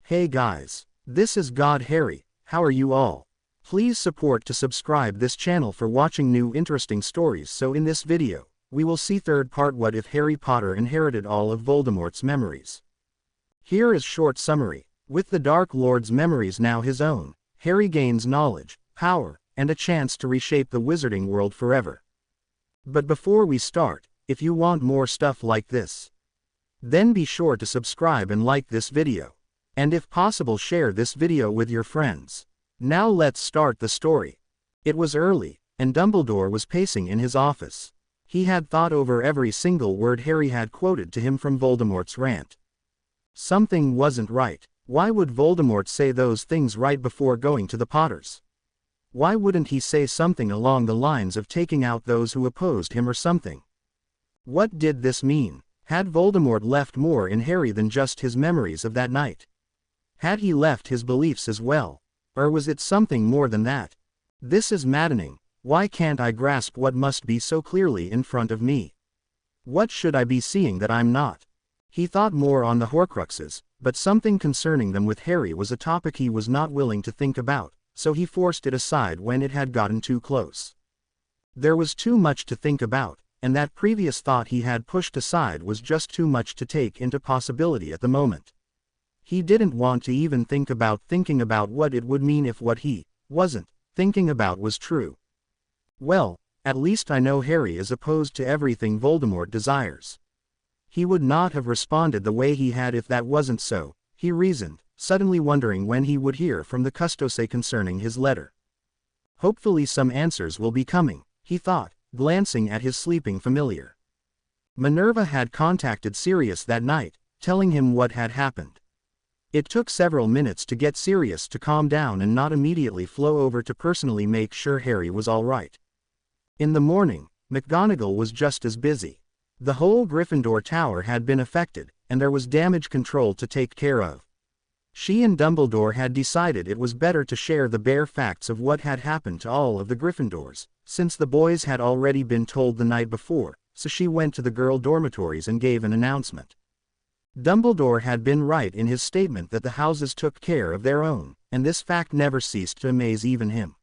Hey guys, this is God Harry. How are you all? Please support to subscribe this channel for watching new interesting stories. So in this video, we will see third part, what if Harry Potter inherited all of Voldemort's memories. Here is short summary. With the Dark Lord's memories now his own, Harry gains knowledge, power, and a chance to reshape the wizarding world forever. But before we start, if you want more stuff like this, then be sure to subscribe and like this video. And if possible, share this video with your friends. Now let's start the story. It was early, and Dumbledore was pacing in his office. He had thought over every single word Harry had quoted to him from Voldemort's rant. Something wasn't right. Why would Voldemort say those things right before going to the Potters? Why wouldn't he say something along the lines of taking out those who opposed him or something? What did this mean? Had Voldemort left more in Harry than just his memories of that night? Had he left his beliefs as well? Or was it something more than that? This is maddening. Why can't I grasp what must be so clearly in front of me? What should I be seeing that I'm not? He thought more on the Horcruxes, but something concerning them with Harry was a topic he was not willing to think about, so he forced it aside when it had gotten too close. There was too much to think about, and that previous thought he had pushed aside was just too much to take into possibility at the moment. He didn't want to even think about thinking about what it would mean if what he wasn't thinking about was true. Well, at least I know Harry is opposed to everything Voldemort desires. He would not have responded the way he had if that wasn't so, he reasoned, suddenly wondering when he would hear from the Custose concerning his letter. Hopefully some answers will be coming, he thought, glancing at his sleeping familiar. Minerva had contacted Sirius that night, telling him what had happened. It took several minutes to get Sirius to calm down and not immediately flow over to personally make sure Harry was all right. In the morning, McGonagall was just as busy. The whole Gryffindor tower had been affected, and there was damage control to take care of. She and Dumbledore had decided it was better to share the bare facts of what had happened to all of the Gryffindors, since the boys had already been told the night before, so she went to the girl dormitories and gave an announcement. Dumbledore had been right in his statement that the houses took care of their own, and this fact never ceased to amaze even him.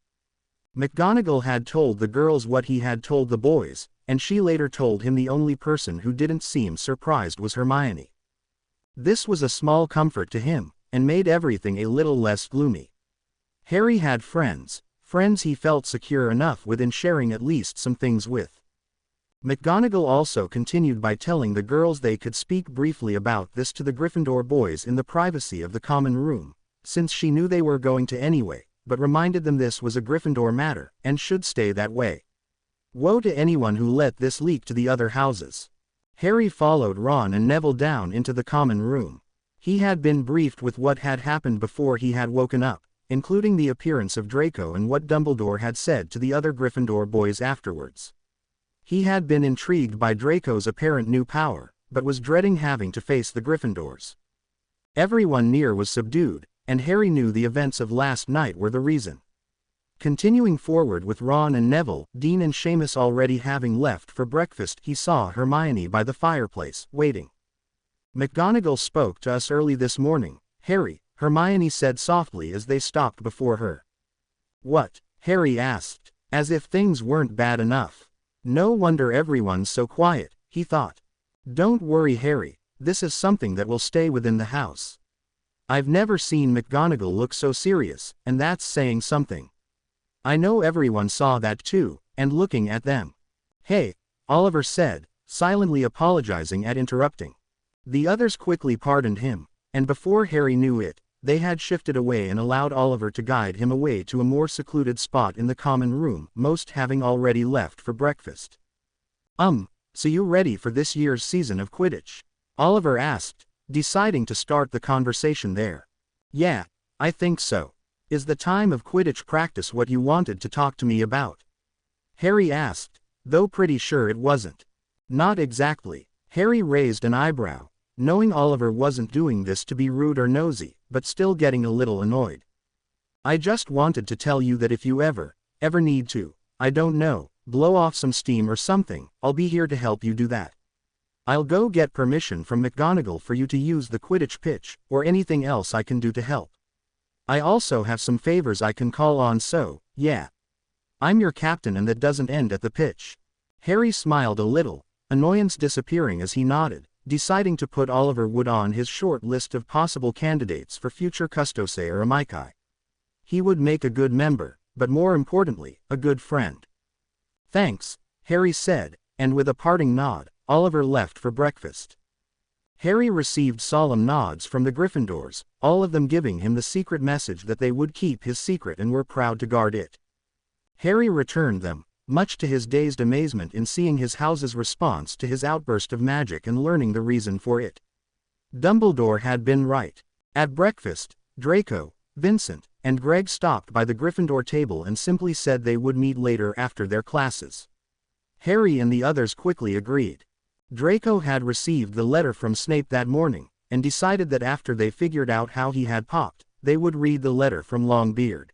McGonagall had told the girls what he had told the boys, and she later told him the only person who didn't seem surprised was Hermione. This was a small comfort to him, and made everything a little less gloomy. Harry had friends he felt secure enough with in sharing at least some things with. McGonagall also continued by telling the girls they could speak briefly about this to the Gryffindor boys in the privacy of the common room, since she knew they were going to anyway, but reminded them this was a Gryffindor matter, and should stay that way. Woe to anyone who let this leak to the other houses. Harry followed Ron and Neville down into the common room. He had been briefed with what had happened before he had woken up, including the appearance of Draco and what Dumbledore had said to the other Gryffindor boys afterwards. He had been intrigued by Draco's apparent new power, but was dreading having to face the Gryffindors. Everyone near was subdued, and Harry knew the events of last night were the reason. Continuing forward with Ron and Neville, Dean and Seamus already having left for breakfast, he saw Hermione by the fireplace, waiting. "McGonagall spoke to us early this morning, Harry," Hermione said softly as they stopped before her. "What?" Harry asked, as if things weren't bad enough. No wonder everyone's so quiet, he thought. Don't worry, Harry, this is something that will stay within the house. I've never seen McGonagall look so serious, and that's saying something. I know everyone saw that too, and looking at them. Hey, Oliver said, silently apologizing at interrupting. The others quickly pardoned him, and before Harry knew it, they had shifted away and allowed Oliver to guide him away to a more secluded spot in the common room, most having already left for breakfast. So you ready for this year's season of Quidditch?" Oliver asked, deciding to start the conversation there. "Yeah, I think so. Is the time of Quidditch practice what you wanted to talk to me about?" Harry asked, though pretty sure it wasn't. Not exactly. Harry raised an eyebrow, knowing Oliver wasn't doing this to be rude or nosy, but still getting a little annoyed. "I just wanted to tell you that if you ever need to, I don't know, blow off some steam or something, I'll be here to help you do that." I'll go get permission from McGonagall for you to use the Quidditch pitch, or anything else I can do to help. I also have some favors I can call on, so, yeah. I'm your captain, and that doesn't end at the pitch. Harry smiled a little, annoyance disappearing as he nodded, deciding to put Oliver Wood on his short list of possible candidates for future Custose or Amici. He would make a good member, but more importantly, a good friend. Thanks, Harry said, and with a parting nod, Oliver left for breakfast. Harry received solemn nods from the Gryffindors, all of them giving him the secret message that they would keep his secret and were proud to guard it. Harry returned them, much to his dazed amazement in seeing his house's response to his outburst of magic and learning the reason for it. Dumbledore had been right. At breakfast, Draco, Vincent, and Greg stopped by the Gryffindor table and simply said they would meet later after their classes. Harry and the others quickly agreed. Draco had received the letter from Snape that morning, and decided that after they figured out how he had popped, they would read the letter from Longbeard.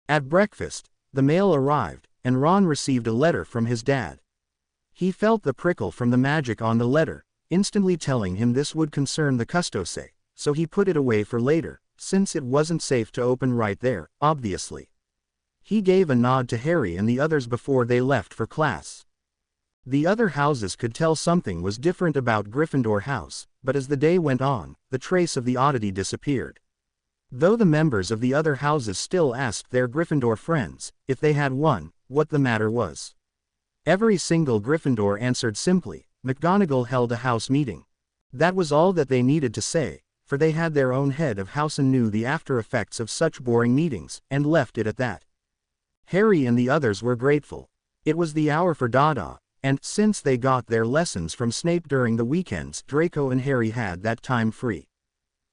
At breakfast, the mail arrived, and Ron received a letter from his dad. He felt the prickle from the magic on the letter, instantly telling him this would concern the Custose, so he put it away for later, since it wasn't safe to open right there, obviously. He gave a nod to Harry and the others before they left for class. The other houses could tell something was different about Gryffindor House, but as the day went on, the trace of the oddity disappeared. Though the members of the other houses still asked their Gryffindor friends, if they had one, what the matter was. Every single Gryffindor answered simply, McGonagall held a house meeting. That was all that they needed to say, for they had their own head of house and knew the after effects of such boring meetings, and left it at that. Harry and the others were grateful. It was the hour for Dada, and, since they got their lessons from Snape during the weekends, Draco and Harry had that time free.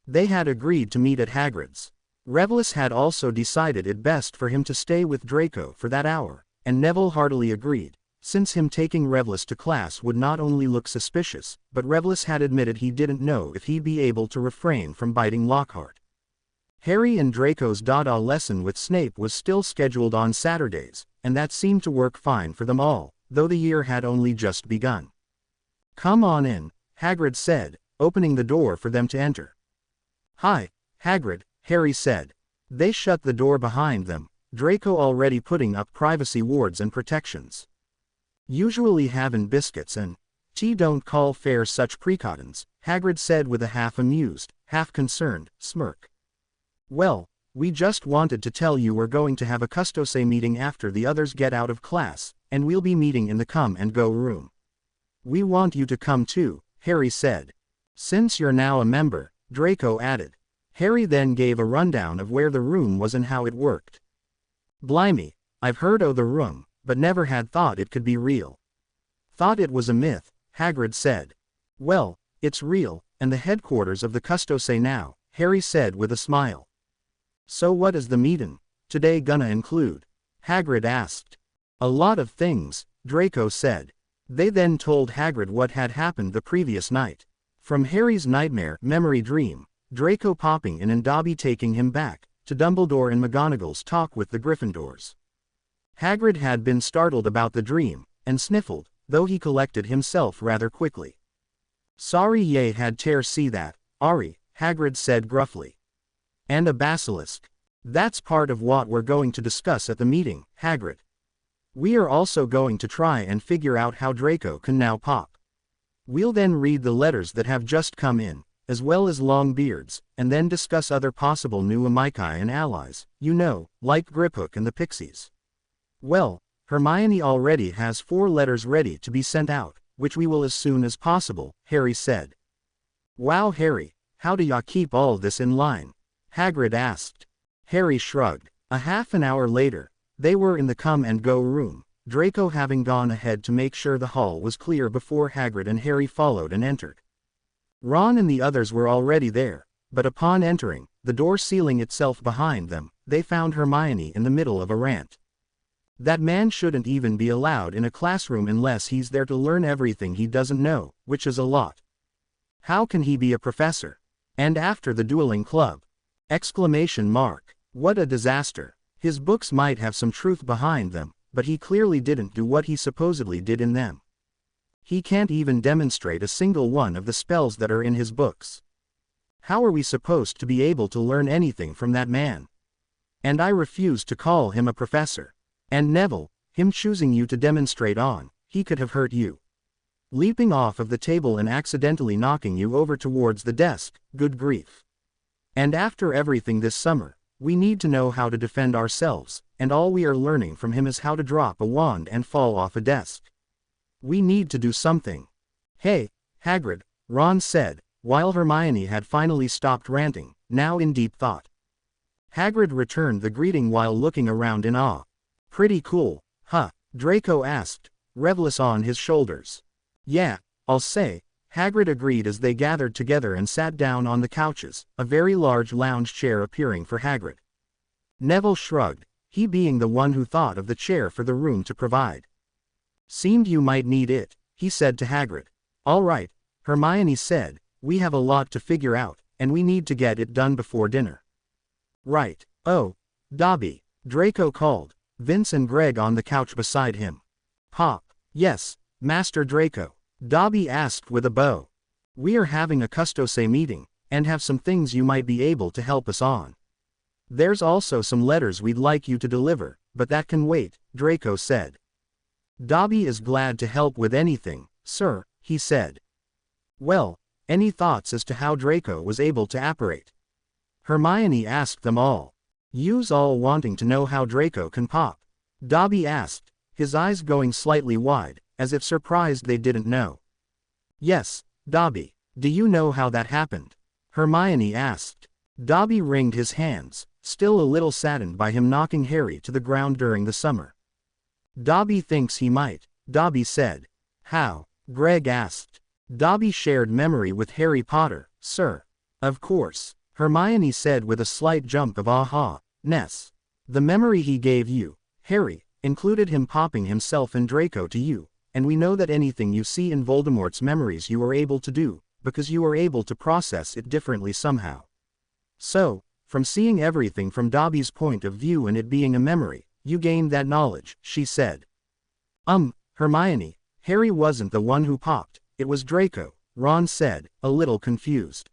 They had agreed to meet at Hagrid's. Regulus had also decided it best for him to stay with Draco for that hour, and Neville heartily agreed, since him taking Regulus to class would not only look suspicious, but Regulus had admitted he didn't know if he'd be able to refrain from biting Lockhart. Harry and Draco's Dada lesson with Snape was still scheduled on Saturdays, and that seemed to work fine for them all, though the year had only just begun. "Come on in," Hagrid said, opening the door for them to enter. "Hi, Hagrid," Harry said. They shut the door behind them, Draco already putting up privacy wards and protections. "Usually havin' biscuits and tea don't call fair such precautions," Hagrid said with a half-amused, half-concerned smirk. "Well, we just wanted to tell you we're going to have a Custose meeting after the others get out of class, and we'll be meeting in the come and go room. We want you to come too," Harry said. "Since you're now a member," Draco added. Harry then gave a rundown of where the room was and how it worked. "Blimey, I've heard o' the room, but never had thought it could be real." "Thought it was a myth," Hagrid said. "Well, it's real, and the headquarters of the Custose now," Harry said with a smile. "So what is the meetin' today gonna include?" Hagrid asked. "A lot of things," Draco said. They then told Hagrid what had happened the previous night. From Harry's nightmare memory dream, Draco popping in and Dobby taking him back, to Dumbledore and McGonagall's talk with the Gryffindors. Hagrid had been startled about the dream, and sniffled, though he collected himself rather quickly. "Sorry ye had ter see that, Ari," Hagrid said gruffly. "And a basilisk. That's part of what we're going to discuss at the meeting, Hagrid. We are also going to try and figure out how Draco can now pop. We'll then read the letters that have just come in, as well as Longbeard's, and then discuss other possible new Amici and allies, you know, like Griphook and the Pixies. Well, Hermione already has 4 letters ready to be sent out, which we will as soon as possible," Harry said. "Wow, Harry, how do ya keep all this in line?" Hagrid asked. Harry shrugged. A half an hour later, they were in the come and go room, Draco having gone ahead to make sure the hall was clear before Hagrid and Harry followed and entered. Ron and the others were already there, but upon entering, the door sealing itself behind them, they found Hermione in the middle of a rant. That man shouldn't even be allowed in a classroom unless he's there to learn everything he doesn't know, which is a lot. How can he be a professor? And after the dueling club? Exclamation mark. What a disaster. His books might have some truth behind them, but he clearly didn't do what he supposedly did in them. He can't even demonstrate a single one of the spells that are in his books. How are we supposed to be able to learn anything from that man? And I refuse to call him a professor. And Neville, him choosing you to demonstrate on, he could have hurt you. Leaping off of the table and accidentally knocking you over towards the desk, good grief. And after everything this summer, we need to know how to defend ourselves, and all we are learning from him is how to drop a wand and fall off a desk. We need to do something. Hey, Hagrid, Ron said, while Hermione had finally stopped ranting, now in deep thought. Hagrid returned the greeting while looking around in awe. Pretty cool, huh? Draco asked, revelous on his shoulders. Yeah, I'll say, Hagrid agreed as they gathered together and sat down on the couches, a very large lounge chair appearing for Hagrid. Neville shrugged, he being the one who thought of the chair for the room to provide. Seemed you might need it, he said to Hagrid. All right, Hermione said, we have a lot to figure out, and we need to get it done before dinner. Right. Oh, Dobby, Draco called, Vince and Greg on the couch beside him. Pop. Yes, Master Draco, Dobby asked with a bow. We are having a Custose meeting, and have some things you might be able to help us on. There's also some letters we'd like you to deliver, but that can wait, Draco said. Dobby is glad to help with anything, sir, he said. Well, any thoughts as to how Draco was able to apparate? Hermione asked them all. Yous all wanting to know how Draco can pop? Dobby asked, his eyes going slightly wide, as if surprised they didn't know. Yes, Dobby, do you know how that happened? Hermione asked. Dobby wringed his hands, still a little saddened by him knocking Harry to the ground during the summer. Dobby thinks he might, Dobby said. How? Greg asked. Dobby shared memory with Harry Potter, sir. Of course, Hermione said with a slight jump of aha-ness. The memory he gave you, Harry, included him popping himself and Draco to you, and we know that anything you see in Voldemort's memories you are able to do, because you are able to process it differently somehow. So, from seeing everything from Dobby's point of view and it being a memory, you gained that knowledge, she said. Hermione, Harry wasn't the one who popped, it was Draco, Ron said, a little confused.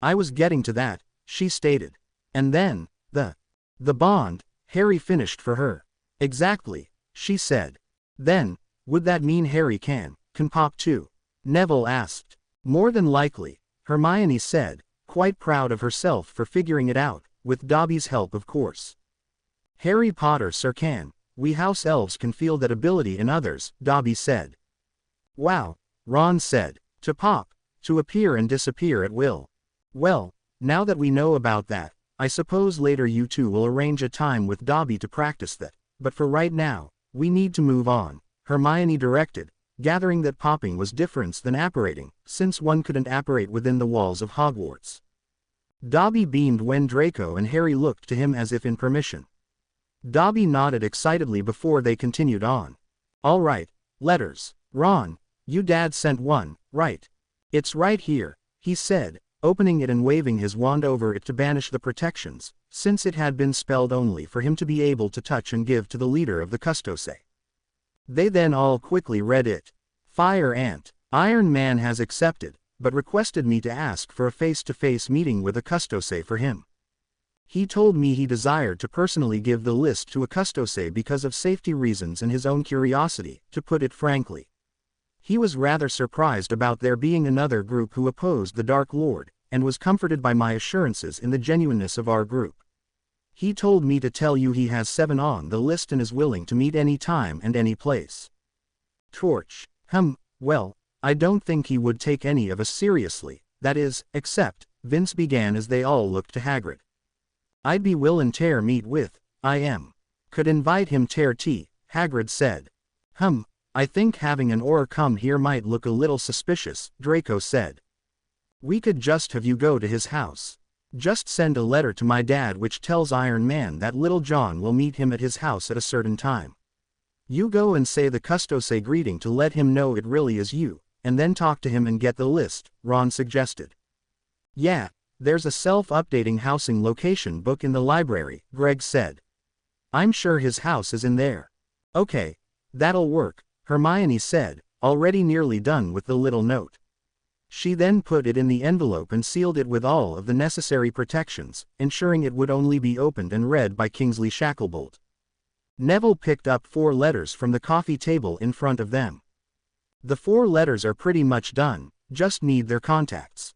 I was getting to that, she stated. And then, the bond, Harry finished for her. Exactly, she said. Then, would that mean Harry can pop too? Neville asked. More than likely, Hermione said, quite proud of herself for figuring it out, with Dobby's help of course. Harry Potter sir can, we house elves can feel that ability in others, Dobby said. Wow, Ron said, to pop, to appear and disappear at will. Well, now that we know about that, I suppose later you two will arrange a time with Dobby to practice that, but for right now, we need to move on, Hermione directed, gathering that popping was different than apparating, since one couldn't apparate within the walls of Hogwarts. Dobby beamed when Draco and Harry looked to him as if in permission. Dobby nodded excitedly before they continued on. All right, letters. Ron, you dad sent one, right? It's right here, he said, opening it and waving his wand over it to banish the protections, since it had been spelled only for him to be able to touch and give to the leader of the Custose. They then all quickly read it. Fire Ant, Iron Man has accepted, but requested me to ask for a face-to-face meeting with a Custose for him. He told me he desired to personally give the list to a Custose because of safety reasons and his own curiosity, to put it frankly. He was rather surprised about there being another group who opposed the Dark Lord, and was comforted by my assurances in the genuineness of our group. He told me to tell you he has 7 on the list and is willing to meet any time and any place. Torch. Well, I don't think he would take any of us seriously, that is, except, Vince began as they all looked to Hagrid. I'd be willin' ter meet with, could invite him ter tea, Hagrid said. I think having an or come here might look a little suspicious, Draco said. We could just have you go to his house. Just send a letter to my dad which tells Iron Man that Little John will meet him at his house at a certain time. You go and say the Custose greeting to let him know it really is you, and then talk to him and get the list, Ron suggested. Yeah, there's a self-updating housing location book in the library, Greg said. I'm sure his house is in there. Okay, that'll work, Hermione said, already nearly done with the little note. She then put it in the envelope and sealed it with all of the necessary protections, ensuring it would only be opened and read by Kingsley Shacklebolt. Neville picked up 4 letters from the coffee table in front of them. The 4 letters are pretty much done, just need their contacts.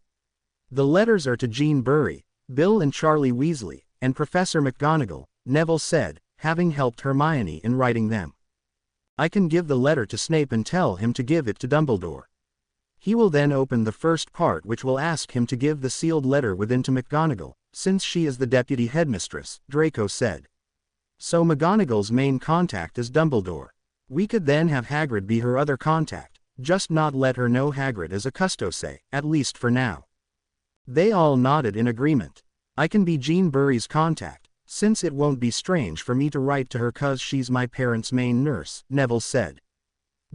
The letters are to Jean Bury, Bill and Charlie Weasley, and Professor McGonagall, Neville said, having helped Hermione in writing them. I can give the letter to Snape and tell him to give it to Dumbledore. He will then open the first part, which will ask him to give the sealed letter within to McGonagall, since she is the deputy headmistress, Draco said. So McGonagall's main contact is Dumbledore. We could then have Hagrid be her other contact, just not let her know Hagrid is a custose, at least for now. They all nodded in agreement. I can be Jean Bury's contact, since it won't be strange for me to write to her cause she's my parents' main nurse, Neville said.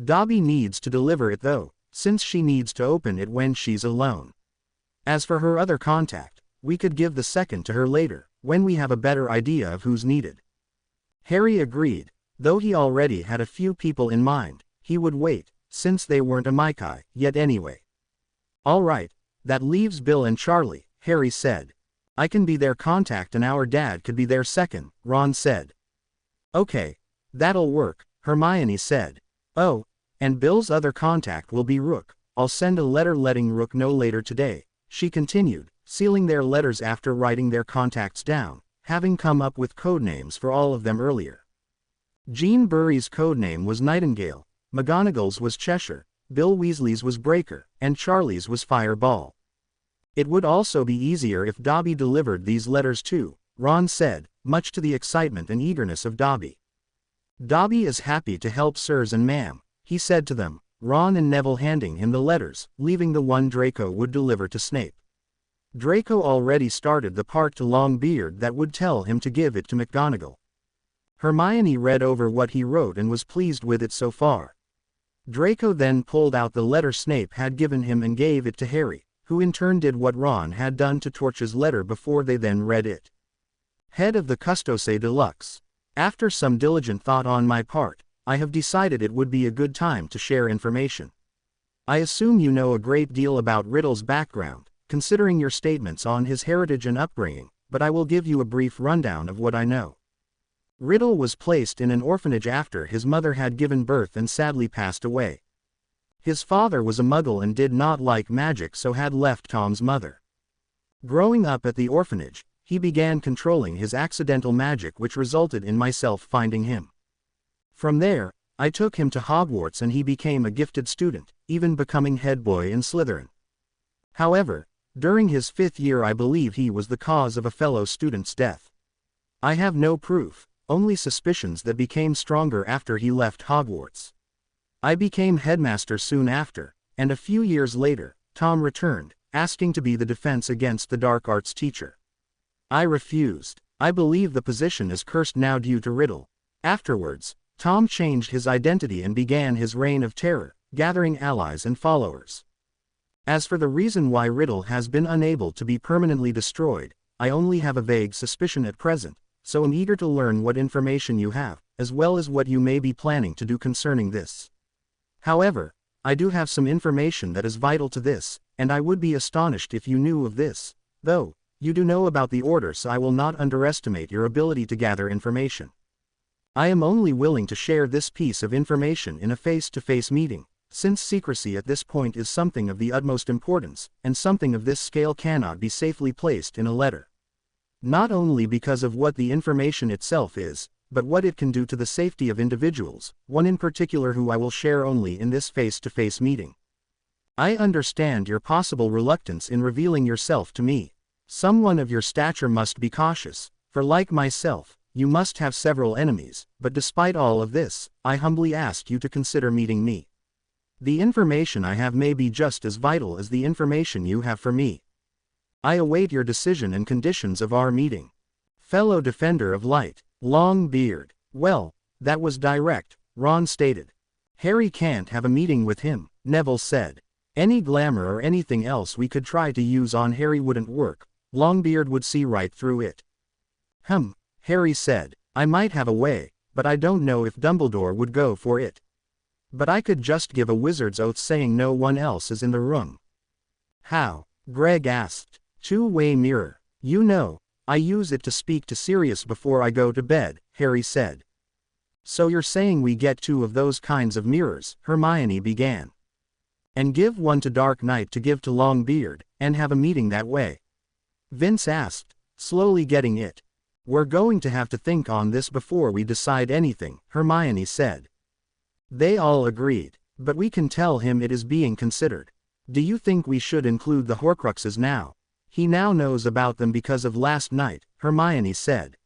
Dobby needs to deliver it though, since she needs to open it when she's alone. As for her other contact, we could give the second to her later, when we have a better idea of who's needed. Harry agreed, though he already had a few people in mind. He would wait, since they weren't amici yet anyway. All right, that leaves Bill and Charlie, Harry said. I can be their contact and our dad could be their second, Ron said. Okay, that'll work, Hermione said. Oh, and Bill's other contact will be Rook. I'll send a letter letting Rook know later today, she continued, sealing their letters after writing their contacts down, having come up with codenames for all of them earlier. Jean Bury's codename was Nightingale, McGonagall's was Cheshire, Bill Weasley's was Breaker, and Charlie's was Fireball. It would also be easier if Dobby delivered these letters too, Ron said, much to the excitement and eagerness of Dobby. Dobby is happy to help sirs and ma'am, he said to them, Ron and Neville handing him the letters, leaving the one Draco would deliver to Snape. Draco already started the part to Longbeard that would tell him to give it to McGonagall. Hermione read over what he wrote and was pleased with it so far. Draco then pulled out the letter Snape had given him and gave it to Harry, who in turn did what Ron had done to Torch's letter before they then read it. Head of the Custose Deluxe. After some diligent thought on my part, I have decided it would be a good time to share information. I assume you know a great deal about Riddle's background, considering your statements on his heritage and upbringing, but I will give you a brief rundown of what I know. Riddle was placed in an orphanage after his mother had given birth and sadly passed away. His father was a muggle and did not like magic, so had left Tom's mother. Growing up at the orphanage, he began controlling his accidental magic, which resulted in myself finding him. From there, I took him to Hogwarts and he became a gifted student, even becoming head boy in Slytherin. However, during his 5th year I believe he was the cause of a fellow student's death. I have no proof, only suspicions that became stronger after he left Hogwarts. I became headmaster soon after, and a few years later, Tom returned, asking to be the defense against the dark arts teacher. I refused. I believe the position is cursed now due to Riddle. Afterwards, Tom changed his identity and began his reign of terror, gathering allies and followers. As for the reason why Riddle has been unable to be permanently destroyed, I only have a vague suspicion at present, so am eager to learn what information you have, as well as what you may be planning to do concerning this. However, I do have some information that is vital to this, and I would be astonished if you knew of this, though, you do know about the Order, so I will not underestimate your ability to gather information. I am only willing to share this piece of information in a face-to-face meeting, since secrecy at this point is something of the utmost importance, and something of this scale cannot be safely placed in a letter. Not only because of what the information itself is, but what it can do to the safety of individuals, one in particular who I will share only in this face-to-face meeting. I understand your possible reluctance in revealing yourself to me. Someone of your stature must be cautious, for like myself, you must have several enemies, but despite all of this, I humbly ask you to consider meeting me. The information I have may be just as vital as the information you have for me. I await your decision and conditions of our meeting. Fellow Defender of Light, Longbeard. Well, that was direct, Ron stated. Harry can't have a meeting with him, Neville said. Any glamour or anything else we could try to use on Harry wouldn't work. Longbeard would see right through it. Harry said. I might have a way, but I don't know if Dumbledore would go for it. But I could just give a wizard's oath saying no one else is in the room. How? Greg asked. Two-way mirror. You know, I use it to speak to Sirius before I go to bed, Harry said. So you're saying we get two of those kinds of mirrors, Hermione began. And give one to Dark Knight to give to Longbeard, and have a meeting that way? Vince asked, slowly getting it. We're going to have to think on this before we decide anything, Hermione said. They all agreed. But we can tell him it is being considered. Do you think we should include the Horcruxes now? He now knows about them because of last night, Hermione said.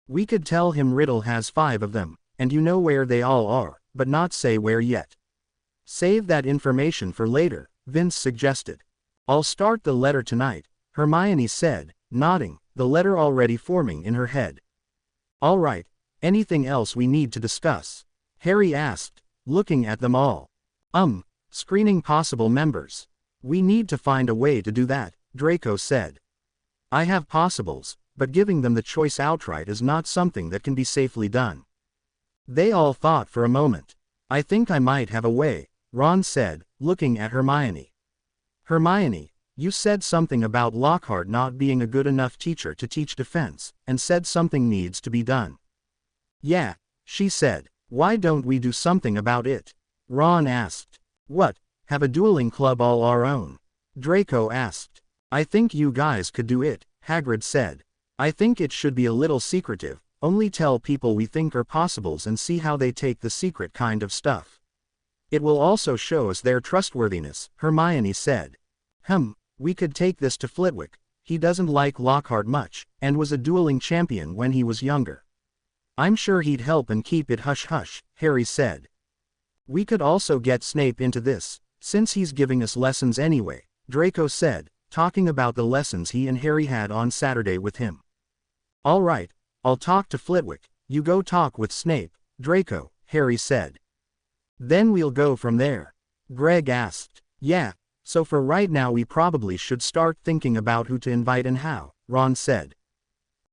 We could tell him Riddle has 5 of them, and you know where they all are, but not say where yet. Save that information for later, Vince suggested. I'll start the letter tonight, Hermione said, nodding, the letter already forming in her head. All right, anything else we need to discuss? Harry asked, looking at them all. Screening possible members. We need to find a way to do that, Draco said. I have possibles, but giving them the choice outright is not something that can be safely done. They all thought for a moment. I think I might have a way, Ron said, looking at Hermione. Hermione, you said something about Lockhart not being a good enough teacher to teach defense, and said something needs to be done. Yeah, she said. Why don't we do something about it? Ron asked. What, have a dueling club all our own? Draco asked. I think you guys could do it, Hagrid said. I think it should be a little secretive, only tell people we think are possibles and see how they take the secret kind of stuff. It will also show us their trustworthiness, Hermione said. We could take this to Flitwick. He doesn't like Lockhart much, and was a dueling champion when he was younger. I'm sure he'd help and keep it hush-hush, Harry said. We could also get Snape into this, since he's giving us lessons anyway, Draco said, talking about the lessons he and Harry had on Saturday with him. All right, I'll talk to Flitwick, you go talk with Snape, Draco, Harry said. Then we'll go from there. Greg asked. Yeah, so for right now we probably should start thinking about who to invite and how, Ron said.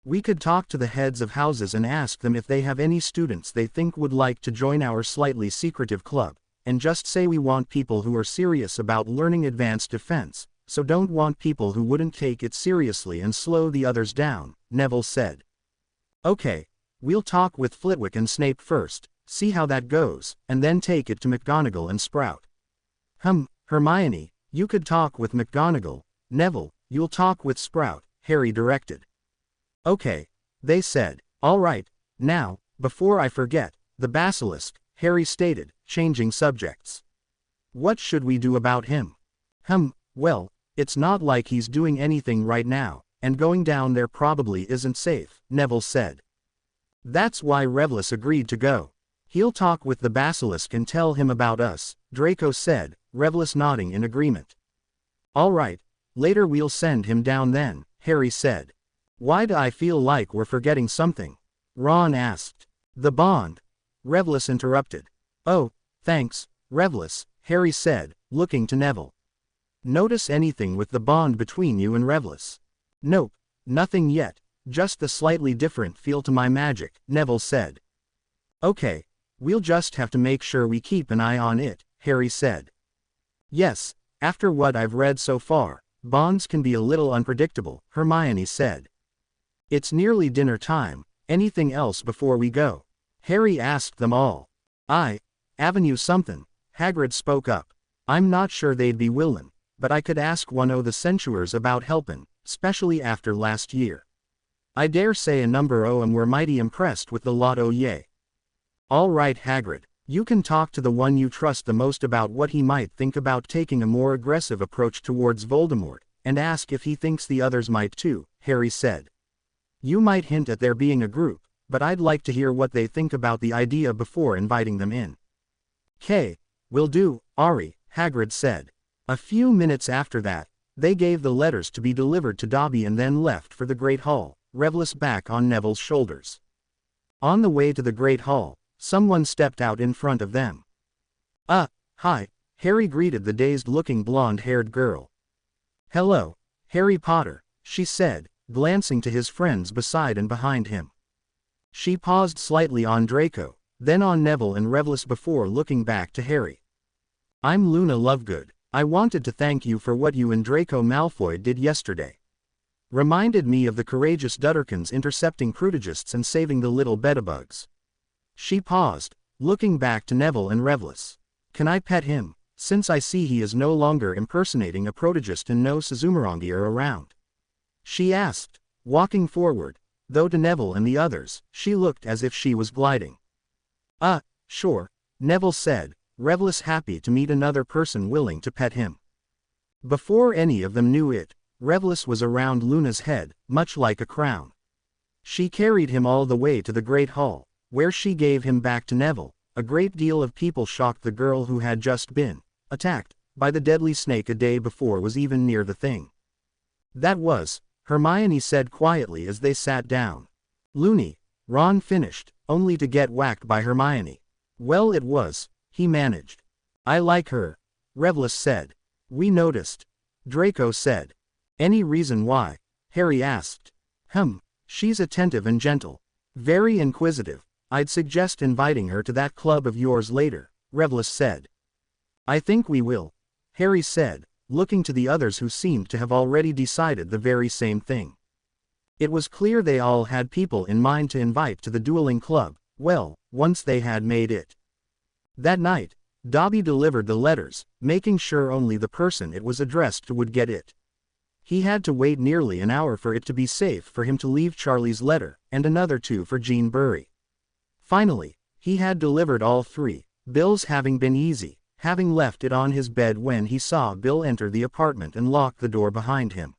We could talk to the heads of houses and ask them if they have any students they think would like to join our slightly secretive club, and just say we want people who are serious about learning advanced defense, so don't want people who wouldn't take it seriously and slow the others down, Neville said. Okay, we'll talk with Flitwick and Snape first, see how that goes, and then take it to McGonagall and Sprout. Hermione, you could talk with McGonagall. Neville, you'll talk with Sprout, Harry directed. Okay, they said. All right, now, before I forget, the basilisk, Harry stated, changing subjects. What should we do about him? Well, it's not like he's doing anything right now, and going down there probably isn't safe, Neville said. That's why Revlis agreed to go. He'll talk with the basilisk and tell him about us, Draco said, Revlis nodding in agreement. All right, later we'll send him down then, Harry said. Why do I feel like we're forgetting something? Ron asked. The bond. Revlis interrupted. Oh, thanks, Revlis, Harry said, looking to Neville. Notice anything with the bond between you and Revlis? Nope, nothing yet, just the slightly different feel to my magic, Neville said. Okay, we'll just have to make sure we keep an eye on it, Harry said. Yes, after what I've read so far, bonds can be a little unpredictable, Hermione said. It's nearly dinner time, anything else before we go? Harry asked them all. Avenue something, Hagrid spoke up. I'm not sure they'd be willin', but I could ask one o' the Centaurs about helpin', specially after last year. I dare say a number o' 'em were mighty impressed with the lot o' ye. All right Hagrid, you can talk to the one you trust the most about what he might think about taking a more aggressive approach towards Voldemort, and ask if he thinks the others might too, Harry said. You might hint at there being a group, but I'd like to hear what they think about the idea before inviting them in. Will do, Ari, Hagrid said. A few minutes after that, they gave the letters to be delivered to Dobby and then left for the Great Hall, Revlis back on Neville's shoulders. On the way to the Great Hall, someone stepped out in front of them. Hi, Harry greeted the dazed-looking blonde-haired girl. Hello, Harry Potter, she said, glancing to his friends beside and behind him. She paused slightly on Draco, then on Neville and Revelus before looking back to Harry. "I'm Luna Lovegood. I wanted to thank you for what you and Draco Malfoy did yesterday. Reminded me of the courageous Dutterkins intercepting Prutigists and saving the little Bedabugs." She paused, looking back to Neville and Revelus. "Can I pet him, since I see he is no longer impersonating a Protegist and no Suzumirangi are around?" she asked, walking forward, though to Neville and the others, she looked as if she was gliding. Sure," Neville said, Revelus happy to meet another person willing to pet him. Before any of them knew it, Revelus was around Luna's head, much like a crown. She carried him all the way to the Great Hall, where she gave him back to Neville. A great deal of people shocked the girl who had just been attacked by the deadly snake a day before was even near the thing. "That was," Hermione said quietly as they sat down. "Loony," Ron finished, only to get whacked by Hermione. "Well, it was," he managed. "I like her," Revelus said. "We noticed," Draco said. "Any reason why?" Harry asked. She's attentive and gentle. Very inquisitive. I'd suggest inviting her to that club of yours later," Revelus said. "I think we will," Harry said, looking to the others who seemed to have already decided the very same thing. It was clear they all had people in mind to invite to the dueling club, well, once they had made it. That night, Dobby delivered the letters, making sure only the person it was addressed to would get it. He had to wait nearly an hour for it to be safe for him to leave Charlie's letter, and another 2 for Jean Bury. Finally, he had delivered all 3, Bill's having been easy, having left it on his bed when he saw Bill enter the apartment and lock the door behind him.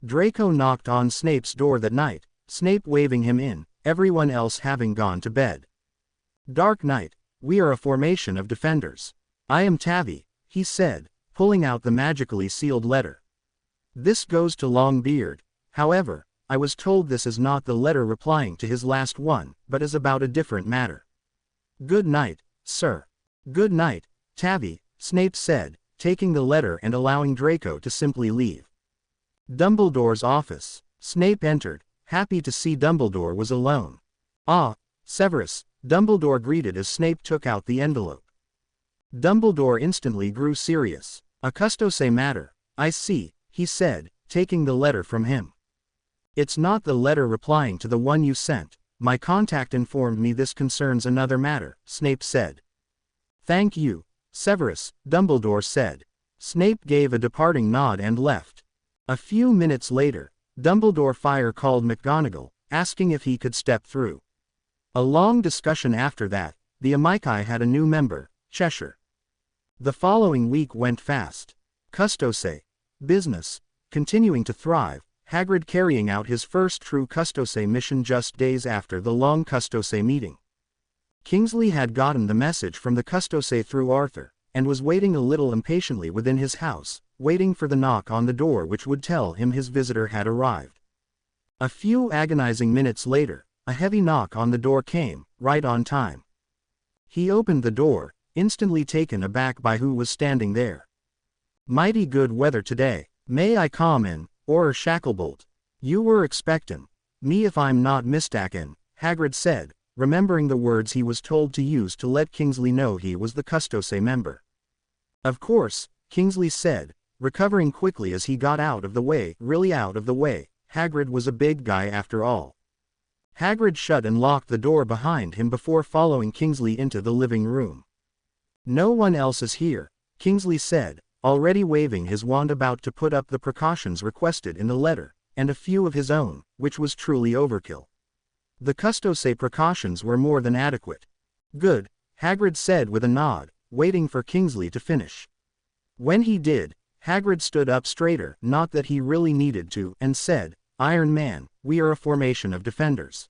Draco knocked on Snape's door that night, Snape waving him in, everyone else having gone to bed. "Dark Knight, we are a formation of defenders. I am Tavi," he said, pulling out the magically sealed letter. "This goes to Longbeard. However, I was told this is not the letter replying to his last one, but is about a different matter." "Good night, sir." "Good night, Tavi," Snape said, taking the letter and allowing Draco to simply leave. Dumbledore's office. Snape entered, happy to see Dumbledore was alone. "Ah, Severus," Dumbledore greeted as Snape took out the envelope. Dumbledore instantly grew serious. "A custose matter, I see," he said, taking the letter from him. "It's not the letter replying to the one you sent. My contact informed me this concerns another matter," Snape said. "Thank you, Severus," Dumbledore said. Snape gave a departing nod and left. A few minutes later, Dumbledore fire called McGonagall, asking if he could step through. A long discussion after that. The Amici had a new member, Cheshire. The following week went fast. Custose. Business. Continuing to thrive, Hagrid carrying out his first true Custose mission just days after the long Custose meeting. Kingsley had gotten the message from the Custose through Arthur, and was waiting a little impatiently within his house, waiting for the knock on the door which would tell him his visitor had arrived. A few agonizing minutes later, a heavy knock on the door came, right on time. He opened the door, instantly taken aback by who was standing there. "Mighty good weather today. May I come in, or Shacklebolt? You were expectin' me if I'm not mistaken," Hagrid said, remembering the words he was told to use to let Kingsley know he was the Custose member. "Of course," Kingsley said, recovering quickly as he got out of the way, really out of the way. Hagrid was a big guy after all. Hagrid shut and locked the door behind him before following Kingsley into the living room. "No one else is here," Kingsley said, already waving his wand about to put up the precautions requested in the letter, and a few of his own, which was truly overkill. The Custose precautions were more than adequate. "Good," Hagrid said with a nod, waiting for Kingsley to finish. When he did, Hagrid stood up straighter, not that he really needed to, and said, "Iron Man, we are a formation of defenders.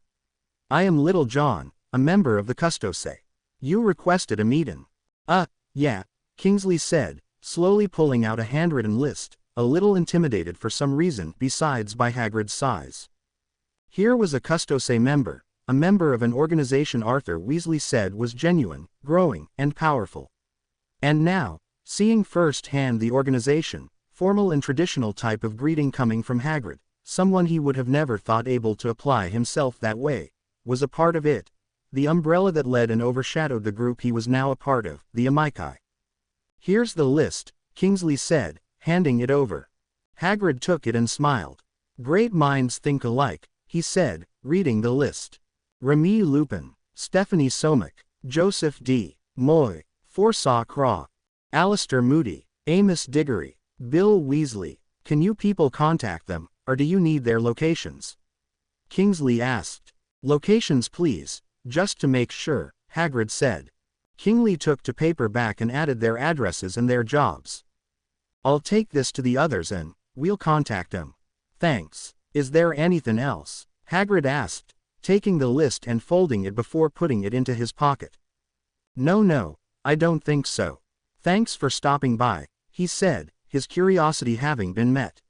I am Little John, a member of the Custose. You requested a meetin'." Yeah," Kingsley said, slowly pulling out a handwritten list, a little intimidated for some reason besides by Hagrid's size. Here was a Custose member, a member of an organization Arthur Weasley said was genuine, growing, and powerful. And now, seeing firsthand the organization, formal and traditional type of greeting coming from Hagrid, someone he would have never thought able to apply himself that way, was a part of it. the umbrella that led and overshadowed the group he was now a part of, the Amici. "Here's the list," Kingsley said, handing it over. Hagrid took it and smiled. "Great minds think alike," he said, reading the list. Remy Lupin, Stephanie Somick, Joseph D. Moy, Forsaw Craw, Alistair Moody, Amos Diggory, Bill Weasley. "Can you people contact them, or do you need their locations?" Kingsley asked. "Locations please, just to make sure," Hagrid said. Kingsley took to paperback and added their addresses and their jobs. "I'll take this to the others and we'll contact them. Thanks. Is there anything else?" Hagrid asked, taking the list and folding it before putting it into his pocket. No, I don't think so. Thanks for stopping by," he said, his curiosity having been met.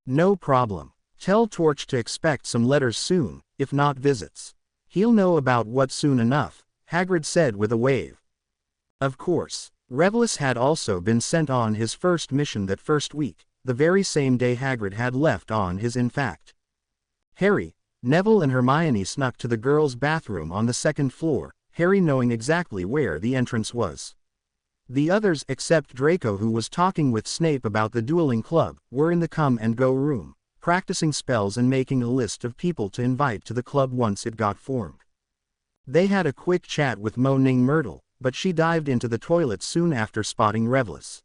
"No problem. Tell Torch to expect some letters soon, if not visits. He'll know about what soon enough," Hagrid said with a wave. Of course, Revelus had also been sent on his first mission that first week, the very same day Hagrid had left on his. In fact, Harry, Neville and Hermione snuck to the girls' bathroom on the second floor, Harry knowing exactly where the entrance was. The others, except Draco who was talking with Snape about the dueling club, were in the come-and-go room, practicing spells and making a list of people to invite to the club once it got formed. They had a quick chat with Moaning Myrtle, but she dived into the toilet soon after spotting Revelus.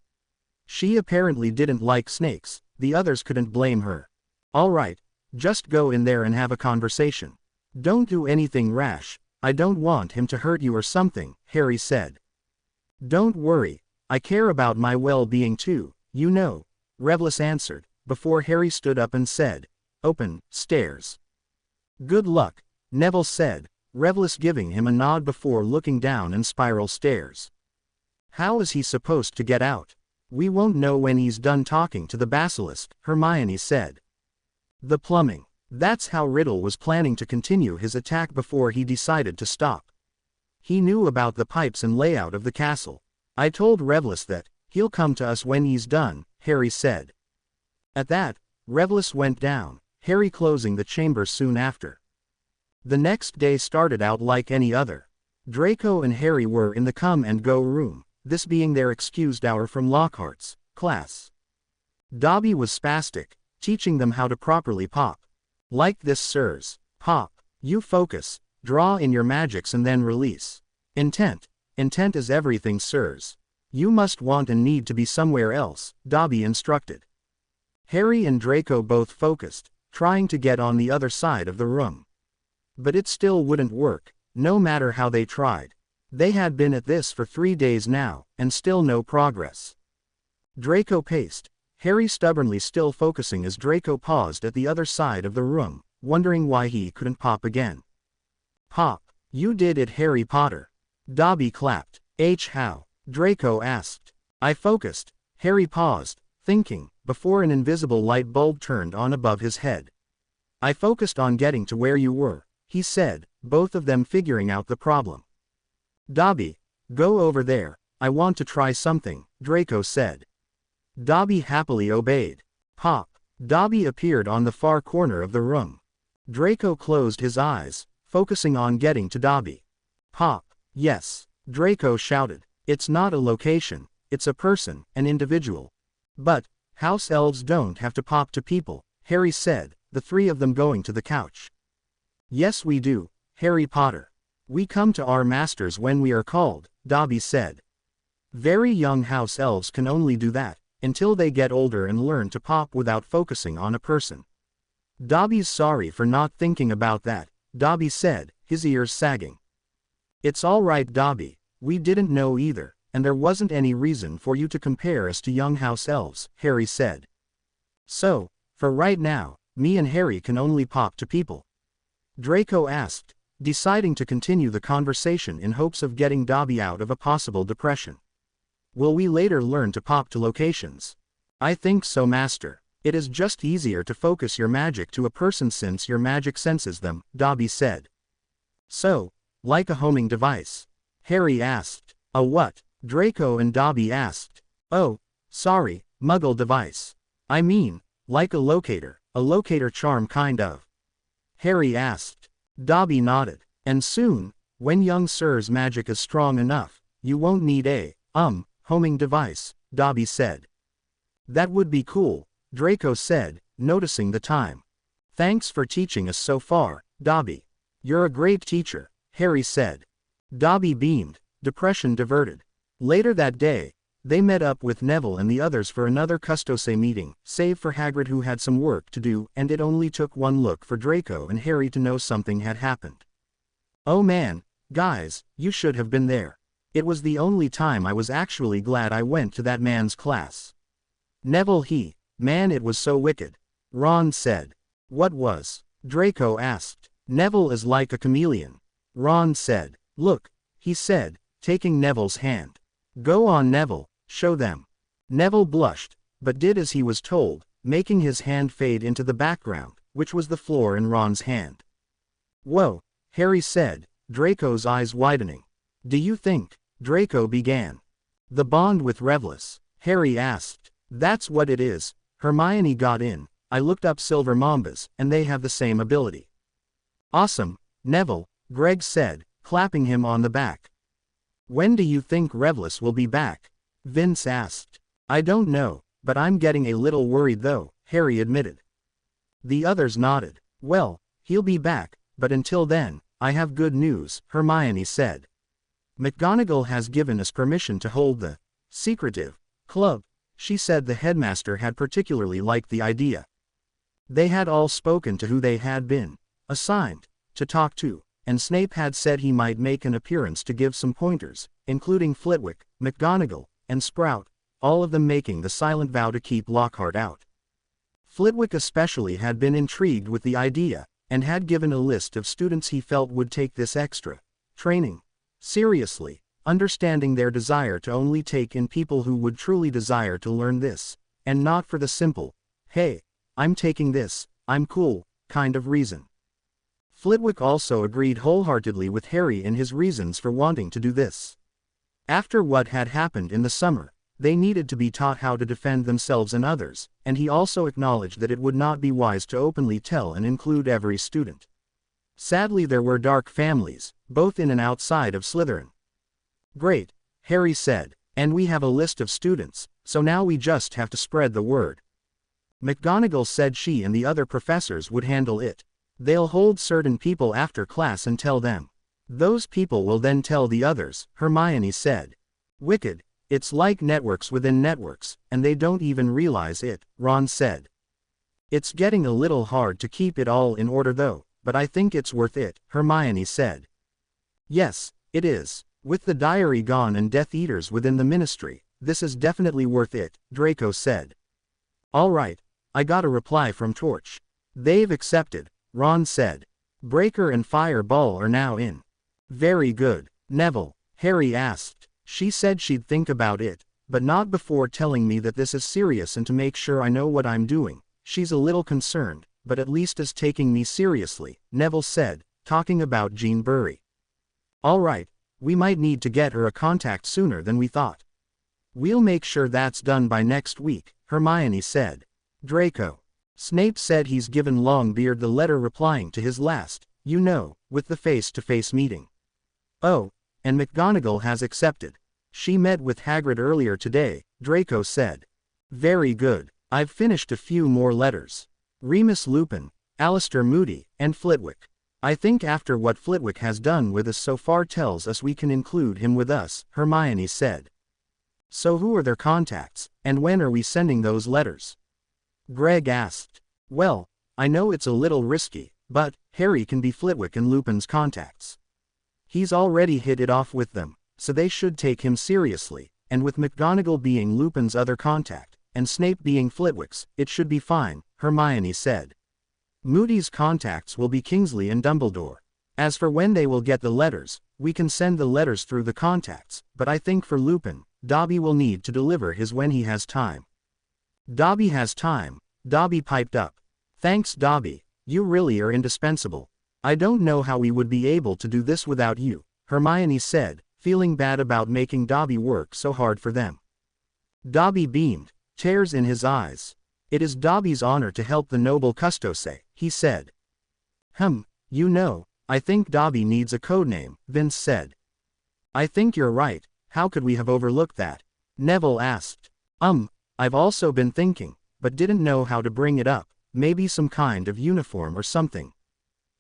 She apparently didn't like snakes, the others couldn't blame her. "All right, just go in there and have a conversation. Don't do anything rash, I don't want him to hurt you or something," Harry said. "Don't worry, I care about my well-being too, you know," Revelus answered, before Harry stood up and said, "Open, stairs." "Good luck," Neville said, Revelus giving him a nod before looking down and spiral stairs. "How is he supposed to get out? We won't know when he's done talking to the basilisk," Hermione said. "The plumbing. That's how Riddle was planning to continue his attack before he decided to stop. He knew about the pipes and layout of the castle. I told Revelus that he'll come to us when he's done," Harry said. At that, Revelus went down, Harry closing the chamber soon after. The next day started out like any other. Draco and Harry were in the come-and-go room, this being their excused hour from Lockhart's class. Dobby was spastic, teaching them how to properly pop. "Like this, sirs. Pop. You focus, draw in your magics and then release. Intent is everything, sirs. You must want and need to be somewhere else," Dobby instructed. Harry and Draco both focused, trying to get on the other side of the room. But it still wouldn't work, no matter how they tried. They had been at this for 3 days now, and still no progress. Draco paced, Harry stubbornly still focusing as Draco paused at the other side of the room, wondering why he couldn't pop again. "Pop. You did it, Harry Potter." Dobby clapped. How?" Draco asked. "I focused." Harry paused, thinking, before an invisible light bulb turned on above his head. "I focused on getting to where you were," he said, both of them figuring out the problem. "Dobby, go over there, I want to try something," Draco said. Dobby happily obeyed. Pop. Dobby appeared on the far corner of the room. Draco closed his eyes, focusing on getting to Dobby. "Pop." "Yes," Draco shouted. "It's not a location, it's a person, an individual." "But house elves don't have to pop to people," Harry said, the three of them going to the couch. "Yes we do, Harry Potter. We come to our masters when we are called," Dobby said. "Very young house elves can only do that, until they get older and learn to pop without focusing on a person." "Dobby's sorry for not thinking about that," Dobby said, his ears sagging. "It's all right, Dobby, we didn't know either, and there wasn't any reason for you to compare us to young house elves," Harry said. "So, for right now, me and Harry can only pop to people?" Draco asked, deciding to continue the conversation in hopes of getting Dobby out of a possible depression. "Will we later learn to pop to locations?" "I think so, Master. It is just easier to focus your magic to a person since your magic senses them," Dobby said. "So, like a homing device?" Harry asked. "A what?" Draco and Dobby asked. "Oh, sorry, Muggle device. I mean, like a locator charm kind of." Harry asked. Dobby nodded. "And soon, When young sir's magic is strong enough, you won't need a, homing device, Dobby said. That would be cool, Draco said, noticing the time. Thanks for teaching us so far, Dobby. You're a great teacher, Harry said. Dobby beamed, depression diverted. Later that day, they met up with Neville and the others for another Custose meeting, save for Hagrid who had some work to do, and it only took one look for Draco and Harry to know something had happened. Oh man, guys, you should have been there. It was the only time I was actually glad I went to that man's class. Neville man, it was so wicked. Ron said. What was? Draco asked. Neville is like a chameleon. Ron said. Look, he said, taking Neville's hand. Go on, Neville, show them. Neville blushed, but did as he was told, making his hand fade into the background, which was the floor in Ron's hand. Whoa, Harry said, Draco's eyes widening. Do you think? Draco began. The bond with Revlis? Harry asked. That's what it is. Hermione got in. I looked up Silver Mambas, and they have the same ability. Awesome, Neville, Greg said, clapping him on the back. When do you think Revlis will be back? Vince asked. I don't know, but I'm getting a little worried though, Harry admitted. The others nodded. Well, he'll be back, but until then, I have good news, Hermione said. McGonagall has given us permission to hold the secretive club. She said the headmaster had particularly liked the idea. They had all spoken to who they had been assigned to talk to, and Snape had said he might make an appearance to give some pointers, including Flitwick, McGonagall, and Sprout, all of them making the silent vow to keep Lockhart out. Flitwick especially had been intrigued with the idea, and had given a list of students he felt would take this extra training seriously, understanding their desire to only take in people who would truly desire to learn this, and not for the simple, hey, I'm taking this, I'm cool, kind of reason. Flitwick also agreed wholeheartedly with Harry in his reasons for wanting to do this. After what had happened in the summer, they needed to be taught how to defend themselves and others, and he also acknowledged that it would not be wise to openly tell and include every student. Sadly, there were dark families, both in and outside of Slytherin. Great, Harry said, and we have a list of students, so now we just have to spread the word. McGonagall said she and the other professors would handle it. They'll hold certain people after class and tell them. Those people will then tell the others, Hermione said. Wicked, it's like networks within networks, and they don't even realize it, Ron said. It's getting a little hard to keep it all in order though, but I think it's worth it, Hermione said. Yes, it is. With the diary gone and Death Eaters within the Ministry, this is definitely worth it, Draco said. All right, I got a reply from Torch. They've accepted, Ron said. Breaker and Fireball are now in. Very good, Neville, Harry asked. She said she'd think about it, but not before telling me that this is serious and to make sure I know what I'm doing. She's a little concerned, but at least is taking me seriously, Neville said, talking about Jean Bury. All right, we might need to get her a contact sooner than we thought. We'll make sure that's done by next week, Hermione said. Draco. Snape said he's given Longbeard the letter replying to his last, with the face-to-face meeting. Oh, and McGonagall has accepted. She met with Hagrid earlier today, Draco said. Very good. I've finished a few more letters. Remus Lupin, Alistair Moody, and Flitwick. I think after what Flitwick has done with us so far tells us we can include him with us, Hermione said. So who are their contacts, and when are we sending those letters? Greg asked. Well, I know it's a little risky, but Harry can be Flitwick and Lupin's contacts. He's already hit it off with them, so they should take him seriously, and with McGonagall being Lupin's other contact, and Snape being Flitwick's, it should be fine, Hermione said. Moody's contacts will be Kingsley and Dumbledore. As for when they will get the letters, we can send the letters through the contacts, but I think for Lupin, Dobby will need to deliver his when he has time. Dobby has time, Dobby piped up. Thanks, Dobby, you really are indispensable. I don't know how we would be able to do this without you, Hermione said, feeling bad about making Dobby work so hard for them. Dobby beamed, tears in his eyes. It is Dobby's honor to help the noble Custose, he said. I think Dobby needs a codename, Vince said. I think you're right, how could we have overlooked that? Neville asked. I've also been thinking, but didn't know how to bring it up, maybe some kind of uniform or something.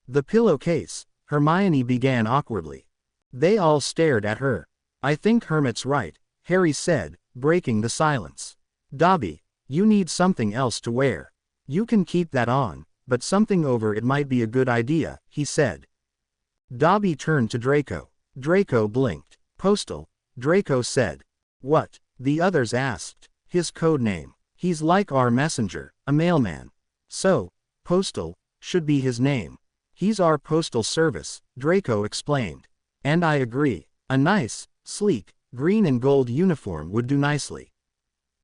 The pillowcase, Hermione began awkwardly. They all stared at her. I think Hermione's right, Harry said, breaking the silence. Dobby, you need something else to wear. You can keep that on, but something over it might be a good idea, he said. Dobby turned to Draco. Draco blinked. Postal, Draco said. What? The others asked. His code name. He's like our messenger, a mailman. So, Postal, should be his name. He's our postal service, Draco explained. And I agree. A nice, sleek, green and gold uniform would do nicely.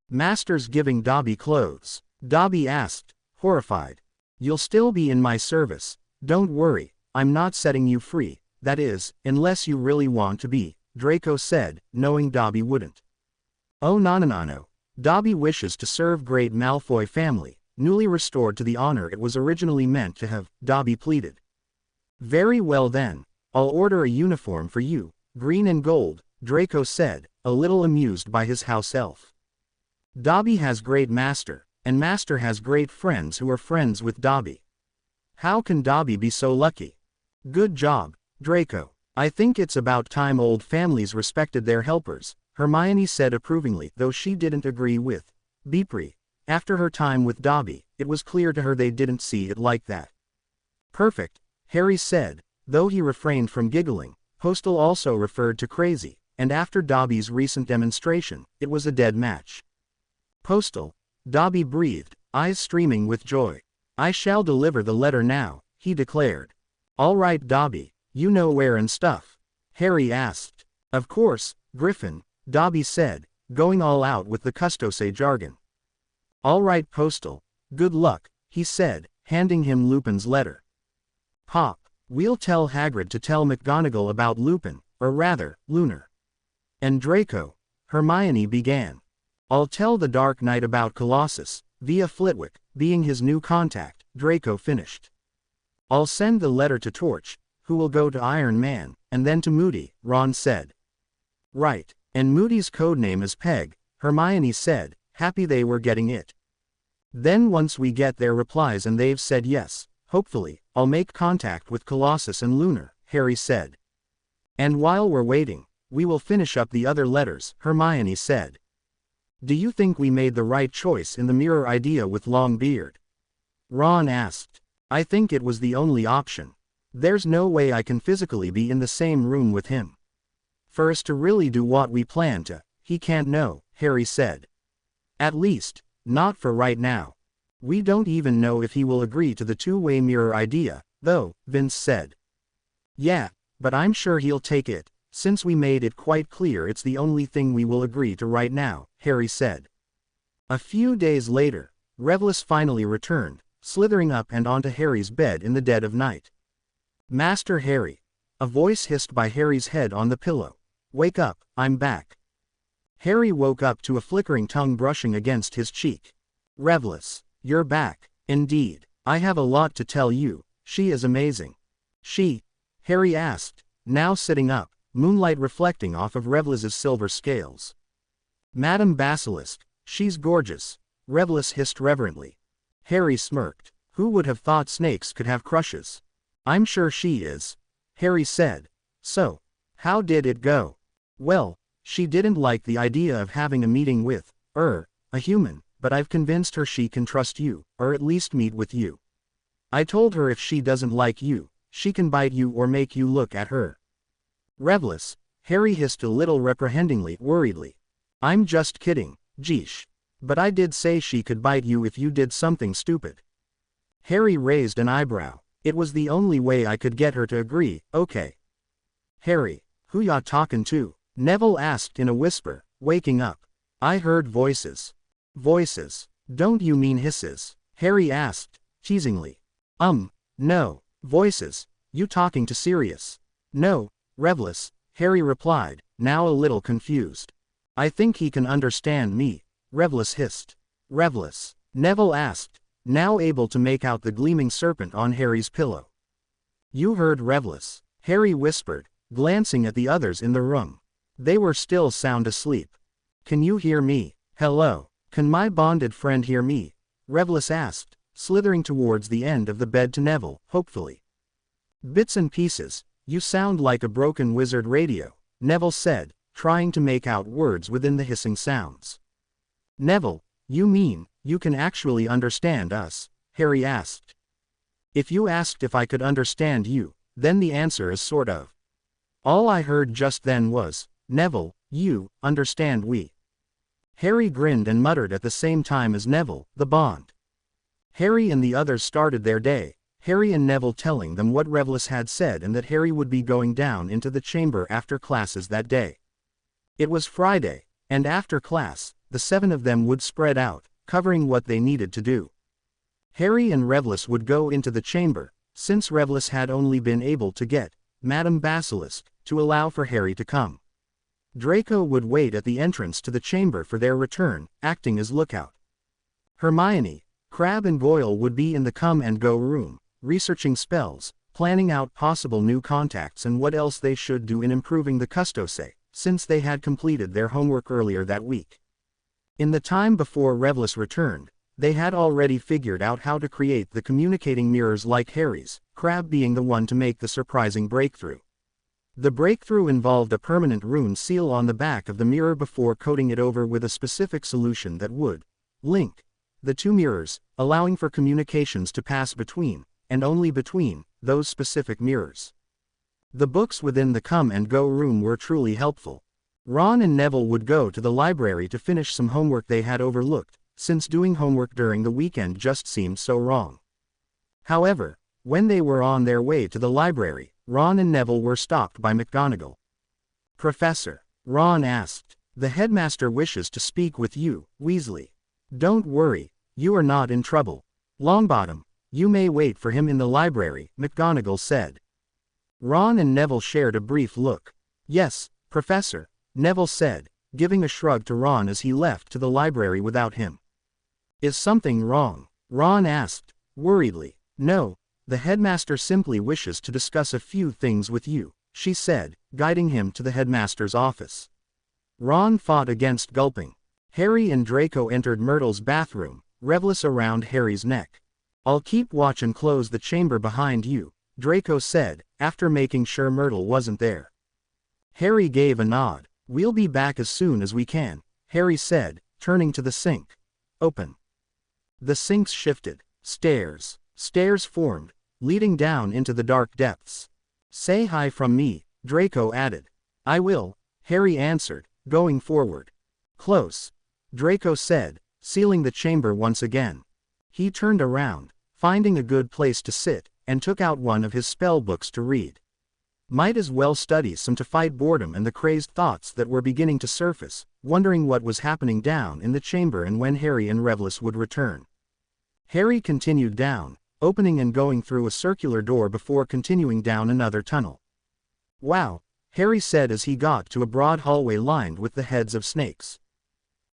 Master's giving Dobby clothes. Dobby asked, horrified. You'll still be in my service. Don't worry, I'm not setting you free, that is, unless you really want to be, Draco said, knowing Dobby wouldn't. Oh no. Dobby wishes to serve great Malfoy family, newly restored to the honor it was originally meant to have, Dobby pleaded. Very well then, I'll order a uniform for you, green and gold, Draco said, a little amused by his house elf. Dobby has great master, and master has great friends who are friends with Dobby. How can Dobby be so lucky? Good job, Draco. I think it's about time old families respected their helpers, Hermione said approvingly, though she didn't agree with Beeprey. After her time with Dobby, it was clear to her they didn't see it like that. Perfect, Harry said, though he refrained from giggling. Postal also referred to crazy, and after Dobby's recent demonstration, it was a dead match. Postal, Dobby breathed, eyes streaming with joy. I shall deliver the letter now, he declared. All right Dobby, you know where and stuff? Harry asked. Of course, Griffin, Dobby said, going all out with the Custose jargon. All right Postal, good luck, he said, handing him Lupin's letter. Pop, we'll tell Hagrid to tell McGonagall about Lupin, or rather, Lunar. And Draco, Hermione began. I'll tell the Dark Knight about Colossus, via Flitwick, being his new contact, Draco finished. I'll send the letter to Torch, who will go to Iron Man, and then to Moody, Ron said. Right, and Moody's codename is Peg, Hermione said, happy they were getting it. Then once we get their replies and they've said yes, hopefully, I'll make contact with Colossus and Lunar, Harry said. And while we're waiting, we will finish up the other letters, Hermione said. Do you think we made the right choice in the mirror idea with Longbeard? Ron asked. I think it was the only option. There's no way I can physically be in the same room with him. For us to really do what we plan to, he can't know, Harry said. At least, not for right now. We don't even know if he will agree to the two-way mirror idea, though, Vince said. Yeah, but I'm sure he'll take it, since we made it quite clear it's the only thing we will agree to right now, Harry said. A few days later, Revlis finally returned, slithering up and onto Harry's bed in the dead of night. Master Harry. A voice hissed by Harry's head on the pillow. Wake up, I'm back. Harry woke up to a flickering tongue brushing against his cheek. Revlis, you're back. Indeed, I have a lot to tell you. She is amazing. She? Harry asked, now sitting up, moonlight reflecting off of Revlis's silver scales. Madame Basilisk, she's gorgeous, Revlis hissed reverently. Harry smirked. Who would have thought snakes could have crushes? I'm sure she is, Harry said. So, how did it go? Well, she didn't like the idea of having a meeting with, a human, but I've convinced her she can trust you, or at least meet with you. I told her if she doesn't like you, she can bite you or make you look at her. Revlis, Harry hissed a little reprehendingly, worriedly. I'm just kidding, Jeesh. But I did say she could bite you if you did something stupid. Harry raised an eyebrow. It was the only way I could get her to agree, okay. Harry, who ya talkin' to? Neville asked in a whisper, waking up. I heard voices. Voices? Don't you mean hisses? Harry asked, teasingly. No, voices. You talking to Sirius? No, Revlis, Harry replied, now a little confused. I think he can understand me, Revlis hissed. Revlis, Neville asked, now able to make out the gleaming serpent on Harry's pillow. You heard Revlis, Harry whispered, glancing at the others in the room. They were still sound asleep. Can you hear me? Hello. Can my bonded friend hear me? Revlis asked, slithering towards the end of the bed to Neville, hopefully. Bits and pieces, you sound like a broken wizard radio, Neville said, trying to make out words within the hissing sounds. Neville, you mean, you can actually understand us? Harry asked. If you asked if I could understand you, then the answer is sort of. All I heard just then was, Neville, you understand we. Harry grinned and muttered at the same time as Neville, the bond. Harry and the others started their day, Harry and Neville telling them what Revlis had said and that Harry would be going down into the chamber after classes that day. It was Friday, and after class, the 7 of them would spread out, covering what they needed to do. Harry and Revlis would go into the chamber, since Revlis had only been able to get Madame Basilisk to allow for Harry to come. Draco would wait at the entrance to the chamber for their return, acting as lookout. Hermione, Crabbe and Goyle would be in the come-and-go room, researching spells, planning out possible new contacts and what else they should do in improving the Custose, since they had completed their homework earlier that week. In the time before Revlis returned, they had already figured out how to create the communicating mirrors like Harry's, Crabbe being the one to make the surprising breakthrough. The breakthrough involved a permanent rune seal on the back of the mirror before coating it over with a specific solution that would link the 2 mirrors, allowing for communications to pass between, and only between, those specific mirrors. The books within the come-and-go room were truly helpful. Ron and Neville would go to the library to finish some homework they had overlooked, since doing homework during the weekend just seemed so wrong. However, when they were on their way to the library, Ron and Neville were stopped by McGonagall. Professor, Ron asked, the headmaster wishes to speak with you, Weasley. Don't worry, you are not in trouble. Longbottom, you may wait for him in the library, McGonagall said. Ron and Neville shared a brief look. Yes, Professor, Neville said, giving a shrug to Ron as he left to the library without him. Is something wrong? Ron asked, worriedly. No, the headmaster simply wishes to discuss a few things with you, she said, guiding him to the headmaster's office. Ron fought against gulping. Harry and Draco entered Myrtle's bathroom, Revlis around Harry's neck. I'll keep watch and close the chamber behind you, Draco said, after making sure Myrtle wasn't there. Harry gave a nod. We'll be back as soon as we can, Harry said, turning to the sink. Open. The sinks shifted. Stairs formed, leading down into the dark depths. Say hi from me, Draco added. I will, Harry answered, going forward. Close, Draco said, sealing the chamber once again. He turned around, finding a good place to sit, and took out one of his spell books to read. Might as well study some to fight boredom and the crazed thoughts that were beginning to surface, wondering what was happening down in the chamber and when Harry and Revlis would return. Harry continued down, opening and going through a circular door before continuing down another tunnel. Wow, Harry said as he got to a broad hallway lined with the heads of snakes.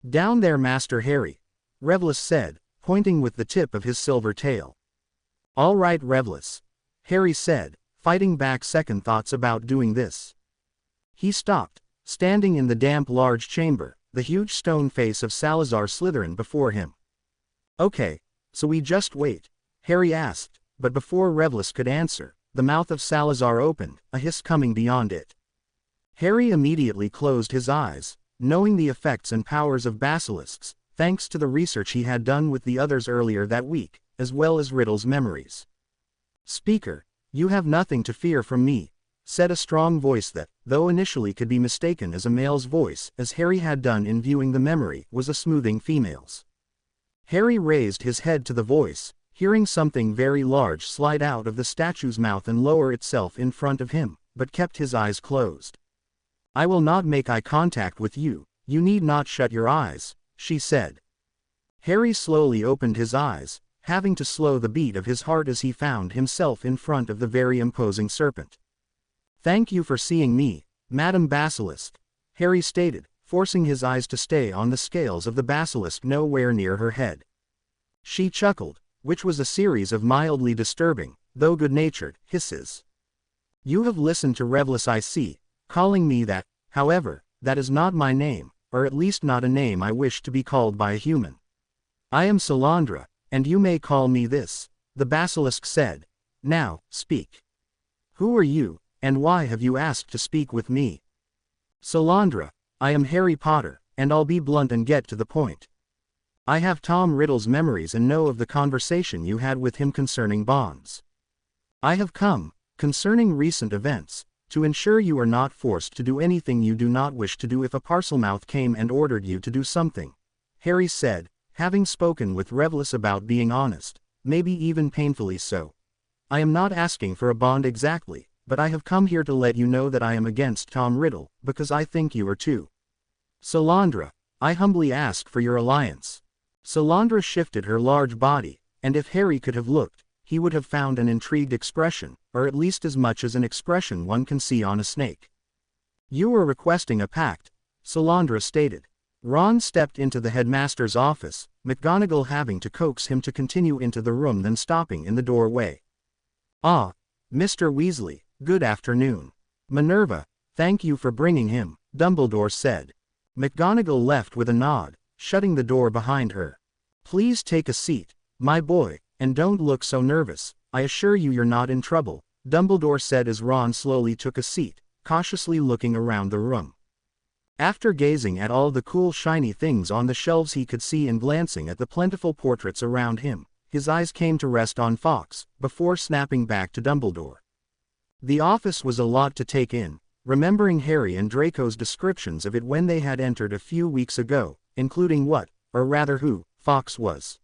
Down there, Master Harry, Revlis said, pointing with the tip of his silver tail. All right, Revlis, Harry said, fighting back second thoughts about doing this. He stopped, standing in the damp large chamber, the huge stone face of Salazar Slytherin before him. Okay, so we just wait, Harry asked, but before Revlis could answer, the mouth of Salazar opened, a hiss coming beyond it. Harry immediately closed his eyes, knowing the effects and powers of basilisks, thanks to the research he had done with the others earlier that week, as well as Riddle's memories. Speaker, you have nothing to fear from me, said a strong voice that, though initially could be mistaken as a male's voice, as Harry had done in viewing the memory, was a smoothing female's. Harry raised his head to the voice, hearing something very large slide out of the statue's mouth and lower itself in front of him, but kept his eyes closed. I will not make eye contact with you, you need not shut your eyes, she said. Harry slowly opened his eyes, having to slow the beat of his heart as he found himself in front of the very imposing serpent. Thank you for seeing me, Madame Basilisk, Harry stated, forcing his eyes to stay on the scales of the basilisk nowhere near her head. She chuckled, which was a series of mildly disturbing, though good-natured, hisses. You have listened to Revlis, I see, calling me that. However, that is not my name, or at least not a name I wish to be called by a human. I am Salandra, and you may call me this, the basilisk said. Now, speak. Who are you, and why have you asked to speak with me? Salandra, I am Harry Potter, and I'll be blunt and get to the point. I have Tom Riddle's memories and know of the conversation you had with him concerning bonds. I have come, concerning recent events, to ensure you are not forced to do anything you do not wish to do if a Parselmouth came and ordered you to do something, Harry said, having spoken with Revlis about being honest, maybe even painfully so. I am not asking for a bond exactly, but I have come here to let you know that I am against Tom Riddle, because I think you are too. Salandra, I humbly ask for your alliance. Salandra shifted her large body, and if Harry could have looked, he would have found an intrigued expression, or at least as much as an expression one can see on a snake. You are requesting a pact, Salandra stated. Ron stepped into the headmaster's office, McGonagall having to coax him to continue into the room then stopping in the doorway. Ah, Mr. Weasley, good afternoon. Minerva, thank you for bringing him, Dumbledore said. McGonagall left with a nod, shutting the door behind her. Please take a seat, my boy, and don't look so nervous, I assure you you're not in trouble, Dumbledore said as Ron slowly took a seat, cautiously looking around the room. After gazing at all the cool shiny things on the shelves he could see and glancing at the plentiful portraits around him, his eyes came to rest on Fawkes, before snapping back to Dumbledore. The office was a lot to take in, remembering Harry and Draco's descriptions of it when they had entered a few weeks ago, including what, or rather who, Fawkes was.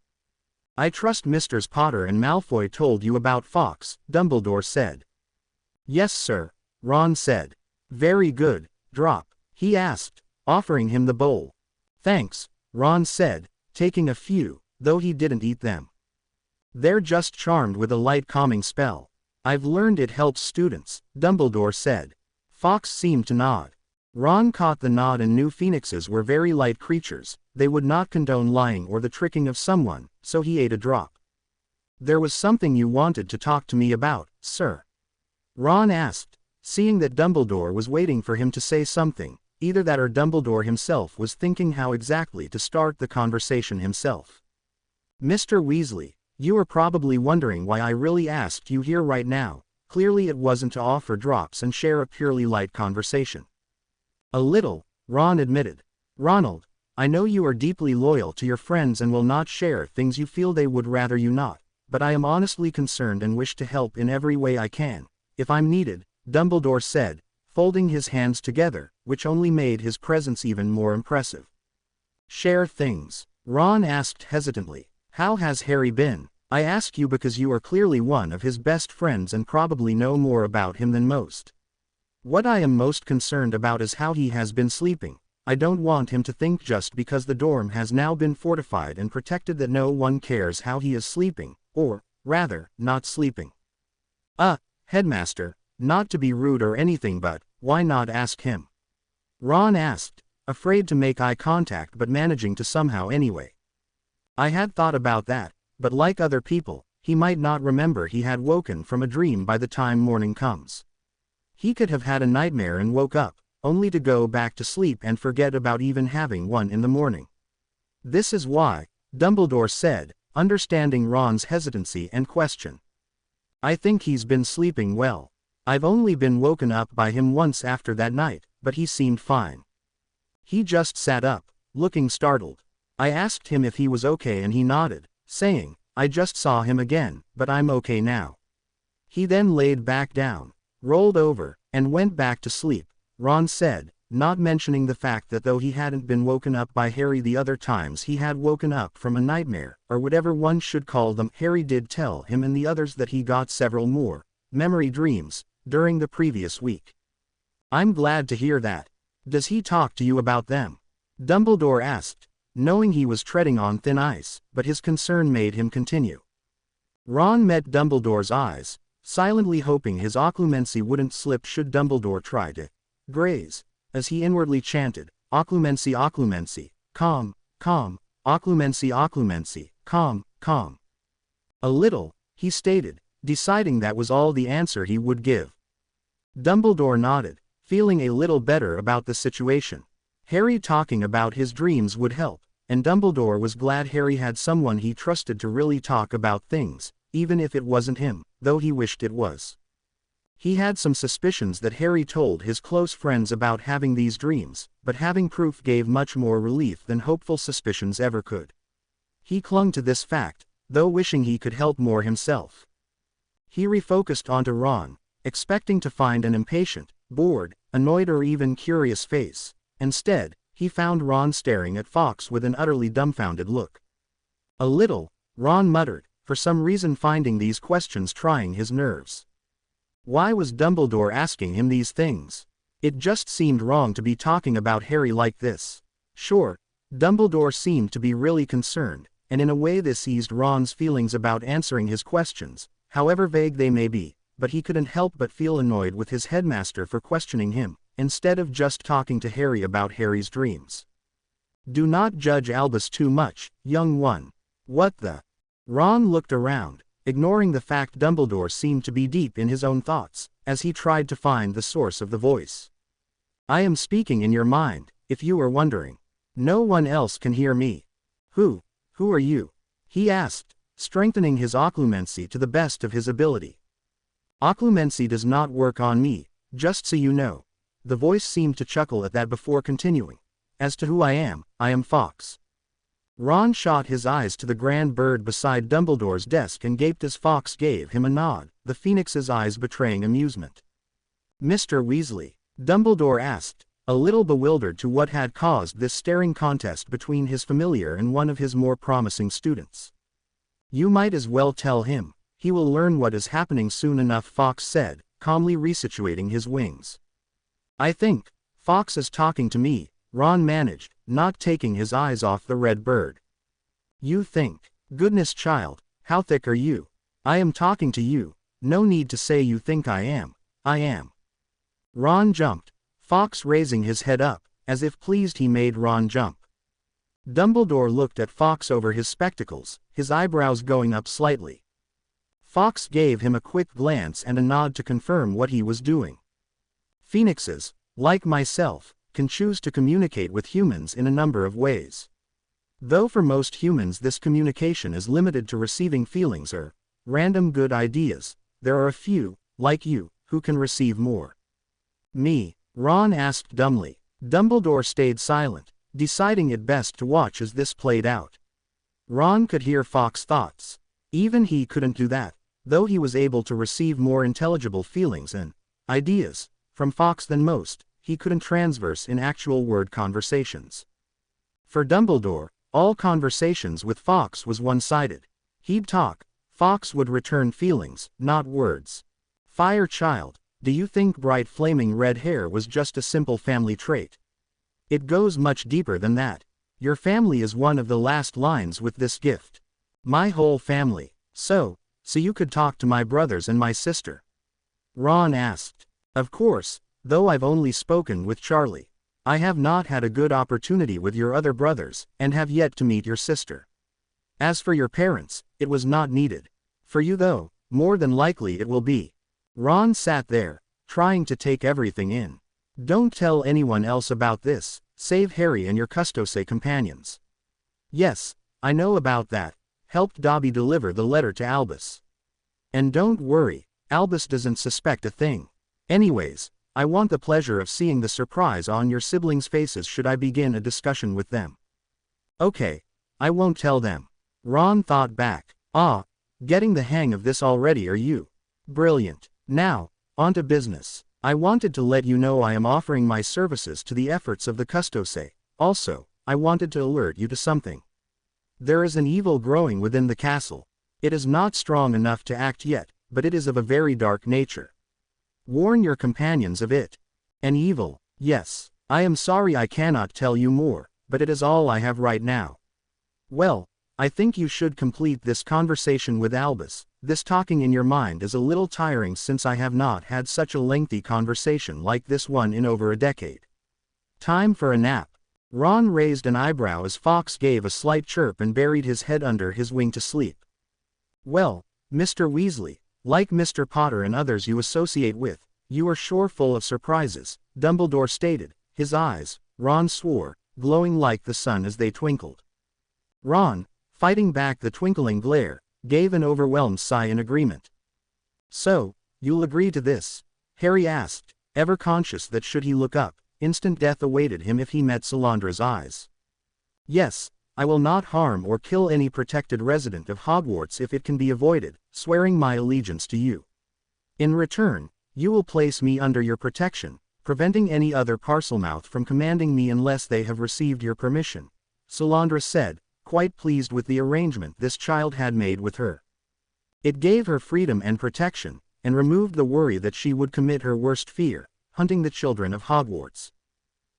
I trust Misters Potter and Malfoy told you about Fawkes, Dumbledore said. Yes sir, Ron said. Very good, drop, he asked, offering him the bowl. Thanks, Ron said, taking a few, though he didn't eat them. They're just charmed with a light calming spell. I've learned it helps students, Dumbledore said. Fawkes seemed to nod. Ron caught the nod and knew phoenixes were very light creatures, they would not condone lying or the tricking of someone, so he ate a drop. There was something you wanted to talk to me about, sir? Ron asked, seeing that Dumbledore was waiting for him to say something, either that or Dumbledore himself was thinking how exactly to start the conversation himself. Mr. Weasley, you are probably wondering why I really asked you here right now, clearly it wasn't to offer drops and share a purely light conversation. A little, Ron admitted. Ronald, I know you are deeply loyal to your friends and will not share things you feel they would rather you not, but I am honestly concerned and wish to help in every way I can, if I'm needed, Dumbledore said, folding his hands together, which only made his presence even more impressive. Share things? Ron asked hesitantly. How has Harry been? I ask you because you are clearly one of his best friends and probably know more about him than most. What I am most concerned about is how he has been sleeping. I don't want him to think just because the dorm has now been fortified and protected that no one cares how he is sleeping, or, rather, not sleeping. Headmaster, not to be rude or anything but, why not ask him? Ron asked, afraid to make eye contact but managing to somehow anyway. I had thought about that, but like other people, he might not remember he had woken from a dream by the time morning comes. He could have had a nightmare and woke up, only to go back to sleep and forget about even having one in the morning. This is why, Dumbledore said, understanding Ron's hesitancy and question. I think he's been sleeping well. I've only been woken up by him once after that night, but he seemed fine. He just sat up, looking startled. I asked him if he was okay and he nodded, saying, I just saw him again, but I'm okay now. He then laid back down, rolled over, and went back to sleep, Ron said, not mentioning the fact that though he hadn't been woken up by Harry the other times he had woken up from a nightmare, or whatever one should call them. Harry did tell him and the others that he got several more memory dreams during the previous week. I'm glad to hear that. Does he talk to you about them? Dumbledore asked, knowing he was treading on thin ice, but his concern made him continue. Ron met Dumbledore's eyes, silently hoping his occlumency wouldn't slip should Dumbledore try to graze, as he inwardly chanted, occlumency occlumency, calm, calm, occlumency occlumency, calm, calm. A little, he stated, deciding that was all the answer he would give. Dumbledore nodded, feeling a little better about the situation. Harry talking about his dreams would help, and Dumbledore was glad Harry had someone he trusted to really talk about things, even if it wasn't him, though he wished it was. He had some suspicions that Harry told his close friends about having these dreams, but having proof gave much more relief than hopeful suspicions ever could. He clung to this fact, though wishing he could help more himself. He refocused onto Ron, expecting to find an impatient, bored, annoyed or even curious face. Instead, he found Ron staring at Fawkes with an utterly dumbfounded look. A little, Ron muttered, for some reason finding these questions trying his nerves. Why was Dumbledore asking him these things? It just seemed wrong to be talking about Harry like this. Sure, Dumbledore seemed to be really concerned, and in a way this eased Ron's feelings about answering his questions, however vague they may be, but he couldn't help but feel annoyed with his headmaster for questioning him, instead of just talking to Harry about Harry's dreams. Do not judge Albus too much, young one. What the? Ron looked around, ignoring the fact Dumbledore seemed to be deep in his own thoughts, as he tried to find the source of the voice. I am speaking in your mind, if you are wondering. No one else can hear me. Who are you? He asked, strengthening his occlumency to the best of his ability. Occlumency does not work on me, just so you know. The voice seemed to chuckle at that before continuing. As to who I am Fawkes. Ron shot his eyes to the grand bird beside Dumbledore's desk and gaped as Fawkes gave him a nod, the phoenix's eyes betraying amusement. Mr. Weasley? Dumbledore asked, a little bewildered to what had caused this staring contest between his familiar and one of his more promising students. You might as well tell him. He will learn what is happening soon enough, Fawkes said, calmly resituating his wings. I think Fawkes is talking to me, Ron managed, not taking his eyes off the red bird. You think? Goodness child, how thick are you? I am talking to you, no need to say you think I am. I am. Ron jumped, Fawkes raising his head up, as if pleased he made Ron jump. Dumbledore looked at Fawkes over his spectacles, his eyebrows going up slightly. Fawkes gave him a quick glance and a nod to confirm what he was doing. Phoenixes, like myself, can choose to communicate with humans in a number of ways. Though for most humans this communication is limited to receiving feelings or random good ideas, there are a few, like you, who can receive more. Me? Ron asked dumbly. Dumbledore stayed silent, deciding it best to watch as this played out. Ron could hear Fawkes' thoughts. Even he couldn't do that, though he was able to receive more intelligible feelings and ideas from Fawkes than most. He couldn't transverse in actual word conversations. For Dumbledore, all conversations with Fawkes was one-sided. He'd talk, Fawkes would return feelings, not words. Fire child, do you think bright flaming red hair was just a simple family trait? It goes much deeper than that. Your family is one of the last lines with this gift. My whole family. So you could talk to my brothers and my sister? Ron asked. Of course. Though I've only spoken with Charlie. I have not had a good opportunity with your other brothers, and have yet to meet your sister. As for your parents, it was not needed. For you though, more than likely it will be. Ron sat there, trying to take everything in. Don't tell anyone else about this, save Harry and your Custose companions. Yes, I know about that, helped Dobby deliver the letter to Albus. And don't worry, Albus doesn't suspect a thing. Anyways, I want the pleasure of seeing the surprise on your siblings' faces should I begin a discussion with them. Okay, I won't tell them. Ron thought back. Getting the hang of this already, are you? Brilliant. Now, on to business. I wanted to let you know I am offering my services to the efforts of the Custose. Also, I wanted to alert you to something. There is an evil growing within the castle. It is not strong enough to act yet, but it is of a very dark nature. Warn your companions of it. An evil, yes. I am sorry I cannot tell you more, but it is all I have right now. Well, I think you should complete this conversation with Albus. This talking in your mind is a little tiring since I have not had such a lengthy conversation like this one in over a decade. Time for a nap. Ron raised an eyebrow as Fawkes gave a slight chirp and buried his head under his wing to sleep. Well, Mr. Weasley, Like Mr. Potter and others you associate with, you are sure full of surprises, Dumbledore stated, his eyes, Ron swore, glowing like the sun as they twinkled. Ron, fighting back the twinkling glare, gave an overwhelmed sigh in agreement. So, you'll agree to this? Harry asked, ever conscious that should he look up, instant death awaited him if he met Solandra's eyes. Yes, I will not harm or kill any protected resident of Hogwarts if it can be avoided, swearing my allegiance to you. In return, you will place me under your protection, preventing any other Parselmouth from commanding me unless they have received your permission, Solandra said, quite pleased with the arrangement this child had made with her. It gave her freedom and protection, and removed the worry that she would commit her worst fear, hunting the children of Hogwarts.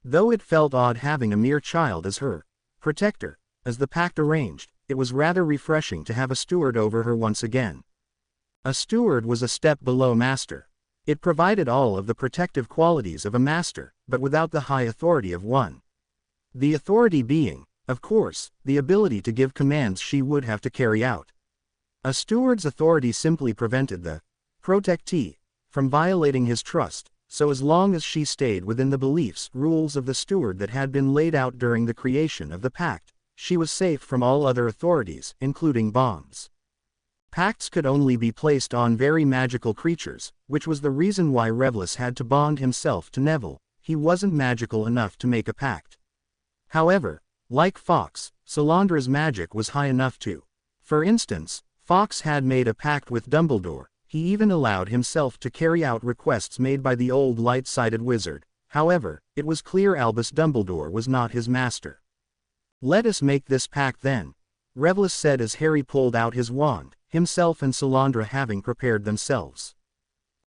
Though it felt odd having a mere child as her protector, as the pact arranged, it was rather refreshing to have a steward over her once again. A steward was a step below master. It provided all of the protective qualities of a master, but without the high authority of one. The authority being, of course, the ability to give commands she would have to carry out. A steward's authority simply prevented the protectee from violating his trust, so as long as she stayed within the beliefs, rules of the steward that had been laid out during the creation of the pact, she was safe from all other authorities, including bonds. Pacts could only be placed on very magical creatures, which was the reason why Revlis had to bond himself to Neville. He wasn't magical enough to make a pact. However, like Fawkes, Solandra's magic was high enough to. For instance, Fawkes had made a pact with Dumbledore. He even allowed himself to carry out requests made by the old light-sided wizard. However, it was clear Albus Dumbledore was not his master. Let us make this pact then, Revlis said as Harry pulled out his wand, himself and Solandra having prepared themselves.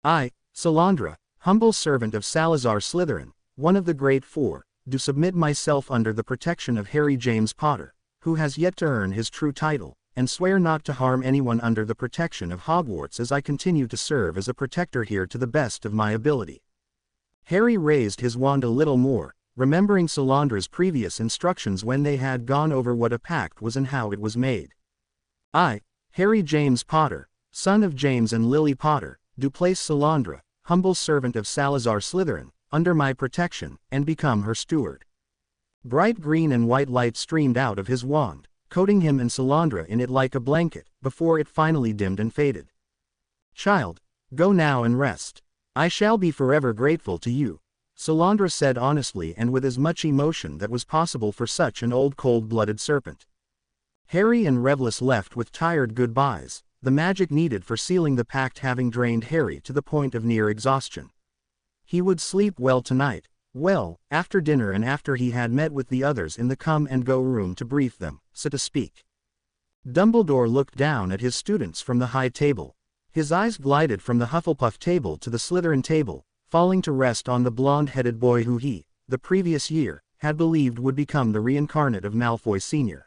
I, Solandra, humble servant of Salazar Slytherin, one of the Great Four, do submit myself under the protection of Harry James Potter, who has yet to earn his true title, and swear not to harm anyone under the protection of Hogwarts as I continue to serve as a protector here to the best of my ability. Harry raised his wand a little more, remembering Solandra's previous instructions when they had gone over what a pact was and how it was made. I, Harry James Potter, son of James and Lily Potter, do place Solandra, humble servant of Salazar Slytherin, under my protection, and become her steward. Bright green and white light streamed out of his wand, coating him and Solandra in it like a blanket, before it finally dimmed and faded. Child, go now and rest. I shall be forever grateful to you, Solandra said honestly and with as much emotion that was possible for such an old cold-blooded serpent. Harry and Revlis left with tired goodbyes, the magic needed for sealing the pact having drained Harry to the point of near exhaustion. He would sleep well tonight, well, after dinner and after he had met with the others in the come-and-go room to brief them, so to speak. Dumbledore looked down at his students from the high table. His eyes glided from the Hufflepuff table to the Slytherin table, falling to rest on the blonde-headed boy who he, the previous year, had believed would become the reincarnate of Malfoy Sr.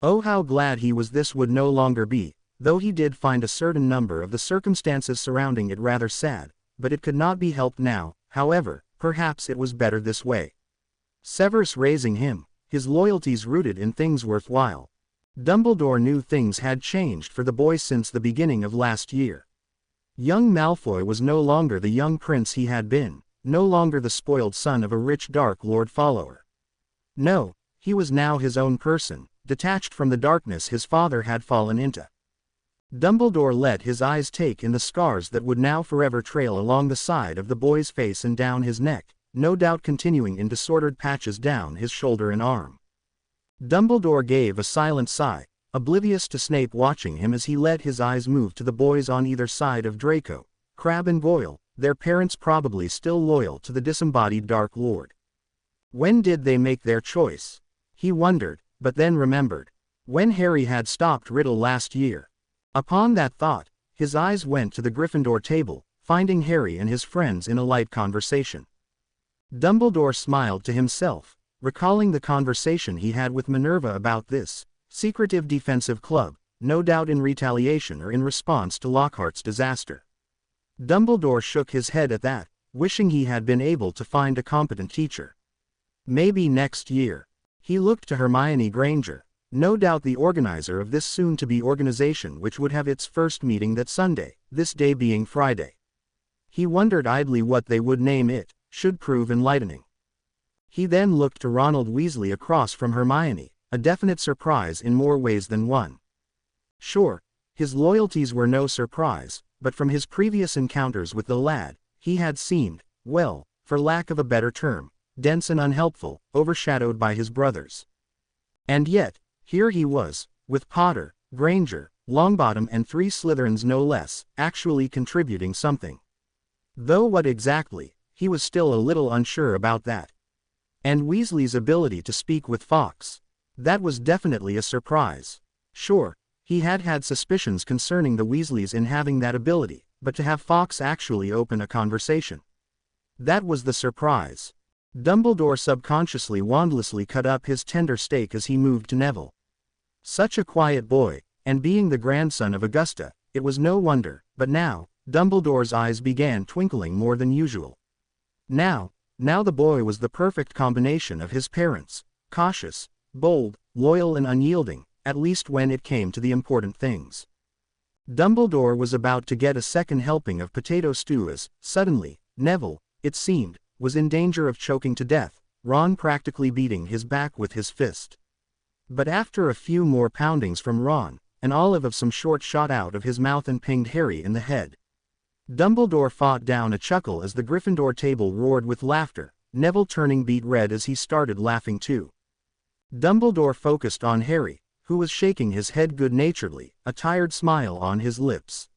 Oh, how glad he was this would no longer be, though he did find a certain number of the circumstances surrounding it rather sad, but it could not be helped now. However, perhaps it was better this way. Severus raising him, his loyalties rooted in things worthwhile. Dumbledore knew things had changed for the boy since the beginning of last year. Young Malfoy was no longer the young prince he had been, no longer the spoiled son of a rich Dark Lord follower. No, he was now his own person, detached from the darkness his father had fallen into. Dumbledore let his eyes take in the scars that would now forever trail along the side of the boy's face and down his neck, no doubt continuing in disordered patches down his shoulder and arm. Dumbledore gave a silent sigh, oblivious to Snape watching him as he let his eyes move to the boys on either side of Draco, Crabbe and Goyle, their parents probably still loyal to the disembodied Dark Lord. When did they make their choice? He wondered, but then remembered. When Harry had stopped Riddle last year. Upon that thought, his eyes went to the Gryffindor table, finding Harry and his friends in a light conversation. Dumbledore smiled to himself, recalling the conversation he had with Minerva about this secretive defensive club, no doubt in retaliation or in response to Lockhart's disaster. Dumbledore shook his head at that, wishing he had been able to find a competent teacher. Maybe next year. He looked to Hermione Granger. No doubt the organizer of this soon-to-be organization which would have its first meeting that Sunday, this day being Friday. He wondered idly what they would name it, should prove enlightening. He then looked to Ronald Weasley across from Hermione, a definite surprise in more ways than one. Sure, his loyalties were no surprise, but from his previous encounters with the lad, he had seemed, well, for lack of a better term, dense and unhelpful, overshadowed by his brothers. And yet, here he was, with Potter, Granger, Longbottom and 3 Slytherins no less, actually contributing something. Though what exactly, he was still a little unsure about that. And Weasley's ability to speak with Fawkes. That was definitely a surprise. Sure, he had had suspicions concerning the Weasleys in having that ability, but to have Fawkes actually open a conversation. That was the surprise. Dumbledore subconsciously wandlessly cut up his tender steak as he moved to Neville. Such a quiet boy, and being the grandson of Augusta, it was no wonder, but now, Dumbledore's eyes began twinkling more than usual. Now the boy was the perfect combination of his parents, cautious, bold, loyal and unyielding, at least when it came to the important things. Dumbledore was about to get a second helping of potato stew as, suddenly, Neville, it seemed, was in danger of choking to death, Ron practically beating his back with his fist. But after a few more poundings from Ron, an olive of some sort shot out of his mouth and pinged Harry in the head. Dumbledore fought down a chuckle as the Gryffindor table roared with laughter, Neville turning beet red as he started laughing too. Dumbledore focused on Harry, who was shaking his head good-naturedly, a tired smile on his lips.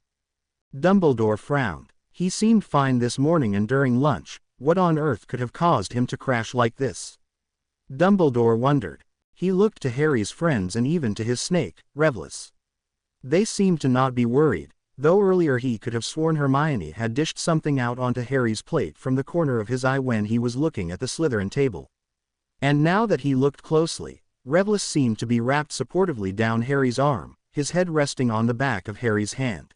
Dumbledore frowned. He seemed fine this morning and during lunch, what on earth could have caused him to crash like this? Dumbledore wondered. He looked to Harry's friends and even to his snake, Revlis. They seemed to not be worried, though earlier he could have sworn Hermione had dished something out onto Harry's plate from the corner of his eye when he was looking at the Slytherin table. And now that he looked closely, Revlis seemed to be wrapped supportively down Harry's arm, his head resting on the back of Harry's hand.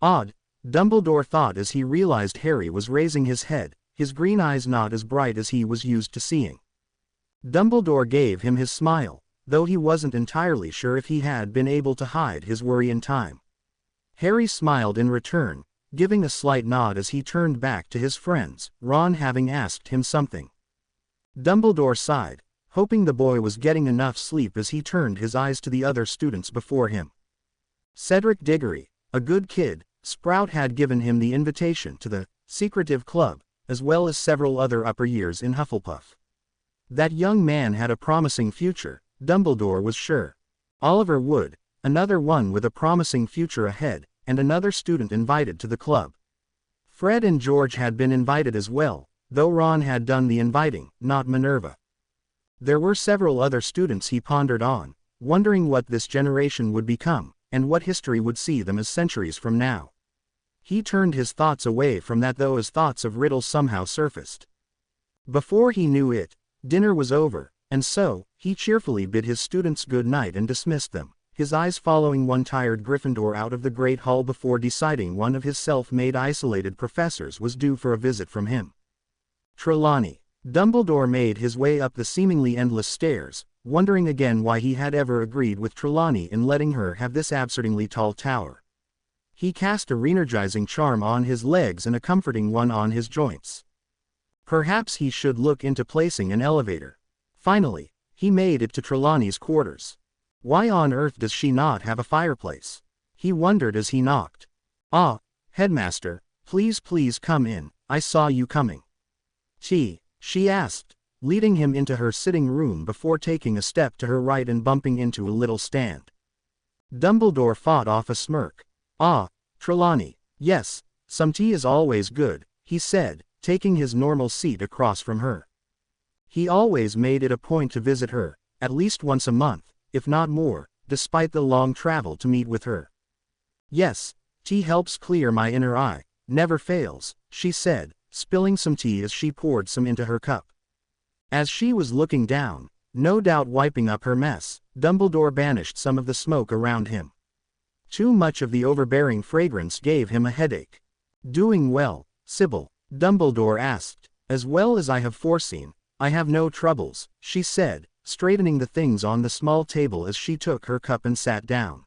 Odd, Dumbledore thought as he realized Harry was raising his head, his green eyes not as bright as he was used to seeing. Dumbledore gave him his smile, though he wasn't entirely sure if he had been able to hide his worry in time. Harry smiled in return, giving a slight nod as he turned back to his friends, Ron having asked him something. Dumbledore sighed, hoping the boy was getting enough sleep as he turned his eyes to the other students before him. Cedric Diggory, a good kid, Sprout had given him the invitation to the secretive club, as well as several other upper years in Hufflepuff. That young man had a promising future, Dumbledore was sure. Oliver Wood, another one with a promising future ahead, and another student invited to the club. Fred and George had been invited as well, though Ron had done the inviting, not Minerva. There were several other students he pondered on, wondering what this generation would become, and what history would see them as centuries from now. He turned his thoughts away from that though as thoughts of riddles somehow surfaced. Before he knew it, dinner was over, and so, he cheerfully bid his students good night and dismissed them, his eyes following one tired Gryffindor out of the great hall before deciding one of his self-made isolated professors was due for a visit from him. Trelawney. Dumbledore made his way up the seemingly endless stairs, wondering again why he had ever agreed with Trelawney in letting her have this absurdly tall tower. He cast a re-energizing charm on his legs and a comforting one on his joints. Perhaps he should look into placing an elevator. Finally, he made it to Trelawney's quarters. Why on earth does she not have a fireplace? He wondered as he knocked. Ah, headmaster, please come in, I saw you coming. Tea, she asked, leading him into her sitting room before taking a step to her right and bumping into a little stand. Dumbledore fought off a smirk. Ah, Trelawney, yes, some tea is always good, he said, taking his normal seat across from her. He always made it a point to visit her, at least once a month, if not more, despite the long travel to meet with her. Yes, tea helps clear my inner eye, never fails, she said, spilling some tea as she poured some into her cup. As she was looking down, no doubt wiping up her mess, Dumbledore banished some of the smoke around him. Too much of the overbearing fragrance gave him a headache. Doing well, Sybil? Dumbledore asked. As well as I have foreseen, I have no troubles, she said, straightening the things on the small table as she took her cup and sat down.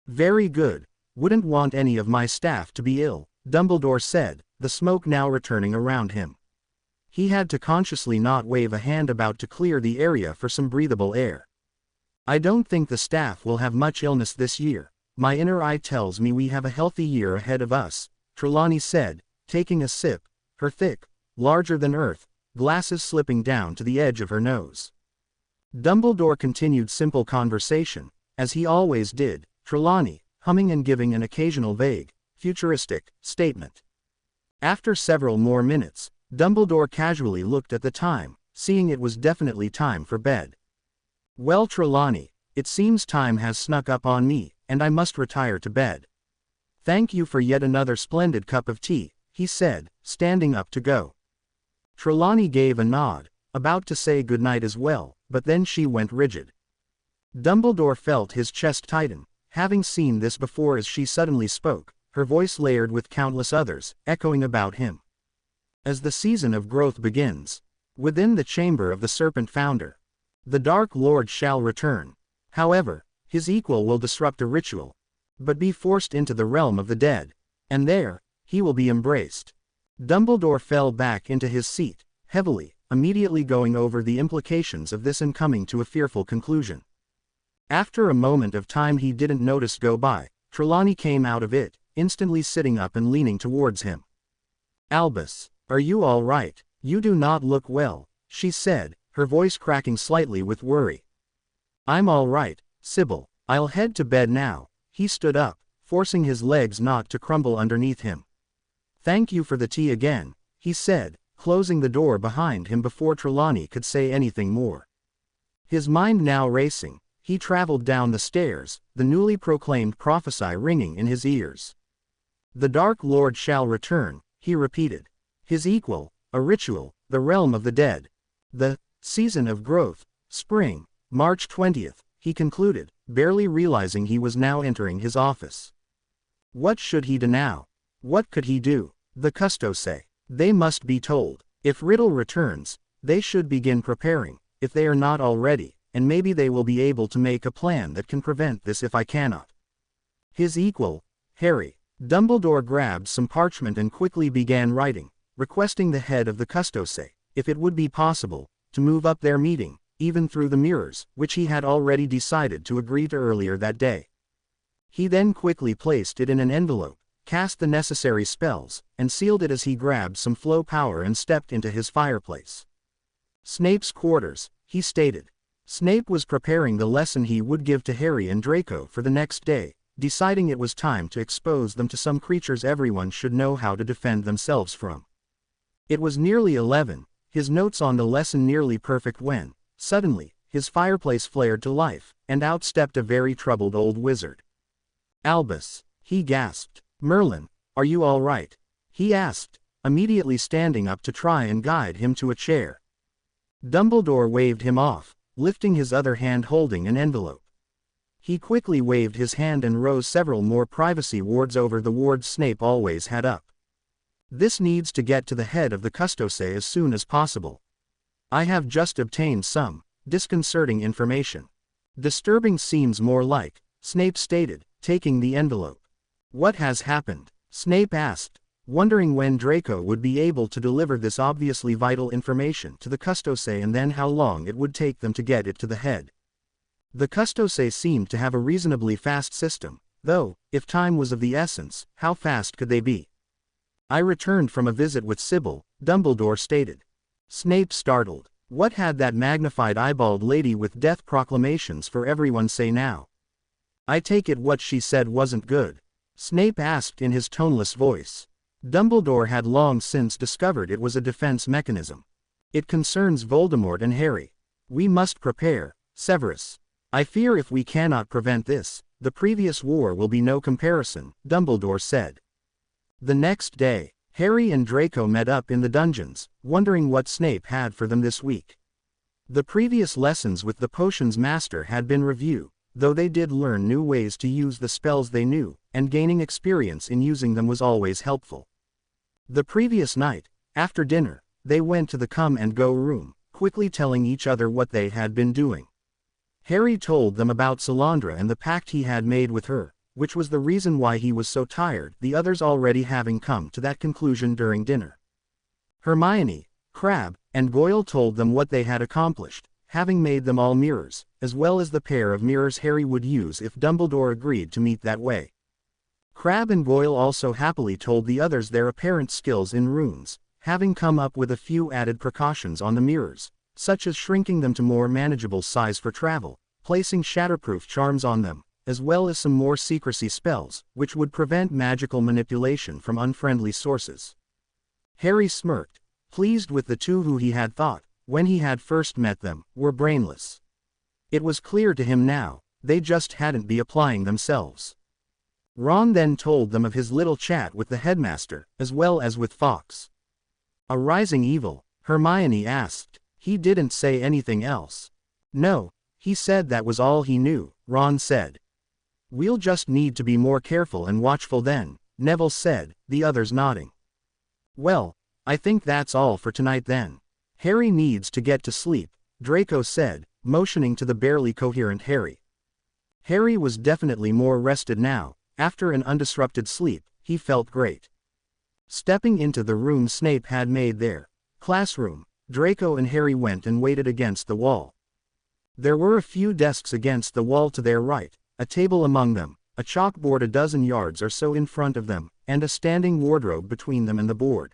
"Very good. Wouldn't want any of my staff to be ill," Dumbledore said, the smoke now returning around him. He had to consciously not wave a hand about to clear the area for some breathable air. "I don't think the staff will have much illness this year. My inner eye tells me we have a healthy year ahead of us," Trelawney said, taking a sip, her thick, larger-than-earth, glasses slipping down to the edge of her nose. Dumbledore continued simple conversation, as he always did, Trelawney, humming and giving an occasional vague, futuristic, statement. After several more minutes, Dumbledore casually looked at the time, seeing it was definitely time for bed. "Well, Trelawney, it seems time has snuck up on me, and I must retire to bed. Thank you for yet another splendid cup of tea," he said, standing up to go. Trelawney gave a nod, about to say goodnight as well, but then she went rigid. Dumbledore felt his chest tighten, having seen this before as she suddenly spoke, her voice layered with countless others, echoing about him. "As the season of growth begins, within the chamber of the Serpent Founder, the Dark Lord shall return. However, his equal will disrupt a ritual, but be forced into the realm of the dead, and there, he will be embraced." Dumbledore fell back into his seat, heavily, immediately going over the implications of this and coming to a fearful conclusion. After a moment of time he didn't notice go by, Trelawney came out of it, instantly sitting up and leaning towards him. "Albus, are you all right? You do not look well," she said, her voice cracking slightly with worry. "I'm all right, Sybil. I'll head to bed now." He stood up, forcing his legs not to crumble underneath him. "Thank you for the tea again," he said, closing the door behind him before Trelawney could say anything more. His mind now racing, he traveled down the stairs, the newly proclaimed prophecy ringing in his ears. "The Dark Lord shall return," he repeated. "His equal, a ritual, the realm of the dead. The season of growth, spring, March 20th, he concluded, barely realizing he was now entering his office. What should he do now? What could he do? The Custose. They must be told. If Riddle returns, they should begin preparing, if they are not already, and maybe they will be able to make a plan that can prevent this if I cannot. His equal, Harry. Dumbledore grabbed some parchment and quickly began writing, requesting the head of the Custose, if it would be possible, to move up their meeting, even through the mirrors, which he had already decided to agree to earlier that day. He then quickly placed it in an envelope, cast the necessary spells, and sealed it as he grabbed some flow power and stepped into his fireplace. Snape's quarters, he stated. Snape was preparing the lesson he would give to Harry and Draco for the next day, deciding it was time to expose them to some creatures everyone should know how to defend themselves from. It was nearly 11, his notes on the lesson nearly perfect when, suddenly, his fireplace flared to life, and out stepped a very troubled old wizard. "Albus," he gasped. "Merlin, are you all right?" he asked, immediately standing up to try and guide him to a chair. Dumbledore waved him off, lifting his other hand holding an envelope. He quickly waved his hand and rose several more privacy wards over the wards Snape always had up. "This needs to get to the head of the Custose as soon as possible. I have just obtained some disconcerting information." "Disturbing seems more like," Snape stated, taking the envelope. "What has happened?" Snape asked, wondering when Draco would be able to deliver this obviously vital information to the Custose and then how long it would take them to get it to the head. The Custose seemed to have a reasonably fast system, though, if time was of the essence, how fast could they be? "I returned from a visit with Sybil," Dumbledore stated. Snape startled. What had that magnified eyeballed lady with death proclamations for everyone say now? "I take it what she said wasn't good?" Snape asked in his toneless voice. Dumbledore had long since discovered it was a defense mechanism. "It concerns Voldemort and Harry. We must prepare, Severus. I fear if we cannot prevent this, the previous war will be no comparison," Dumbledore said. The next day, Harry and Draco met up in the dungeons, wondering what Snape had for them this week. The previous lessons with the potions master had been reviewed, though they did learn new ways to use the spells they knew, and gaining experience in using them was always helpful. The previous night, after dinner, they went to the come-and-go room, quickly telling each other what they had been doing. Harry told them about Salandra and the pact he had made with her, which was the reason why he was so tired, the others already having come to that conclusion during dinner. Hermione, Crabbe, and Goyle told them what they had accomplished, having made them all mirrors, as well as the pair of mirrors Harry would use if Dumbledore agreed to meet that way. Crabbe and Goyle also happily told the others their apparent skills in runes, having come up with a few added precautions on the mirrors, such as shrinking them to more manageable size for travel, placing shatterproof charms on them, as well as some more secrecy spells, which would prevent magical manipulation from unfriendly sources. Harry smirked, pleased with the two who he had thought, when he had first met them, were brainless. It was clear to him now, they just hadn't been applying themselves. Ron then told them of his little chat with the headmaster, as well as with Fawkes. A rising evil, Hermione asked. He didn't say anything else. No, he said that was all he knew, Ron said. We'll just need to be more careful and watchful then, Neville said, the others nodding. Well, I think that's all for tonight then. Harry needs to get to sleep, Draco said, motioning to the barely coherent Harry. Harry was definitely more rested now. After an undisrupted sleep, he felt great. Stepping into the room Snape had made their classroom, Draco and Harry went and waited against the wall. There were a few desks against the wall to their right, a table among them, a chalkboard a dozen yards or so in front of them, and a standing wardrobe between them and the board.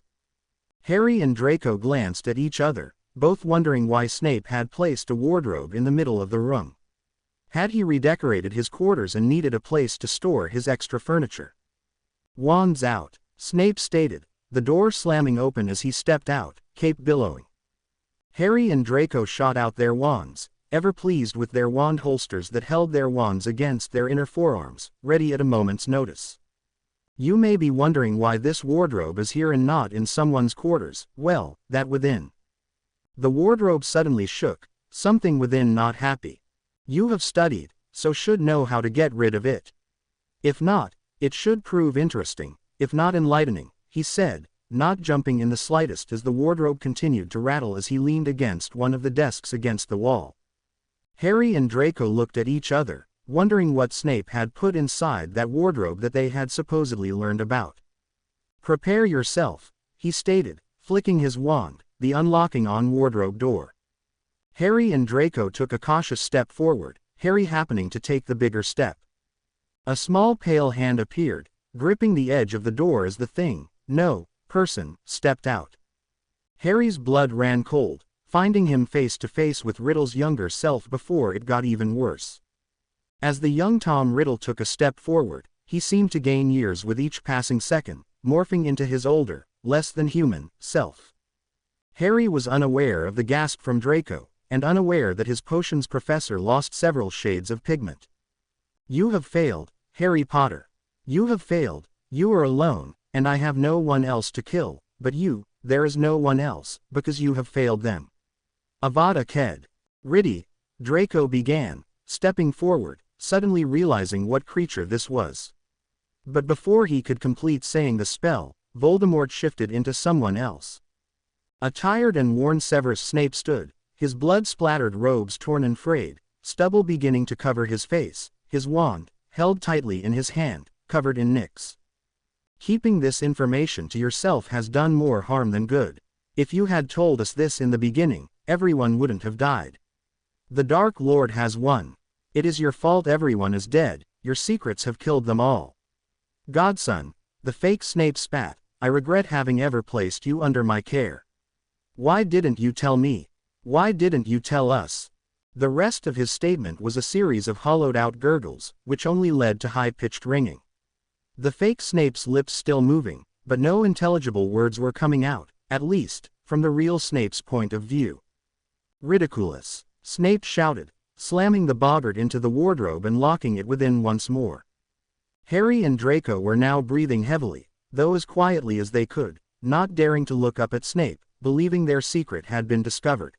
Harry and Draco glanced at each other, both wondering why Snape had placed a wardrobe in the middle of the room. Had he redecorated his quarters and needed a place to store his extra furniture? Wands out, Snape stated, the door slamming open as he stepped out, cape billowing. Harry and Draco shot out their wands, ever pleased with their wand holsters that held their wands against their inner forearms, ready at a moment's notice. You may be wondering why this wardrobe is here and not in someone's quarters. Well, that within. The wardrobe suddenly shook, something within not happy. You have studied, so should know how to get rid of it. If not, it should prove interesting, if not enlightening, he said, not jumping in the slightest as the wardrobe continued to rattle as he leaned against one of the desks against the wall. Harry and Draco looked at each other, wondering what Snape had put inside that wardrobe that they had supposedly learned about. Prepare yourself, he stated, flicking his wand, the unlocking on wardrobe door. Harry and Draco took a cautious step forward, Harry happening to take the bigger step. A small pale hand appeared, gripping the edge of the door as the thing, no, person, stepped out. Harry's blood ran cold, finding him face to face with Riddle's younger self before it got even worse. As the young Tom Riddle took a step forward, he seemed to gain years with each passing second, morphing into his older, less than human, self. Harry was unaware of the gasp from Draco, and unaware that his potions professor lost several shades of pigment. You have failed, Harry Potter. You have failed, you are alone, and I have no one else to kill, but you, there is no one else, because you have failed them. Avada Ked. Riddy, Draco began, stepping forward, suddenly realizing what creature this was. But before he could complete saying the spell, Voldemort shifted into someone else. A tired and worn Severus Snape stood, his blood-splattered robes torn and frayed, stubble beginning to cover his face, his wand, held tightly in his hand, covered in nicks. Keeping this information to yourself has done more harm than good. If you had told us this in the beginning, everyone wouldn't have died. The Dark Lord has won. It is your fault everyone is dead, your secrets have killed them all. Godson, the fake Snape spat, I regret having ever placed you under my care. Why didn't you tell me? Why didn't you tell us? The rest of his statement was a series of hollowed-out gurgles, which only led to high-pitched ringing. The fake Snape's lips still moving, but no intelligible words were coming out, at least, from the real Snape's point of view. Ridiculous, Snape shouted, slamming the boggart into the wardrobe and locking it within once more. Harry and Draco were now breathing heavily, though as quietly as they could, not daring to look up at Snape, believing their secret had been discovered.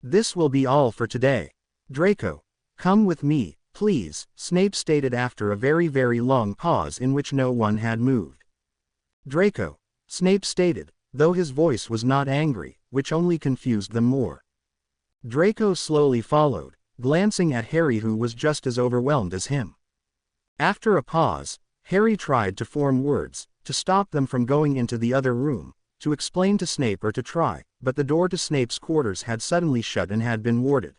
This will be all for today. Draco, come with me, please, Snape stated after a very very long pause in which no one had moved. Draco, Snape stated, though his voice was not angry, which only confused them more. Draco slowly followed, glancing at Harry, who was just as overwhelmed as him. After a pause, Harry tried to form words, to stop them from going into the other room, to explain to Snape or to try, but the door to Snape's quarters had suddenly shut and had been warded.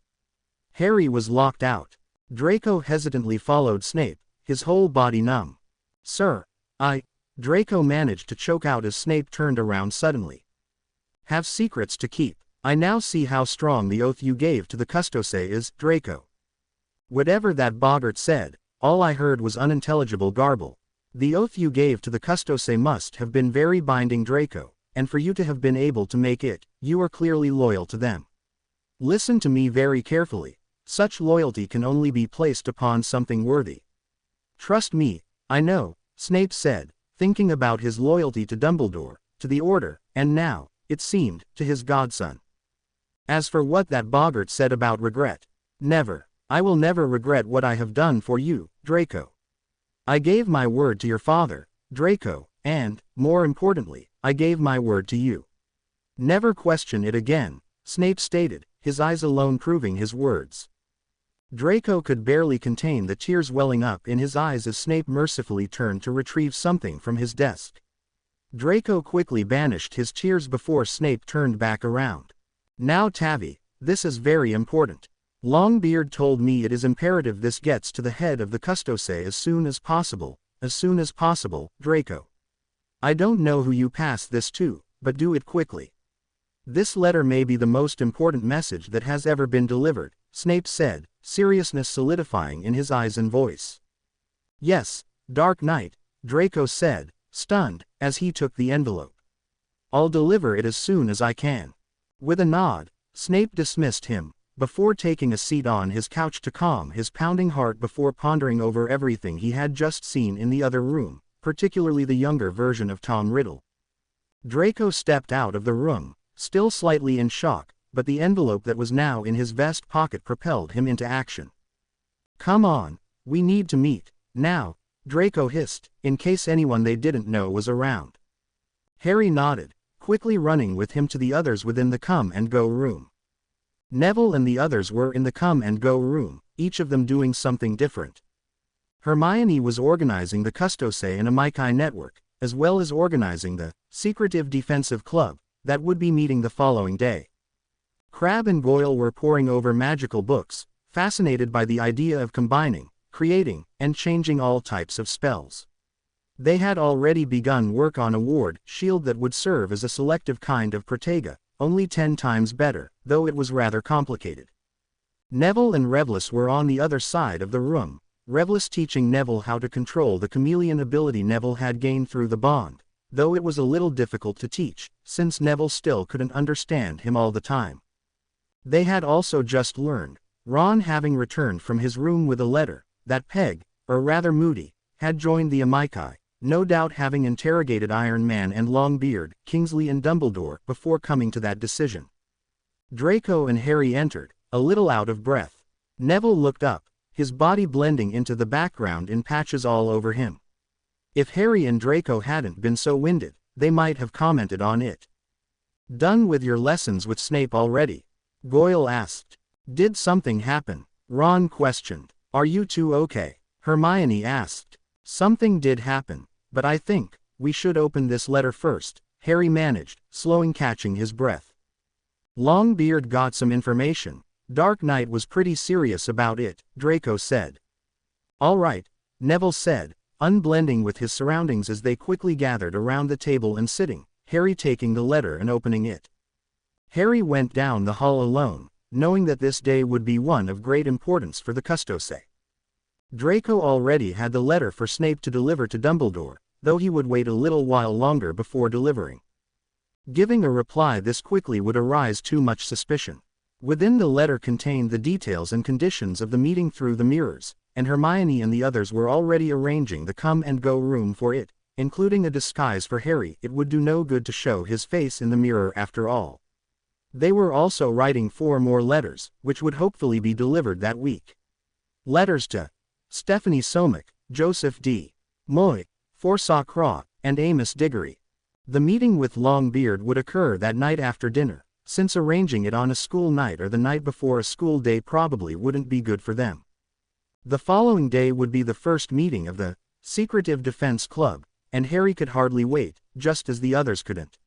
Harry was locked out. Draco hesitantly followed Snape, his whole body numb. "Sir, Draco managed to choke out as Snape turned around suddenly. "Have secrets to keep. I now see how strong the oath you gave to the Custose is, Draco." Whatever that boggart said, all I heard was unintelligible garble. "The oath you gave to the Custose must have been very binding, Draco, and for you to have been able to make it, you are clearly loyal to them. Listen to me very carefully. Such loyalty can only be placed upon something worthy." "Trust me, I know," Snape said, thinking about his loyalty to Dumbledore, to the Order, and now, it seemed, to his godson. "As for what that boggart said about regret, never. I will never regret what I have done for you, Draco. I gave my word to your father, Draco, and, more importantly, I gave my word to you. Never question it again," Snape stated, his eyes alone proving his words. Draco could barely contain the tears welling up in his eyes as Snape mercifully turned to retrieve something from his desk. Draco quickly banished his tears before Snape turned back around. "Now Tavi, this is very important. Longbeard told me it is imperative this gets to the head of the Custose as soon as possible, Draco. I don't know who you pass this to, but do it quickly. This letter may be the most important message that has ever been delivered," Snape said, seriousness solidifying in his eyes and voice. "Yes, Dark Knight," Draco said, stunned, as he took the envelope. "I'll deliver it as soon as I can." With a nod, Snape dismissed him, before taking a seat on his couch to calm his pounding heart before pondering over everything he had just seen in the other room, particularly the younger version of Tom Riddle. Draco stepped out of the room, still slightly in shock, but the envelope that was now in his vest pocket propelled him into action. "Come on, we need to meet, now," Draco hissed, in case anyone they didn't know was around. Harry nodded, quickly running with him to the others within the come-and-go room. Neville and the others were in the come-and-go room, each of them doing something different. Hermione was organizing the Custose and Amaikai network, as well as organizing the secretive defensive club that would be meeting the following day. Crabbe and Goyle were poring over magical books, fascinated by the idea of combining, creating, and changing all types of spells. They had already begun work on a ward shield that would serve as a selective kind of Protega, only 10 times better, though it was rather complicated. Neville and Revlis were on the other side of the room, Revlis teaching Neville how to control the chameleon ability Neville had gained through the bond, though it was a little difficult to teach, since Neville still couldn't understand him all the time. They had also just learned, Ron having returned from his room with a letter, that Peg, or rather Moody, had joined the Amaikai, no doubt having interrogated Iron Man and Longbeard, Kingsley and Dumbledore before coming to that decision. Draco and Harry entered, a little out of breath. Neville looked up, his body blending into the background in patches all over him. If Harry and Draco hadn't been so winded, they might have commented on it. "Done with your lessons with Snape already?" Goyle asked. "Did something happen?" Ron questioned. "Are you two okay?" Hermione asked. "Something did happen, but I think we should open this letter first," Harry managed, catching his breath. "Longbeard got some information. Dark Knight was pretty serious about it," Draco said. "All right," Neville said, unblending with his surroundings as they quickly gathered around the table and sitting, Harry taking the letter and opening it. Harry went down the hall alone, knowing that this day would be one of great importance for the Custose. Draco already had the letter for Snape to deliver to Dumbledore, though he would wait a little while longer before delivering. Giving a reply this quickly would arouse too much suspicion. Within the letter contained the details and conditions of the meeting through the mirrors, and Hermione and the others were already arranging the come-and-go room for it, including a disguise for Harry. It would do no good to show his face in the mirror after all. They were also writing 4 more letters, which would hopefully be delivered that week. Letters to Stephanie Somick, Joseph D. Moy, Forsaw Craw, and Amos Diggory. The meeting with Longbeard would occur that night after dinner, since arranging it on a school night or the night before a school day probably wouldn't be good for them. The following day would be the first meeting of the Secretive Defense Club, and Harry could hardly wait, just as the others couldn't.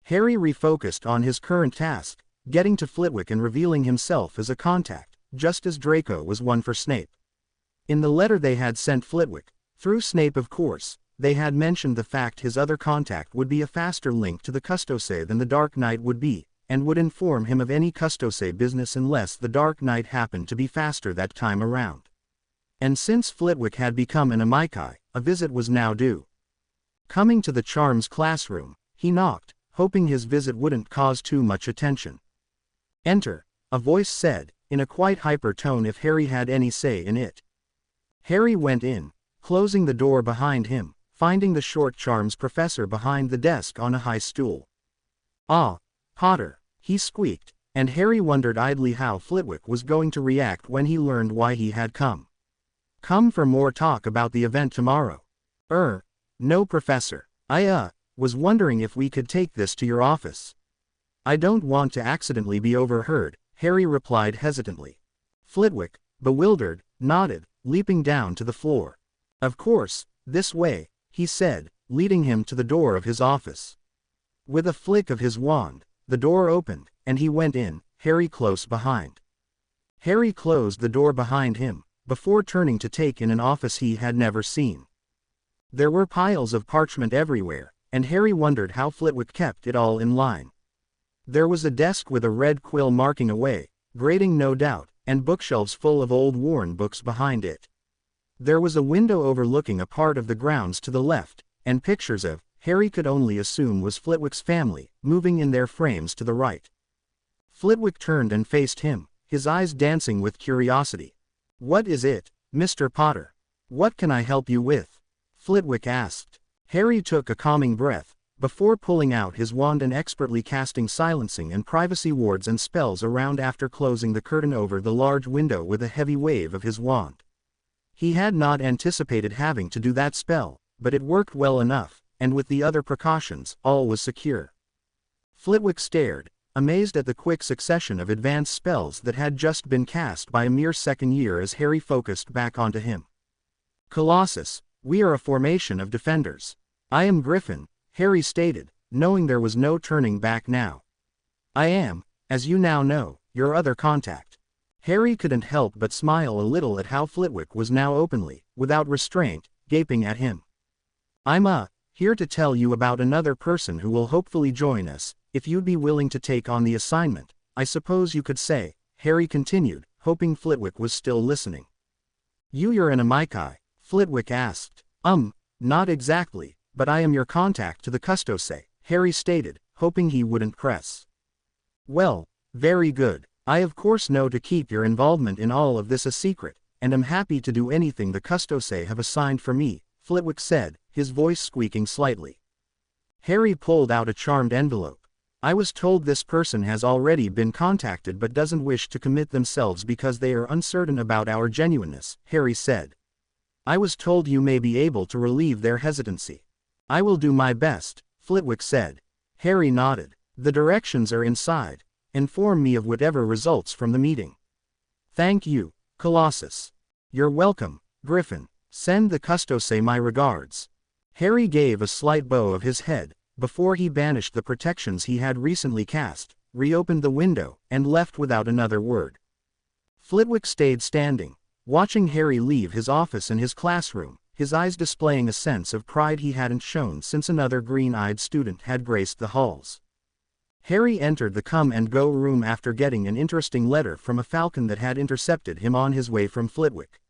Harry refocused on his current task, getting to Flitwick and revealing himself as a contact, just as Draco was one for Snape. In the letter they had sent Flitwick, through Snape of course, they had mentioned the fact his other contact would be a faster link to the Custose than the Dark Knight would be, and would inform him of any Custose business unless the Dark Knight happened to be faster that time around. And since Flitwick had become an Amici, a visit was now due. Coming to the Charms classroom, he knocked, hoping his visit wouldn't cause too much attention. "Enter," a voice said, in a quite hyper tone if Harry had any say in it. Harry went in, closing the door behind him, finding the short Charms professor behind the desk on a high stool. "Ah, Potter," he squeaked, and Harry wondered idly how Flitwick was going to react when he learned why he had come. "Come for more talk about the event tomorrow?" No professor. I was wondering if we could take this to your office." "I don't want to accidentally be overheard," Harry replied hesitantly. Flitwick, bewildered, nodded, leaping down to the floor. "Of course, this way," he said, leading him to the door of his office. With a flick of his wand, the door opened, and he went in, Harry close behind. Harry closed the door behind him, before turning to take in an office he had never seen. There were piles of parchment everywhere, and Harry wondered how Flitwick kept it all in line. There was a desk with a red quill marking away, grading no doubt, and bookshelves full of old worn books behind it. There was a window overlooking a part of the grounds to the left, and pictures of, Harry could only assume was Flitwick's family, moving in their frames to the right. Flitwick turned and faced him, his eyes dancing with curiosity. "What is it, Mr. Potter? What can I help you with?" Flitwick asked. Harry took a calming breath, before pulling out his wand and expertly casting silencing and privacy wards and spells around after closing the curtain over the large window with a heavy wave of his wand. He had not anticipated having to do that spell, but it worked well enough, and with the other precautions, all was secure. Flitwick stared, amazed at the quick succession of advanced spells that had just been cast by a mere second year as Harry focused back onto him. "Colossus, we are a formation of defenders. I am Griffin," Harry stated, knowing there was no turning back now. "I am, as you now know, your other contact." Harry couldn't help but smile a little at how Flitwick was now openly, without restraint, gaping at him. "I'm here to tell you about another person who will hopefully join us, if you'd be willing to take on the assignment, I suppose you could say," Harry continued, hoping Flitwick was still listening. "You're an Amici?" Flitwick asked. Not exactly, but I am your contact to the Custose," Harry stated, hoping he wouldn't press. "Well, very good. I of course know to keep your involvement in all of this a secret, and am happy to do anything the Custose have assigned for me," Flitwick said, his voice squeaking slightly. Harry pulled out a charmed envelope. "I was told this person has already been contacted but doesn't wish to commit themselves because they are uncertain about our genuineness," Harry said. "I was told you may be able to relieve their hesitancy." "I will do my best," Flitwick said. Harry nodded. "The directions are inside. Inform me of whatever results from the meeting." "Thank you, Colossus." "You're welcome, Griffin. Send the Custose my regards." Harry gave a slight bow of his head, before he banished the protections he had recently cast, reopened the window, and left without another word. Flitwick stayed standing, watching Harry leave his office and his classroom, his eyes displaying a sense of pride he hadn't shown since another green-eyed student had graced the halls. Harry entered the come-and-go room after getting an interesting letter from a falcon that had intercepted him on his way from Flitwick.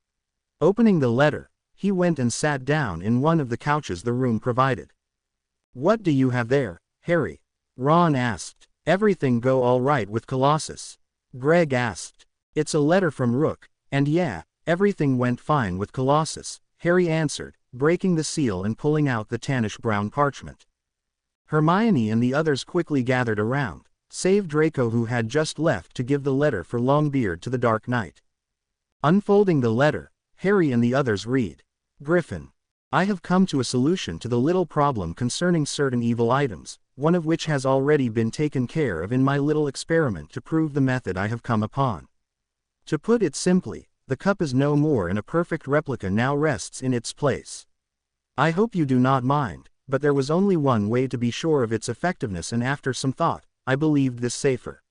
Opening the letter, he went and sat down in one of the couches the room provided. "What do you have there, Harry?" Ron asked. "Everything go all right with Colossus?" Greg asked. "It's a letter from Rook, and yeah, everything went fine with Colossus," Harry answered, breaking the seal and pulling out the tannish-brown parchment. Hermione and the others quickly gathered around, save Draco who had just left to give the letter for Longbeard to the Dark Knight. Unfolding the letter, Harry and the others read, "Griffin, I have come to a solution to the little problem concerning certain evil items, one of which has already been taken care of in my little experiment to prove the method I have come upon. To put it simply, the cup is no more and a perfect replica now rests in its place. I hope you do not mind, but there was only one way to be sure of its effectiveness, and after some thought, I believed this safer.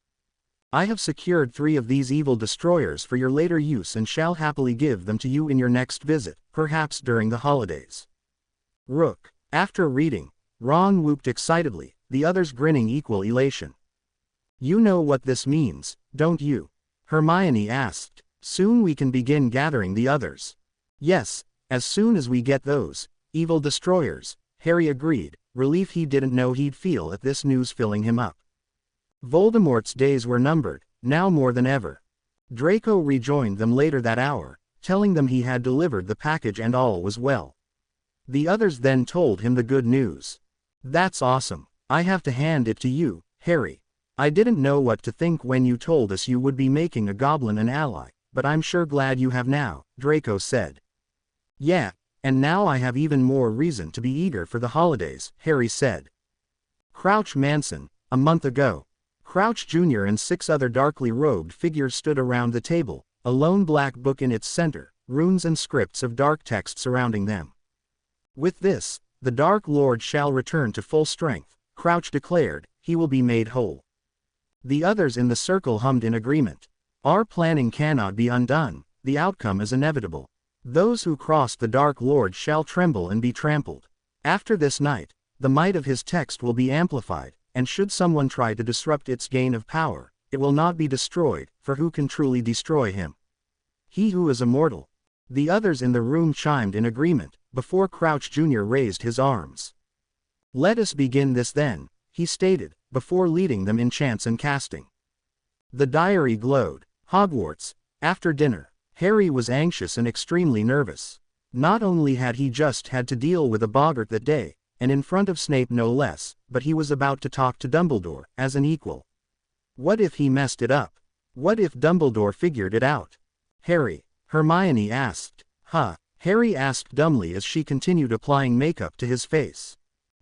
I have secured 3 of these evil destroyers for your later use and shall happily give them to you in your next visit, perhaps during the holidays. Rook. After reading, Ron whooped excitedly, the others grinning equal elation. You know what this means, don't you? Hermione asked. Soon we can begin gathering the others. Yes, as soon as we get those evil destroyers, Harry agreed, relief he didn't know he'd feel at this news filling him up. Voldemort's days were numbered, now more than ever. Draco rejoined them later that hour, telling them he had delivered the package and all was well. The others then told him the good news. That's awesome. I have to hand it to you, Harry. I didn't know what to think when you told us you would be making a goblin an ally, but I'm sure glad you have now, Draco said. Yeah, and now I have even more reason to be eager for the holidays, Harry said. Crouch Manson. A month ago. Crouch Jr. and 6 other darkly robed figures stood around the table, a lone black book in its center, runes and scripts of dark text surrounding them. With this, the Dark Lord shall return to full strength, Crouch declared, he will be made whole. The others in the circle hummed in agreement. Our planning cannot be undone, the outcome is inevitable. Those who cross the Dark Lord shall tremble and be trampled. After this night, the might of his text will be amplified, and should someone try to disrupt its gain of power, it will not be destroyed, for who can truly destroy him? He who is immortal. The others in the room chimed in agreement, before Crouch Jr. raised his arms. Let us begin this then, he stated, before leading them in chants and casting. The diary glowed. Hogwarts. After dinner, Harry was anxious and extremely nervous. Not only had he just had to deal with a boggart that day, and in front of Snape no less, but he was about to talk to Dumbledore, as an equal. What if he messed it up? What if Dumbledore figured it out? Harry, Hermione asked. Huh? Harry asked dumbly as she continued applying makeup to his face.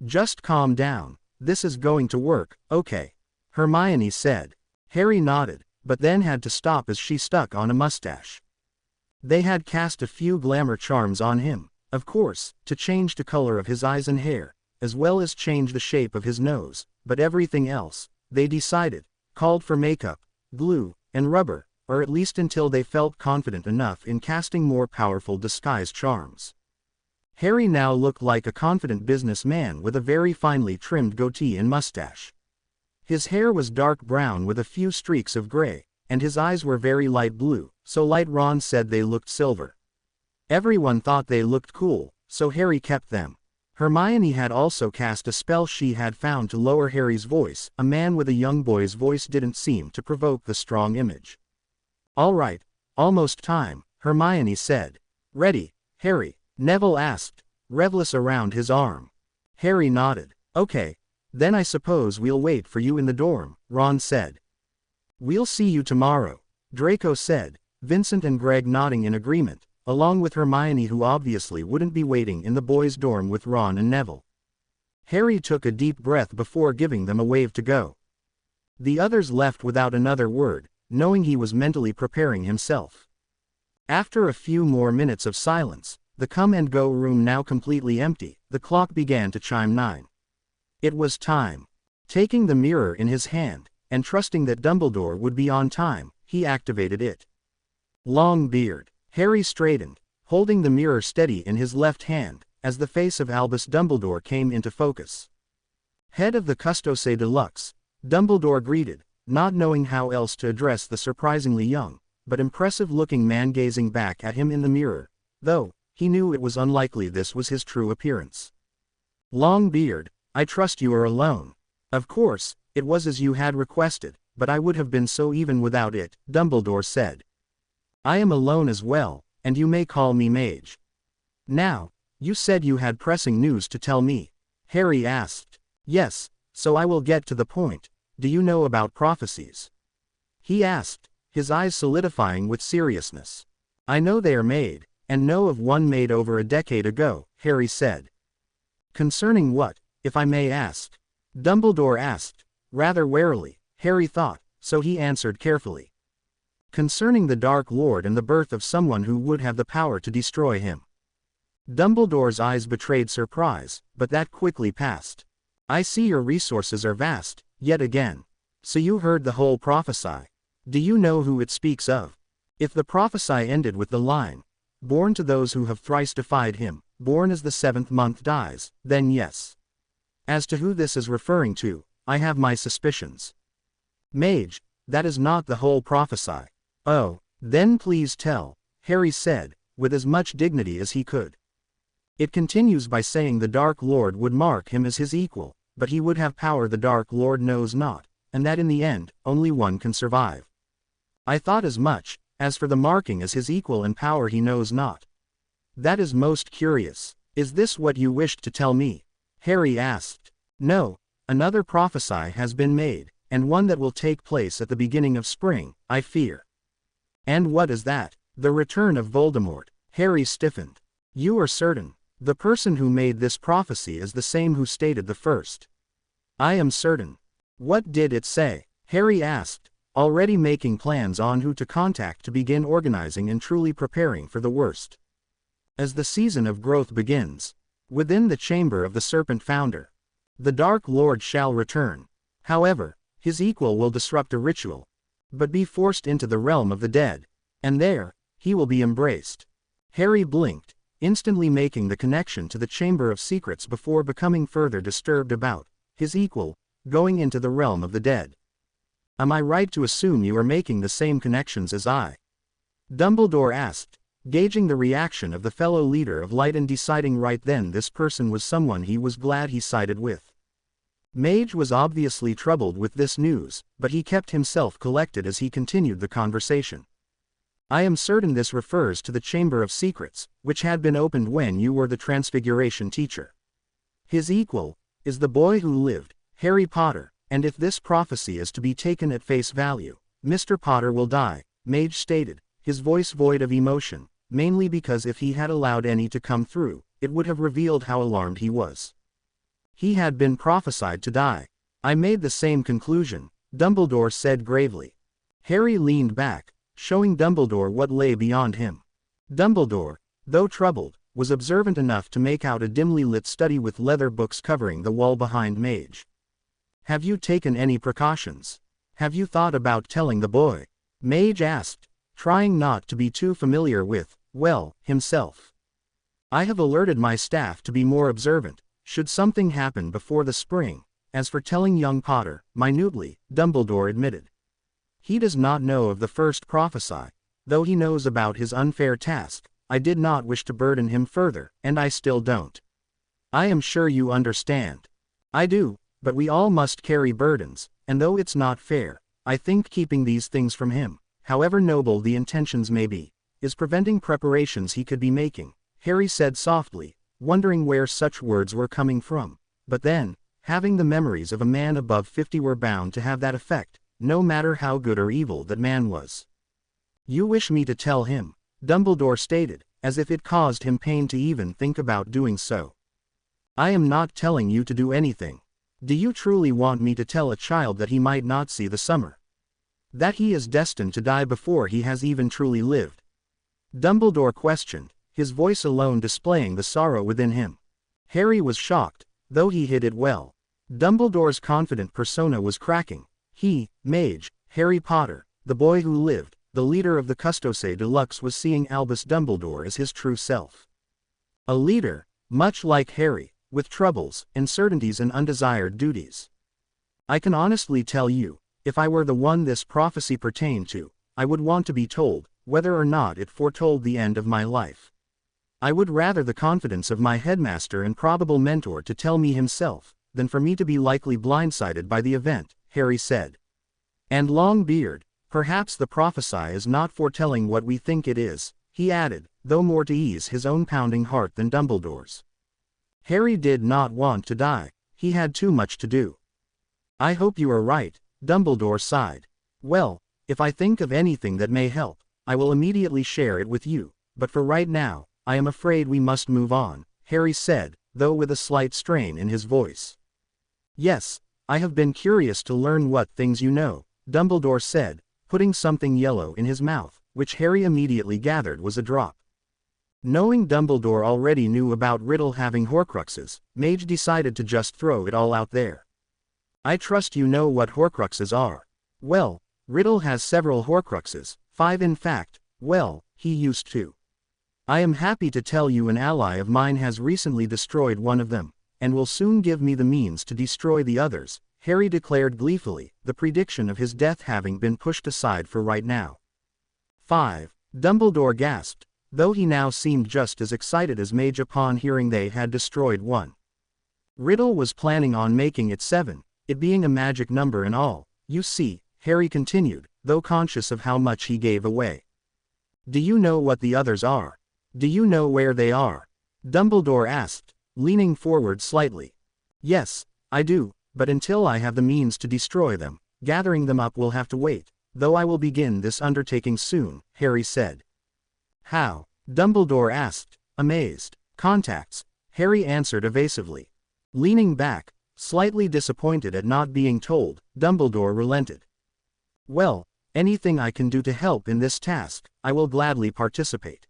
Just calm down, this is going to work, okay? Hermione said. Harry nodded, but then had to stop as she stuck on a mustache. They had cast a few glamour charms on him, of course, to change the color of his eyes and hair, as well as change the shape of his nose, but everything else, they decided, called for makeup, glue, and rubber, or at least until they felt confident enough in casting more powerful disguise charms. Harry now looked like a confident businessman with a very finely trimmed goatee and mustache. His hair was dark brown with a few streaks of gray, and his eyes were very light blue, so light Ron said they looked silver. Everyone thought they looked cool, so Harry kept them. Hermione had also cast a spell she had found to lower Harry's voice. A man with a young boy's voice didn't seem to provoke the strong image. All right, almost time, Hermione said. Ready, Harry? Neville asked, revellous around his arm. Harry nodded. Okay, then I suppose we'll wait for you in the dorm, Ron said. We'll see you tomorrow, Draco said, Vincent and Greg nodding in agreement, along with Hermione, who obviously wouldn't be waiting in the boys' dorm with Ron and Neville. Harry took a deep breath before giving them a wave to go. The others left without another word, knowing he was mentally preparing himself. After a few more minutes of silence, the come-and-go room now completely empty, the clock began to chime 9. It was time. Taking the mirror in his hand, and trusting that Dumbledore would be on time, he activated it. Long beard. Harry straightened, holding the mirror steady in his left hand, as the face of Albus Dumbledore came into focus. Head of the Custos Deluxe, Dumbledore greeted, not knowing how else to address the surprisingly young, but impressive-looking man gazing back at him in the mirror, though he knew it was unlikely this was his true appearance. Longbeard, I trust you are alone. Of course, it was as you had requested, but I would have been so even without it, Dumbledore said. I am alone as well, and you may call me Mage. Now, you said you had pressing news to tell me, Harry asked. Yes, so I will get to the point. Do you know about prophecies? He asked, his eyes solidifying with seriousness. I know they are made, and know of one made over a decade ago, Harry said. Concerning what, if I may ask? Dumbledore asked. Rather warily, Harry thought, so he answered carefully. Concerning the Dark Lord and the birth of someone who would have the power to destroy him. Dumbledore's eyes betrayed surprise, but that quickly passed. I see your resources are vast, yet again. So you heard the whole prophecy. Do you know who it speaks of? If the prophecy ended with the line, born to those who have thrice defied him, born as the 7th month dies, then yes. As to who this is referring to, I have my suspicions. Mage, that is not the whole prophecy. Oh, then please tell, Harry said, with as much dignity as he could. It continues by saying the Dark Lord would mark him as his equal, but he would have power the Dark Lord knows not, and that in the end, only one can survive. I thought as much. As for the marking as his equal in power he knows not. That is most curious. Is this what you wished to tell me? Harry asked. No, another prophecy has been made, and one that will take place at the beginning of spring, I fear. And what is that? The return of Voldemort. Harry stiffened. You are certain? The person who made this prophecy is the same who stated the first. I am certain. What did it say? Harry asked, already making plans on who to contact to begin organizing and truly preparing for the worst. As the season of growth begins, within the chamber of the Serpent Founder, the Dark Lord shall return. However, his equal will disrupt a ritual, but be forced into the realm of the dead, and there, he will be embraced. Harry blinked, instantly making the connection to the Chamber of Secrets before becoming further disturbed about his equal going into the realm of the dead. Am I right to assume you are making the same connections as I? Dumbledore asked, gauging the reaction of the fellow leader of light and deciding right then this person was someone he was glad he sided with. Mage was obviously troubled with this news, but he kept himself collected as he continued the conversation. I am certain this refers to the Chamber of Secrets, which had been opened when you were the Transfiguration teacher. His equal is the boy who lived, Harry Potter. And if this prophecy is to be taken at face value, Mr. Potter will die, Mage stated, his voice void of emotion, mainly because if he had allowed any to come through, it would have revealed how alarmed he was. He had been prophesied to die. I made the same conclusion, Dumbledore said gravely. Harry leaned back, showing Dumbledore what lay beyond him. Dumbledore, though troubled, was observant enough to make out a dimly lit study with leather books covering the wall behind Mage. Have you taken any precautions? Have you thought about telling the boy? Mage asked, trying not to be too familiar with, well, himself. I have alerted my staff to be more observant, should something happen before the spring. As for telling young Potter, minutely, Dumbledore admitted. He does not know of the first prophecy, though he knows about his unfair task. I did not wish to burden him further, and I still don't. I am sure you understand. I do. But we all must carry burdens, and though it's not fair, I think keeping these things from him, however noble the intentions may be, is preventing preparations he could be making, Harry said softly, wondering where such words were coming from. But then, having the memories of a man above 50 were bound to have that effect, no matter how good or evil that man was. You wish me to tell him, Dumbledore stated, as if it caused him pain to even think about doing so. I am not telling you to do anything. Do you truly want me to tell a child that he might not see the summer? That he is destined to die before he has even truly lived? Dumbledore questioned, his voice alone displaying the sorrow within him. Harry was shocked, though he hid it well. Dumbledore's confident persona was cracking. He, Mage, Harry Potter, the boy who lived, the leader of the Custose de Lux was seeing Albus Dumbledore as his true self. A leader, much like Harry, with troubles, uncertainties and undesired duties. I can honestly tell you, if I were the one this prophecy pertained to, I would want to be told, whether or not it foretold the end of my life. I would rather the confidence of my headmaster and probable mentor to tell me himself, than for me to be likely blindsided by the event, Harry said. And Longbeard, perhaps the prophecy is not foretelling what we think it is, he added, though more to ease his own pounding heart than Dumbledore's. Harry did not want to die, he had too much to do. I hope you are right, Dumbledore sighed. Well, if I think of anything that may help, I will immediately share it with you, but for right now, I am afraid we must move on, Harry said, though with a slight strain in his voice. Yes, I have been curious to learn what things you know, Dumbledore said, putting something yellow in his mouth, which Harry immediately gathered was a drop. Knowing Dumbledore already knew about Riddle having Horcruxes, Mage decided to just throw it all out there. I trust you know what Horcruxes are. Well, Riddle has several Horcruxes, 5 in fact. Well, he used to. I am happy to tell you an ally of mine has recently destroyed one of them, and will soon give me the means to destroy the others, Harry declared gleefully, the prediction of his death having been pushed aside for right now. 5. Dumbledore gasped, though he now seemed just as excited as Mage upon hearing they had destroyed one. Riddle was planning on making it 7, it being a magic number and all, you see, Harry continued, though conscious of how much he gave away. Do you know what the others are? Do you know where they are? Dumbledore asked, leaning forward slightly. Yes, I do, but until I have the means to destroy them, gathering them up will have to wait, though I will begin this undertaking soon, Harry said. How? Dumbledore asked, amazed. Contacts, Harry answered evasively. Leaning back, slightly disappointed at not being told, Dumbledore relented. Well, anything I can do to help in this task, I will gladly participate.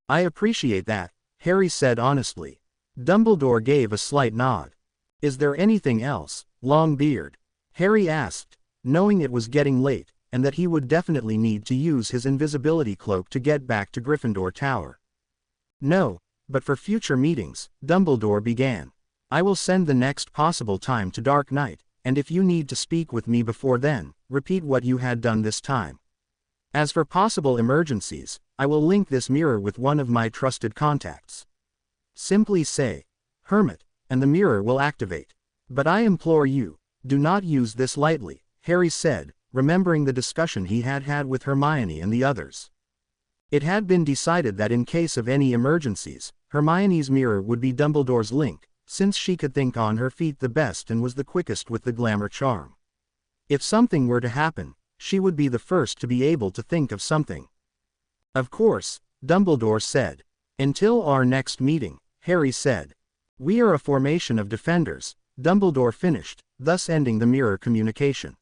I appreciate that, Harry said honestly. Dumbledore gave a slight nod. Is there anything else, Longbeard? Harry asked, knowing it was getting late, and that he would definitely need to use his invisibility cloak to get back to Gryffindor Tower. No, but for future meetings, Dumbledore began. I will send the next possible time to Dark Knight, and if you need to speak with me before then, repeat what you had done this time. As for possible emergencies, I will link this mirror with one of my trusted contacts. Simply say, Hermit, and the mirror will activate. But I implore you, do not use this lightly, Harry said, remembering the discussion he had had with Hermione and the others. It had been decided that in case of any emergencies, Hermione's mirror would be Dumbledore's link, since she could think on her feet the best and was the quickest with the glamour charm. If something were to happen, she would be the first to be able to think of something. Of course, Dumbledore said. Until our next meeting, Harry said. We are a formation of defenders, Dumbledore finished, thus ending the mirror communication.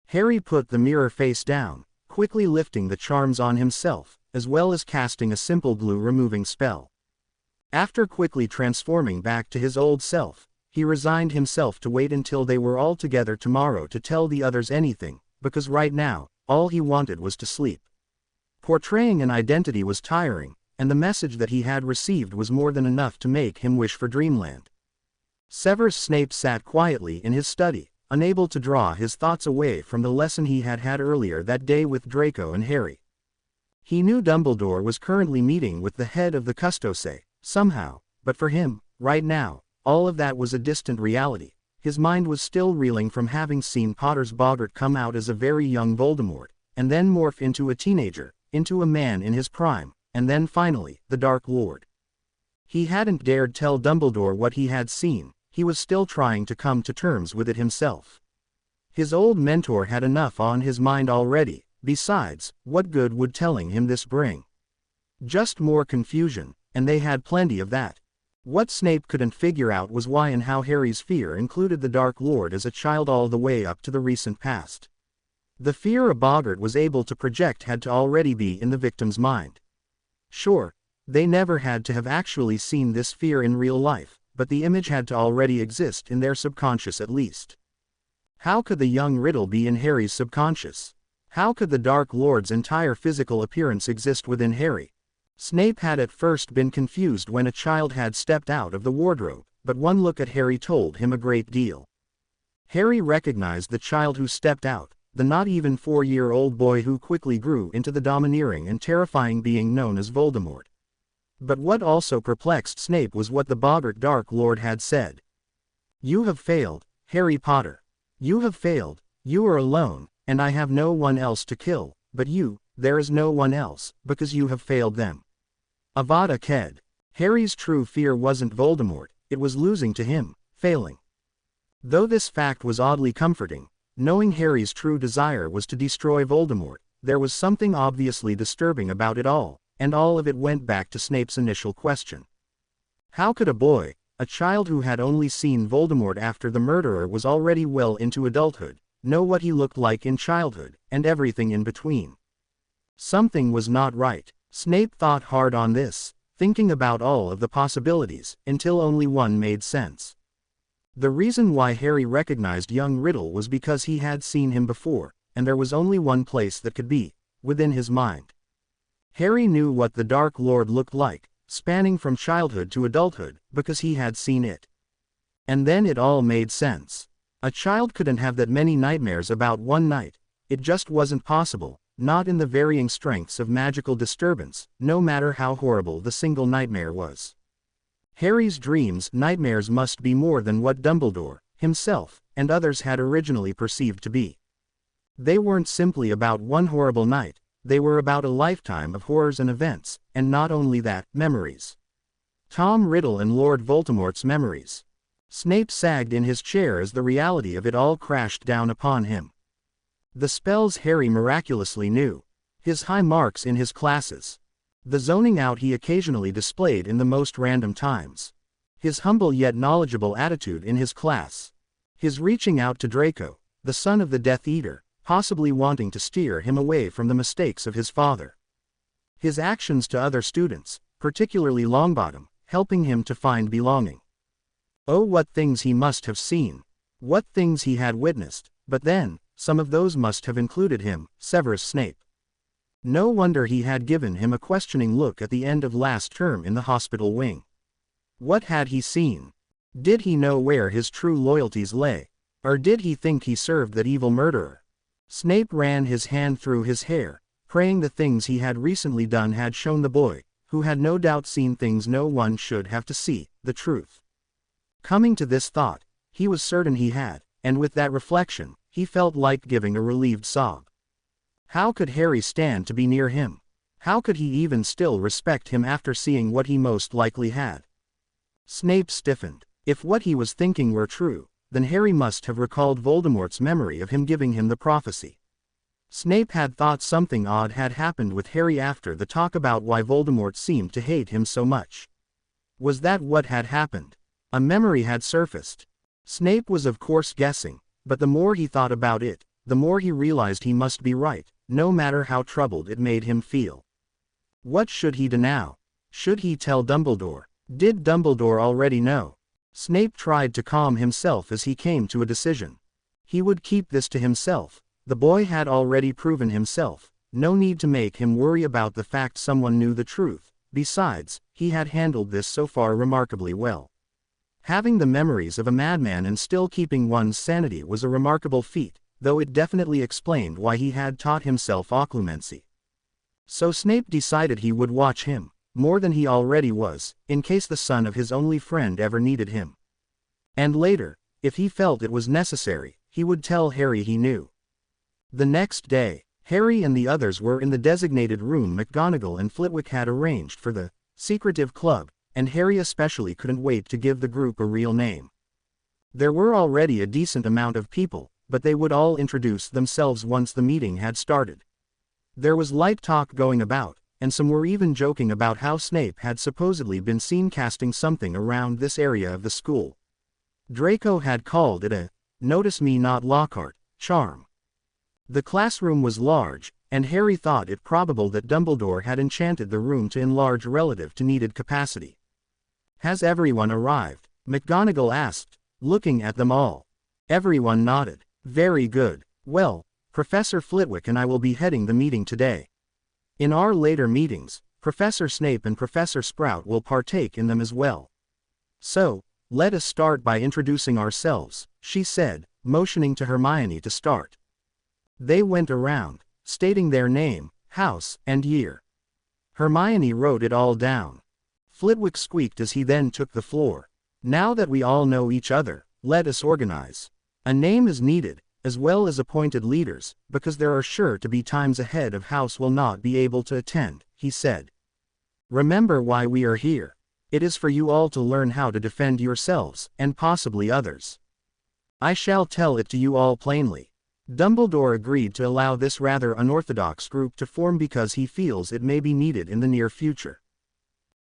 Harry put the mirror face down, quickly lifting the charms on himself, as well as casting a simple glue removing spell. After quickly transforming back to his old self, he resigned himself to wait until they were all together tomorrow to tell the others anything, because right now, all he wanted was to sleep. Portraying an identity was tiring, and the message that he had received was more than enough to make him wish for dreamland. Severus Snape sat quietly in his study, unable to draw his thoughts away from the lesson he had had earlier that day with Draco and Harry. He knew Dumbledore was currently meeting with the head of the Custose, somehow, but for him, right now, all of that was a distant reality. His mind was still reeling from having seen Potter's Boggart come out as a very young Voldemort, and then morph into a teenager, into a man in his prime, and then finally, the Dark Lord. He hadn't dared tell Dumbledore what he had seen, he was still trying to come to terms with it himself. His old mentor had enough on his mind already, besides, what good would telling him this bring? Just more confusion, and they had plenty of that. What Snape couldn't figure out was why and how Harry's fear included the Dark Lord as a child all the way up to the recent past. The fear a Boggart was able to project had to already be in the victim's mind. Sure, they never had to have actually seen this fear in real life, but the image had to already exist in their subconscious at least. How could the young Riddle be in Harry's subconscious? How could the Dark Lord's entire physical appearance exist within Harry? Snape had at first been confused when a child had stepped out of the wardrobe, but one look at Harry told him a great deal. Harry recognized the child who stepped out, the not even 4-year-old boy who quickly grew into the domineering and terrifying being known as Voldemort. But what also perplexed Snape was what the Boggart Dark Lord had said. You have failed, Harry Potter. You have failed, you are alone, and I have no one else to kill, but you, there is no one else, because you have failed them. Avada Ked. Harry's true fear wasn't Voldemort, it was losing to him, failing. Though this fact was oddly comforting, knowing Harry's true desire was to destroy Voldemort, there was something obviously disturbing about it all, and all of it went back to Snape's initial question. How could a boy, A child who had only seen Voldemort after the murderer was already well into adulthood, know what he looked like in childhood, and everything in between. Something was not right. Snape thought hard on this, thinking about all of the possibilities, until only one made sense. The reason why Harry recognized young Riddle was because he had seen him before, and there was only one place that could be, within his mind. Harry knew what the Dark Lord looked like, spanning from childhood to adulthood, because he had seen it. And then it all made sense. A child couldn't have that many nightmares about one night. It just wasn't possible, not in the varying strengths of magical disturbance, no matter how horrible the single nightmare was. Harry's nightmares must be more than what Dumbledore, himself, and others had originally perceived to be. They weren't simply about one horrible night, they were about a lifetime of horrors and events, and not only that, memories. Tom Riddle and Lord Voldemort's memories. Snape sagged in his chair as the reality of it all crashed down upon him. The spells Harry miraculously knew. His high marks in his classes. The zoning out he occasionally displayed in the most random times. His humble yet knowledgeable attitude in his class. His reaching out to Draco, the son of the Death Eater, possibly wanting to steer him away from the mistakes of his father. His actions to other students, particularly Longbottom, helping him to find belonging. Oh, what things he must have seen. What things he had witnessed, but then, some of those must have included him, Severus Snape. No wonder he had given him a questioning look at the end of last term in the hospital wing. What had he seen? Did he know where his true loyalties lay? Or did he think he served that evil murderer? Snape ran his hand through his hair, praying the things he had recently done had shown the boy, who had no doubt seen things no one should have to see, the truth. Coming to this thought, he was certain he had, and with that reflection, he felt like giving a relieved sob. How could Harry stand to be near him? How could he even still respect him after seeing what he most likely had? Snape stiffened. If what he was thinking were true, then Harry must have recalled Voldemort's memory of him giving him the prophecy. Snape had thought something odd had happened with Harry after the talk about why Voldemort seemed to hate him so much. Was that what had happened? A memory had surfaced. Snape was of course guessing, but the more he thought about it, the more he realized he must be right, no matter how troubled it made him feel. What should he do now? Should he tell Dumbledore? Did Dumbledore already know? Snape tried to calm himself as he came to a decision. He would keep this to himself. The boy had already proven himself. No need to make him worry about the fact someone knew the truth. Besides, he had handled this so far remarkably well. Having the memories of a madman and still keeping one's sanity was a remarkable feat, though it definitely explained why he had taught himself occlumency. So Snape decided he would watch him, more than he already was, in case the son of his only friend ever needed him. And later, if he felt it was necessary, he would tell Harry he knew. The next day, Harry and the others were in the designated room McGonagall and Flitwick had arranged for the secretive club, and Harry especially couldn't wait to give the group a real name. There were already a decent amount of people, but they would all introduce themselves once the meeting had started. There was light talk going about, and some were even joking about how Snape had supposedly been seen casting something around this area of the school. Draco had called it a "notice me not Lockhart" charm. The classroom was large, and Harry thought it probable that Dumbledore had enchanted the room to enlarge relative to needed capacity. "Has everyone arrived?" McGonagall asked, looking at them all. Everyone nodded. "Very good. Well, Professor Flitwick and I will be heading the meeting today. In our later meetings, Professor Snape and Professor Sprout will partake in them as well. So, let us start by introducing ourselves," she said, motioning to Hermione to start. They went around, stating their name, house, and year. Hermione wrote it all down. Flitwick squeaked as he then took the floor. "Now that we all know each other, let us organize. A name is needed, as well as appointed leaders, because there are sure to be times a head of house will not be able to attend," he said. "Remember why we are here. It is for you all to learn how to defend yourselves, and possibly others. I shall tell it to you all plainly. Dumbledore agreed to allow this rather unorthodox group to form because he feels it may be needed in the near future.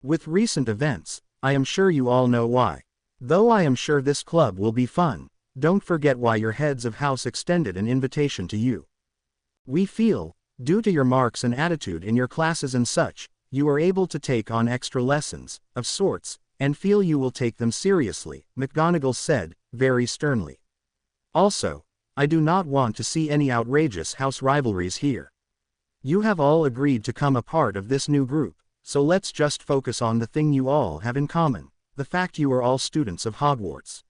With recent events, I am sure you all know why. Though I am sure this club will be fun, don't forget why your heads of house extended an invitation to you. We feel, due to your marks and attitude in your classes and such, you are able to take on extra lessons, of sorts, and feel you will take them seriously, McGonagall said, very sternly. Also, I do not want to see any outrageous house rivalries here. You have all agreed to come a part of this new group, so let's just focus on the thing you all have in common, the fact you are all students of Hogwarts.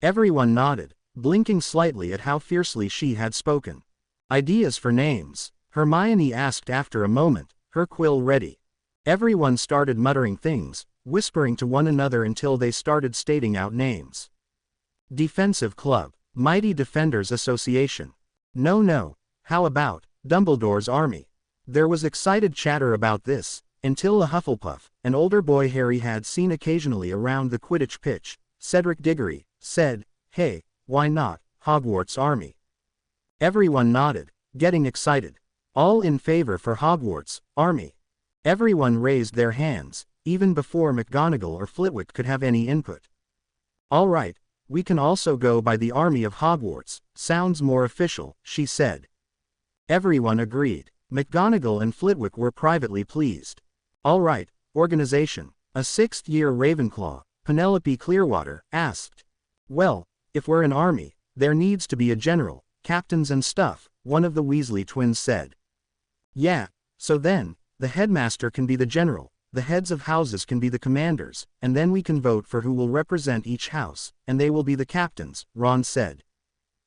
Everyone nodded, blinking slightly at how fiercely she had spoken. Ideas for names? Hermione asked after a moment, her quill ready. Everyone started muttering things, whispering to one another until they started stating out names. Defensive Club. Mighty Defenders Association. No, how about Dumbledore's Army? There was excited chatter about this, until a Hufflepuff, an older boy Harry had seen occasionally around the Quidditch pitch, Cedric Diggory, said, "Hey, why not, Hogwarts Army?" Everyone nodded, getting excited. All in favor for Hogwarts Army. Everyone raised their hands, even before McGonagall or Flitwick could have any input. All right, we can also go by the Army of Hogwarts, sounds more official, she said. Everyone agreed. McGonagall and Flitwick were privately pleased. All right, organization. A sixth-year Ravenclaw, Penelope Clearwater, asked. Well, if we're an army, there needs to be a general, captains and stuff, one of the Weasley twins said. Yeah, so then, the headmaster can be the general, the heads of houses can be the commanders, and then we can vote for who will represent each house, and they will be the captains, Ron said.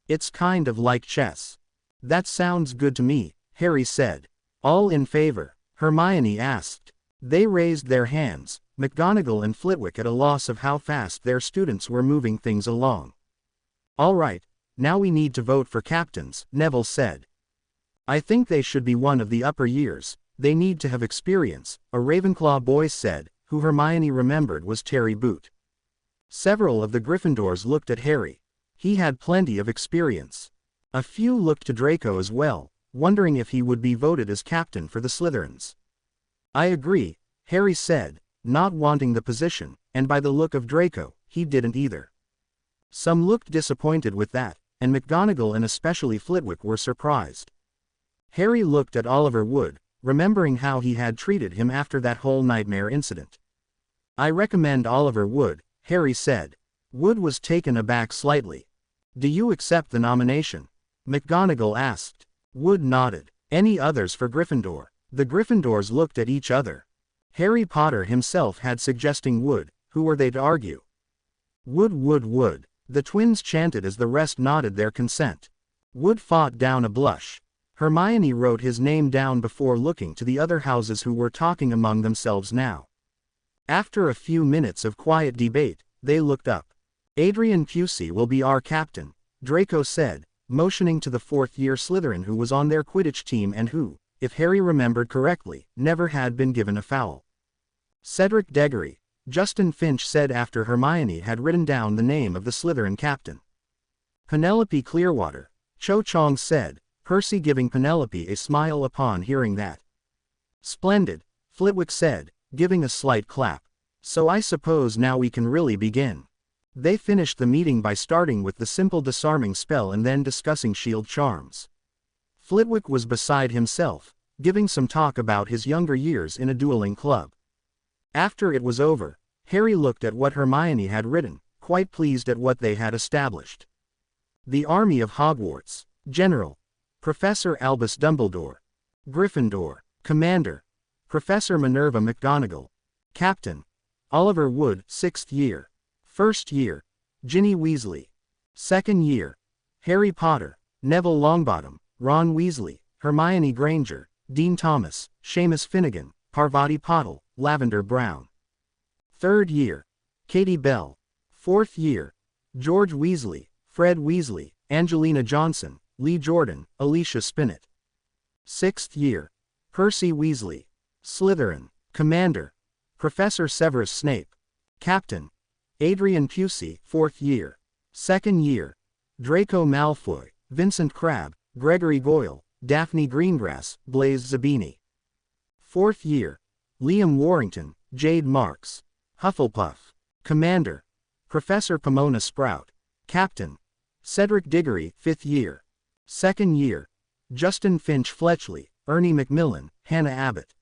It's kind of like chess. That sounds good to me, Harry said. All in favor? Hermione asked. They raised their hands, McGonagall and Flitwick at a loss of how fast their students were moving things along. All right, now we need to vote for captains, Neville said. I think they should be one of the upper years, they need to have experience, a Ravenclaw boy said, who Hermione remembered was Terry Boot. Several of the Gryffindors looked at Harry. He had plenty of experience. A few looked to Draco as well, wondering if he would be voted as captain for the Slytherins. I agree, Harry said, not wanting the position, and by the look of Draco, he didn't either. Some looked disappointed with that, and McGonagall and especially Flitwick were surprised. Harry looked at Oliver Wood, remembering how he had treated him after that whole nightmare incident. I recommend Oliver Wood, Harry said. Wood was taken aback slightly. Do you accept the nomination? McGonagall asked. Wood nodded. Any others for Gryffindor? The Gryffindors looked at each other. Harry Potter himself had suggesting Wood, who were they to argue? Wood. The twins chanted as the rest nodded their consent. Wood fought down a blush. Hermione wrote his name down before looking to the other houses who were talking among themselves now. After a few minutes of quiet debate, they looked up. Adrian Pusey will be our captain, Draco said, motioning to the fourth-year Slytherin who was on their Quidditch team and who, if Harry remembered correctly, never had been given a foul. Cedric Diggory, Justin Finch said after Hermione had written down the name of the Slytherin captain. Penelope Clearwater, Cho Chang said, Percy giving Penelope a smile upon hearing that. Splendid, Flitwick said, giving a slight clap. So I suppose now we can really begin. They finished the meeting by starting with the simple disarming spell and then discussing shield charms. Flitwick was beside himself, giving some talk about his younger years in a dueling club. After it was over, Harry looked at what Hermione had written, quite pleased at what they had established. The Army of Hogwarts. General. Professor Albus Dumbledore. Gryffindor. Commander. Professor Minerva McGonagall. Captain. Oliver Wood, 6th year. First year. Ginny Weasley. Second year. Harry Potter. Neville Longbottom. Ron Weasley. Hermione Granger. Dean Thomas. Seamus Finnegan. Parvati Patil. Lavender Brown. Third year. Katie Bell. Fourth year. George Weasley. Fred Weasley. Angelina Johnson. Lee Jordan. Alicia Spinnet. Sixth year. Percy Weasley. Slytherin. Commander. Professor Severus Snape. Captain. Adrian Pusey, 4th year. Second year. Draco Malfoy. Vincent Crabbe. Gregory Goyle. Daphne Greengrass. Blaise Zabini. Fourth year. Liam Warrington. Jade Marks. Hufflepuff. Commander. Professor Pomona Sprout. Captain. Cedric Diggory, 5th year. 2nd year. Justin Finch Fletchley, Ernie McMillan, Hannah Abbott.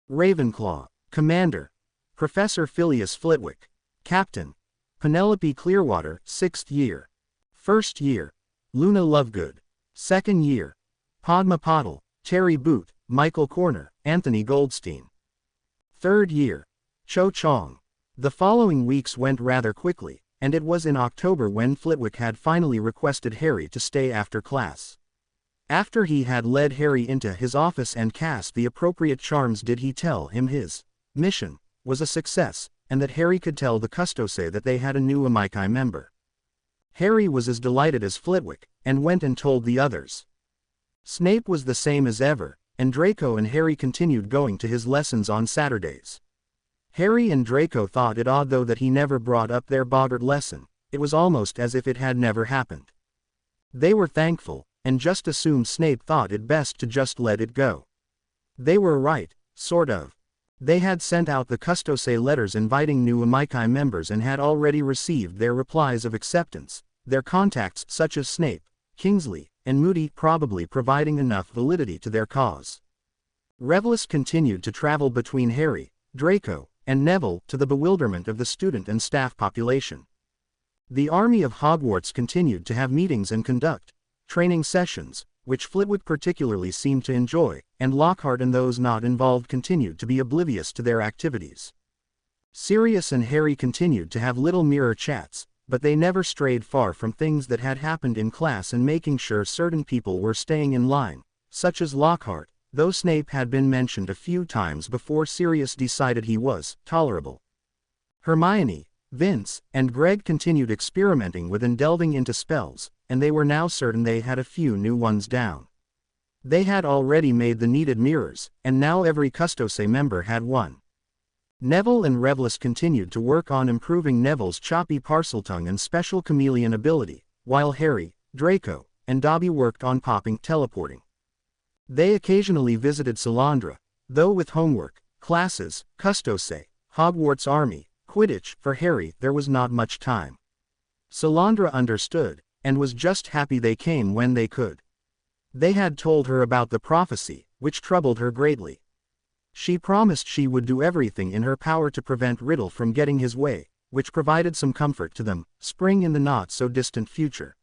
Ravenclaw. Commander. Professor Phileas Flitwick. Captain. Penelope Clearwater, 6th year. 1st year. Luna Lovegood. 2nd year. Padma Patil, Terry Boot, Michael Corner, Anthony Goldstein. 3rd year. Cho Chong. The following weeks went rather quickly, and it was in October when Flitwick had finally requested Harry to stay after class. After he had led Harry into his office and cast the appropriate charms, did he tell him his mission was a success, and that Harry could tell the Custose that they had a new Amici member. Harry was as delighted as Flitwick, and went and told the others. Snape was the same as ever, and Draco and Harry continued going to his lessons on Saturdays. Harry and Draco thought it odd though that he never brought up their boggart lesson. It was almost as if it had never happened. They were thankful, and just assumed Snape thought it best to just let it go. They were right, sort of. They had sent out the Custose letters inviting new Amici members and had already received their replies of acceptance, their contacts such as Snape, Kingsley, and Moody probably providing enough validity to their cause. Revelous continued to travel between Harry, Draco, and Neville to the bewilderment of the student and staff population. The army of Hogwarts continued to have meetings and conduct training sessions, which Flitwick particularly seemed to enjoy, and Lockhart and those not involved continued to be oblivious to their activities. Sirius and Harry continued to have little mirror chats, but they never strayed far from things that had happened in class and making sure certain people were staying in line, such as Lockhart, though Snape had been mentioned a few times before Sirius decided he was tolerable. Hermione, Vince, and Greg continued experimenting with and delving into spells, and they were now certain they had a few new ones down. They had already made the needed mirrors, and now every Custose member had one. Neville and Revelous continued to work on improving Neville's choppy Parseltongue and special chameleon ability, while Harry, Draco, and Dobby worked on popping teleporting. They occasionally visited Salandra, though with homework, classes, Custose, Hogwarts Army, Quidditch, for Harry there was not much time. Salandra understood, and was just happy they came when they could. They had told her about the prophecy, which troubled her greatly. She promised she would do everything in her power to prevent Riddle from getting his way, which provided some comfort to them, spring in the not-so-distant future.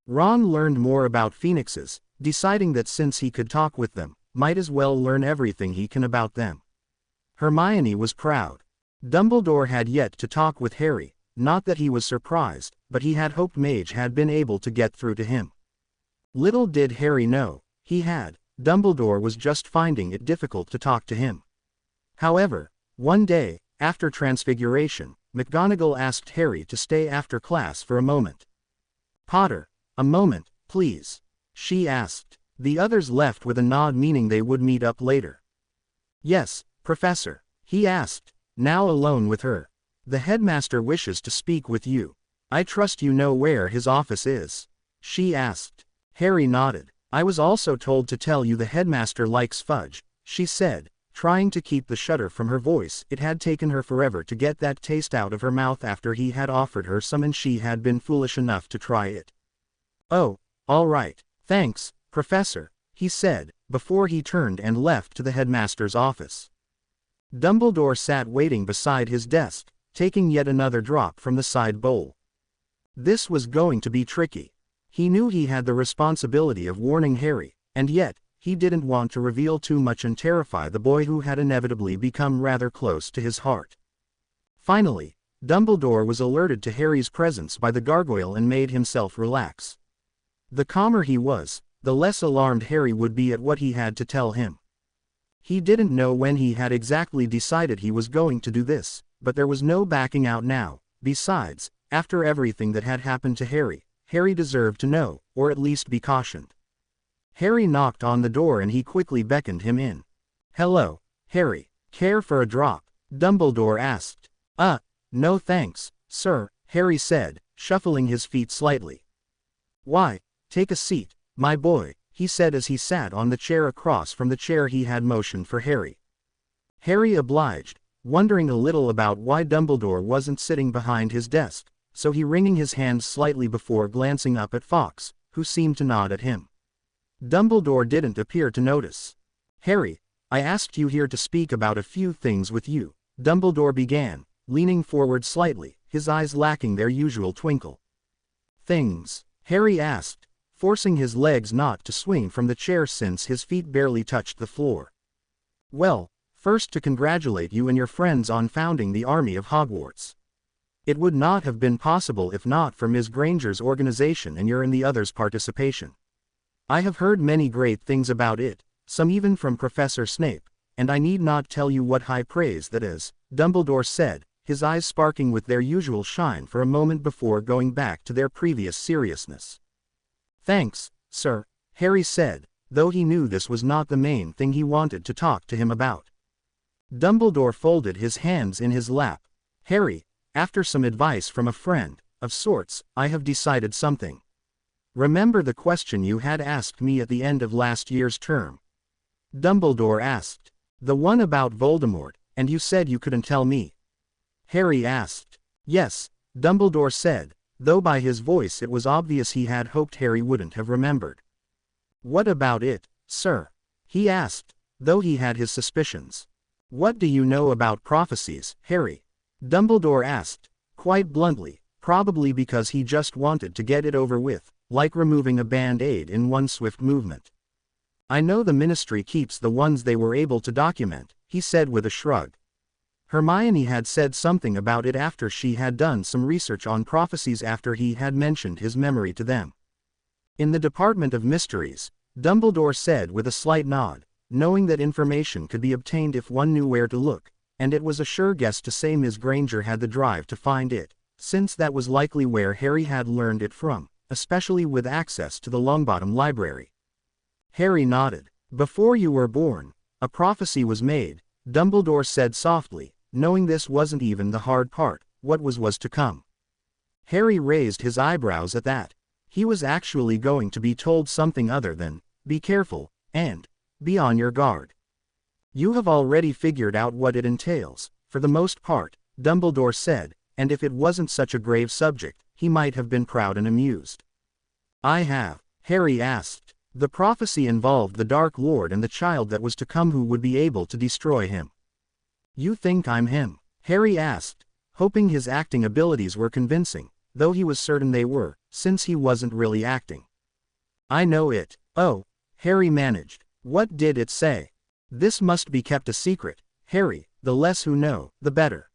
Ron learned more about phoenixes, deciding that since he could talk with them, might as well learn everything he can about them. Hermione was proud. Dumbledore had yet to talk with Harry, not that he was surprised, but he had hoped Mage had been able to get through to him. Little did Harry know, Dumbledore was just finding it difficult to talk to him. However, one day, after Transfiguration, McGonagall asked Harry to stay after class for a moment. "Potter, a moment, please," she asked. The others left with a nod meaning they would meet up later. "Yes, Professor," he asked, now alone with her. "The headmaster wishes to speak with you. I trust you know where his office is?" she asked. Harry nodded. "I was also told to tell you the headmaster likes fudge," she said, trying to keep the shudder from her voice. It had taken her forever to get that taste out of her mouth after he had offered her some and she had been foolish enough to try it. "Oh, all right, thanks, Professor," he said, before he turned and left to the headmaster's office. Dumbledore sat waiting beside his desk, taking yet another drop from the side bowl. This was going to be tricky. He knew he had the responsibility of warning Harry, and yet, he didn't want to reveal too much and terrify the boy who had inevitably become rather close to his heart. Finally, Dumbledore was alerted to Harry's presence by the gargoyle and made himself relax. The calmer he was, the less alarmed Harry would be at what he had to tell him. He didn't know when he had exactly decided he was going to do this, but there was no backing out now. Besides, after everything that had happened to Harry deserved to know, or at least be cautioned. Harry knocked on the door and he quickly beckoned him in. "Hello, Harry. Care for a drop?" Dumbledore asked. No thanks, sir," Harry said, shuffling his feet slightly. "Why, take a seat, my boy," he said as he sat on the chair across from the chair he had motioned for Harry. Harry obliged, wondering a little about why Dumbledore wasn't sitting behind his desk, so he wringing his hands slightly before glancing up at Fawkes, who seemed to nod at him. Dumbledore didn't appear to notice. "Harry, I asked you here to speak about a few things with you," Dumbledore began, leaning forward slightly, his eyes lacking their usual twinkle. "Things?" Harry asked, forcing his legs not to swing from the chair since his feet barely touched the floor. "Well, first to congratulate you and your friends on founding the Army of Hogwarts. It would not have been possible if not for Ms. Granger's organization and your and the others' participation. I have heard many great things about it, some even from Professor Snape, and I need not tell you what high praise that is," Dumbledore said, his eyes sparkling with their usual shine for a moment before going back to their previous seriousness. "Thanks, sir," Harry said, though he knew this was not the main thing he wanted to talk to him about. Dumbledore folded his hands in his lap. "Harry, after some advice from a friend, of sorts, I have decided something. Remember the question you had asked me at the end of last year's term?" Dumbledore asked. "The one about Voldemort, and you said you couldn't tell me?" Harry asked. "Yes," Dumbledore said, though by his voice it was obvious he had hoped Harry wouldn't have remembered. "What about it, sir?" he asked, though he had his suspicions. "What do you know about prophecies, Harry?" Dumbledore asked, quite bluntly, probably because he just wanted to get it over with, like removing a band-aid in one swift movement. "I know the Ministry keeps the ones they were able to document," he said with a shrug. Hermione had said something about it after she had done some research on prophecies after he had mentioned his memory to them. "In the Department of Mysteries," Dumbledore said with a slight nod, knowing that information could be obtained if one knew where to look, and it was a sure guess to say Ms. Granger had the drive to find it, since that was likely where Harry had learned it from, especially with access to the Longbottom Library. Harry nodded. "Before you were born, a prophecy was made," Dumbledore said softly, knowing this wasn't even the hard part, what was to come. Harry raised his eyebrows at that. He was actually going to be told something other than, "Be careful," and, "Be on your guard." "You have already figured out what it entails, for the most part," Dumbledore said, and if it wasn't such a grave subject, he might have been proud and amused. "I have," Harry asked. "The prophecy involved the Dark Lord and the child that was to come who would be able to destroy him." "You think I'm him?" Harry asked, hoping his acting abilities were convincing, though he was certain they were, since he wasn't really acting. "I know it." "Oh," Harry managed. "What did it say?" "This must be kept a secret, Harry, the less who know, the better."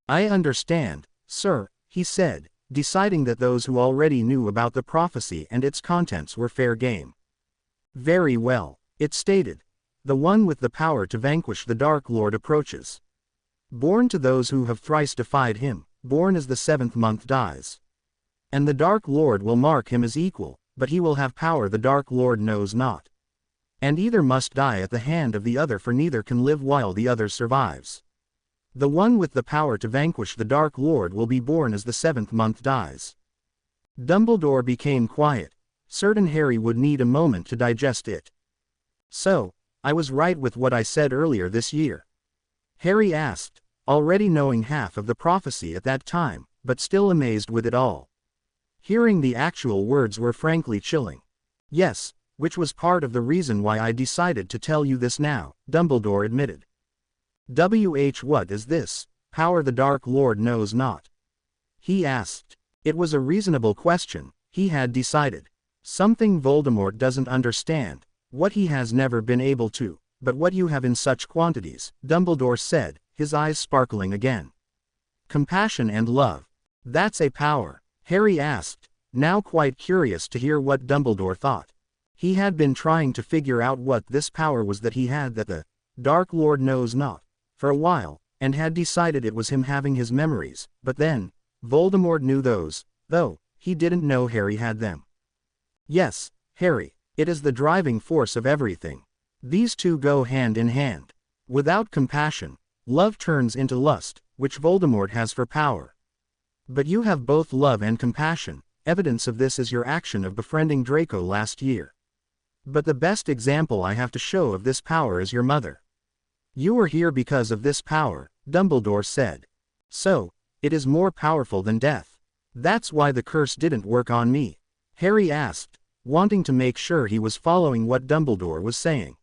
"I understand, sir," he said, deciding that those who already knew about the prophecy and its contents were fair game. "Very well," it stated. "The one with the power to vanquish the Dark Lord approaches. Born to those who have thrice defied him, born as the 7th month dies. And the Dark Lord will mark him as equal, but he will have power the Dark Lord knows not. And either must die at the hand of the other, for neither can live while the other survives. The one with the power to vanquish the Dark Lord will be born as the 7th month dies." Dumbledore became quiet, certain Harry would need a moment to digest it. "So, I was right with what I said earlier this year?" Harry asked, already knowing half of the prophecy at that time, but still amazed with it all. Hearing the actual words were frankly chilling. "Yes, which was part of the reason why I decided to tell you this now," Dumbledore admitted. What is this, power the Dark Lord knows not?" he asked. It was a reasonable question, he had decided. Something Voldemort doesn't understand, what he has never been able to, but what you have in such quantities, Dumbledore said, his eyes sparkling again. "Compassion and love. That's a power?" Harry asked, now quite curious to hear what Dumbledore thought. He had been trying to figure out what this power was that he had that the Dark Lord knows not, for a while, and had decided it was him having his memories, but then, Voldemort knew those, though, he didn't know Harry had them. "Yes, Harry, it is the driving force of everything. These two go hand in hand. Without compassion, love turns into lust, which Voldemort has for power. But you have both love and compassion, evidence of this is your action of befriending Draco last year. But the best example I have to show of this power is your mother. You are here because of this power, Dumbledore said. So, it is more powerful than death. That's why the curse didn't work on me? Harry asked, wanting to make sure he was following what Dumbledore was saying.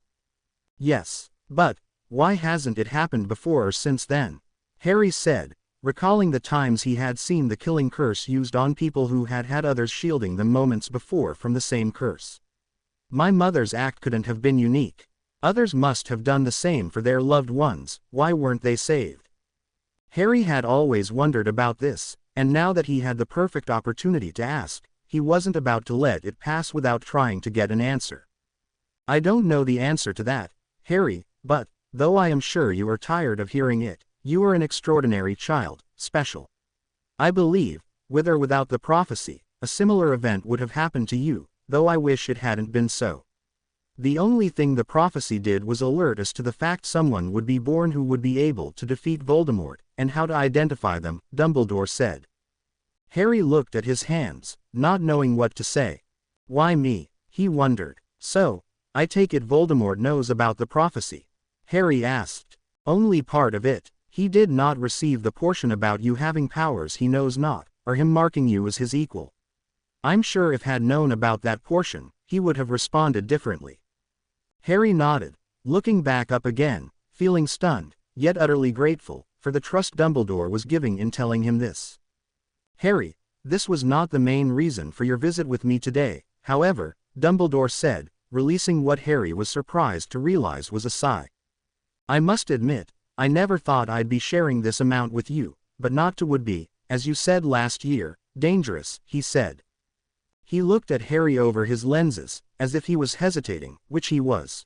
Yes, but why hasn't it happened before or since then? Harry said, recalling the times he had seen the killing curse used on people who had had others shielding them moments before from the same curse. My mother's act couldn't have been unique. Others must have done the same for their loved ones. Why weren't they saved? Harry had always wondered about this, and now that he had the perfect opportunity to ask, he wasn't about to let it pass without trying to get an answer. I don't know the answer to that, Harry, but, though I am sure you are tired of hearing it, you are an extraordinary child, special. I believe, with or without the prophecy, a similar event would have happened to you, though I wish it hadn't been so. The only thing the prophecy did was alert us to the fact someone would be born who would be able to defeat Voldemort, and how to identify them, Dumbledore said. Harry looked at his hands, not knowing what to say. Why me? He wondered. So, I take it Voldemort knows about the prophecy? Harry asked. Only part of it. He did not receive the portion about you having powers he knows not, or him marking you as his equal. I'm sure if had known about that portion, he would have responded differently. Harry nodded, looking back up again, feeling stunned, yet utterly grateful, for the trust Dumbledore was giving in telling him this. Harry, this was not the main reason for your visit with me today, however, Dumbledore said, releasing what Harry was surprised to realize was a sigh. I must admit, I never thought I'd be sharing this amount with you, but not to would be, as you said last year, dangerous, he said. He looked at Harry over his lenses, as if he was hesitating, which he was.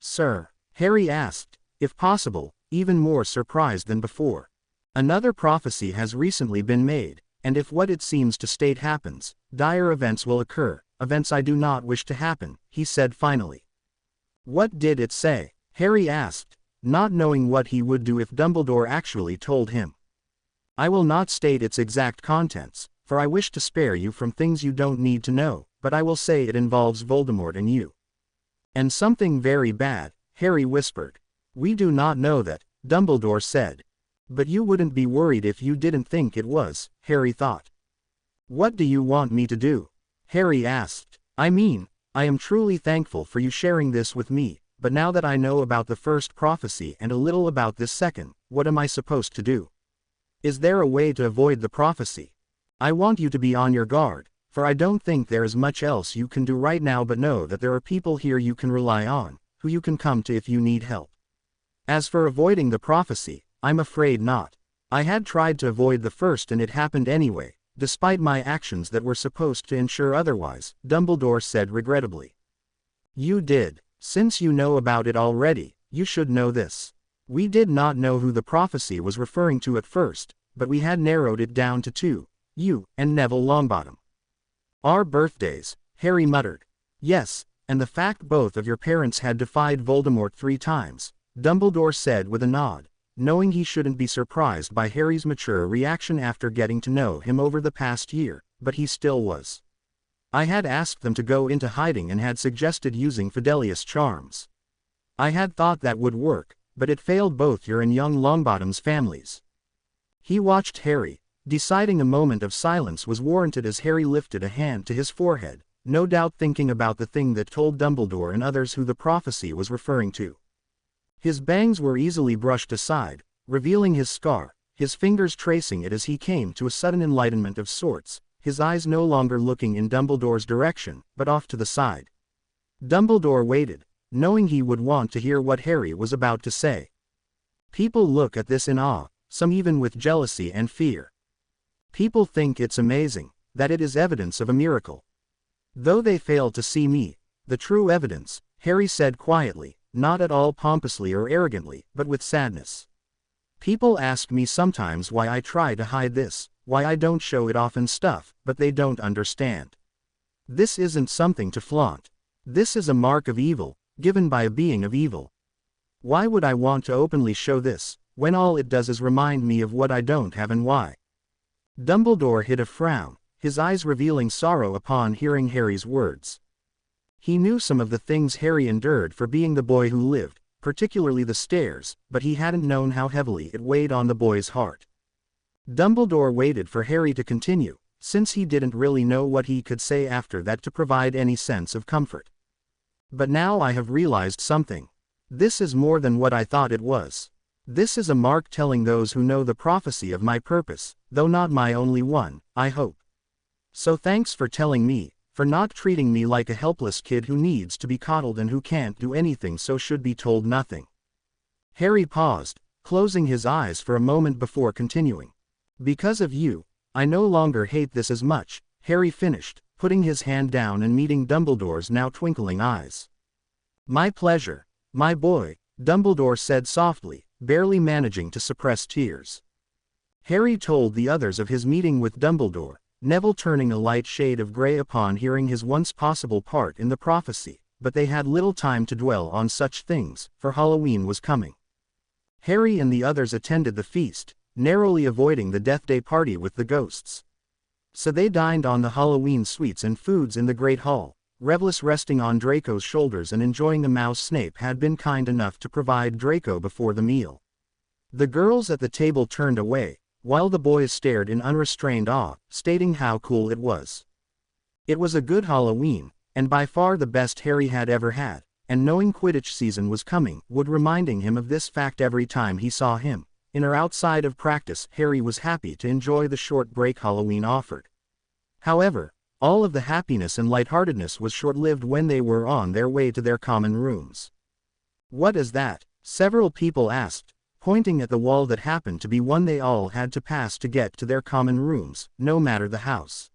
Sir? Harry asked, if possible, even more surprised than before. Another prophecy has recently been made, and if what it seems to state happens, dire events will occur, events I do not wish to happen, he said finally. What did it say? Harry asked, not knowing what he would do if Dumbledore actually told him. I will not state its exact contents, for I wish to spare you from things you don't need to know, but I will say it involves Voldemort and you. And something very bad, Harry whispered. We do not know that, Dumbledore said. But you wouldn't be worried if you didn't think it was, Harry thought. What do you want me to do? Harry asked. I mean, I am truly thankful for you sharing this with me, but now that I know about the first prophecy and a little about this second, what am I supposed to do? Is there a way to avoid the prophecy? I want you to be on your guard, for I don't think there is much else you can do right now but know that there are people here you can rely on, who you can come to if you need help. As for avoiding the prophecy, I'm afraid not. I had tried to avoid the first and it happened anyway, despite my actions that were supposed to ensure otherwise, Dumbledore said regrettably. You did. Since you know about it already, you should know this. We did not know who the prophecy was referring to at first, but we had narrowed it down to two. You, and Neville Longbottom. Our birthdays, Harry muttered. Yes, and the fact both of your parents had defied Voldemort 3 times, Dumbledore said with a nod, knowing he shouldn't be surprised by Harry's mature reaction after getting to know him over the past year, but he still was. I had asked them to go into hiding and had suggested using Fidelius charms. I had thought that would work, but it failed both your and young Longbottom's families. He watched Harry, deciding a moment of silence was warranted as Harry lifted a hand to his forehead, no doubt thinking about the thing that told Dumbledore and others who the prophecy was referring to. His bangs were easily brushed aside, revealing his scar, his fingers tracing it as he came to a sudden enlightenment of sorts, his eyes no longer looking in Dumbledore's direction, but off to the side. Dumbledore waited, knowing he would want to hear what Harry was about to say. People look at this in awe, some even with jealousy and fear. People think it's amazing, that it is evidence of a miracle. Though they fail to see me, the true evidence, Harry said quietly, not at all pompously or arrogantly, but with sadness. People ask me sometimes why I try to hide this, why I don't show it off and stuff, but they don't understand. This isn't something to flaunt. This is a mark of evil, given by a being of evil. Why would I want to openly show this, when all it does is remind me of what I don't have and why? Dumbledore hid a frown, his eyes revealing sorrow upon hearing Harry's words. He knew some of the things Harry endured for being the boy who lived, particularly the stairs, but he hadn't known how heavily it weighed on the boy's heart. Dumbledore waited for Harry to continue, since he didn't really know what he could say after that to provide any sense of comfort. But now I have realized something. This is more than what I thought it was. This is a mark telling those who know the prophecy of my purpose, though not my only one, I hope. So thanks for telling me, for not treating me like a helpless kid who needs to be coddled and who can't do anything so should be told nothing. Harry paused, closing his eyes for a moment before continuing. Because of you, I no longer hate this as much, Harry finished, putting his hand down and meeting Dumbledore's now twinkling eyes. My pleasure, my boy, Dumbledore said softly, barely managing to suppress tears. Harry told the others of his meeting with Dumbledore, Neville turning a light shade of grey upon hearing his once possible part in the prophecy, but they had little time to dwell on such things, for Halloween was coming. Harry and the others attended the feast, narrowly avoiding the Death Day party with the ghosts. So they dined on the Halloween sweets and foods in the Great Hall, Revelus resting on Draco's shoulders and enjoying the mouse Snape had been kind enough to provide Draco before the meal. The girls at the table turned away, while the boys stared in unrestrained awe, stating how cool it was. It was a good Halloween, and by far the best Harry had ever had, and knowing Quidditch season was coming would reminding him of this fact every time he saw him. In or outside of practice, Harry was happy to enjoy the short break Halloween offered. However, all of the happiness and lightheartedness was short-lived when they were on their way to their common rooms. What is that? Several people asked, pointing at the wall that happened to be one they all had to pass to get to their common rooms, no matter the house.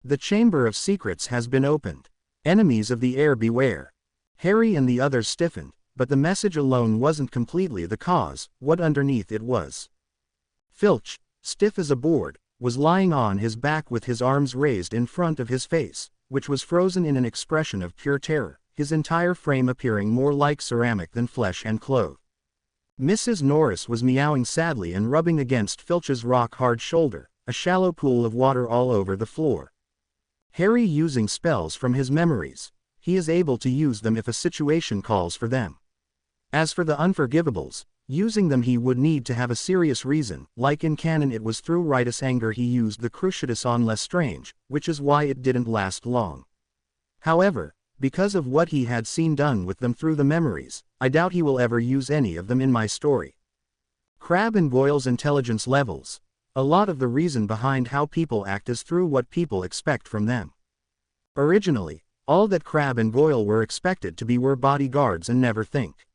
The Chamber of Secrets has been opened. Enemies of the air beware. Harry and the others stiffened, but the message alone wasn't completely the cause, what underneath it was. Filch, stiff as a board, was lying on his back with his arms raised in front of his face, which was frozen in an expression of pure terror, his entire frame appearing more like ceramic than flesh and cloth. Mrs. Norris was meowing sadly and rubbing against Filch's rock-hard shoulder, a shallow pool of water all over the floor. Harry using spells from his memories. He is able to use them if a situation calls for them. As for the Unforgivables, using them he would need to have a serious reason, like in canon it was through righteous anger he used the Cruciatus on Lestrange, which is why it didn't last long. However, because of what he had seen done with them through the memories, I doubt he will ever use any of them in my story. Crabbe and Goyle's intelligence levels. A lot of the reason behind how people act is through what people expect from them. Originally, all that Crabbe and Goyle were expected to be were bodyguards and never think.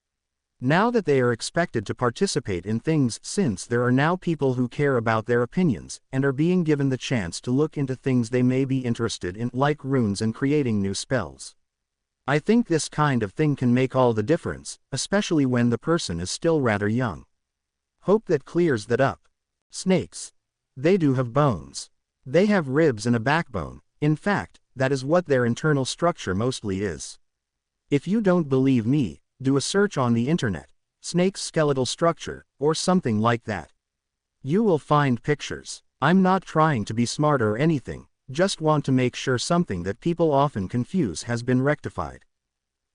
Now that they are expected to participate in things, since there are now people who care about their opinions, and are being given the chance to look into things they may be interested in, like runes and creating new spells. I think this kind of thing can make all the difference, especially when the person is still rather young. Hope that clears that up. Snakes. They do have bones. They have ribs and a backbone. In fact, that is what their internal structure mostly is. If you don't believe me, do a search on the internet, snake's skeletal structure, or something like that. You will find pictures. I'm not trying to be smart or anything, just want to make sure something that people often confuse has been rectified.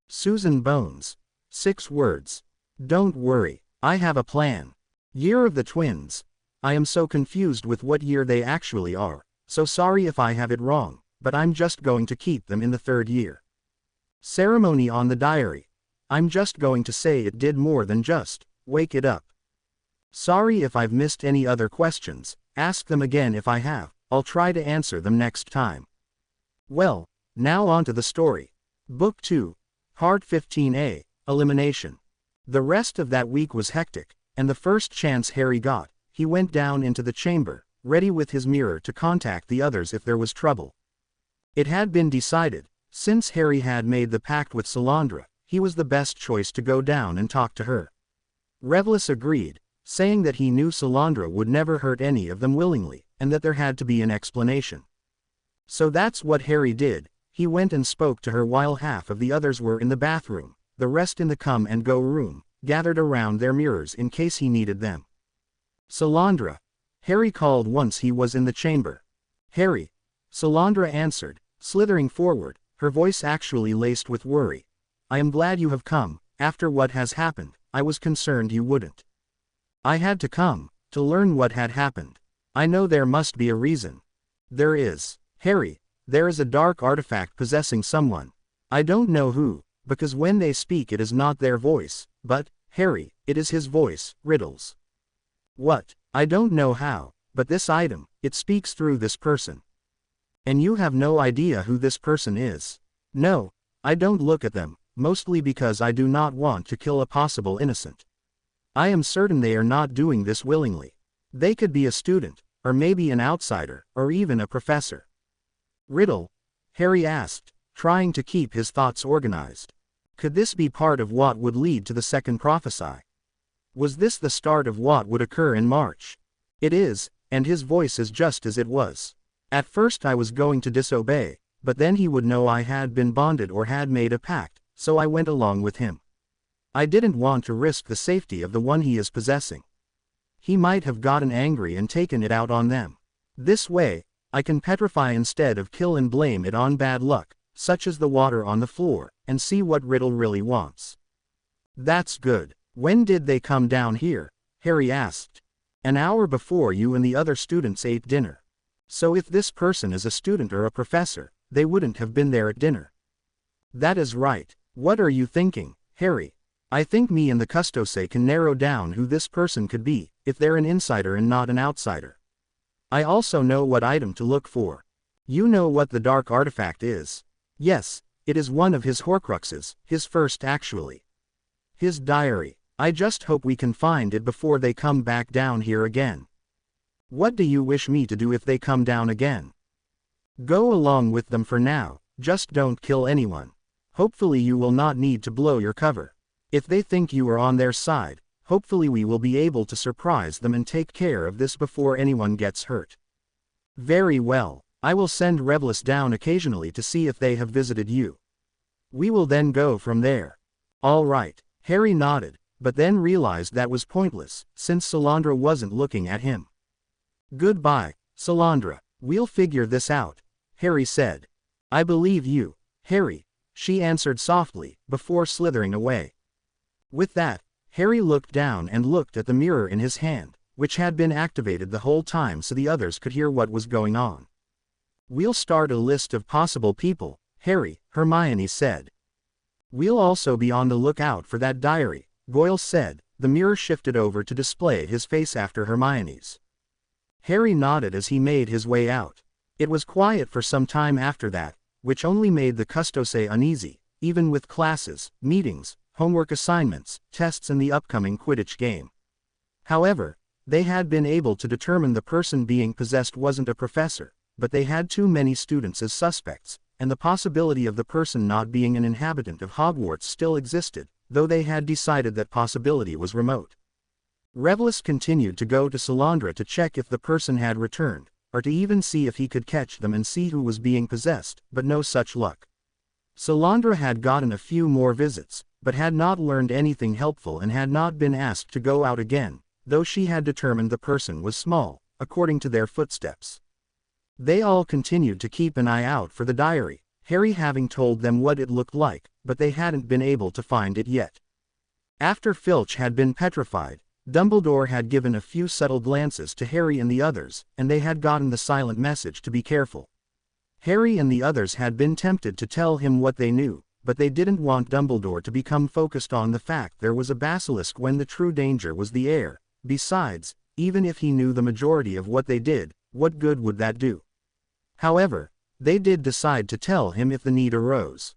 Susan Bones. 6 words. Don't worry, I have a plan. Year of the Twins. I am so confused with what year they actually are, so sorry if I have it wrong, but I'm just going to keep them in the 3rd year. Ceremony on the diary. I'm just going to say it did more than just wake it up. Sorry if I've missed any other questions, ask them again if I have, I'll try to answer them next time. Well, now on to the story. Book 2, Part 15a, Elimination. The rest of that week was hectic, and the first chance Harry got, he went down into the chamber, ready with his mirror to contact the others if there was trouble. It had been decided, since Harry had made the pact with Salandra, he was the best choice to go down and talk to her. Revelus agreed, saying that he knew Salandra would never hurt any of them willingly, and that there had to be an explanation. So that's what Harry did. He went and spoke to her while half of the others were in the bathroom, the rest in the come-and-go room, gathered around their mirrors in case he needed them. Salandra. Harry called once he was in the chamber. Harry. Salandra answered, slithering forward, her voice actually laced with worry. I am glad you have come, After what has happened, I was concerned you wouldn't. I had to come, to learn what had happened. I know there must be a reason. There is. Harry, there is a dark artifact possessing someone. I don't know who, because when they speak it is not their voice, but, Harry, it is his voice, Riddles. What? I don't know how, but this item, it speaks through this person. And you have no idea who this person is. No, I don't look at them, mostly because I do not want to kill a possible innocent. I am certain they are not doing this willingly. They could be a student, or maybe an outsider, or even a professor. Riddle? Harry asked, trying to keep his thoughts organized. Could this be part of what would lead to the second prophecy? Was this the start of what would occur in March? It is, and his voice is just as it was. At first I was going to disobey, but then he would know I had been bonded or had made a pact, so I went along with him. I didn't want to risk the safety of the one he is possessing. He might have gotten angry and taken it out on them. This way, I can petrify instead of kill and blame it on bad luck, such as the water on the floor, and see what Riddle really wants. That's good. When did they come down here? Harry asked. An hour before you and the other students ate dinner. So if this person is a student or a professor, they wouldn't have been there at dinner. That is right. What are you thinking, Harry? I think me and the Custose can narrow down who this person could be, if they're an insider and not an outsider. I also know what item to look for. You know what the dark artifact is. Yes, it is one of his Horcruxes, his first actually. His diary. I just hope we can find it before they come back down here again. What do you wish me to do if they come down again? Go along with them for now, just don't kill anyone. Hopefully you will not need to blow your cover. If they think you are on their side, hopefully we will be able to surprise them and take care of this before anyone gets hurt. Very well, I will send Revelus down occasionally to see if they have visited you. We will then go from there. All right, Harry nodded, but then realized that was pointless, since Solandra wasn't looking at him. Goodbye, Solandra, we'll figure this out, Harry said. I believe you, Harry, she answered softly, before slithering away. With that, Harry looked down and looked at the mirror in his hand, which had been activated the whole time so the others could hear what was going on. We'll start a list of possible people, Harry, Hermione said. We'll also be on the lookout for that diary, Goyle said. The mirror shifted over to display his face after Hermione's. Harry nodded as he made his way out. It was quiet for some time after that, which only made the Custose uneasy, even with classes, meetings, homework assignments, tests and the upcoming Quidditch game. However, they had been able to determine the person being possessed wasn't a professor, but they had too many students as suspects, and the possibility of the person not being an inhabitant of Hogwarts still existed, though they had decided that possibility was remote. Revelus continued to go to Solandra to check if the person had returned, or to even see if he could catch them and see who was being possessed, but no such luck. Solandra had gotten a few more visits, but had not learned anything helpful and had not been asked to go out again, though she had determined the person was small, according to their footsteps. They all continued to keep an eye out for the diary, Harry having told them what it looked like, but they hadn't been able to find it yet. After Filch had been petrified, Dumbledore had given a few subtle glances to Harry and the others, and they had gotten the silent message to be careful. Harry and the others had been tempted to tell him what they knew, but they didn't want Dumbledore to become focused on the fact there was a basilisk when the true danger was the air. Besides, even if he knew the majority of what they did, what good would that do? However, they did decide to tell him if the need arose.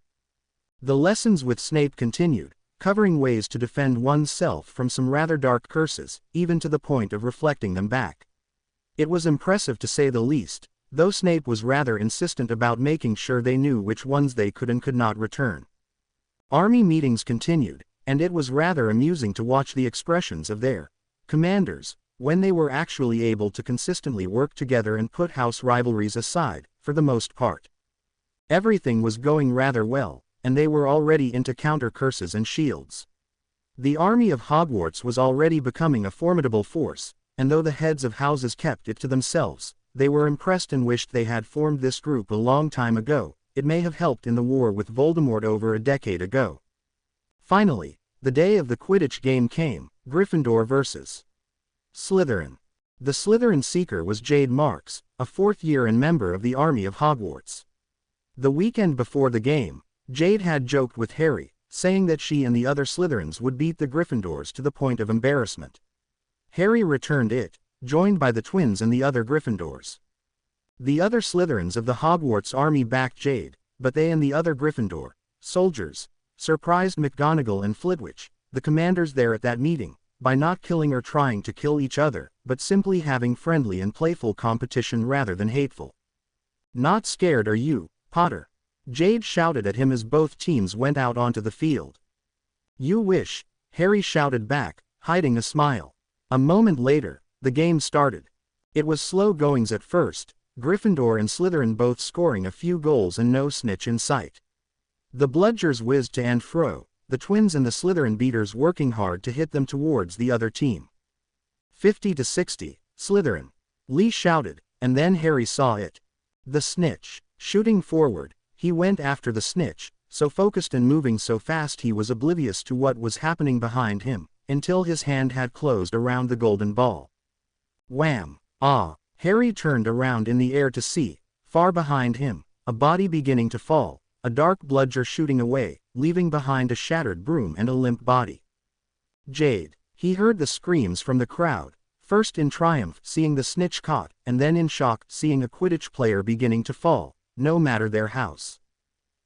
The lessons with Snape continued, covering ways to defend oneself from some rather dark curses, even to the point of reflecting them back. It was impressive to say the least, though Snape was rather insistent about making sure they knew which ones they could and could not return. Army meetings continued, and it was rather amusing to watch the expressions of their commanders, when they were actually able to consistently work together and put house rivalries aside, for the most part. Everything was going rather well, and they were already into counter curses and shields. The army of Hogwarts was already becoming a formidable force, and though the heads of houses kept it to themselves, they were impressed and wished they had formed this group a long time ago. It may have helped in the war with Voldemort over a decade ago. Finally, The day of the Quidditch game came, Gryffindor vs. Slytherin. The Slytherin seeker was Jade Marks, a fourth-year and member of the Army of Hogwarts. The weekend before the game, Jade had joked with Harry, saying that she and the other Slytherins would beat the Gryffindors to the point of embarrassment. Harry returned it, joined by the twins and the other Gryffindors. The other Slytherins of the Hogwarts army backed Jade, but they and the other Gryffindor soldiers surprised McGonagall and Flitwick, the commanders there at that meeting, by not killing or trying to kill each other, but simply having friendly and playful competition rather than hateful. "Not scared, are you, Potter?" Jade shouted at him as both teams went out onto the field. "You wish," Harry shouted back, hiding a smile. A moment later, the game started. It was slow goings at first, Gryffindor and Slytherin both scoring a few goals and no snitch in sight. The bludgers whizzed to and fro, the twins and the Slytherin beaters working hard to hit them towards the other team. 50-60, Slytherin. Lee shouted, and then Harry saw it. The snitch. Shooting forward, he went after the snitch, so focused and moving so fast he was oblivious to what was happening behind him, until his hand had closed around the golden ball. Wham! Ah! Harry turned around in the air to see, far behind him, a body beginning to fall, a dark bludger shooting away, leaving behind a shattered broom and a limp body. Jade. He heard the screams from the crowd, first in triumph seeing the snitch caught, and then in shock seeing a Quidditch player beginning to fall, no matter their house.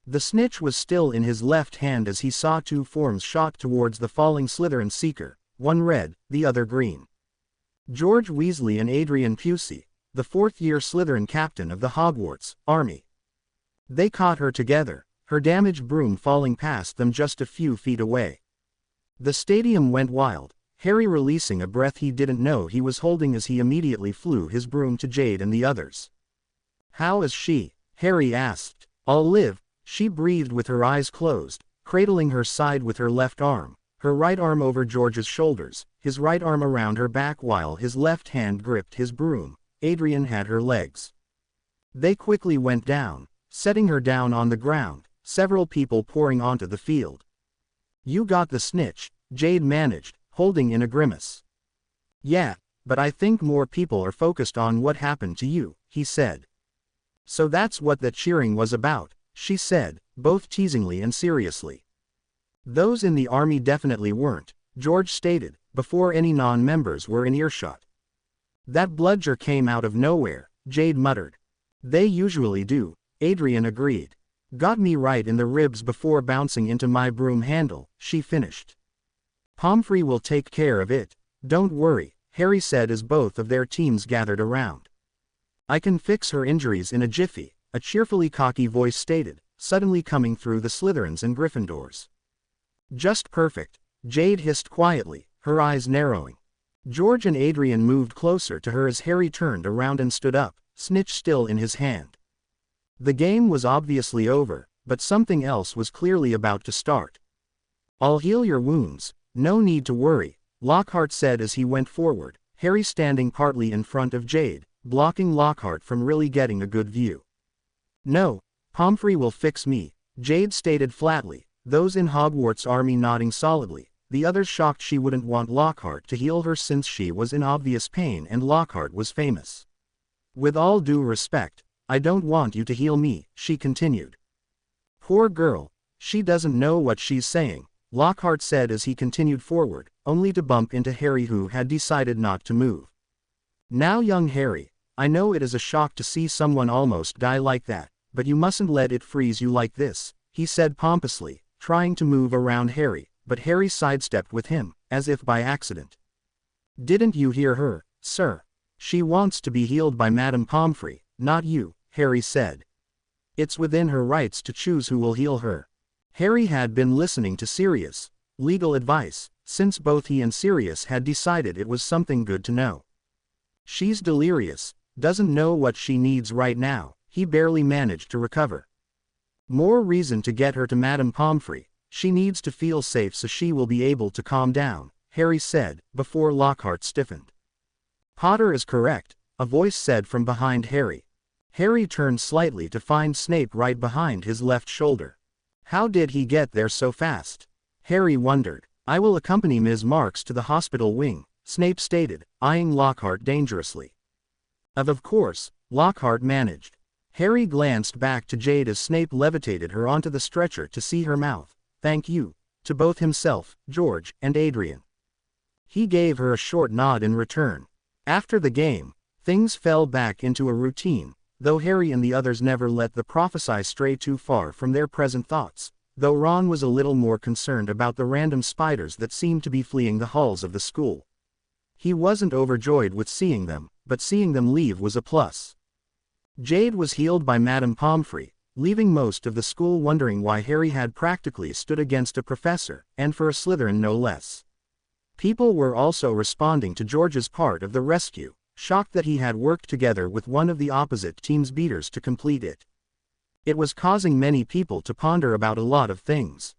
The snitch was still in his left hand as he saw two forms shot towards the falling Slytherin seeker, one red, the other green. George Weasley and Adrian Pusey, the fourth-year Slytherin captain of the Hogwarts army. They caught her together, her damaged broom falling past them just a few feet away. The stadium went wild, Harry releasing a breath he didn't know he was holding as he immediately flew his broom to Jade and the others. "How is she?" Harry asked. "I'll live," she breathed with her eyes closed, cradling her side with her left arm, her right arm over George's shoulders, his right arm around her back while his left hand gripped his broom. Adrian had her legs. They quickly went down, setting her down on the ground, several people pouring onto the field. "You got the snitch," Jade managed, holding in a grimace. "Yeah, but I think more people are focused on what happened to you," he said. "So that's what that cheering was about," she said, both teasingly and seriously. "Those in the army definitely weren't," George stated, before any non-members were in earshot. "That bludger came out of nowhere," Jade muttered. "They usually do," Adrian agreed. "Got me right in the ribs before bouncing into my broom handle," she finished. "Pomfrey will take care of it, don't worry," Harry said as both of their teams gathered around. "I can fix her injuries in a jiffy," a cheerfully cocky voice stated, suddenly coming through the Slytherins and Gryffindors. "Just perfect," Jade hissed quietly, her eyes narrowing. George and Adrian moved closer to her as Harry turned around and stood up, snitch still in his hand. The game was obviously over, but something else was clearly about to start. "I'll heal your wounds, no need to worry," Lockhart said as he went forward, Harry standing partly in front of Jade, blocking Lockhart from really getting a good view. "No, Pomfrey will fix me," Jade stated flatly, those in Hogwarts army nodding solidly, the others shocked she wouldn't want Lockhart to heal her since she was in obvious pain and Lockhart was famous. "With all due respect, I don't want you to heal me," she continued. "Poor girl, she doesn't know what she's saying," Lockhart said as he continued forward, only to bump into Harry who had decided not to move. "Now young Harry, I know it is a shock to see someone almost die like that, but you mustn't let it freeze you like this," he said pompously, trying to move around Harry, but Harry sidestepped with him, as if by accident. "Didn't you hear her, sir? She wants to be healed by Madame Pomfrey, not you," Harry said. "It's within her rights to choose who will heal her." Harry had been listening to serious, legal advice, since both he and Sirius had decided it was something good to know. "She's delirious, doesn't know what she needs right now," he barely managed to recover. "More reason to get her to Madame Pomfrey, she needs to feel safe so she will be able to calm down," Harry said, before Lockhart stiffened. "Potter is correct," a voice said from behind Harry. Harry turned slightly to find Snape right behind his left shoulder. How did he get there so fast? Harry wondered. I will accompany Ms. Marks to the hospital wing, Snape stated, eyeing Lockhart dangerously. Of course, Lockhart managed. Harry glanced back to Jade as Snape levitated her onto the stretcher to see her mouth, "Thank you," to both himself, George, and Adrian. He gave her a short nod in return. After the game, things fell back into a routine, though Harry and the others never let the prophecy stray too far from their present thoughts, though Ron was a little more concerned about the random spiders that seemed to be fleeing the halls of the school. He wasn't overjoyed with seeing them, but seeing them leave was a plus. Jade was healed by Madame Pomfrey, leaving most of the school wondering why Harry had practically stood against a professor, and for a Slytherin no less. People were also responding to George's part of the rescue, shocked that he had worked together with one of the opposite team's beaters to complete it. It was causing many people to ponder about a lot of things.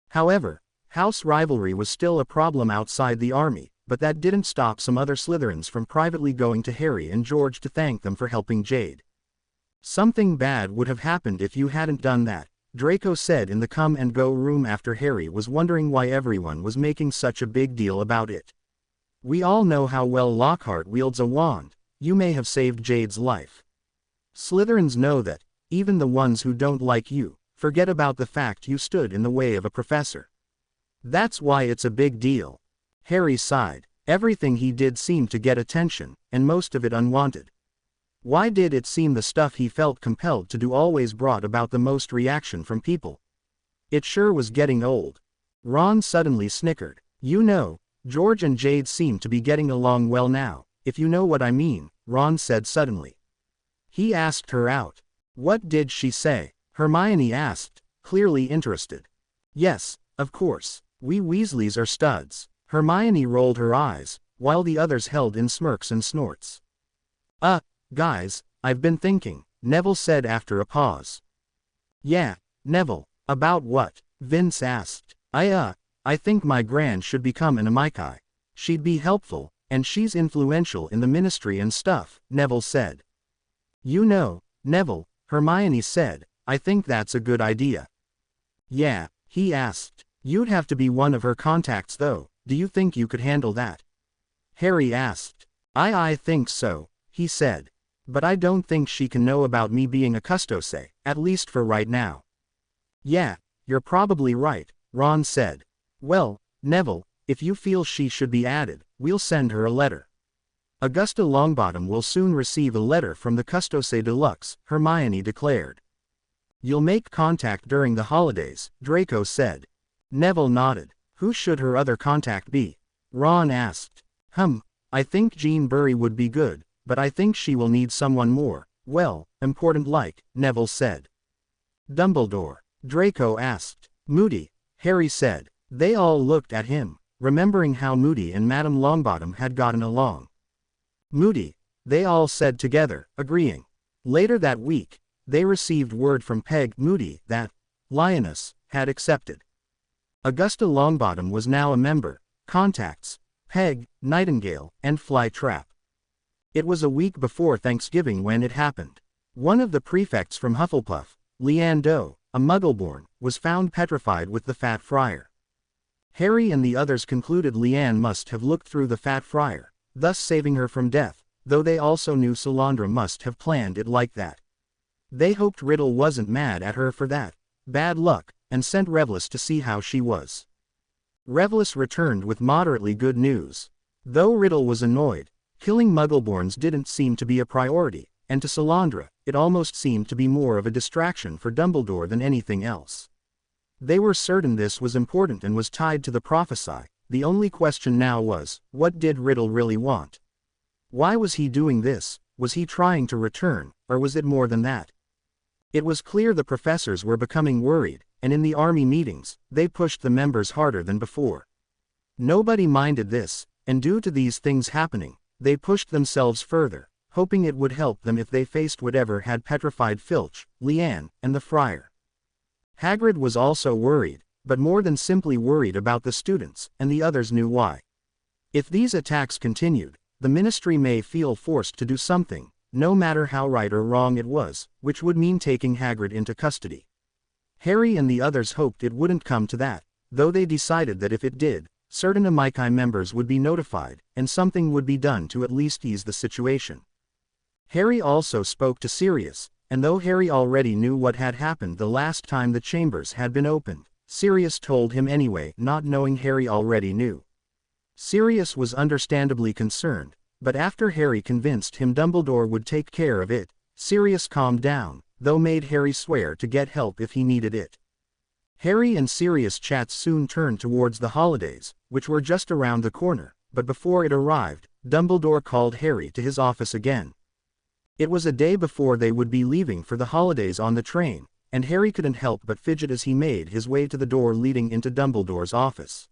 However, house rivalry was still a problem outside the army, but that didn't stop some other Slytherins from privately going to Harry and George to thank them for helping Jade. "Something bad would have happened if you hadn't done that," Draco said in the come-and-go room after Harry was wondering why everyone was making such a big deal about it. "We all know how well Lockhart wields a wand. You may have saved Jade's life. Slytherins know that, even the ones who don't like you, forget about the fact you stood in the way of a professor. That's why it's a big deal." Harry sighed. Everything he did seemed to get attention, and most of it unwanted. Why did it seem the stuff he felt compelled to do always brought about the most reaction from people? It sure was getting old. Ron suddenly snickered. "You know, George and Jade seem to be getting along well now, if you know what I mean," Ron said suddenly. He asked her out. "What did she say?" Hermione asked, clearly interested. "Yes, of course, we Weasleys are studs." Hermione rolled her eyes, while the others held in smirks and snorts. Guys, I've been thinking," Neville said after a pause. "Yeah, Neville, about what?" Vince asked. I think my Gran should become an Amici. She'd be helpful, and she's influential in the ministry and stuff," Neville said. "You know, Neville," Hermione said, "I think that's a good idea." "Yeah," he asked. "You'd have to be one of her contacts though. Do you think you could handle that?" Harry asked. I think so," he said. "But I don't think she can know about me being a custose, at least for right now." "Yeah, you're probably right," Ron said. "Well, Neville, if you feel she should be added, we'll send her a letter." "Augusta Longbottom will soon receive a letter from the Custose Deluxe," Hermione declared. "You'll make contact during the holidays," Draco said. Neville nodded. "Who should her other contact be?" Ron asked. I think Jean Bury would be good, but I think she will need someone more, well, important like," Neville said. "Dumbledore?" Draco asked. "Moody," Harry said. They all looked at him, remembering how Moody and Madame Longbottom had gotten along. "Moody," they all said together, agreeing. Later that week, they received word from Peg Moody that Lioness had accepted. Augusta Longbottom was now a member. Contacts: Peg, Nightingale, and Flytrap. It was a week before Thanksgiving when it happened. One of the prefects from Hufflepuff, Leanne Doe, a Muggleborn, was found petrified with the Fat Friar. Harry and the others concluded Leanne must have looked through the Fat Friar, thus saving her from death, though they also knew Solandra must have planned it like that. They hoped Riddle wasn't mad at her for that bad luck, and sent Revlis to see how she was. Revlis returned with moderately good news. Though Riddle was annoyed, killing Muggleborns didn't seem to be a priority, and to Solandra, it almost seemed to be more of a distraction for Dumbledore than anything else. They were certain this was important and was tied to the prophecy. The only question now was, what did Riddle really want? Why was he doing this? Was he trying to return, or was it more than that? It was clear the professors were becoming worried, and in the army meetings, they pushed the members harder than before. Nobody minded this, and due to these things happening, they pushed themselves further, hoping it would help them if they faced whatever had petrified Filch, Leanne, and the Friar. Hagrid was also worried, but more than simply worried about the students, and the others knew why. If these attacks continued, the Ministry may feel forced to do something, no matter how right or wrong it was, which would mean taking Hagrid into custody. Harry and the others hoped it wouldn't come to that, though they decided that if it did, certain Amikai members would be notified, and something would be done to at least ease the situation. Harry also spoke to Sirius, and though Harry already knew what had happened the last time the chambers had been opened, Sirius told him anyway, not knowing Harry already knew. Sirius was understandably concerned, but after Harry convinced him Dumbledore would take care of it, Sirius calmed down, though made Harry swear to get help if he needed it. Harry and Sirius' chats soon turned towards the holidays, which were just around the corner, but before it arrived, Dumbledore called Harry to his office again. It was a day before they would be leaving for the holidays on the train, and Harry couldn't help but fidget as he made his way to the door leading into Dumbledore's office.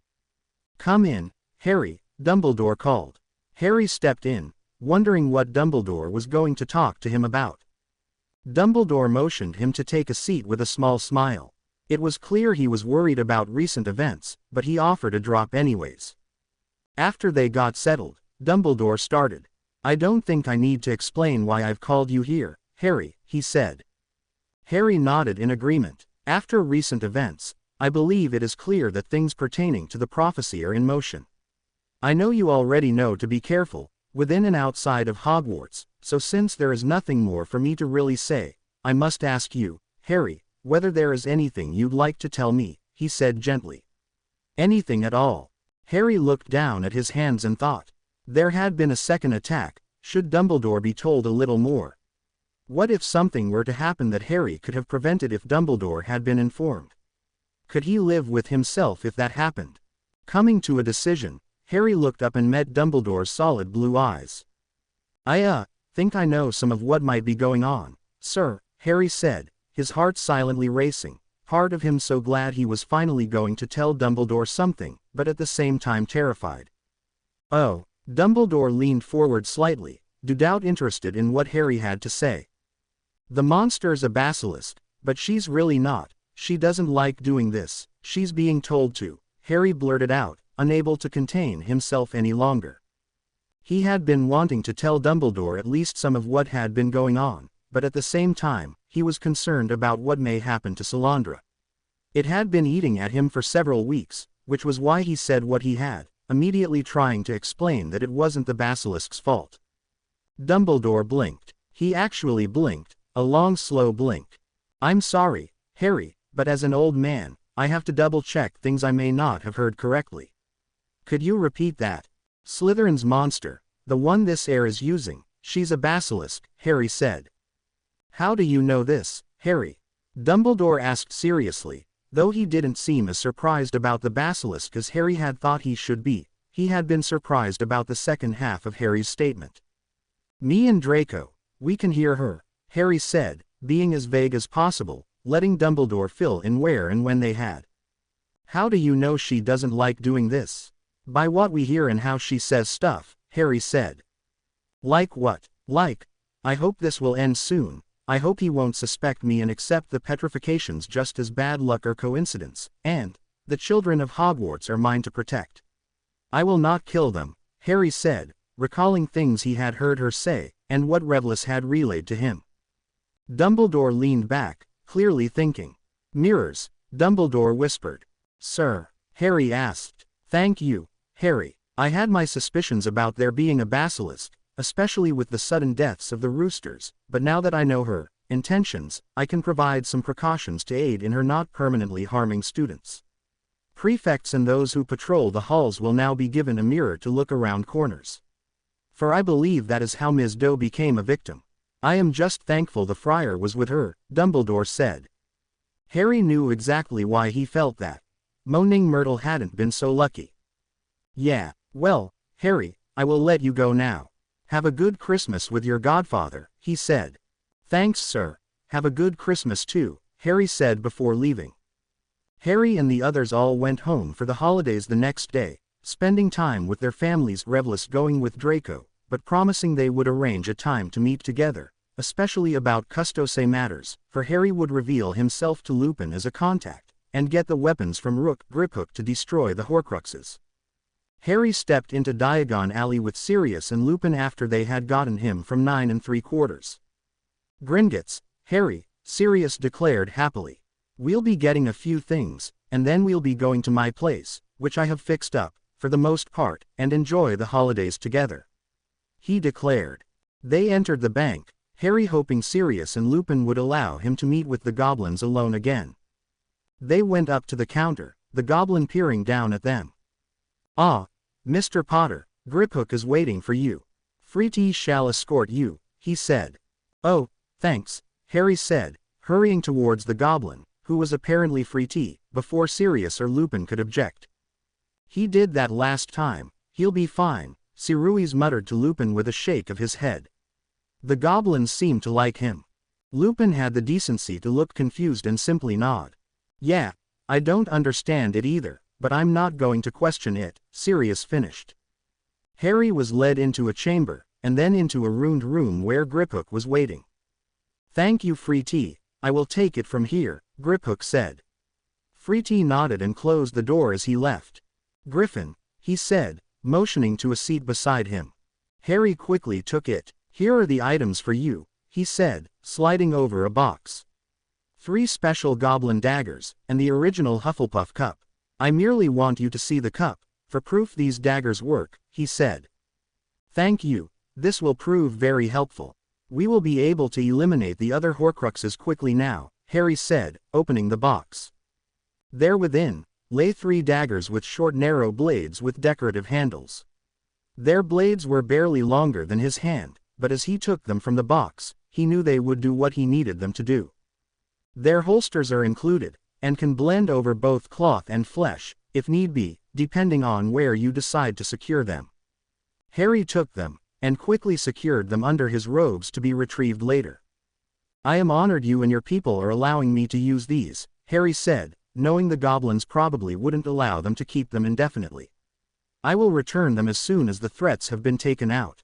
"Come in, Harry," Dumbledore called. Harry stepped in, wondering what Dumbledore was going to talk to him about. Dumbledore motioned him to take a seat with a small smile. It was clear he was worried about recent events, but he offered a drop anyways. After they got settled, Dumbledore started. "I don't think I need to explain why I've called you here, Harry," he said. Harry nodded in agreement. "After recent events, I believe it is clear that things pertaining to the prophecy are in motion. I know you already know to be careful, within and outside of Hogwarts, so since there is nothing more for me to really say, I must ask you, Harry, whether there is anything you'd like to tell me," he said gently. "Anything at all." Harry looked down at his hands and thought. There had been a second attack. Should Dumbledore be told a little more? What if something were to happen that Harry could have prevented if Dumbledore had been informed? Could he live with himself if that happened? Coming to a decision, Harry looked up and met Dumbledore's solid blue eyes. "I think I know some of what might be going on, sir," Harry said, his heart silently racing, part of him so glad he was finally going to tell Dumbledore something, but at the same time terrified. "Oh." Dumbledore leaned forward slightly, no doubt interested in what Harry had to say. "The monster's a basilisk, but she's really not. She doesn't like doing this, she's being told to," Harry blurted out, unable to contain himself any longer. He had been wanting to tell Dumbledore at least some of what had been going on, but at the same time, he was concerned about what may happen to Salandra. It had been eating at him for several weeks, which was why he said what he had, immediately trying to explain that it wasn't the basilisk's fault. Dumbledore blinked. He actually blinked, a long slow blink. "I'm sorry, Harry, but as an old man, I have to double-check things I may not have heard correctly." "Could you repeat that?" "Slytherin's monster, the one this heir is using, she's a basilisk," Harry said. "How do you know this, Harry?" Dumbledore asked seriously, though he didn't seem as surprised about the basilisk as Harry had thought he should be. He had been surprised about the second half of Harry's statement. "Me and Draco, we can hear her," Harry said, being as vague as possible, letting Dumbledore fill in where and when they had. "How do you know she doesn't like doing this?" "By what we hear and how she says stuff," Harry said. "Like what?" "Like, I hope this will end soon. I hope he won't suspect me and accept the petrifications just as bad luck or coincidence, and the children of Hogwarts are mine to protect. I will not kill them," Harry said, recalling things he had heard her say, and what Revlis had relayed to him. Dumbledore leaned back, clearly thinking. "Mirrors," Dumbledore whispered. "Sir?" Harry asked. "Thank you, Harry. I had my suspicions about there being a basilisk, especially with the sudden deaths of the roosters, but now that I know her intentions, I can provide some precautions to aid in her not permanently harming students. Prefects and those who patrol the halls will now be given a mirror to look around corners. For I believe that is how Ms. Doe became a victim. I am just thankful the friar was with her," Dumbledore said. Harry knew exactly why he felt that. Moaning Myrtle hadn't been so lucky. "Yeah, well, Harry, I will let you go now. Have a good Christmas with your godfather," he said. "Thanks, sir. Have a good Christmas too," Harry said before leaving. Harry and the others all went home for the holidays the next day, spending time with their families, Revlis going with Draco, but promising they would arrange a time to meet together, especially about Custose matters, for Harry would reveal himself to Lupin as a contact, and get the weapons from Rook Griphook to destroy the Horcruxes. Harry stepped into Diagon Alley with Sirius and Lupin after they had gotten him from 9 3/4. "Gringotts, Harry," Sirius declared happily. "We'll be getting a few things, and then we'll be going to my place, which I have fixed up, for the most part, and enjoy the holidays together," he declared. They entered the bank, Harry hoping Sirius and Lupin would allow him to meet with the goblins alone again. They went up to the counter, the goblin peering down at them. "Ah, Mr. Potter, Griphook is waiting for you. Freety shall escort you," he said. "Oh, thanks," Harry said, hurrying towards the goblin, who was apparently Freety, before Sirius or Lupin could object. "He did that last time, he'll be fine," Sirius muttered to Lupin with a shake of his head. The goblins seemed to like him. Lupin had the decency to look confused and simply nod. "Yeah, I don't understand it either, but I'm not going to question it," Sirius finished. Harry was led into a chamber, and then into a ruined room where Griphook was waiting. "Thank you, Freety, I will take it from here," Griphook said. Freety nodded and closed the door as he left. "Griffin," he said, motioning to a seat beside him. Harry quickly took it. "Here are the items for you," he said, sliding over a box. 3 special goblin daggers, and the original Hufflepuff cup. "I merely want you to see the cup, for proof these daggers work," he said. "Thank you, this will prove very helpful. We will be able to eliminate the other Horcruxes quickly now," Harry said, opening the box. There within lay 3 daggers with short narrow blades with decorative handles. Their blades were barely longer than his hand, but as he took them from the box, he knew they would do what he needed them to do. Their holsters are included, and can blend over both cloth and flesh, if need be, depending on where you decide to secure them. Harry took them, and quickly secured them under his robes to be retrieved later. "I am honored you and your people are allowing me to use these," Harry said, knowing the goblins probably wouldn't allow them to keep them indefinitely. "I will return them as soon as the threats have been taken out.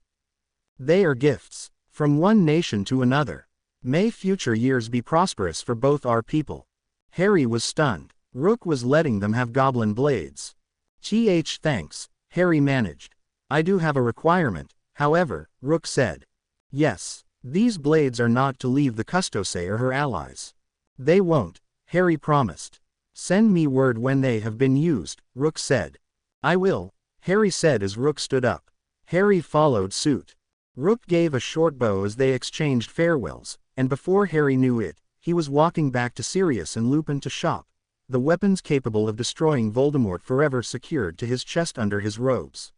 They are gifts from one nation to another. May future years be prosperous for both our people." Harry was stunned. Rook was letting them have goblin blades. Thanks, Harry managed. "I do have a requirement, however," Rook said. "Yes, these blades are not to leave the Custose or her allies." "They won't," Harry promised. "Send me word when they have been used," Rook said. "I will," Harry said as Rook stood up. Harry followed suit. Rook gave a short bow as they exchanged farewells, and before Harry knew it, he was walking back to Sirius and Lupin to shop, the weapons capable of destroying Voldemort forever secured to his chest under his robes.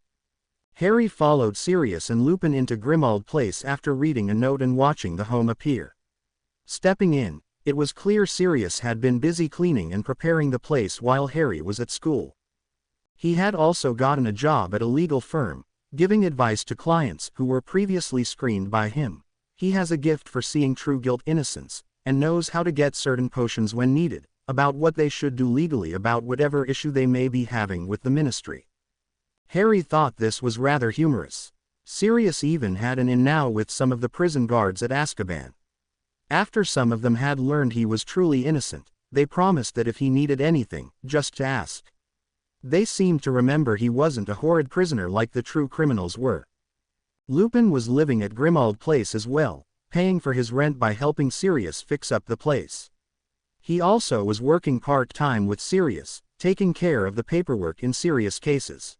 Harry followed Sirius and Lupin into Grimmauld Place after reading a note and watching the home appear. Stepping in, it was clear Sirius had been busy cleaning and preparing the place while Harry was at school. He had also gotten a job at a legal firm, giving advice to clients who were previously screened by him. He has a gift for seeing true guilt innocence, and knows how to get certain potions when needed, about what they should do legally about whatever issue they may be having with the ministry. Harry thought this was rather humorous. Sirius even had an in now with some of the prison guards at Azkaban. After some of them had learned he was truly innocent, they promised that if he needed anything, just to ask. They seemed to remember he wasn't a horrid prisoner like the true criminals were. Lupin was living at Grimmauld Place as well, paying for his rent by helping Sirius fix up the place. He also was working part-time with Sirius, taking care of the paperwork in Sirius cases.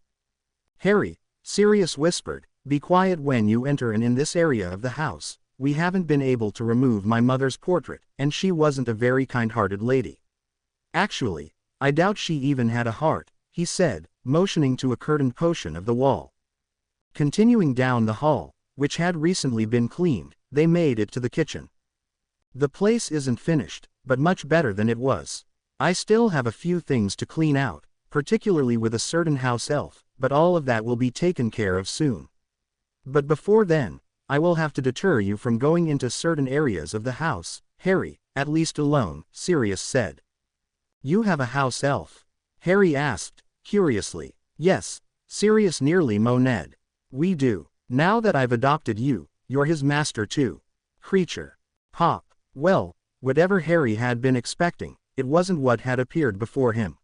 "Harry," Sirius whispered, "be quiet when you enter, and in this area of the house, we haven't been able to remove my mother's portrait, and she wasn't a very kind-hearted lady. Actually, I doubt she even had a heart," he said, motioning to a curtained portion of the wall. Continuing down the hall, which had recently been cleaned, they made it to the kitchen. "The place isn't finished, but much better than it was. I still have a few things to clean out, particularly with a certain house elf, but all of that will be taken care of soon. But before then, I will have to deter you from going into certain areas of the house, Harry, at least alone," Sirius said. "You have a house elf?" Harry asked, curiously. "Yes," Sirius nearly moaned. "We do. Now that I've adopted you, you're his master too. Creature. Pop." Well, whatever Harry had been expecting, it wasn't what had appeared before him.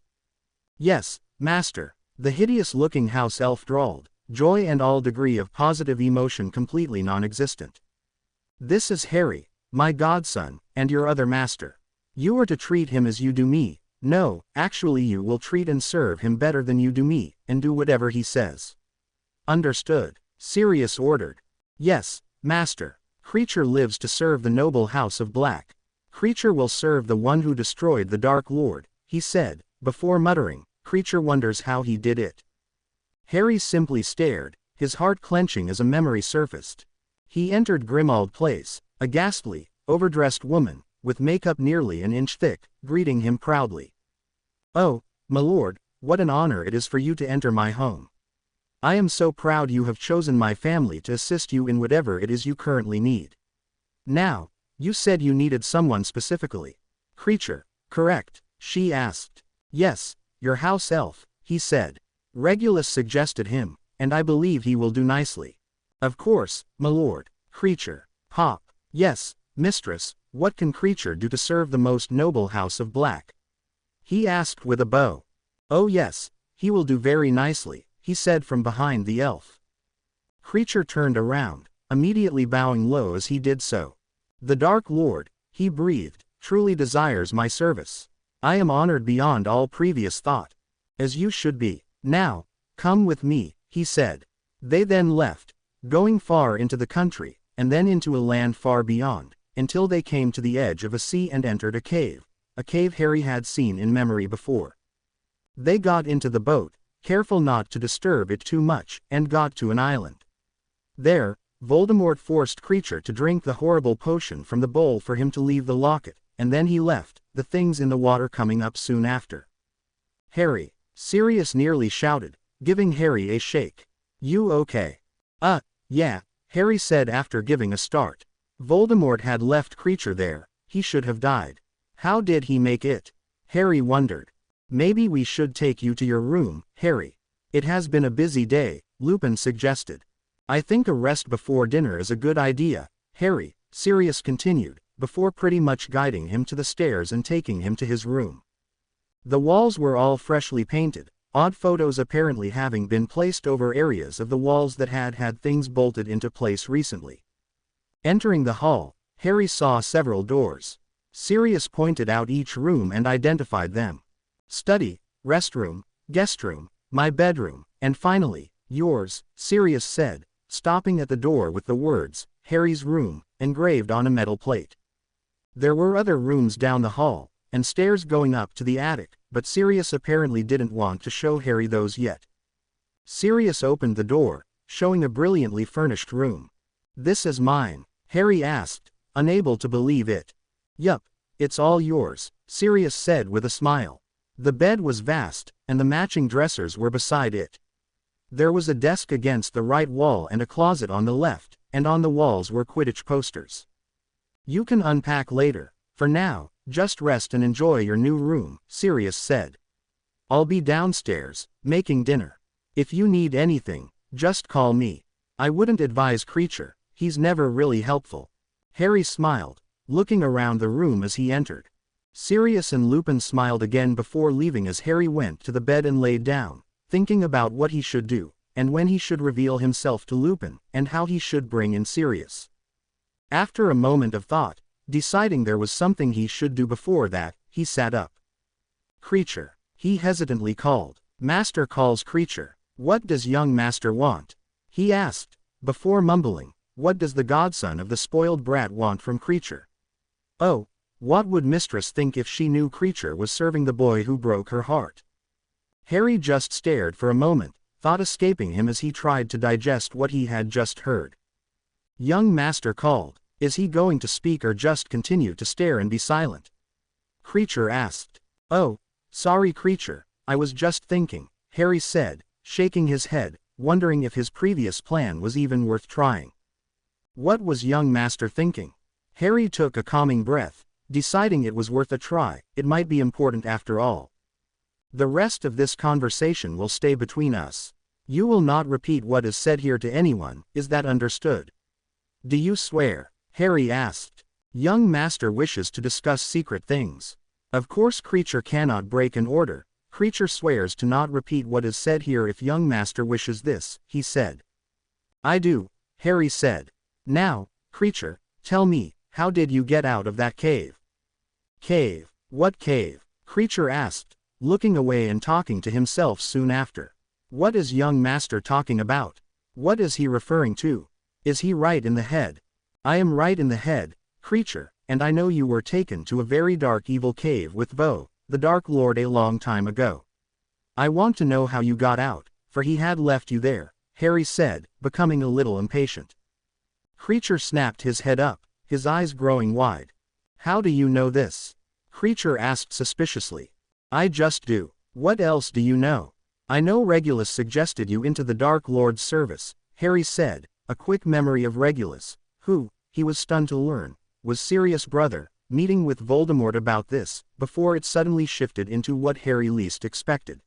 "Yes, master," the hideous-looking house elf drawled, joy and all degree of positive emotion completely non-existent. "This is Harry, my godson, and your other master. You are to treat him as you do me, No, actually you will treat and serve him better than you do me, and do whatever he says. Understood, Sirius ordered. Yes, master. Creature lives to serve the noble house of Black. Creature will serve the one who destroyed the Dark Lord, he said, before muttering, Creature wonders how he did it. Harry simply stared, his heart clenching as a memory surfaced. He entered Grimmauld Place, a ghastly, overdressed woman, with makeup nearly an inch thick, greeting him proudly. Oh, my lord, what an honor it is for you to enter my home. I am so proud you have chosen my family to assist you in whatever it is you currently need. Now, you said you needed someone specifically. Creature, correct? She asked. Yes, your house elf, he said. Regulus suggested him, and I believe he will do nicely. Of course, my lord. Creature. Pop. Yes, mistress, what can Creature do to serve the most noble house of Black? He asked with a bow. Oh yes, he will do very nicely, he said from behind the elf. Creature turned around, immediately bowing low as he did so. The Dark Lord, he breathed, truly desires my service. I am honored beyond all previous thought. As you should be. Now, come with me, he said. They then left, going far into the country, and then into a land far beyond, until they came to the edge of a sea and entered a cave Harry had seen in memory before. They got into the boat, careful not to disturb it too much, and got to an island. There, Voldemort forced Creature to drink the horrible potion from the bowl for him to leave the locket, and then he left, the things in the water coming up soon after. Harry, Sirius nearly shouted, giving Harry a shake. You okay? Yeah, Harry said after giving a start. Voldemort had left Creature there, he should have died. How did he make it? Harry wondered. Maybe we should take you to your room, Harry. It has been a busy day, Lupin suggested. I think a rest before dinner is a good idea, Harry, Sirius continued, before pretty much guiding him to the stairs and taking him to his room. The walls were all freshly painted, odd photos apparently having been placed over areas of the walls that had had things bolted into place recently. Entering the hall, Harry saw several doors. Sirius pointed out each room and identified them. Study, restroom, guest room, my bedroom, and finally, yours, Sirius said, stopping at the door with the words, Harry's room, engraved on a metal plate. There were other rooms down the hall, and stairs going up to the attic, but Sirius apparently didn't want to show Harry those yet. Sirius opened the door, showing a brilliantly furnished room. This is mine, Harry asked, unable to believe it. Yup, it's all yours, Sirius said with a smile. The bed was vast, and the matching dressers were beside it. There was a desk against the right wall and a closet on the left, and on the walls were Quidditch posters. You can unpack later. For now, just rest and enjoy your new room, Sirius said. I'll be downstairs, making dinner. If you need anything, just call me. I wouldn't advise Creature, he's never really helpful. Harry smiled, looking around the room as he entered. Sirius and Lupin smiled again before leaving as Harry went to the bed and laid down, thinking about what he should do, and when he should reveal himself to Lupin, and how he should bring in Sirius. After a moment of thought, deciding there was something he should do before that, he sat up. Creature, he hesitantly called. Master calls Creature. What does young master want? He asked, before mumbling, what does the godson of the spoiled brat want from Creature? Oh, what would mistress think if she knew Creature was serving the boy who broke her heart? Harry just stared for a moment, thought escaping him as he tried to digest what he had just heard. Young master called. Is he going to speak or just continue to stare and be silent? Creature asked. Oh, sorry Creature, I was just thinking, Harry said, shaking his head, wondering if his previous plan was even worth trying. What was young master thinking? Harry took a calming breath, deciding it was worth a try, it might be important after all. The rest of this conversation will stay between us. You will not repeat what is said here to anyone, is that understood? Do you swear? Harry asked. Young master wishes to discuss secret things. Of course Creature cannot break an order. Creature swears to not repeat what is said here if young master wishes this, he said. I do, Harry said. Now, Creature, tell me, how did you get out of that cave? Cave? What cave? Creature asked, looking away and talking to himself soon after. What is young master talking about? What is he referring to? Is he right in the head? I am right in the head, creature, and I know you were taken to a very dark evil cave with Vo, the Dark Lord, a long time ago. I want to know how you got out, for he had left you there, Harry said, becoming a little impatient. Creature snapped his head up, his eyes growing wide. How do you know this? Creature asked suspiciously. I just do. What else do you know? I know Regulus suggested you into the Dark Lord's service, Harry said, a quick memory of Regulus, who, he was stunned to learn, was Sirius' brother, meeting with Voldemort about this, before it suddenly shifted into what Harry least expected.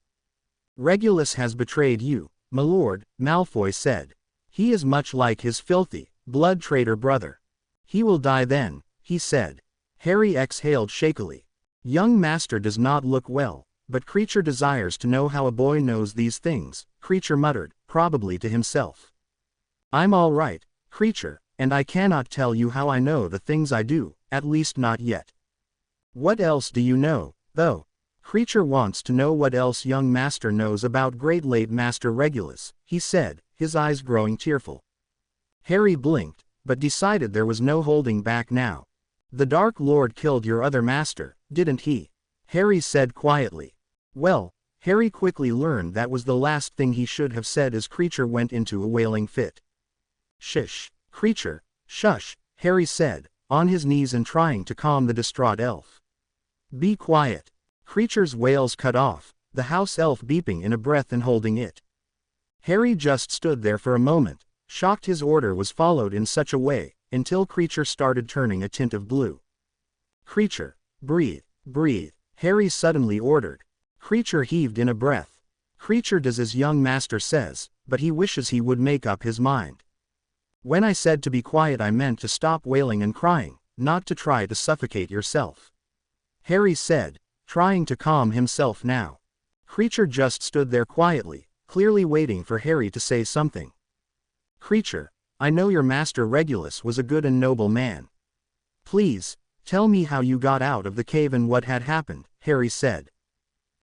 Regulus has betrayed you, my lord, Malfoy said. He is much like his filthy, blood-traitor brother. He will die then, he said. Harry exhaled shakily. Young master does not look well, but creature desires to know how a boy knows these things, creature muttered, probably to himself. I'm all right, creature, and I cannot tell you how I know the things I do, at least not yet. What else do you know, though? Creature wants to know what else young master knows about great late Master Regulus, he said, his eyes growing tearful. Harry blinked, but decided there was no holding back now. The Dark Lord killed your other master, didn't he? Harry said quietly. Well, Harry quickly learned that was the last thing he should have said as creature went into a wailing fit. Shish, creature, shush, Harry said, on his knees and trying to calm the distraught elf. Be quiet. Creature's wails cut off, the house elf beeping in a breath and holding it. Harry just stood there for a moment, shocked his order was followed in such a way, until creature started turning a tint of blue. Creature, breathe, breathe, Harry suddenly ordered. Creature heaved in a breath. Creature does as young master says, but he wishes he would make up his mind. When I said to be quiet I meant to stop wailing and crying, not to try to suffocate yourself. Harry said, trying to calm himself now. Creature just stood there quietly, clearly waiting for Harry to say something. Creature, I know your master Regulus was a good and noble man. Please, tell me how you got out of the cave and what had happened, Harry said.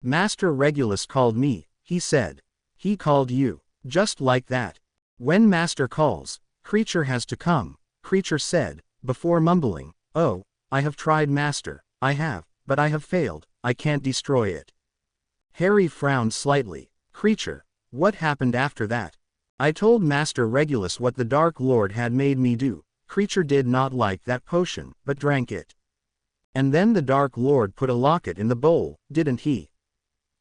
Master Regulus called me, he said. He called you, just like that. When master calls, creature has to come, creature said, before mumbling, oh, I have tried master, I have, but I have failed, I can't destroy it. Harry frowned slightly. Creature, what happened after that? I told Master Regulus what the Dark Lord had made me do. Creature did not like that potion, but drank it. And then the Dark Lord put a locket in the bowl, didn't he?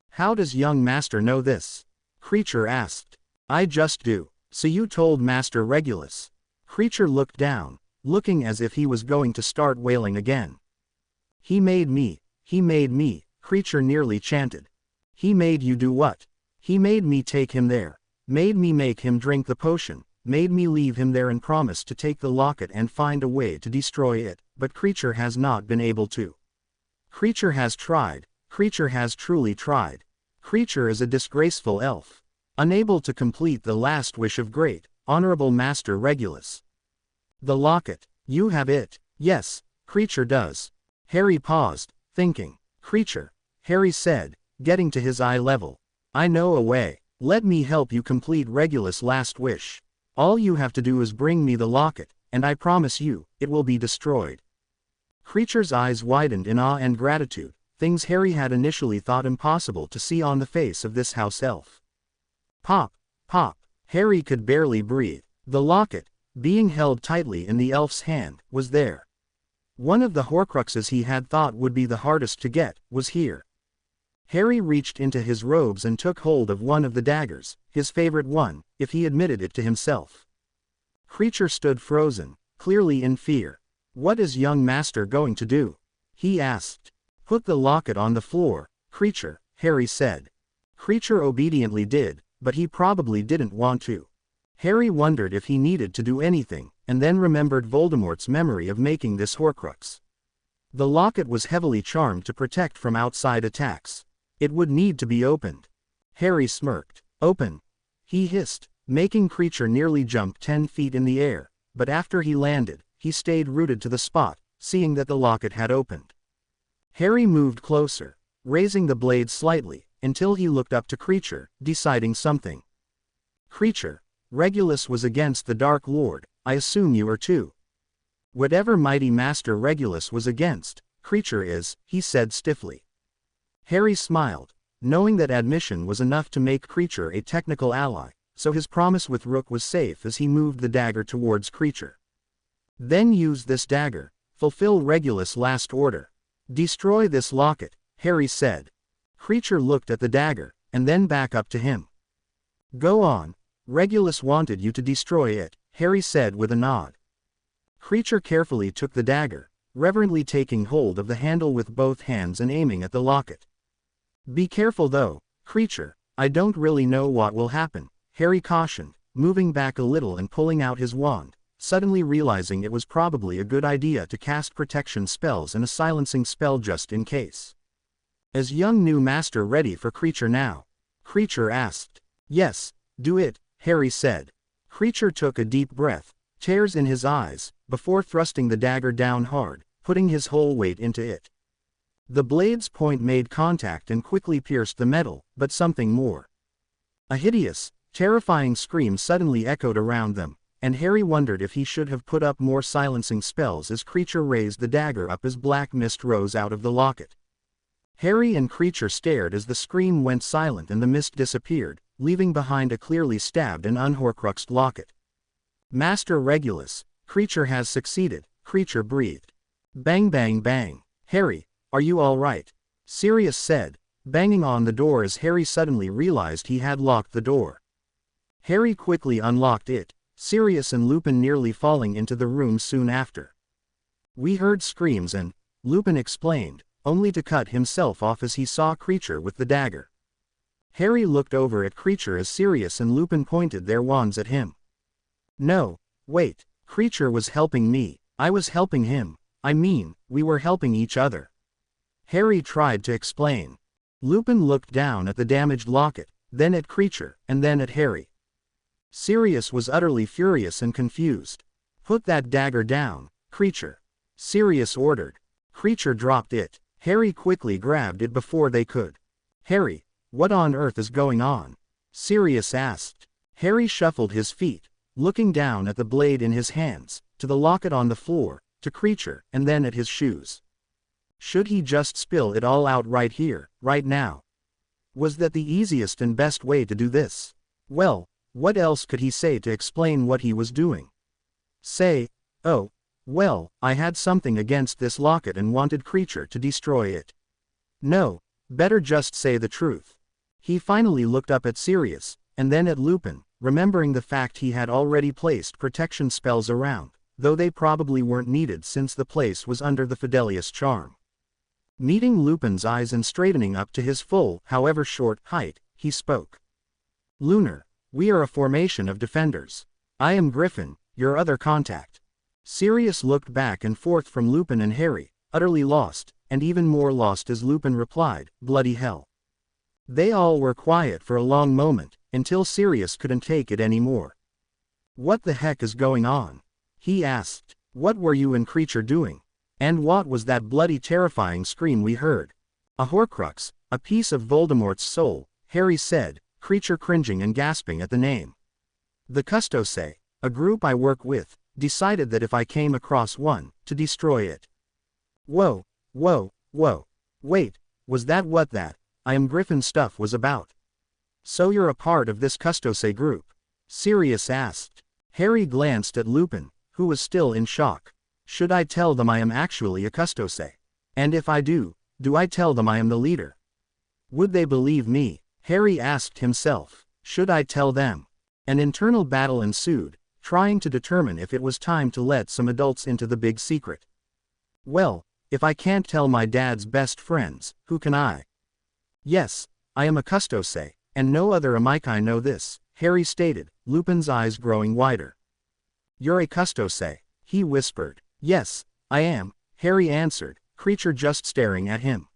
How does young master know this? Creature asked. I just do. So you told Master Regulus. Creature looked down, looking as if he was going to start wailing again. He made me, creature nearly chanted. He made you do what? He made me take him there. Made me make him drink the potion, made me leave him there and promise to take the locket and find a way to destroy it, but creature has not been able to. Creature has tried, creature has truly tried. Creature is a disgraceful elf. Unable to complete the last wish of great, honorable Master Regulus. The locket, you have it. Yes, creature does. Harry paused, thinking. Creature, Harry said, getting to his eye level. I know a way. Let me help you complete Regulus' last wish. All you have to do is bring me the locket, and I promise you, it will be destroyed. Creature's eyes widened in awe and gratitude, things Harry had initially thought impossible to see on the face of this house elf. Pop, pop, Harry could barely breathe. The locket, being held tightly in the elf's hand, was there. One of the Horcruxes he had thought would be the hardest to get, was here. Harry reached into his robes and took hold of one of the daggers, his favorite one, if he admitted it to himself. Creature stood frozen, clearly in fear. What is young master going to do? He asked. Put the locket on the floor, creature, Harry said. Creature obediently did, but he probably didn't want to. Harry wondered if he needed to do anything, and then remembered Voldemort's memory of making this Horcrux. The locket was heavily charmed to protect from outside attacks. It would need to be opened. Harry smirked. Open! He hissed, making creature nearly jump 10 feet in the air, but after he landed, he stayed rooted to the spot, seeing that the locket had opened. Harry moved closer. raising the blade slightly, until he looked up to Creature, deciding something. Creature, Regulus was against the Dark Lord, I assume you are too. Whatever mighty Master Regulus was against, Creature is, he said stiffly. Harry smiled, knowing that admission was enough to make Creature a technical ally, so his promise with Rook was safe as he moved the dagger towards Creature. Then use this dagger, fulfill Regulus' last order. Destroy this locket, Harry said. Creature looked at the dagger, and then back up to him. Go on, Regulus wanted you to destroy it, Harry said with a nod. Creature carefully took the dagger, reverently taking hold of the handle with both hands and aiming at the locket. Be careful though, Creature, I don't really know what will happen, Harry cautioned, moving back a little and pulling out his wand, suddenly realizing it was probably a good idea to cast protection spells and a silencing spell just in case. Is young new master ready for Creature now? Creature asked. Yes, do it, Harry said. Creature took a deep breath, tears in his eyes, before thrusting the dagger down hard, putting his whole weight into it. The blade's point made contact and quickly pierced the metal, but something more. A hideous, terrifying scream suddenly echoed around them, and Harry wondered if he should have put up more silencing spells as Creature raised the dagger up as black mist rose out of the locket. Harry and Creature stared as the scream went silent and the mist disappeared, leaving behind a clearly stabbed and unhorcruxed locket. Master Regulus, Creature has succeeded, Creature breathed. Bang bang bang. Harry, are you all right? Sirius said, banging on the door as Harry suddenly realized he had locked the door. Harry quickly unlocked it, Sirius and Lupin nearly falling into the room soon after. We heard screams and, Lupin explained, only to cut himself off as he saw Creature with the dagger. Harry looked over at Creature as Sirius and Lupin pointed their wands at him. No, wait, Creature was helping me, I was helping him, I mean, we were helping each other. Harry tried to explain. Lupin looked down at the damaged locket, then at Creature, and then at Harry. Sirius was utterly furious and confused. Put that dagger down, Creature. Sirius ordered. Creature dropped it. Harry quickly grabbed it before they could. Harry, what on earth is going on? Sirius asked. Harry shuffled his feet, looking down at the blade in his hands, to the locket on the floor, to Creature, and then at his shoes. Should he just spill it all out right here, right now? Was that the easiest and best way to do this? Well, what else could he say to explain what he was doing? Say, oh, well, I had something against this locket and wanted Creature to destroy it. No, better just say the truth. He finally looked up at Sirius, and then at Lupin, remembering the fact he had already placed protection spells around, though they probably weren't needed since the place was under the Fidelius charm. Meeting Lupin's eyes and straightening up to his full, however short, height, he spoke. Lunar, we are a formation of defenders. I am Griffin, your other contact. Sirius looked back and forth from Lupin and Harry, utterly lost, and even more lost as Lupin replied, bloody hell. They all were quiet for a long moment, until Sirius couldn't take it anymore. What the heck is going on? He asked. What were you and Creature doing? And what was that bloody terrifying scream we heard? A Horcrux, a piece of Voldemort's soul, Harry said, Creature cringing and gasping at the name. The Custose, a group I work with, decided that if I came across one, to destroy it. Whoa, whoa, whoa. Wait, was that what that, I am Griffin stuff was about? So you're a part of this Custose group? Sirius asked. Harry glanced at Lupin, who was still in shock. Should I tell them I am actually a Custose? And if I do I tell them I am the leader? Would they believe me? Harry asked himself. Should I tell them? An internal battle ensued, trying to determine if it was time to let some adults into the big secret. Well, if I can't tell my dad's best friends, who can I? Yes, I am a Custose, and no other Amici know this, Harry stated, Lupin's eyes growing wider. You're a Custose, he whispered. Yes, I am, Harry answered, Creature just staring at him.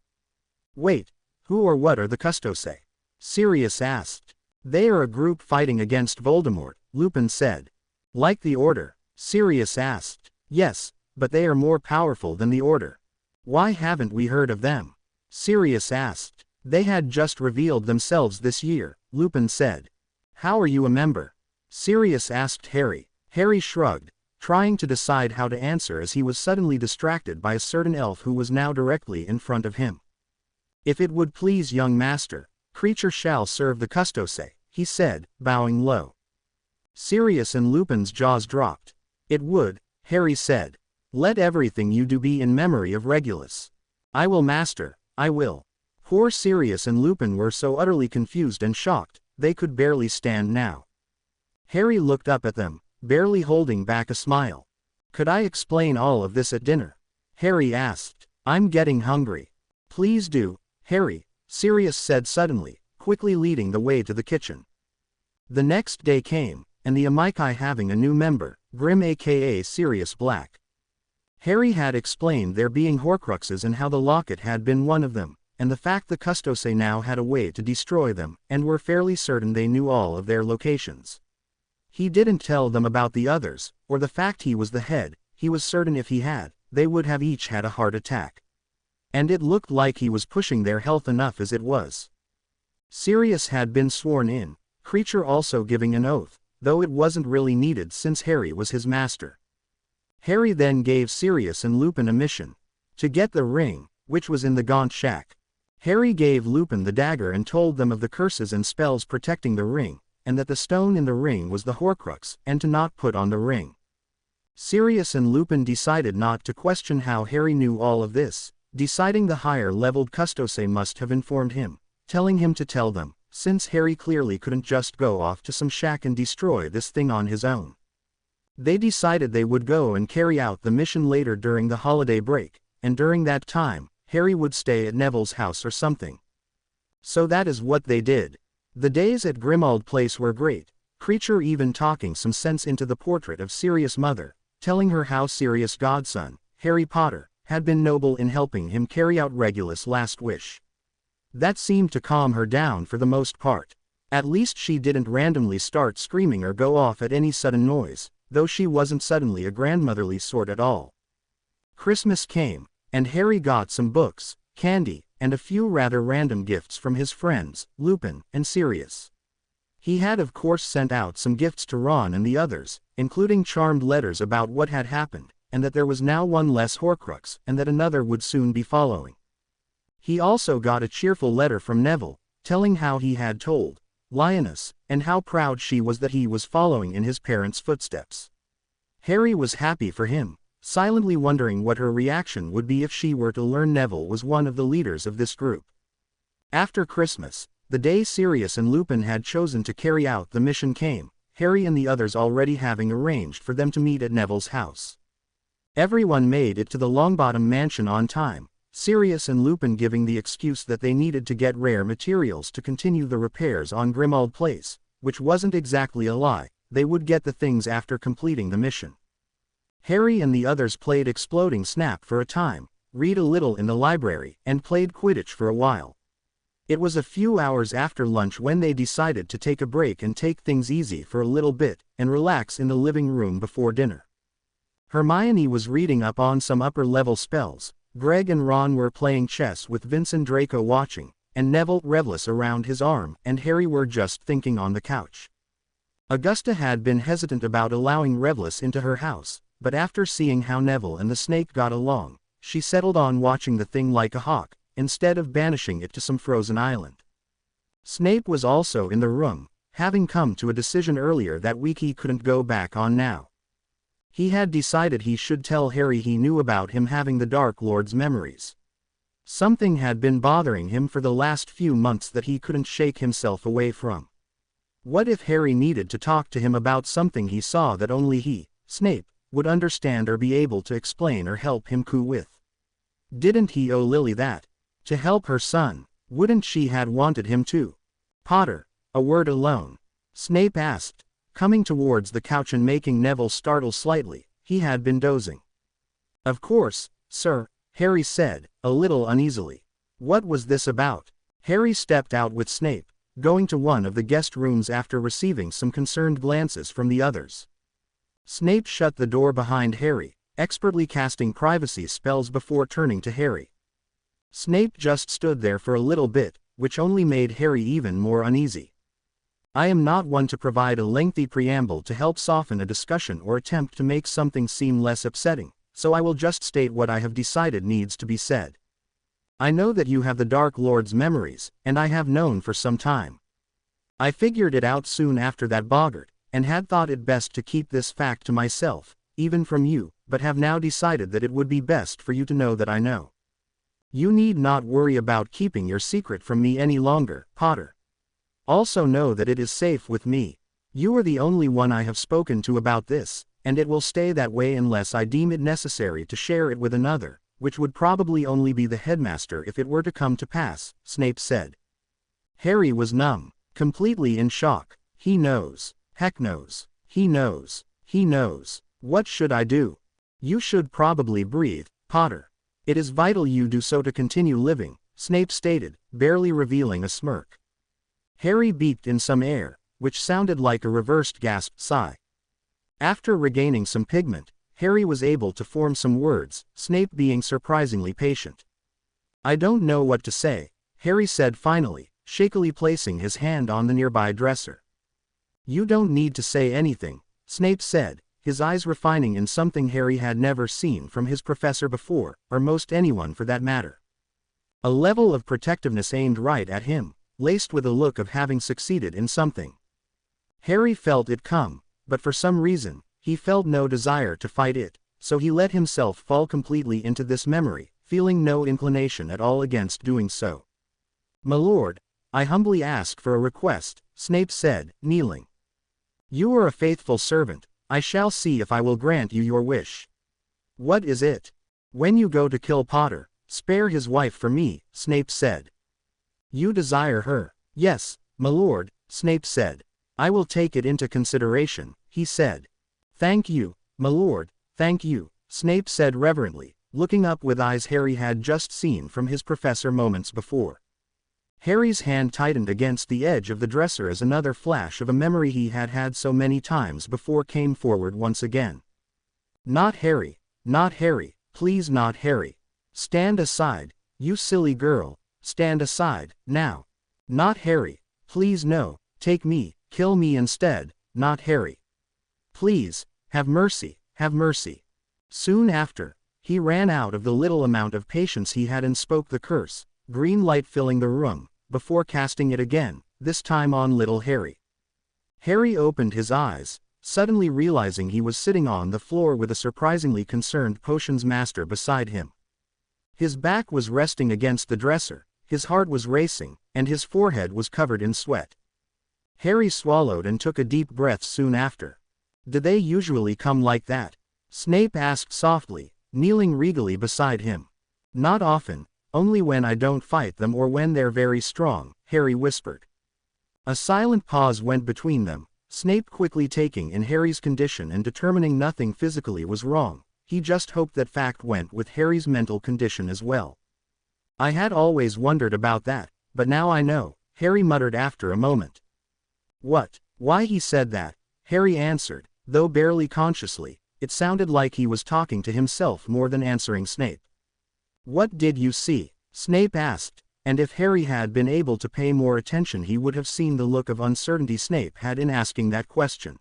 Wait, who or what are the Custose? Sirius asked. They are a group fighting against Voldemort, Lupin said. Like the Order? Sirius asked. Yes, but they are more powerful than the Order. Why haven't we heard of them? Sirius asked. They had just revealed themselves this year, Lupin said. How are you a member? Sirius asked Harry. Harry shrugged, trying to decide how to answer as he was suddenly distracted by a certain elf who was now directly in front of him. If it would please young master, creature shall serve the custose, he said, bowing low. Sirius and Lupin's jaws dropped. It would, Harry said. Let everything you do be in memory of Regulus. I will, master, I will. Poor Sirius and Lupin were so utterly confused and shocked, they could barely stand now. Harry looked up at them, barely holding back a smile. Could I explain all of this at dinner? Harry asked. I'm getting hungry. Please do, Harry, Sirius said suddenly, quickly leading the way to the kitchen. The next day came, and the Amici having a new member, Grim aka Sirius Black. Harry had explained there being Horcruxes and how the locket had been one of them, and the fact the custose now had a way to destroy them, and were fairly certain they knew all of their locations. He didn't tell them about the others, or the fact he was the head. He was certain if he had, they would have each had a heart attack. And it looked like he was pushing their health enough as it was. Sirius had been sworn in, creature also giving an oath, though it wasn't really needed since Harry was his master. Harry then gave Sirius and Lupin a mission. To get the ring, which was in the Gaunt Shack. Harry gave Lupin the dagger and told them of the curses and spells protecting the ring, and that the stone in the ring was the Horcrux, and to not put on the ring. Sirius and Lupin decided not to question how Harry knew all of this, deciding the higher-leveled custose must have informed him, telling him to tell them, since Harry clearly couldn't just go off to some shack and destroy this thing on his own. They decided they would go and carry out the mission later during the holiday break, and during that time, Harry would stay at Neville's house or something. So that is what they did. The days at Grimmauld Place were great, creature even talking some sense into the portrait of Sirius' mother, telling her how Sirius' godson, Harry Potter, had been noble in helping him carry out Regulus' last wish. That seemed to calm her down for the most part. At least she didn't randomly start screaming or go off at any sudden noise, though she wasn't suddenly a grandmotherly sort at all. Christmas came, and Harry got some books, candy, and a few rather random gifts from his friends, Lupin and Sirius. He had of course sent out some gifts to Ron and the others, including charmed letters about what had happened, and that there was now one less Horcrux, and that another would soon be following. He also got a cheerful letter from Neville, telling how he had told Lioness, and how proud she was that he was following in his parents' footsteps. Harry was happy for him, silently wondering what her reaction would be if she were to learn Neville was one of the leaders of this group. After Christmas, the day Sirius and Lupin had chosen to carry out the mission came, Harry and the others already having arranged for them to meet at Neville's house. Everyone made it to the Longbottom mansion on time, Sirius and Lupin giving the excuse that they needed to get rare materials to continue the repairs on Grimmauld Place, which wasn't exactly a lie. They would get the things after completing the mission. Harry and the others played Exploding Snap for a time, read a little in the library, and played Quidditch for a while. It was a few hours after lunch when they decided to take a break and take things easy for a little bit, and relax in the living room before dinner. Hermione was reading up on some upper-level spells, Greg and Ron were playing chess with Vincent Draco watching, and Neville Revlis around his arm, and Harry were just thinking on the couch. Augusta had been hesitant about allowing Revlis into her house, but after seeing how Neville and the snake got along, she settled on watching the thing like a hawk, instead of banishing it to some frozen island. Snape was also in the room, having come to a decision earlier that week he couldn't go back on now. He had decided he should tell Harry he knew about him having the Dark Lord's memories. Something had been bothering him for the last few months that he couldn't shake himself away from. What if Harry needed to talk to him about something he saw that only he, Snape, would understand or be able to explain or help him cope with? Didn't he owe Lily that? To help her son, wouldn't she had wanted him to? Potter, a word alone? Snape asked, coming towards the couch and making Neville startle slightly. He had been dozing. Of course, sir, Harry said, a little uneasily. What was this about? Harry stepped out with Snape, going to one of the guest rooms after receiving some concerned glances from the others. Snape shut the door behind Harry, expertly casting privacy spells before turning to Harry. Snape just stood there for a little bit, which only made Harry even more uneasy. I am not one to provide a lengthy preamble to help soften a discussion or attempt to make something seem less upsetting, so I will just state what I have decided needs to be said. I know that you have the Dark Lord's memories, and I have known for some time. I figured it out soon after that boggart, and had thought it best to keep this fact to myself, even from you, but have now decided that it would be best for you to know that I know. You need not worry about keeping your secret from me any longer, Potter. Also know that it is safe with me. You are the only one I have spoken to about this, and it will stay that way unless I deem it necessary to share it with another, which would probably only be the headmaster if it were to come to pass, Snape said. Harry was numb, completely in shock. He knows. Heck knows. He knows. He knows. What should I do? You should probably breathe, Potter. It is vital you do so to continue living, Snape stated, barely revealing a smirk. Harry beaked in some air, which sounded like a reversed gasped sigh. After regaining some pigment, Harry was able to form some words, Snape being surprisingly patient. I don't know what to say, Harry said finally, shakily placing his hand on the nearby dresser. You don't need to say anything, Snape said, his eyes refining in something Harry had never seen from his professor before, or most anyone for that matter. A level of protectiveness aimed right at him, laced with a look of having succeeded in something. Harry felt it come, but for some reason, he felt no desire to fight it, so he let himself fall completely into this memory, feeling no inclination at all against doing so. My lord, I humbly ask for a request, Snape said, kneeling. You are a faithful servant, I shall see if I will grant you your wish. What is it? When you go to kill Potter, spare his wife for me, Snape said. You desire her? Yes, my lord, Snape said. I will take it into consideration, he said. Thank you, my lord, thank you, Snape said reverently, looking up with eyes Harry had just seen from his professor moments before. Harry's hand tightened against the edge of the dresser as another flash of a memory he had had so many times before came forward once again. Not Harry, please not Harry. Stand aside, you silly girl, stand aside, now. Not Harry, please no, take me, kill me instead, not Harry. Please, have mercy, have mercy. Soon after, he ran out of the little amount of patience he had and spoke the curse, green light filling the room, before casting it again, this time on little Harry. Harry opened his eyes, suddenly realizing he was sitting on the floor with a surprisingly concerned potions master beside him. His back was resting against the dresser, his heart was racing, and his forehead was covered in sweat. Harry swallowed and took a deep breath soon after. Do they usually come like that? Snape asked softly, kneeling regally beside him. Not often, only when I don't fight them or when they're very strong, Harry whispered. A silent pause went between them, Snape quickly taking in Harry's condition and determining nothing physically was wrong. He just hoped that fact went with Harry's mental condition as well. I had always wondered about that, but now I know, Harry muttered after a moment. What? Why he said that, Harry answered, though barely consciously. It sounded like he was talking to himself more than answering Snape. What did you see? Snape asked, and if Harry had been able to pay more attention he would have seen the look of uncertainty Snape had in asking that question.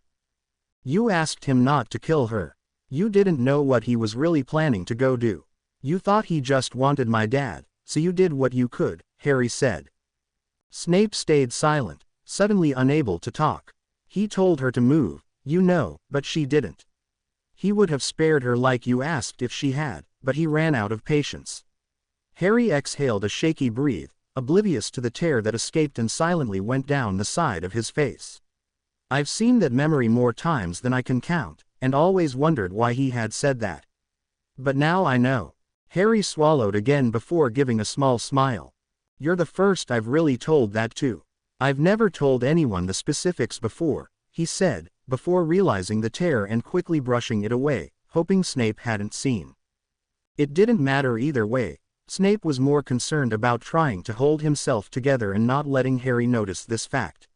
You asked him not to kill her. You didn't know what he was really planning to go do. You thought he just wanted my dad, so you did what you could, Harry said. Snape stayed silent, suddenly unable to talk. He told her to move, you know, but she didn't. He would have spared her like you asked if she had, but he ran out of patience. Harry exhaled a shaky breath, oblivious to the tear that escaped and silently went down the side of his face. I've seen that memory more times than I can count, and always wondered why he had said that. But now I know. Harry swallowed again before giving a small smile. You're the first I've really told that to. I've never told anyone the specifics before, he said, before realizing the tear and quickly brushing it away, hoping Snape hadn't seen. It didn't matter either way. Snape was more concerned about trying to hold himself together and not letting Harry notice this fact.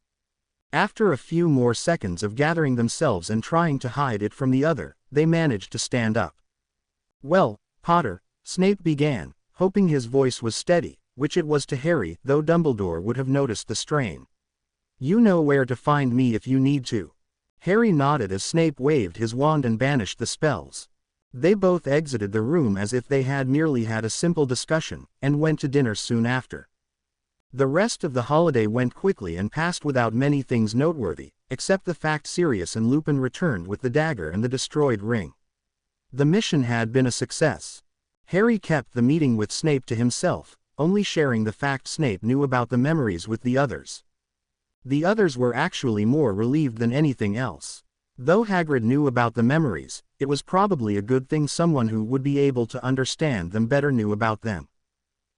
After a few more seconds of gathering themselves and trying to hide it from the other, they managed to stand up. Well, Potter, Snape began, hoping his voice was steady, which it was to Harry, though Dumbledore would have noticed the strain. "You know where to find me if you need to." Harry nodded as Snape waved his wand and banished the spells. They both exited the room as if they had merely had a simple discussion, and went to dinner soon after. The rest of the holiday went quickly and passed without many things noteworthy, except the fact Sirius and Lupin returned with the dagger and the destroyed ring. The mission had been a success. Harry kept the meeting with Snape to himself, only sharing the fact Snape knew about the memories with the others. The others were actually more relieved than anything else. Though Hagrid knew about the memories, it was probably a good thing someone who would be able to understand them better knew about them.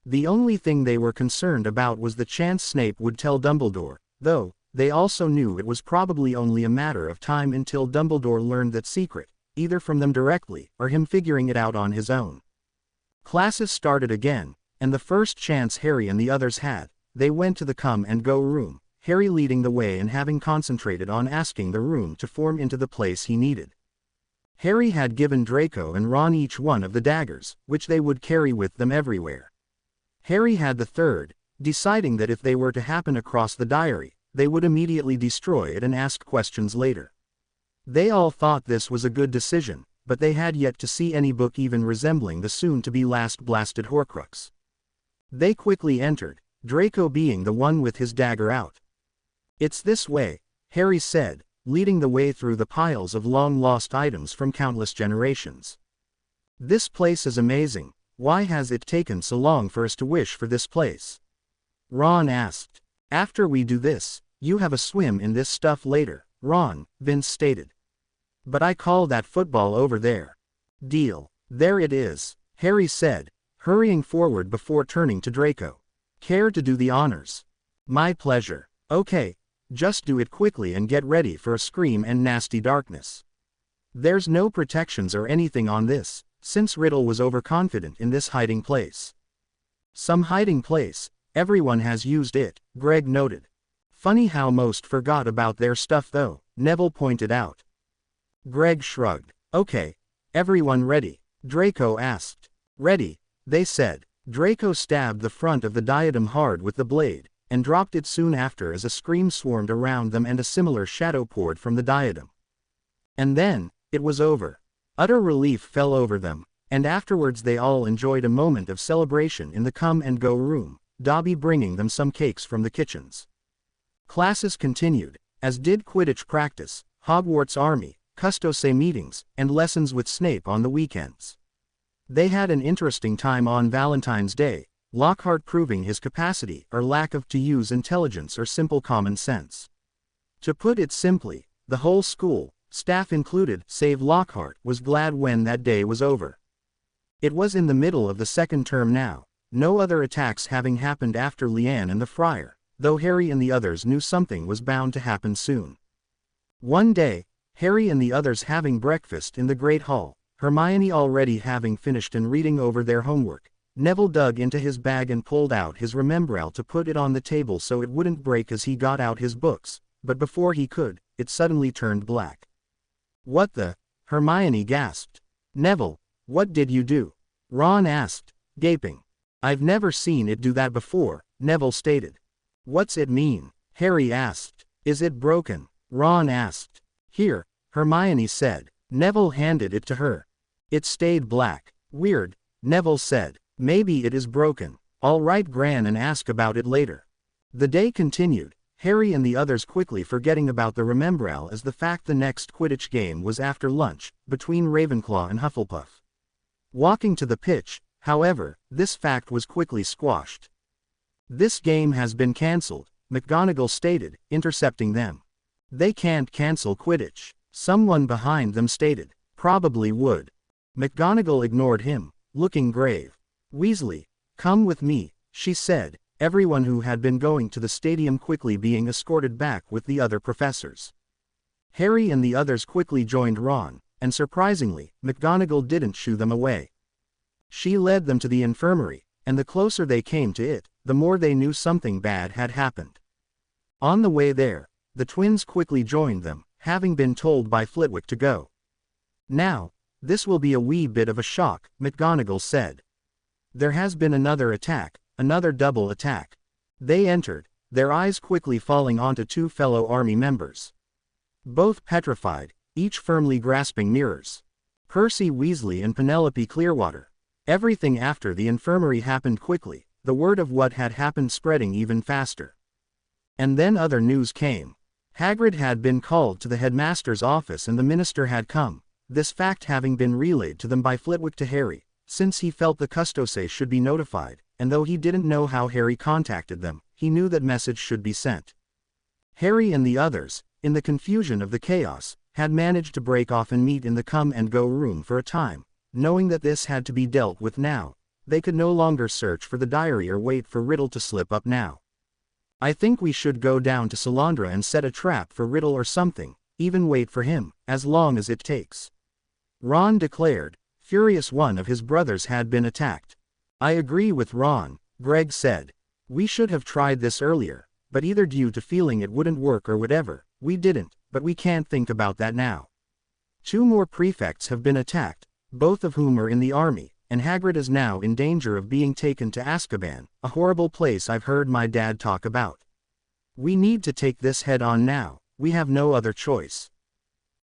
The only thing they were concerned about was the chance Snape would tell Dumbledore, though they also knew it was probably only a matter of time until Dumbledore learned that secret, either from them directly or him figuring it out on his own. Classes started again, and the first chance Harry and the others had, they went to the come and go room, Harry leading the way and having concentrated on asking the room to form into the place he needed. Harry had given Draco and Ron each one of the daggers, which they would carry with them everywhere. Harry had the third, deciding that if they were to happen across the diary, they would immediately destroy it and ask questions later. They all thought this was a good decision, but they had yet to see any book even resembling the soon-to-be last blasted Horcrux. They quickly entered, Draco being the one with his dagger out. "It's this way," Harry said, leading the way through the piles of long-lost items from countless generations. "This place is amazing. Why has it taken so long for us to wish for this place?" Ron asked. "After we do this, you have a swim in this stuff later, Ron," Vince stated. "But I call that football over there." "Deal. There it is," Harry said, hurrying forward before turning to Draco. "Care to do the honors?" "My pleasure." "Okay. Just do it quickly and get ready for a scream and nasty darkness. There's no protections or anything on this, since Riddle was overconfident in this hiding place." "Some hiding place, everyone has used it," Greg noted. "Funny how most forgot about their stuff though," Neville pointed out. Greg shrugged. "Okay. Everyone ready?" Draco asked. "Ready," they said. Draco stabbed the front of the diadem hard with the blade, and dropped it soon after as a scream swarmed around them and a similar shadow poured from the diadem. And then, it was over. Utter relief fell over them, and afterwards they all enjoyed a moment of celebration in the come-and-go room, Dobby bringing them some cakes from the kitchens. Classes continued, as did Quidditch practice, Hogwarts Army, Custose meetings, and lessons with Snape on the weekends. They had an interesting time on Valentine's Day, Lockhart proving his capacity or lack of to use intelligence or simple common sense. To put it simply, the whole school, staff included, save Lockhart, was glad when that day was over. It was in the middle of the second term now, no other attacks having happened after Leanne and the Friar, though Harry and the others knew something was bound to happen soon. One day, Harry and the others having breakfast in the Great Hall, Hermione already having finished and reading over their homework, Neville dug into his bag and pulled out his Remembrall to put it on the table so it wouldn't break as he got out his books, but before he could, it suddenly turned black. "What the?" Hermione gasped. "Neville, what did you do?" Ron asked, gaping. "I've never seen it do that before," Neville stated. "What's it mean?" Harry asked. "Is it broken?" Ron asked. "Here," Hermione said. Neville handed it to her. "It stayed black." "Weird," Neville said. "Maybe it is broken. I'll write Gran and ask about it later." The day continued, Harry and the others quickly forgetting about the Remembrall as the fact the next Quidditch game was after lunch, between Ravenclaw and Hufflepuff. Walking to the pitch, however, this fact was quickly squashed. "This game has been cancelled," McGonagall stated, intercepting them. "They can't cancel Quidditch," someone behind them stated. "Probably would." McGonagall ignored him, looking grave. "Weasley, come with me," she said, everyone who had been going to the stadium quickly being escorted back with the other professors. Harry and the others quickly joined Ron, and surprisingly, McGonagall didn't shoo them away. She led them to the infirmary, and the closer they came to it, the more they knew something bad had happened. On the way there, the twins quickly joined them, having been told by Flitwick to go. "Now, this will be a wee bit of a shock," McGonagall said. There has been another attack, another double attack. They entered, their eyes quickly falling onto two fellow army members. Both petrified, each firmly grasping mirrors. Percy Weasley and Penelope Clearwater. Everything after the infirmary happened quickly, the word of what had happened spreading even faster. And then other news came. Hagrid had been called to the headmaster's office and the minister had come, this fact having been relayed to them by Flitwick to Harry, since he felt the Custose should be notified, and though he didn't know how Harry contacted them, he knew that message should be sent. Harry and the others, in the confusion of the chaos, had managed to break off and meet in the come-and-go room for a time, knowing that this had to be dealt with now. They could no longer search for the diary or wait for Riddle to slip up now. I think we should go down to Salandra and set a trap for Riddle or something, even wait for him, as long as it takes. Ron declared, furious one of his brothers had been attacked. I agree with Ron, Greg said. We should have tried this earlier, but either due to feeling it wouldn't work or whatever, we didn't, but we can't think about that now. 2 more prefects have been attacked, both of whom are in the army, and Hagrid is now in danger of being taken to Azkaban, a horrible place I've heard my dad talk about. We need to take this head on now, we have no other choice.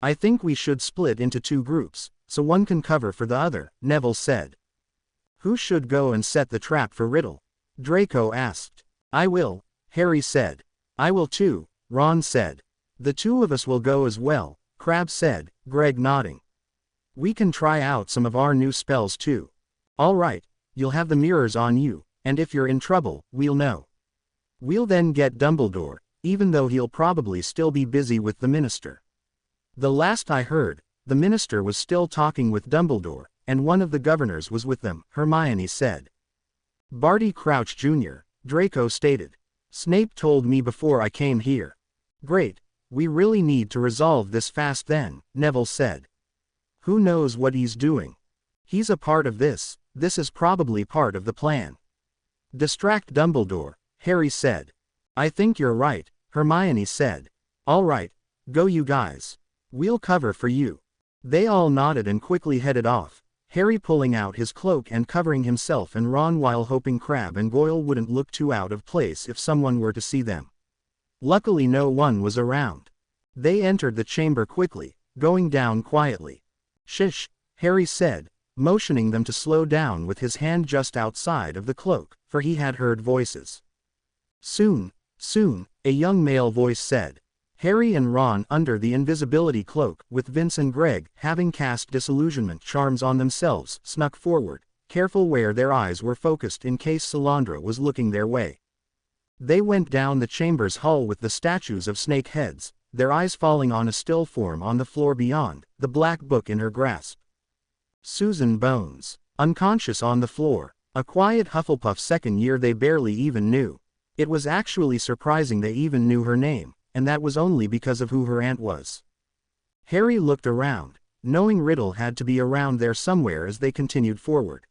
I think we should split into 2 groups, so one can cover for the other, Neville said. Who should go and set the trap for Riddle? Draco asked. I will, Harry said. I will too, Ron said. The 2 of us will go as well, Crabbe said, Greg nodding. We can try out some of our new spells too. All right, you'll have the mirrors on you, and if you're in trouble, we'll know. We'll then get Dumbledore, even though he'll probably still be busy with the minister. The last I heard, the minister was still talking with Dumbledore, and one of the governors was with them, Hermione said. Barty Crouch Jr., Draco stated. Snape told me before I came here. Great, we really need to resolve this fast then, Neville said. Who knows what he's doing? He's a part of this is probably part of the plan. Distract Dumbledore, Harry said. I think you're right, Hermione said. All right, go you guys. We'll cover for you. They all nodded and quickly headed off, Harry pulling out his cloak and covering himself and Ron while hoping Crabbe and Goyle wouldn't look too out of place if someone were to see them. Luckily no one was around. They entered the chamber quickly, going down quietly. Shish, Harry said, motioning them to slow down with his hand just outside of the cloak, for he had heard voices. Soon, a young male voice said. Harry and Ron under the invisibility cloak, with Vince and Greg, having cast disillusionment charms on themselves, snuck forward, careful where their eyes were focused in case Salandra was looking their way. They went down the chamber's hall with the statues of snake heads, their eyes falling on a still form on the floor beyond, the black book in her grasp. Susan Bones, unconscious on the floor, a quiet Hufflepuff second year they barely even knew. It was actually surprising they even knew her name, and that was only because of who her aunt was. Harry looked around, knowing Riddle had to be around there somewhere as they continued forward.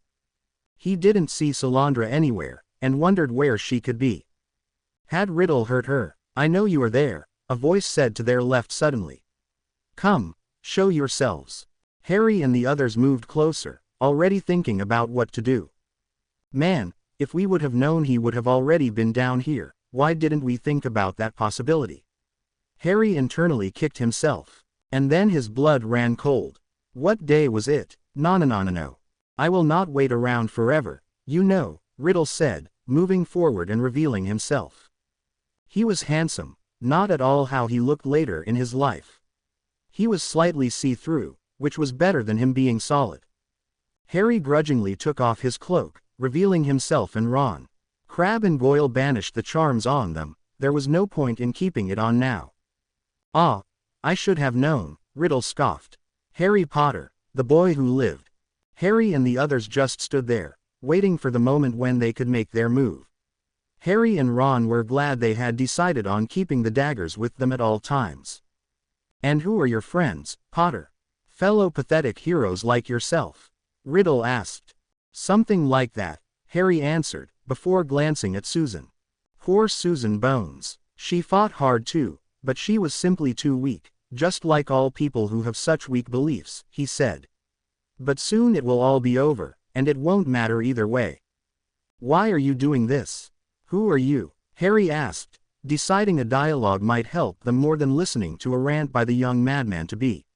He didn't see Salandra anywhere, and wondered where she could be. Had Riddle hurt her? I know you are there, a voice said to their left suddenly. Come, show yourselves. Harry and the others moved closer, already thinking about what to do. Man, if we would have known he would have already been down here, why didn't we think about that possibility? Harry internally kicked himself. And then his blood ran cold. What day was it? No. I will not wait around forever, you know, Riddle said, moving forward and revealing himself. He was handsome, not at all how he looked later in his life. He was slightly see-through, which was better than him being solid. Harry grudgingly took off his cloak, revealing himself and Ron. Crabbe and Goyle banished the charms on them, there was no point in keeping it on now. Ah, I should have known, Riddle scoffed. Harry Potter, the boy who lived. Harry and the others just stood there, waiting for the moment when they could make their move. Harry and Ron were glad they had decided on keeping the daggers with them at all times. And who are your friends, Potter? Fellow pathetic heroes like yourself? Riddle asked. Something like that, Harry answered, before glancing at Susan. Poor Susan Bones. She fought hard too, but she was simply too weak, just like all people who have such weak beliefs, he said. But soon it will all be over, and it won't matter either way. Why are you doing this? Who are you? Harry asked, deciding a dialogue might help them more than listening to a rant by the young madman to be.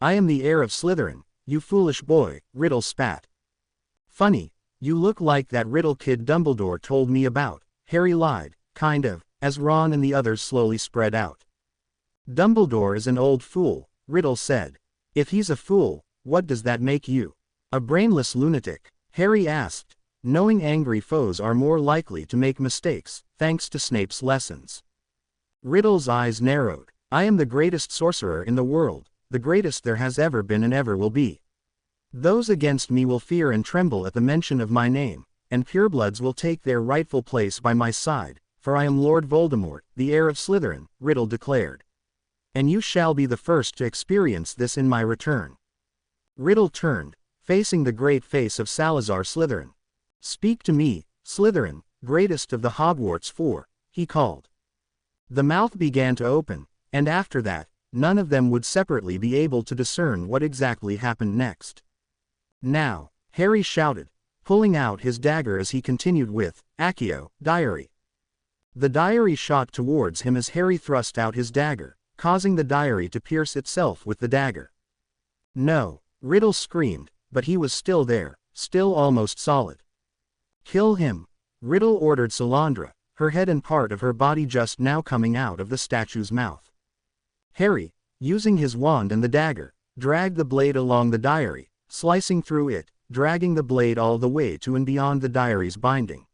I am the heir of Slytherin, you foolish boy, Riddle spat. Funny, you look like that Riddle kid Dumbledore told me about, Harry lied, kind of, as Ron and the others slowly spread out. Dumbledore is an old fool, Riddle said. If he's a fool, what does that make you? A brainless lunatic, Harry asked, knowing angry foes are more likely to make mistakes, thanks to Snape's lessons. Riddle's eyes narrowed. I am the greatest sorcerer in the world, the greatest there has ever been and ever will be. Those against me will fear and tremble at the mention of my name, and purebloods will take their rightful place by my side, for I am Lord Voldemort, the heir of Slytherin, Riddle declared. And you shall be the first to experience this in my return. Riddle turned, facing the great face of Salazar Slytherin. Speak to me, Slytherin, greatest of the Hogwarts Four, he called. The mouth began to open, and after that, none of them would separately be able to discern what exactly happened next. Now, Harry shouted, pulling out his dagger as he continued with, Accio, diary. The diary shot towards him as Harry thrust out his dagger, causing the diary to pierce itself with the dagger. No, Riddle screamed, but he was still there, still almost solid. Kill him, Riddle ordered Salandra, her head and part of her body just now coming out of the statue's mouth. Harry, using his wand and the dagger, dragged the blade along the diary, slicing through it, dragging the blade all the way to and beyond the diary's binding.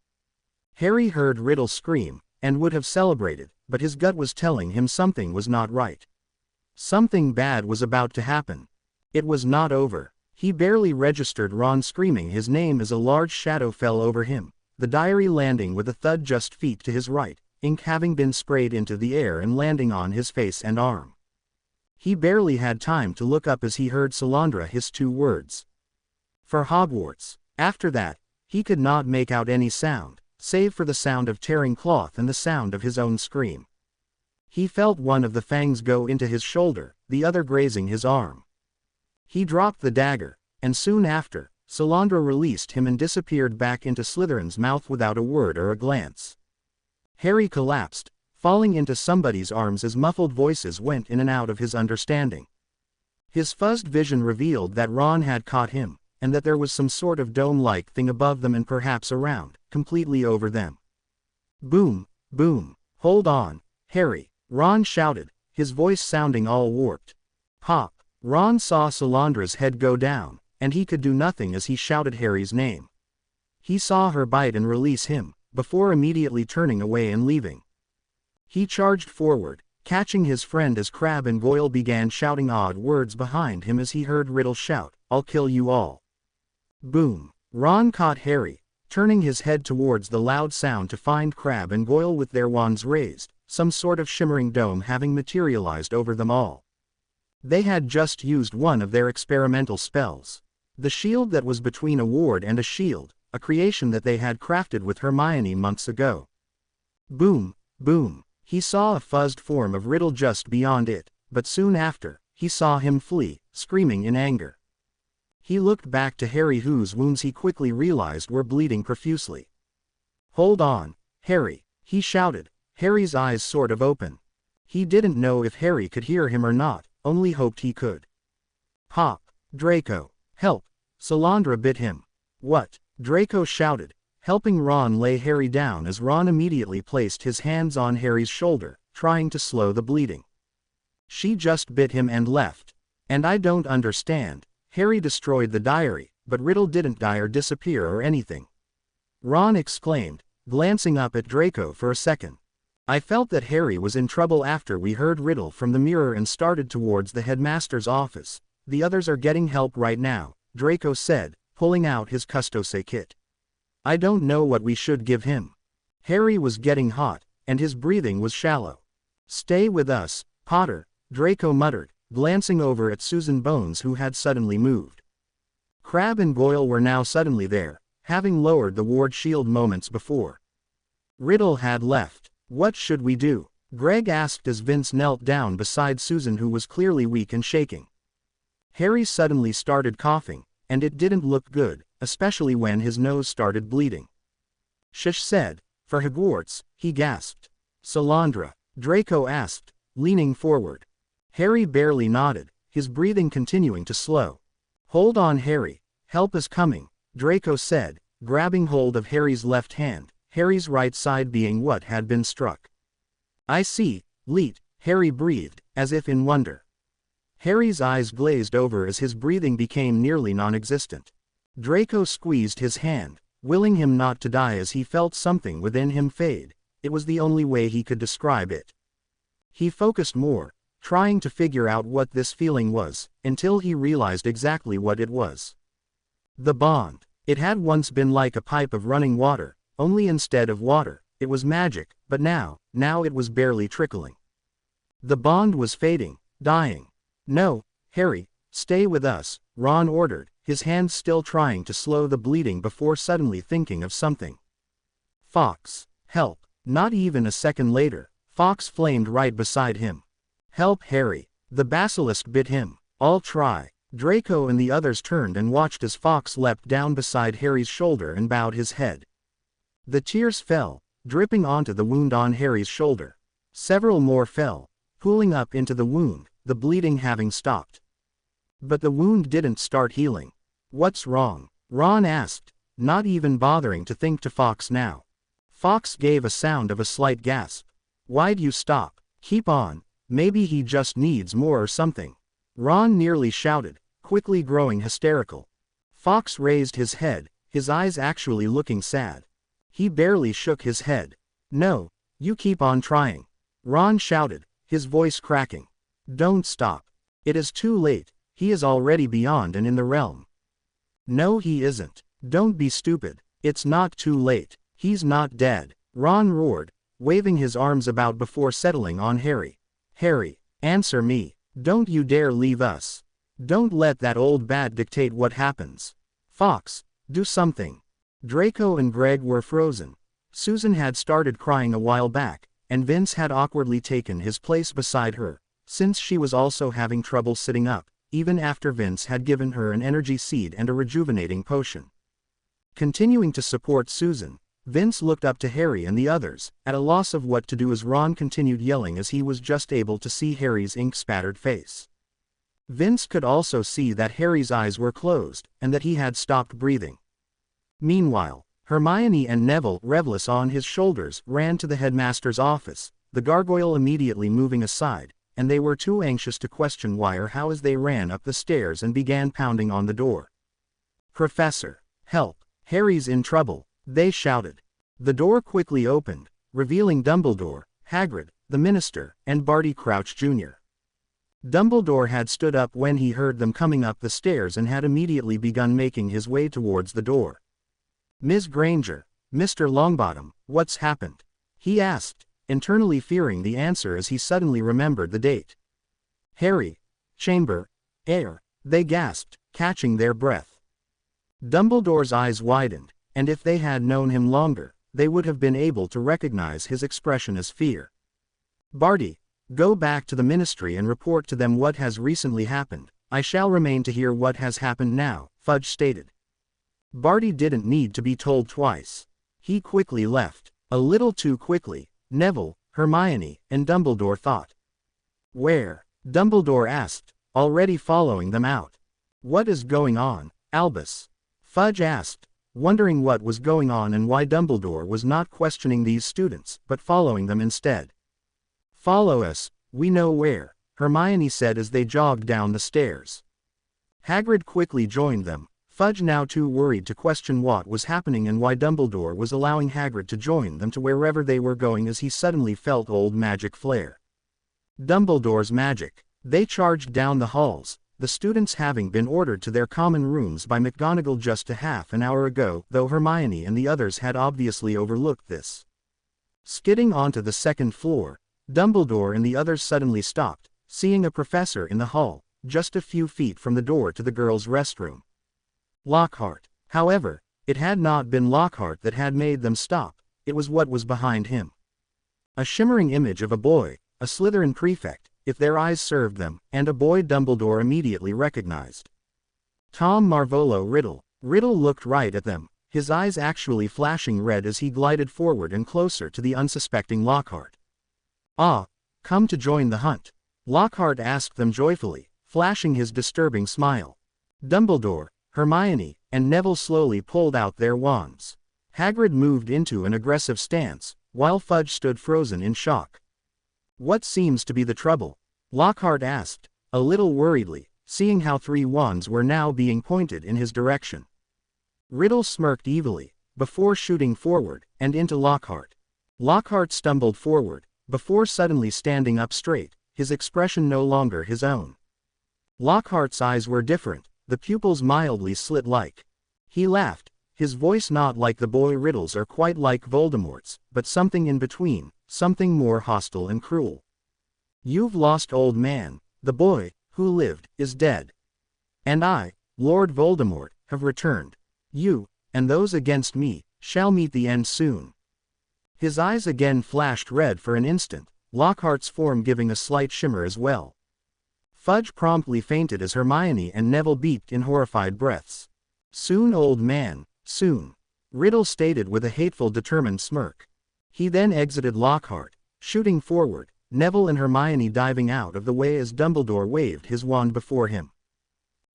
Harry heard Riddle scream, and would have celebrated, but his gut was telling him something was not right. Something bad was about to happen. It was not over. He barely registered Ron screaming his name as a large shadow fell over him, the diary landing with a thud just feet to his right, ink having been sprayed into the air and landing on his face and arm. He barely had time to look up as he heard Salandra hiss two words. For Hogwarts. After that, he could not make out any sound, save for the sound of tearing cloth and the sound of his own scream. He felt one of the fangs go into his shoulder, the other grazing his arm. He dropped the dagger, and soon after, Salandra released him and disappeared back into Slytherin's mouth without a word or a glance. Harry collapsed, falling into somebody's arms as muffled voices went in and out of his understanding. His fuzzed vision revealed that Ron had caught him, and that there was some sort of dome-like thing above them and perhaps around, completely over them. Boom, boom, hold on, Harry, Ron shouted, his voice sounding all warped. Pop. Ron saw Salandra's head go down, and he could do nothing as he shouted Harry's name. He saw her bite and release him, before immediately turning away and leaving. He charged forward, catching his friend as Crabbe and Goyle began shouting odd words behind him as he heard Riddle shout, I'll kill you all. Boom. Ron caught Harry, turning his head towards the loud sound to find Crabbe and Goyle with their wands raised, some sort of shimmering dome having materialized over them all. They had just used one of their experimental spells. The shield that was between a ward and a shield, a creation that they had crafted with Hermione months ago. Boom, boom. He saw a fuzzed form of Riddle just beyond it, but soon after, he saw him flee, screaming in anger. He looked back to Harry, whose wounds he quickly realized were bleeding profusely. Hold on, Harry, he shouted, Harry's eyes sort of open. He didn't know if Harry could hear him or not, only hoped he could. Pop, Draco, help, Salandra bit him. What? Draco shouted, helping Ron lay Harry down as Ron immediately placed his hands on Harry's shoulder, trying to slow the bleeding. She just bit him and left. And I don't understand. Harry destroyed the diary, but Riddle didn't die or disappear or anything. Ron exclaimed, glancing up at Draco for a second. I felt that Harry was in trouble after we heard Riddle from the mirror and started towards the headmaster's office. The others are getting help right now, Draco said, pulling out his custose kit. I don't know what we should give him. Harry was getting hot, and his breathing was shallow. Stay with us, Potter, Draco muttered, glancing over at Susan Bones, who had suddenly moved. Crabbe and Goyle were now suddenly there, having lowered the ward shield moments before. Riddle had left. What should we do? Greg asked as Vince knelt down beside Susan, who was clearly weak and shaking. Harry suddenly started coughing, and it didn't look good, especially when his nose started bleeding. Shush said. For Hogwarts, he gasped. Salandra, Draco asked, leaning forward. Harry barely nodded, his breathing continuing to slow. Hold on Harry, help is coming, Draco said, grabbing hold of Harry's left hand, Harry's right side being what had been struck. I see, Leet, Harry breathed, as if in wonder. Harry's eyes glazed over as his breathing became nearly non-existent. Draco squeezed his hand, willing him not to die as he felt something within him fade. It was the only way he could describe it. He focused more, trying to figure out what this feeling was, until he realized exactly what it was. The bond. It had once been like a pipe of running water, only instead of water, it was magic, but now it was barely trickling. The bond was fading, dying. No, Harry, stay with us, Ron ordered, his hands still trying to slow the bleeding before suddenly thinking of something. Fox, help. Not even a second later, Fox flamed right beside him. Help Harry. The basilisk bit him. I'll try. Draco and the others turned and watched as Fox leapt down beside Harry's shoulder and bowed his head. The tears fell, dripping onto the wound on Harry's shoulder. Several more fell, pooling up into the wound, the bleeding having stopped. But the wound didn't start healing. What's wrong? Ron asked, not even bothering to think to Fox now. Fox gave a sound of a slight gasp. Why'd you stop? Keep on. Maybe he just needs more or something. Ron nearly shouted, quickly growing hysterical. Fox raised his head, his eyes actually looking sad. He barely shook his head. No, you keep on trying. Ron shouted, his voice cracking. Don't stop. It is too late, he is already beyond and in the realm. No he isn't. Don't be stupid, it's not too late, he's not dead, Ron roared, waving his arms about before settling on Harry. Harry, answer me, don't you dare leave us. Don't let that old bat dictate what happens. Fox, do something. Draco and Greg were frozen. Susan had started crying a while back, and Vince had awkwardly taken his place beside her, since she was also having trouble sitting up, even after Vince had given her an energy seed and a rejuvenating potion. Continuing to support Susan, Vince looked up to Harry and the others, at a loss of what to do as Ron continued yelling as he was just able to see Harry's ink-spattered face. Vince could also see that Harry's eyes were closed, and that he had stopped breathing. Meanwhile, Hermione and Neville, Revlis on his shoulders, ran to the headmaster's office, the gargoyle immediately moving aside, and they were too anxious to question why or how as they ran up the stairs and began pounding on the door. Professor, help, Harry's in trouble, they shouted. The door quickly opened, revealing Dumbledore, Hagrid, the minister, and Barty Crouch Jr. Dumbledore had stood up when he heard them coming up the stairs and had immediately begun making his way towards the door. Ms. Granger, Mr. Longbottom, what's happened? He asked, internally fearing the answer as he suddenly remembered the date. Harry, chamber, air, they gasped, catching their breath. Dumbledore's eyes widened, and if they had known him longer, they would have been able to recognize his expression as fear. Barty, go back to the ministry and report to them what has recently happened. I shall remain to hear what has happened now, Fudge stated. Barty didn't need to be told twice. He quickly left, a little too quickly. Neville, Hermione, and Dumbledore thought. Where? Dumbledore asked, already following them out. What is going on, Albus? Fudge asked, wondering what was going on and why Dumbledore was not questioning these students, but following them instead. Follow us, we know where, Hermione said as they jogged down the stairs. Hagrid quickly joined them, Fudge now too worried to question what was happening and why Dumbledore was allowing Hagrid to join them to wherever they were going as he suddenly felt old magic flare. Dumbledore's magic. They charged down the halls, the students having been ordered to their common rooms by McGonagall just a half an hour ago, though Hermione and the others had obviously overlooked this. Skidding onto the second floor, Dumbledore and the others suddenly stopped, seeing a professor in the hall, just a few feet from the door to the girls' restroom. Lockhart. However, it had not been Lockhart that had made them stop, it was what was behind him. A shimmering image of a boy, a Slytherin prefect, if their eyes served them, and a boy Dumbledore immediately recognized. Tom Marvolo Riddle. Riddle looked right at them, his eyes actually flashing red as he glided forward and closer to the unsuspecting Lockhart. "Ah, come to join the hunt?" Lockhart asked them joyfully, flashing his disturbing smile. Dumbledore, Hermione, and Neville slowly pulled out their wands. Hagrid moved into an aggressive stance, while Fudge stood frozen in shock. "What seems to be the trouble?" Lockhart asked, a little worriedly, seeing how 3 wands were now being pointed in his direction. Riddle smirked evilly, before shooting forward, and into Lockhart. Lockhart stumbled forward, before suddenly standing up straight, his expression no longer his own. Lockhart's eyes were different, the pupils mildly slit-like. He laughed, his voice not like the boy Riddle's or quite like Voldemort's, but something in between, something more hostile and cruel. "You've lost, old man. The boy, who lived, is dead. And I, Lord Voldemort, have returned. You, and those against me, shall meet the end soon." His eyes again flashed red for an instant, Lockhart's form giving a slight shimmer as well. Fudge promptly fainted as Hermione and Neville beeped in horrified breaths. "Soon, old man, soon," Riddle stated with a hateful determined smirk. He then exited Lockhart, shooting forward, Neville and Hermione diving out of the way as Dumbledore waved his wand before him.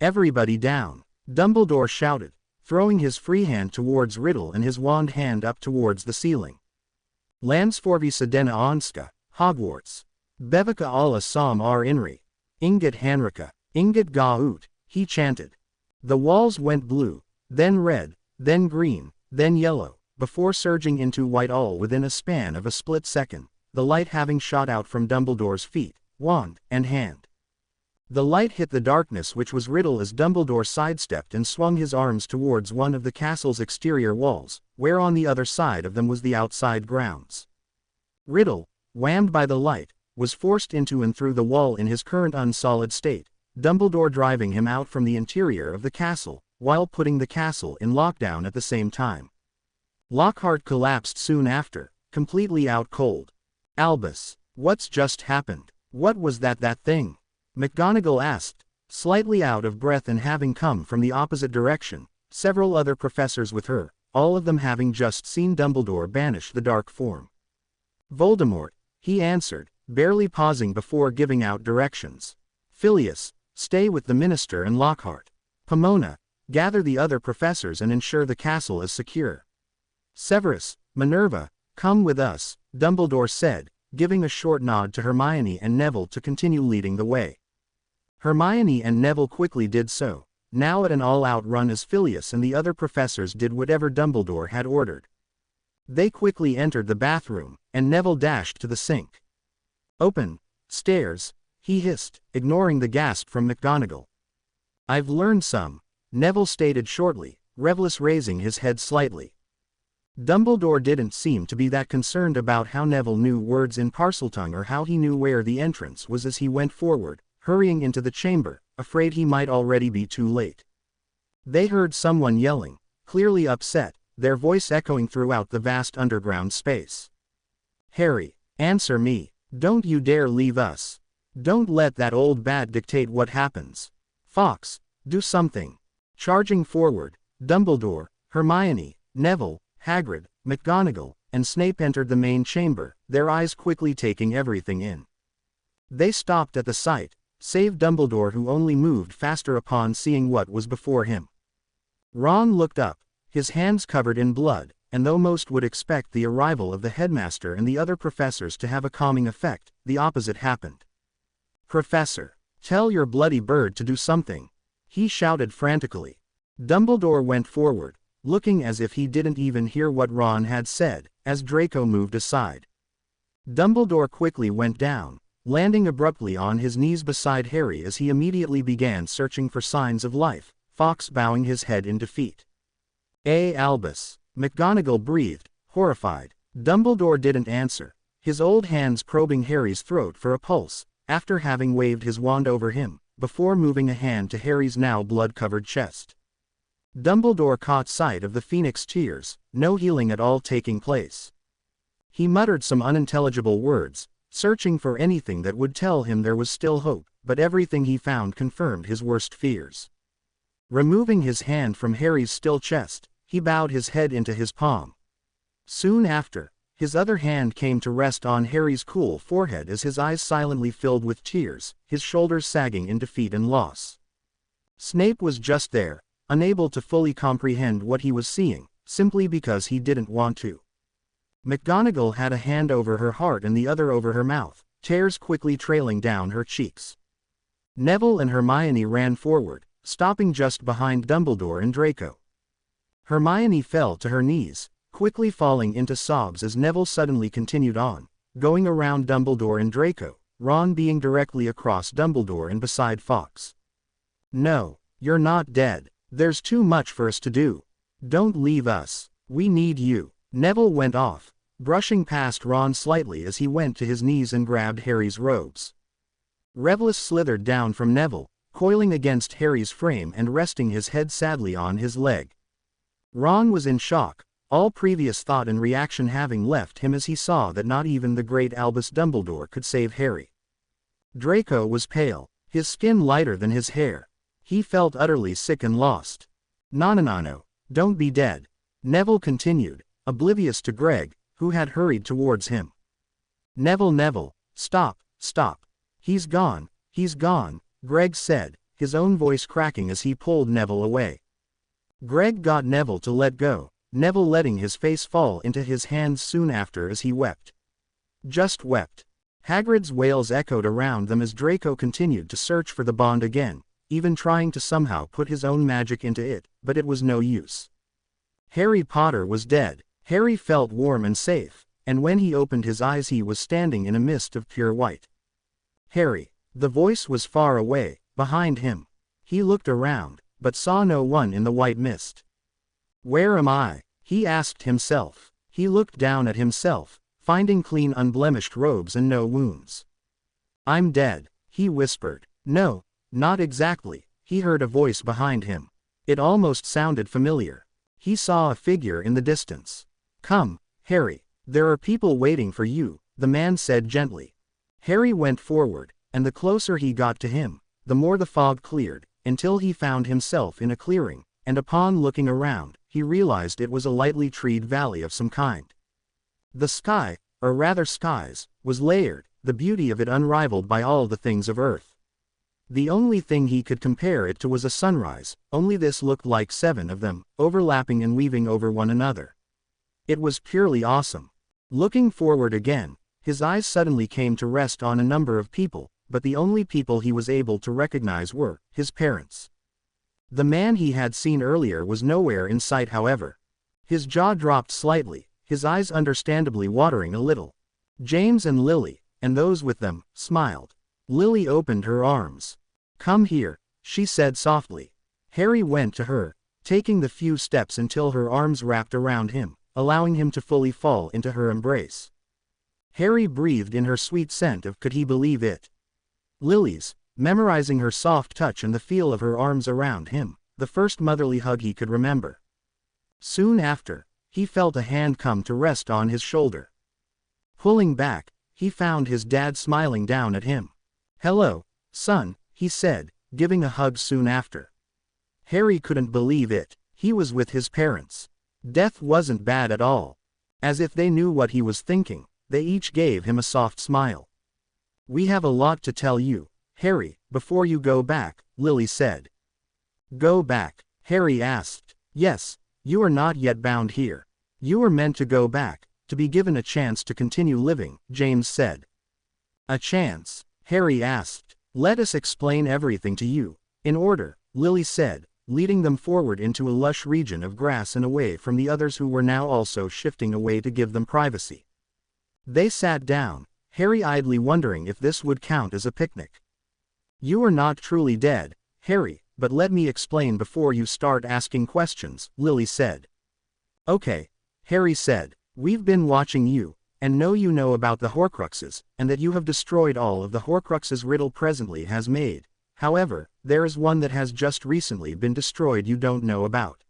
"Everybody down," Dumbledore shouted, throwing his free hand towards Riddle and his wand hand up towards the ceiling. "Lansforvisa denna onska, Hogwarts. Bevica alla som ar inri. Inget Hanrika, Inget ga ut," he chanted. The walls went blue, then red, then green, then yellow, before surging into white all within a span of a split second, the light having shot out from Dumbledore's feet, wand, and hand. The light hit the darkness which was Riddle as Dumbledore sidestepped and swung his arms towards one of the castle's exterior walls, where on the other side of them was the outside grounds. Riddle, whammed by the light, was forced into and through the wall in his current unsolid state, Dumbledore driving him out from the interior of the castle, while putting the castle in lockdown at the same time. Lockhart collapsed soon after, completely out cold. "Albus, what's just happened? What was that thing?" McGonagall asked, slightly out of breath and having come from the opposite direction, several other professors with her, all of them having just seen Dumbledore banish the dark form. "Voldemort," he answered, barely pausing before giving out directions. "Filius, stay with the minister and Lockhart. Pomona, gather the other professors and ensure the castle is secure. Severus, Minerva, come with us," Dumbledore said, giving a short nod to Hermione and Neville to continue leading the way. Hermione and Neville quickly did so, now at an all-out run as Filius and the other professors did whatever Dumbledore had ordered. They quickly entered the bathroom, and Neville dashed to the sink. "Open, stairs," he hissed, ignoring the gasp from McGonagall. "I've learned some," Neville stated shortly, Revelus raising his head slightly. Dumbledore didn't seem to be that concerned about how Neville knew words in Parseltongue or how he knew where the entrance was as he went forward, hurrying into the chamber, afraid he might already be too late. They heard someone yelling, clearly upset, their voice echoing throughout the vast underground space. "Harry, answer me. Don't you dare leave us. Don't let that old bat dictate what happens. Fox, do something." Charging forward, Dumbledore, Hermione, Neville, Hagrid, McGonagall, and Snape entered the main chamber, their eyes quickly taking everything in. They stopped at the sight, save Dumbledore, who only moved faster upon seeing what was before him. Ron looked up, his hands covered in blood, and though most would expect the arrival of the headmaster and the other professors to have a calming effect, the opposite happened. "Professor, tell your bloody bird to do something," he shouted frantically. Dumbledore went forward, looking as if he didn't even hear what Ron had said, as Draco moved aside. Dumbledore quickly went down, landing abruptly on his knees beside Harry as he immediately began searching for signs of life, Fox bowing his head in defeat. Albus," McGonagall breathed, horrified. Dumbledore didn't answer, his old hands probing Harry's throat for a pulse, after having waved his wand over him, before moving a hand to Harry's now blood-covered chest. Dumbledore caught sight of the phoenix tears, no healing at all taking place. He muttered some unintelligible words, searching for anything that would tell him there was still hope, but everything he found confirmed his worst fears. Removing his hand from Harry's still chest, He bowed his head into his palm. Soon after, his other hand came to rest on Harry's cool forehead as his eyes silently filled with tears, his shoulders sagging in defeat and loss. Snape was just there, unable to fully comprehend what he was seeing, simply because he didn't want to. McGonagall had a hand over her heart and the other over her mouth, tears quickly trailing down her cheeks. Neville and Hermione ran forward, stopping just behind Dumbledore and Draco. Hermione fell to her knees, quickly falling into sobs as Neville suddenly continued on, going around Dumbledore and Draco, Ron being directly across Dumbledore and beside Fawkes. "No, you're not dead. There's too much for us to do. Don't leave us. We need you." Neville went off, brushing past Ron slightly as he went to his knees and grabbed Harry's robes. Regulus slithered down from Neville, coiling against Harry's frame and resting his head sadly on his leg. Ron was in shock, all previous thought and reaction having left him as he saw that not even the great Albus Dumbledore could save Harry. Draco was pale, his skin lighter than his hair. He felt utterly sick and lost. "No, don't be dead," Neville continued, oblivious to Greg, who had hurried towards him. Neville, stop. He's gone, Greg said, his own voice cracking as he pulled Neville away. Greg got Neville to let go, Neville letting his face fall into his hands soon after as he wept. Just wept. Hagrid's wails echoed around them as Draco continued to search for the bond again, even trying to somehow put his own magic into it, but it was no use. Harry Potter was dead. Harry felt warm and safe, and when he opened his eyes he was standing in a mist of pure white. "Harry." The voice was far away, behind him. He looked around, but saw no one in the white mist. "Where am I?" he asked himself. He looked down at himself, finding clean unblemished robes and no wounds. "I'm dead," he whispered. "No, not exactly," he heard a voice behind him. It almost sounded familiar. He saw a figure in the distance. "Come, Harry, there are people waiting for you," the man said gently. Harry went forward, and the closer he got to him, the more the fog cleared, until he found himself in a clearing, and upon looking around, he realized it was a lightly treed valley of some kind. The sky, or rather skies, was layered, the beauty of it unrivaled by all the things of earth. The only thing he could compare it to was a sunrise, only this looked like 7 of them, overlapping and weaving over one another. It was purely awesome. Looking forward again, his eyes suddenly came to rest on a number of people, but the only people he was able to recognize were his parents. The man he had seen earlier was nowhere in sight however. His jaw dropped slightly, his eyes understandably watering a little. James and Lily, and those with them, smiled. Lily opened her arms. "Come here," she said softly. Harry went to her, taking the few steps until her arms wrapped around him, allowing him to fully fall into her embrace. Harry breathed in her sweet scent of could he believe it. Lily's, memorizing her soft touch and the feel of her arms around him, the first motherly hug he could remember. Soon after, he felt a hand come to rest on his shoulder. Pulling back, he found his dad smiling down at him. "Hello, son," he said, giving a hug soon after. Harry couldn't believe it. He was with his parents. Death wasn't bad at all. As if they knew what he was thinking, they each gave him a soft smile. "We have a lot to tell you, Harry, before you go back," Lily said. "Go back?" Harry asked. "Yes, you are not yet bound here. You are meant to go back, to be given a chance to continue living," James said. "A chance?" Harry asked. "Let us explain everything to you, in order," Lily said, leading them forward into a lush region of grass and away from the others who were now also shifting away to give them privacy. They sat down, Harry idly wondering if this would count as a picnic. "You are not truly dead, Harry, but let me explain before you start asking questions," Lily said. "Okay," Harry said. "We've been watching you, and know you know about the Horcruxes, and that you have destroyed all of the Horcruxes Riddle presently has made. However, there is one that has just recently been destroyed you don't know about.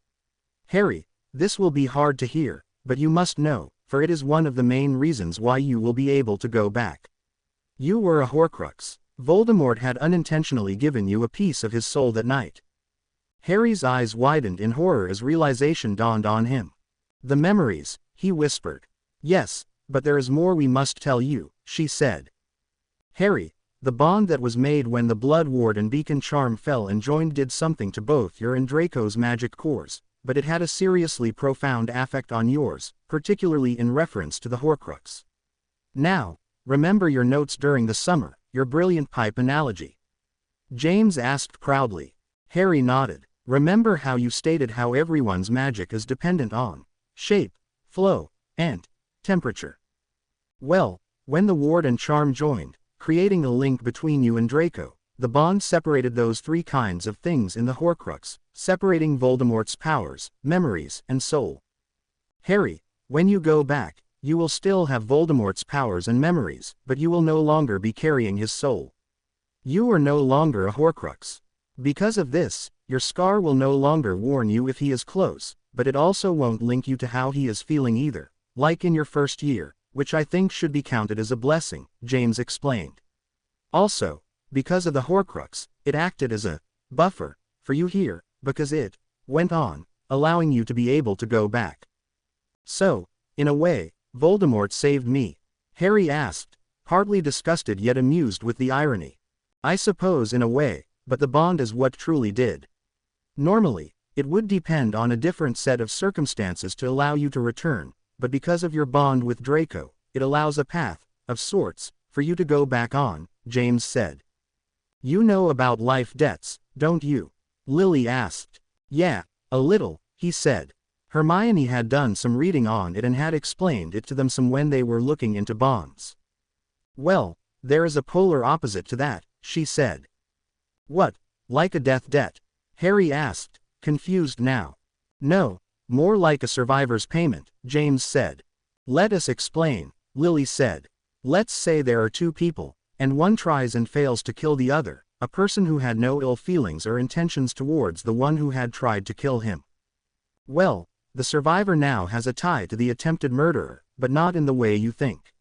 Harry, this will be hard to hear, but you must know, for it is one of the main reasons why you will be able to go back. You were a Horcrux. Voldemort had unintentionally given you a piece of his soul that night. Harry's eyes widened in horror as realization dawned on him. The memories, he whispered. Yes, but there is more we must tell you, she said. Harry, the bond that was made when the Blood Ward and Beacon Charm fell and joined did something to both your and Draco's magic cores, but it had a seriously profound effect on yours, particularly in reference to the Horcrux. Now, remember your notes during the summer, your brilliant pipe analogy? James asked proudly. Harry nodded. Remember how you stated how everyone's magic is dependent on shape, flow, and temperature? Well, when the Ward and Charm joined, creating a link between you and Draco, the bond separated those three kinds of things in the Horcrux, separating Voldemort's powers, memories, and soul. Harry, when you go back, you will still have Voldemort's powers and memories, but you will no longer be carrying his soul. You are no longer a Horcrux. Because of this, your scar will no longer warn you if he is close, but it also won't link you to how he is feeling either, like in your first year, which I think should be counted as a blessing, James explained. Also, because of the Horcrux, it acted as a buffer for you here, because it went on, allowing you to be able to go back. So, in a way, Voldemort saved me? Harry asked, partly disgusted yet amused with the irony. I suppose in a way, but the bond is what truly did. Normally, it would depend on a different set of circumstances to allow you to return, but because of your bond with Draco, it allows a path, of sorts, for you to go back on, James said. You know about life debts, don't you? Lily asked. Yeah, a little, he said. Hermione had done some reading on it and had explained it to them some when they were looking into bonds. Well, there is a polar opposite to that, she said. What, like a death debt? Harry asked, confused now. No, more like a survivor's payment, James said. Let us explain, Lily said. Let's say there are two people, and one tries and fails to kill the other, a person who had no ill feelings or intentions towards the one who had tried to kill him. Well, the survivor now has a tie to the attempted murderer, but not in the way you think.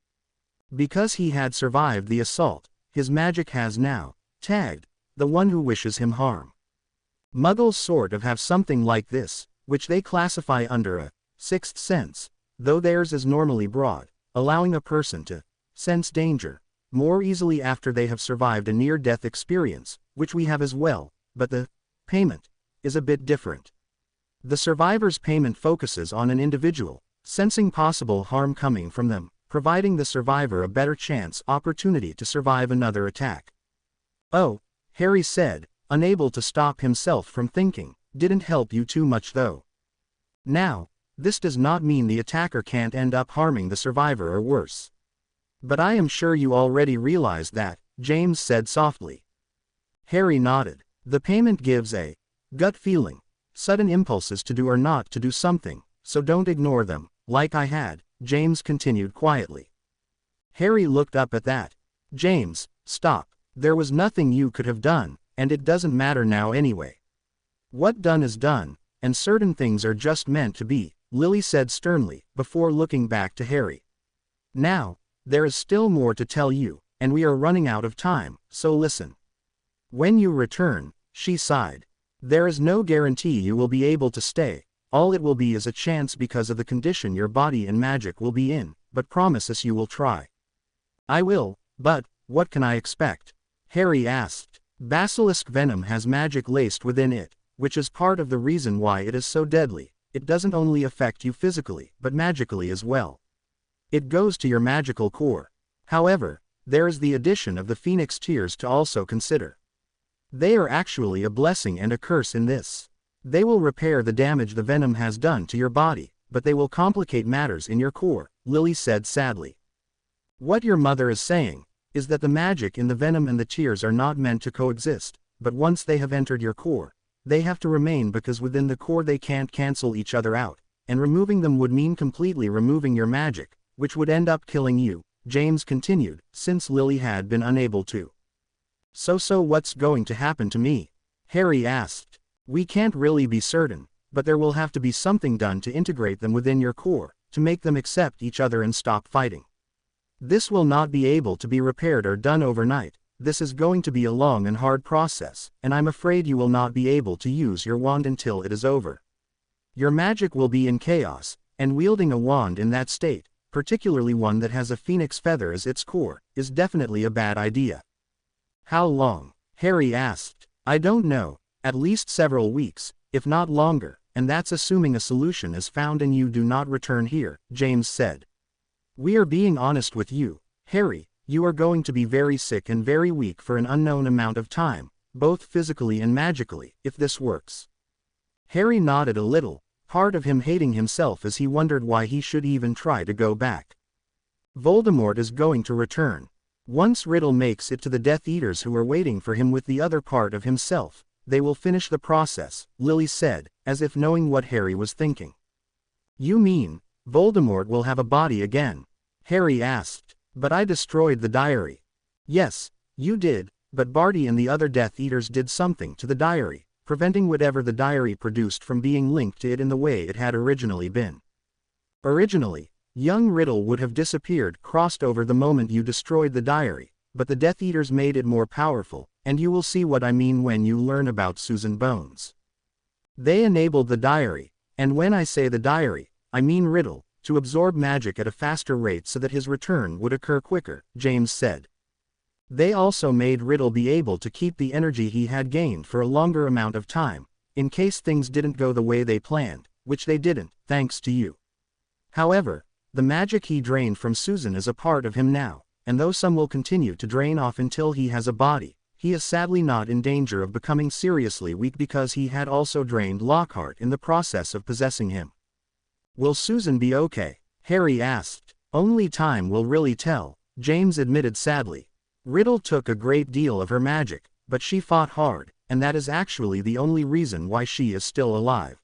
Because he had survived the assault, his magic has now tagged the one who wishes him harm. Muggles sort of have something like this, which they classify under a sixth sense, though theirs is normally broad, allowing a person to sense danger more easily after they have survived a near-death experience, which we have as well, but the payment is a bit different. The survivor's payment focuses on an individual, sensing possible harm coming from them, providing the survivor a better opportunity to survive another attack. Oh, Harry said, unable to stop himself from thinking, didn't help you too much though. Now, this does not mean the attacker can't end up harming the survivor or worse. But I am sure you already realized that, James said softly. Harry nodded. The payment gives a gut feeling, sudden impulses to do or not to do something, so don't ignore them, like I had, James continued quietly. Harry looked up at that. James, stop. There was nothing you could have done, and it doesn't matter now anyway. What done is done, and certain things are just meant to be, Lily said sternly, before looking back to Harry. Now, there is still more to tell you, and we are running out of time, so listen. When you return, she sighed. There is no guarantee you will be able to stay, all it will be is a chance because of the condition your body and magic will be in, but promise us you will try. I will, but, what can I expect? Harry asked. Basilisk venom has magic laced within it, which is part of the reason why it is so deadly. It doesn't only affect you physically, but magically as well. It goes to your magical core. However, there is the addition of the Phoenix Tears to also consider. They are actually a blessing and a curse in this. They will repair the damage the venom has done to your body, but they will complicate matters in your core, Lily said sadly. What your mother is saying is that the magic in the venom and the tears are not meant to coexist, but once they have entered your core, they have to remain because within the core they can't cancel each other out, and removing them would mean completely removing your magic, which would end up killing you, James continued, since Lily had been unable to. So what's going to happen to me? Harry asked. We can't really be certain, but there will have to be something done to integrate them within your core, to make them accept each other and stop fighting. This will not be able to be repaired or done overnight, this is going to be a long and hard process, and I'm afraid you will not be able to use your wand until it is over. Your magic will be in chaos, and wielding a wand in that state, particularly one that has a phoenix feather as its core, is definitely a bad idea." "How long?" Harry asked. "I don't know, at least several weeks, if not longer, and that's assuming a solution is found and you do not return here," James said. "We are being honest with you, Harry, you are going to be very sick and very weak for an unknown amount of time, both physically and magically, if this works." Harry nodded a little, part of him hating himself as he wondered why he should even try to go back. Voldemort is going to return. Once Riddle makes it to the Death Eaters who are waiting for him with the other part of himself, they will finish the process, Lily said, as if knowing what Harry was thinking. "You mean, Voldemort will have a body again?" Harry asked. "But I destroyed the diary." "Yes, you did, but Barty and the other Death Eaters did something to the diary, preventing whatever the diary produced from being linked to it in the way it had originally been. Originally, young Riddle would have disappeared, crossed over the moment you destroyed the diary, but the Death Eaters made it more powerful, and you will see what I mean when you learn about Susan Bones. They enabled the diary, and when I say the diary, I mean Riddle, to absorb magic at a faster rate so that his return would occur quicker," James said. "They also made Riddle be able to keep the energy he had gained for a longer amount of time, in case things didn't go the way they planned, which they didn't, thanks to you. However, the magic he drained from Susan is a part of him now, and though some will continue to drain off until he has a body, he is sadly not in danger of becoming seriously weak because he had also drained Lockhart in the process of possessing him." "Will Susan be okay?" Harry asked. "Only time will really tell," James admitted sadly. "Riddle took a great deal of her magic, but she fought hard, and that is actually the only reason why she is still alive.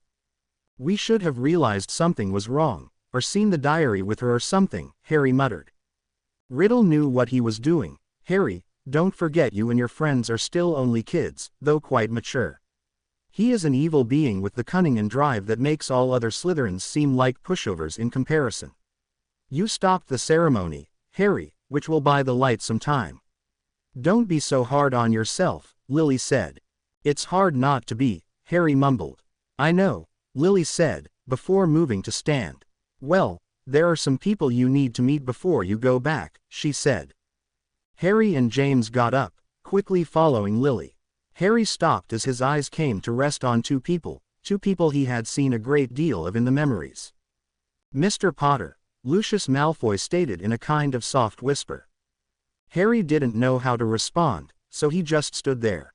We should have realized something was wrong, or seen the diary with her or something," Harry muttered. "Riddle knew what he was doing, Harry, don't forget you and your friends are still only kids, though quite mature. He is an evil being with the cunning and drive that makes all other Slytherins seem like pushovers in comparison. You stopped the ceremony, Harry, which will buy the light some time." "Don't be so hard on yourself," Lily said. "It's hard not to be," Harry mumbled. "I know," Lily said, before moving to stand. "Well, there are some people you need to meet before you go back," she said. Harry and James got up, quickly following Lily. Harry stopped as his eyes came to rest on two people he had seen a great deal of in the memories. "Mr. Potter," Lucius Malfoy stated in a kind of soft whisper. Harry didn't know how to respond, so he just stood there.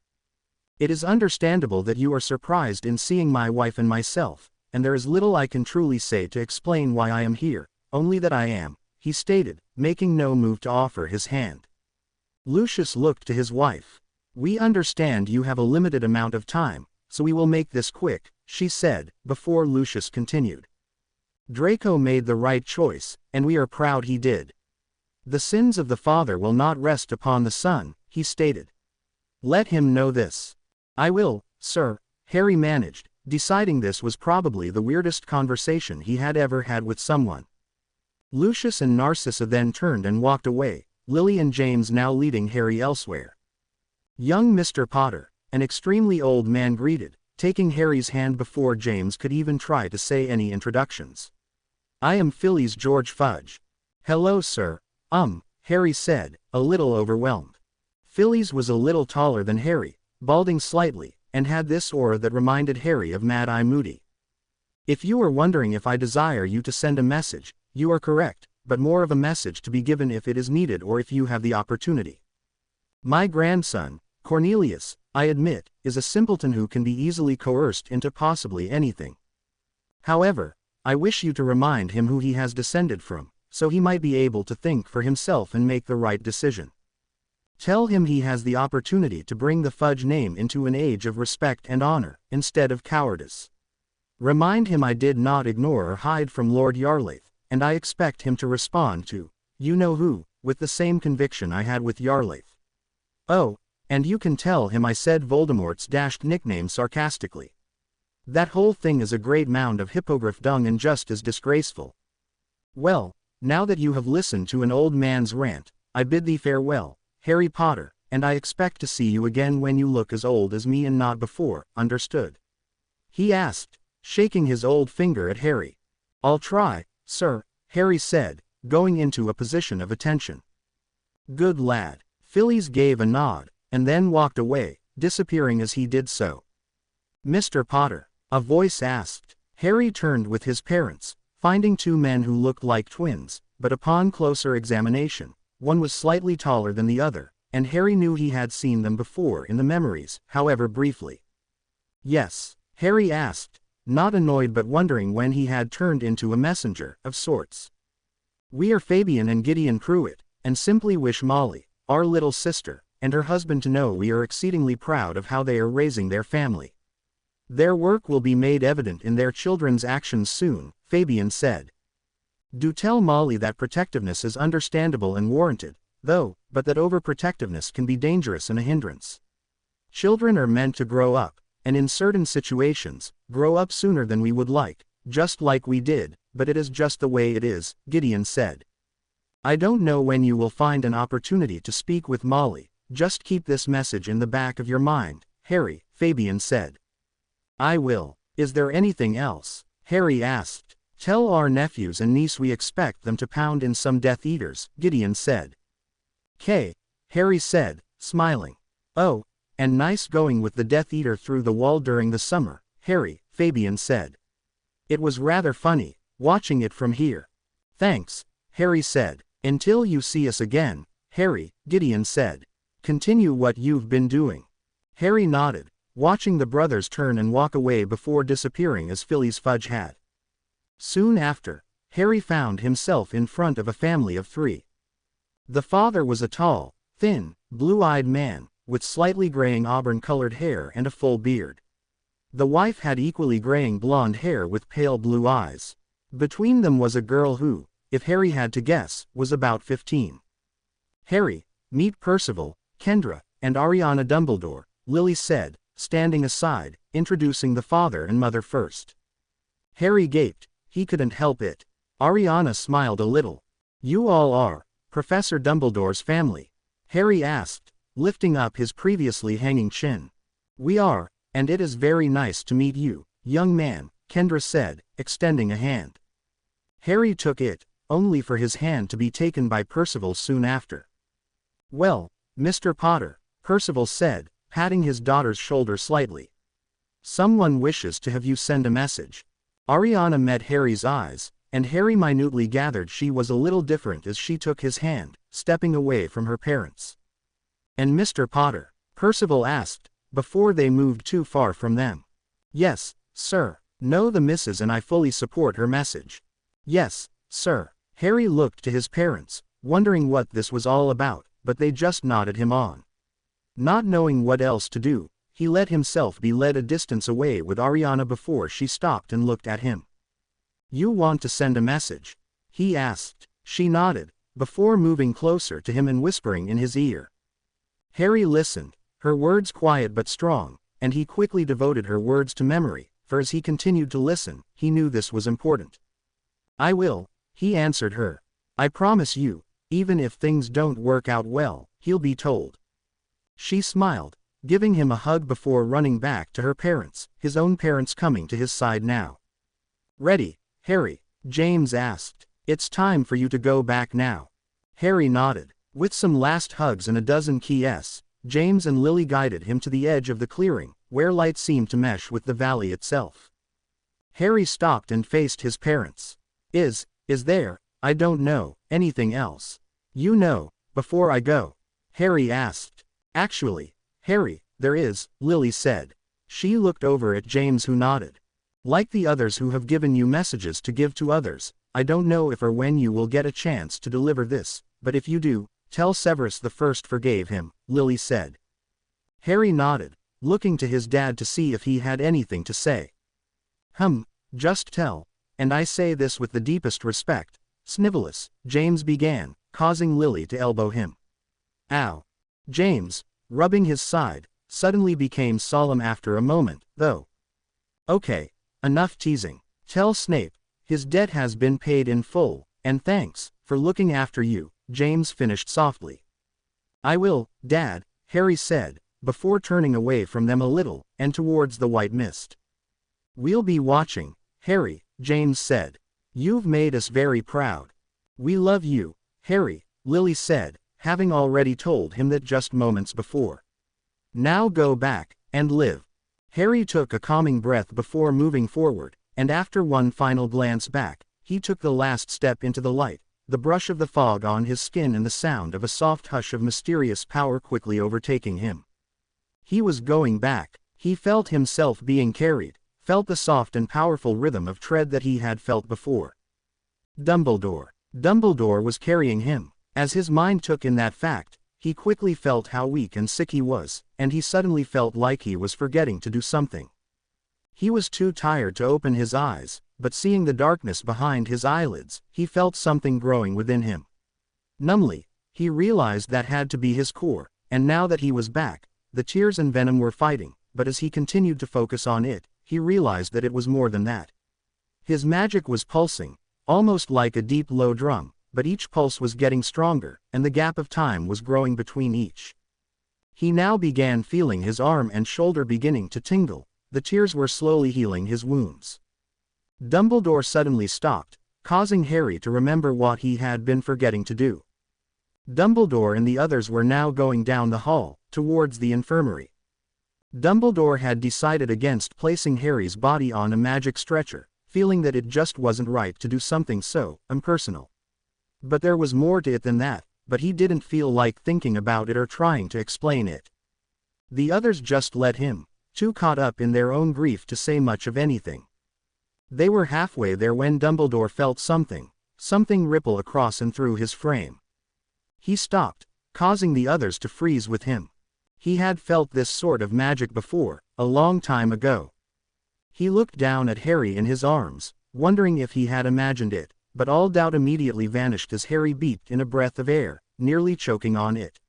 "It is understandable that you are surprised in seeing my wife and myself, and there is little I can truly say to explain why I am here, only that I am," he stated, making no move to offer his hand. Lucius looked to his wife. "We understand you have a limited amount of time, so we will make this quick," she said, before Lucius continued. "Draco made the right choice, and we are proud he did. The sins of the father will not rest upon the son," he stated. "Let him know this." "I will, sir," Harry managed, deciding this was probably the weirdest conversation he had ever had with someone. Lucius and Narcissa then turned and walked away, Lily and James now leading Harry elsewhere. Young Mr. Potter, an extremely old man, greeted, taking Harry's hand before James could even try to say any introductions. "I am Philly's George Fudge." "Hello, sir." Harry said, a little overwhelmed. Phillies was a little taller than Harry, balding slightly, and had this aura that reminded Harry of Mad-Eye Moody. "If you are wondering if I desire you to send a message, you are correct, but more of a message to be given if it is needed or if you have the opportunity. My grandson, Cornelius, I admit, is a simpleton who can be easily coerced into possibly anything. However, I wish you to remind him who he has descended from, so he might be able to think for himself and make the right decision. Tell him he has the opportunity to bring the Fudge name into an age of respect and honor, instead of cowardice. Remind him I did not ignore or hide from Lord Yarlaith, and I expect him to respond to, you know who, with the same conviction I had with Yarlaith. Oh, and you can tell him I said Voldemort's dashed nickname sarcastically. That whole thing is a great mound of hippogriff dung and just as disgraceful. Well, now that you have listened to an old man's rant, I bid thee farewell, Harry Potter, and I expect to see you again when you look as old as me and not before, understood? He asked, shaking his old finger at Harry. I'll try, sir, Harry said, going into a position of attention. Good lad. Phillies gave a nod, and then walked away, disappearing as he did so. Mr. Potter, a voice asked. Harry turned with his parents, finding two men who looked like twins, but upon closer examination, one was slightly taller than the other, and Harry knew he had seen them before in the memories, however briefly. Yes, Harry asked, not annoyed but wondering when he had turned into a messenger, of sorts. We are Fabian and Gideon Pruitt, and simply wish Molly, our little sister, and her husband to know we are exceedingly proud of how they are raising their family. Their work will be made evident in their children's actions soon, Fabian said. Do tell Molly that protectiveness is understandable and warranted, though, but that overprotectiveness can be dangerous and a hindrance. Children are meant to grow up, and in certain situations, grow up sooner than we would like, just like we did, but it is just the way it is, Gideon said. I don't know when you will find an opportunity to speak with Molly, just keep this message in the back of your mind, Harry, Fabian said. I will. Is there anything else? Harry asked. Tell our nephews and niece we expect them to pound in some Death Eaters, Gideon said. Harry said, smiling. Oh, and nice going with the Death Eater through the wall during the summer, Harry, Fabian said. It was rather funny, watching it from here. Thanks, Harry said. Until you see us again, Harry, Gideon said. Continue what you've been doing. Harry nodded, watching the brothers turn and walk away before disappearing as Philly's Fudge had. Soon after, Harry found himself in front of a family of three. The father was a tall, thin, blue-eyed man, with slightly graying auburn-colored hair and a full beard. The wife had equally graying blonde hair with pale blue eyes. Between them was a girl who, if Harry had to guess, was about 15. Harry, meet Percival, Kendra, and Ariana Dumbledore, Lily said, standing aside, introducing the father and mother first. Harry gaped. He couldn't help it. Ariana smiled a little. You all are Professor Dumbledore's family? Harry asked, lifting up his previously hanging chin. We are, and it is very nice to meet you, young man, Kendra said, extending a hand. Harry took it, only for his hand to be taken by Percival soon after. Well, Mr. Potter, Percival said, patting his daughter's shoulder slightly. Someone wishes to have you send a message. Ariana met Harry's eyes, and Harry minutely gathered she was a little different as she took his hand, stepping away from her parents. And Mr. Potter? Percival asked, before they moved too far from them. Yes, sir. No, the missus and I fully support her message. Yes, sir. Harry looked to his parents, wondering what this was all about, but they just nodded him on. Not knowing what else to do, he let himself be led a distance away with Ariana before she stopped and looked at him. You want to send a message? He asked. She nodded, before moving closer to him and whispering in his ear. Harry listened, her words quiet but strong, and he quickly devoted her words to memory, for as he continued to listen, he knew this was important. I will, he answered her. I promise you, even if things don't work out well, he'll be told. She smiled, giving him a hug before running back to her parents, his own parents coming to his side now. Ready, Harry? James asked. It's time for you to go back now. Harry nodded. With some last hugs and a dozen KS, James and Lily guided him to the edge of the clearing, where light seemed to mesh with the valley itself. Harry stopped and faced his parents. Is there, I don't know, anything else? You know, before I go? Harry asked. Actually, Harry, there is, Lily said. She looked over at James who nodded. Like the others who have given you messages to give to others, I don't know if or when you will get a chance to deliver this, but if you do, tell Severus the First forgave him, Lily said. Harry nodded, looking to his dad to see if he had anything to say. Just tell, and I say this with the deepest respect, Snivelus, James began, causing Lily to elbow him. Ow. James, rubbing his side, suddenly became solemn after a moment, though. Okay, enough teasing. Tell Snape, his debt has been paid in full, and thanks, for looking after you, James finished softly. I will, Dad, Harry said, before turning away from them a little, and towards the white mist. "We'll be watching, Harry," James said. "You've made us very proud." "We love you, Harry," Lily said, having already told him that just moments before. "Now go back, and live." Harry took a calming breath before moving forward, and after one final glance back, he took the last step into the light, the brush of the fog on his skin and the sound of a soft hush of mysterious power quickly overtaking him. He was going back. He felt himself being carried, felt the soft and powerful rhythm of tread that he had felt before. Dumbledore. Dumbledore was carrying him. As his mind took in that fact, he quickly felt how weak and sick he was, and he suddenly felt like he was forgetting to do something. He was too tired to open his eyes, but seeing the darkness behind his eyelids, he felt something growing within him. Numbly, he realized that had to be his core, and now that he was back, the tears and venom were fighting, but as he continued to focus on it, he realized that it was more than that. His magic was pulsing, almost like a deep low drum, but each pulse was getting stronger, and the gap of time was growing between each. He now began feeling his arm and shoulder beginning to tingle. The tears were slowly healing his wounds. Dumbledore suddenly stopped, causing Harry to remember what he had been forgetting to do. Dumbledore and the others were now going down the hall, towards the infirmary. Dumbledore had decided against placing Harry's body on a magic stretcher, feeling that it just wasn't right to do something so impersonal. But there was more to it than that, but he didn't feel like thinking about it or trying to explain it. The others just let him, too caught up in their own grief to say much of anything. They were halfway there when Dumbledore felt something ripple across and through his frame. He stopped, causing the others to freeze with him. He had felt this sort of magic before, a long time ago. He looked down at Harry in his arms, wondering if he had imagined it, but all doubt immediately vanished as Harry beeped in a breath of air, nearly choking on it.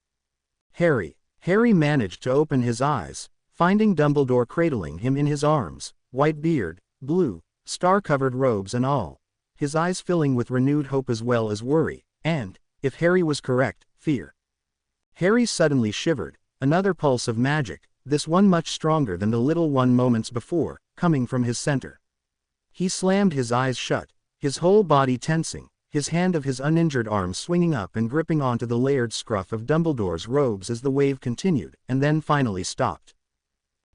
Harry managed to open his eyes, finding Dumbledore cradling him in his arms, white beard, blue, star-covered robes and all, his eyes filling with renewed hope as well as worry, and, if Harry was correct, fear. Harry suddenly shivered, another pulse of magic, this one much stronger than the little one moments before, coming from his center. He slammed his eyes shut, his whole body tensing, his hand of his uninjured arm swinging up and gripping onto the layered scruff of Dumbledore's robes as the wave continued, and then finally stopped.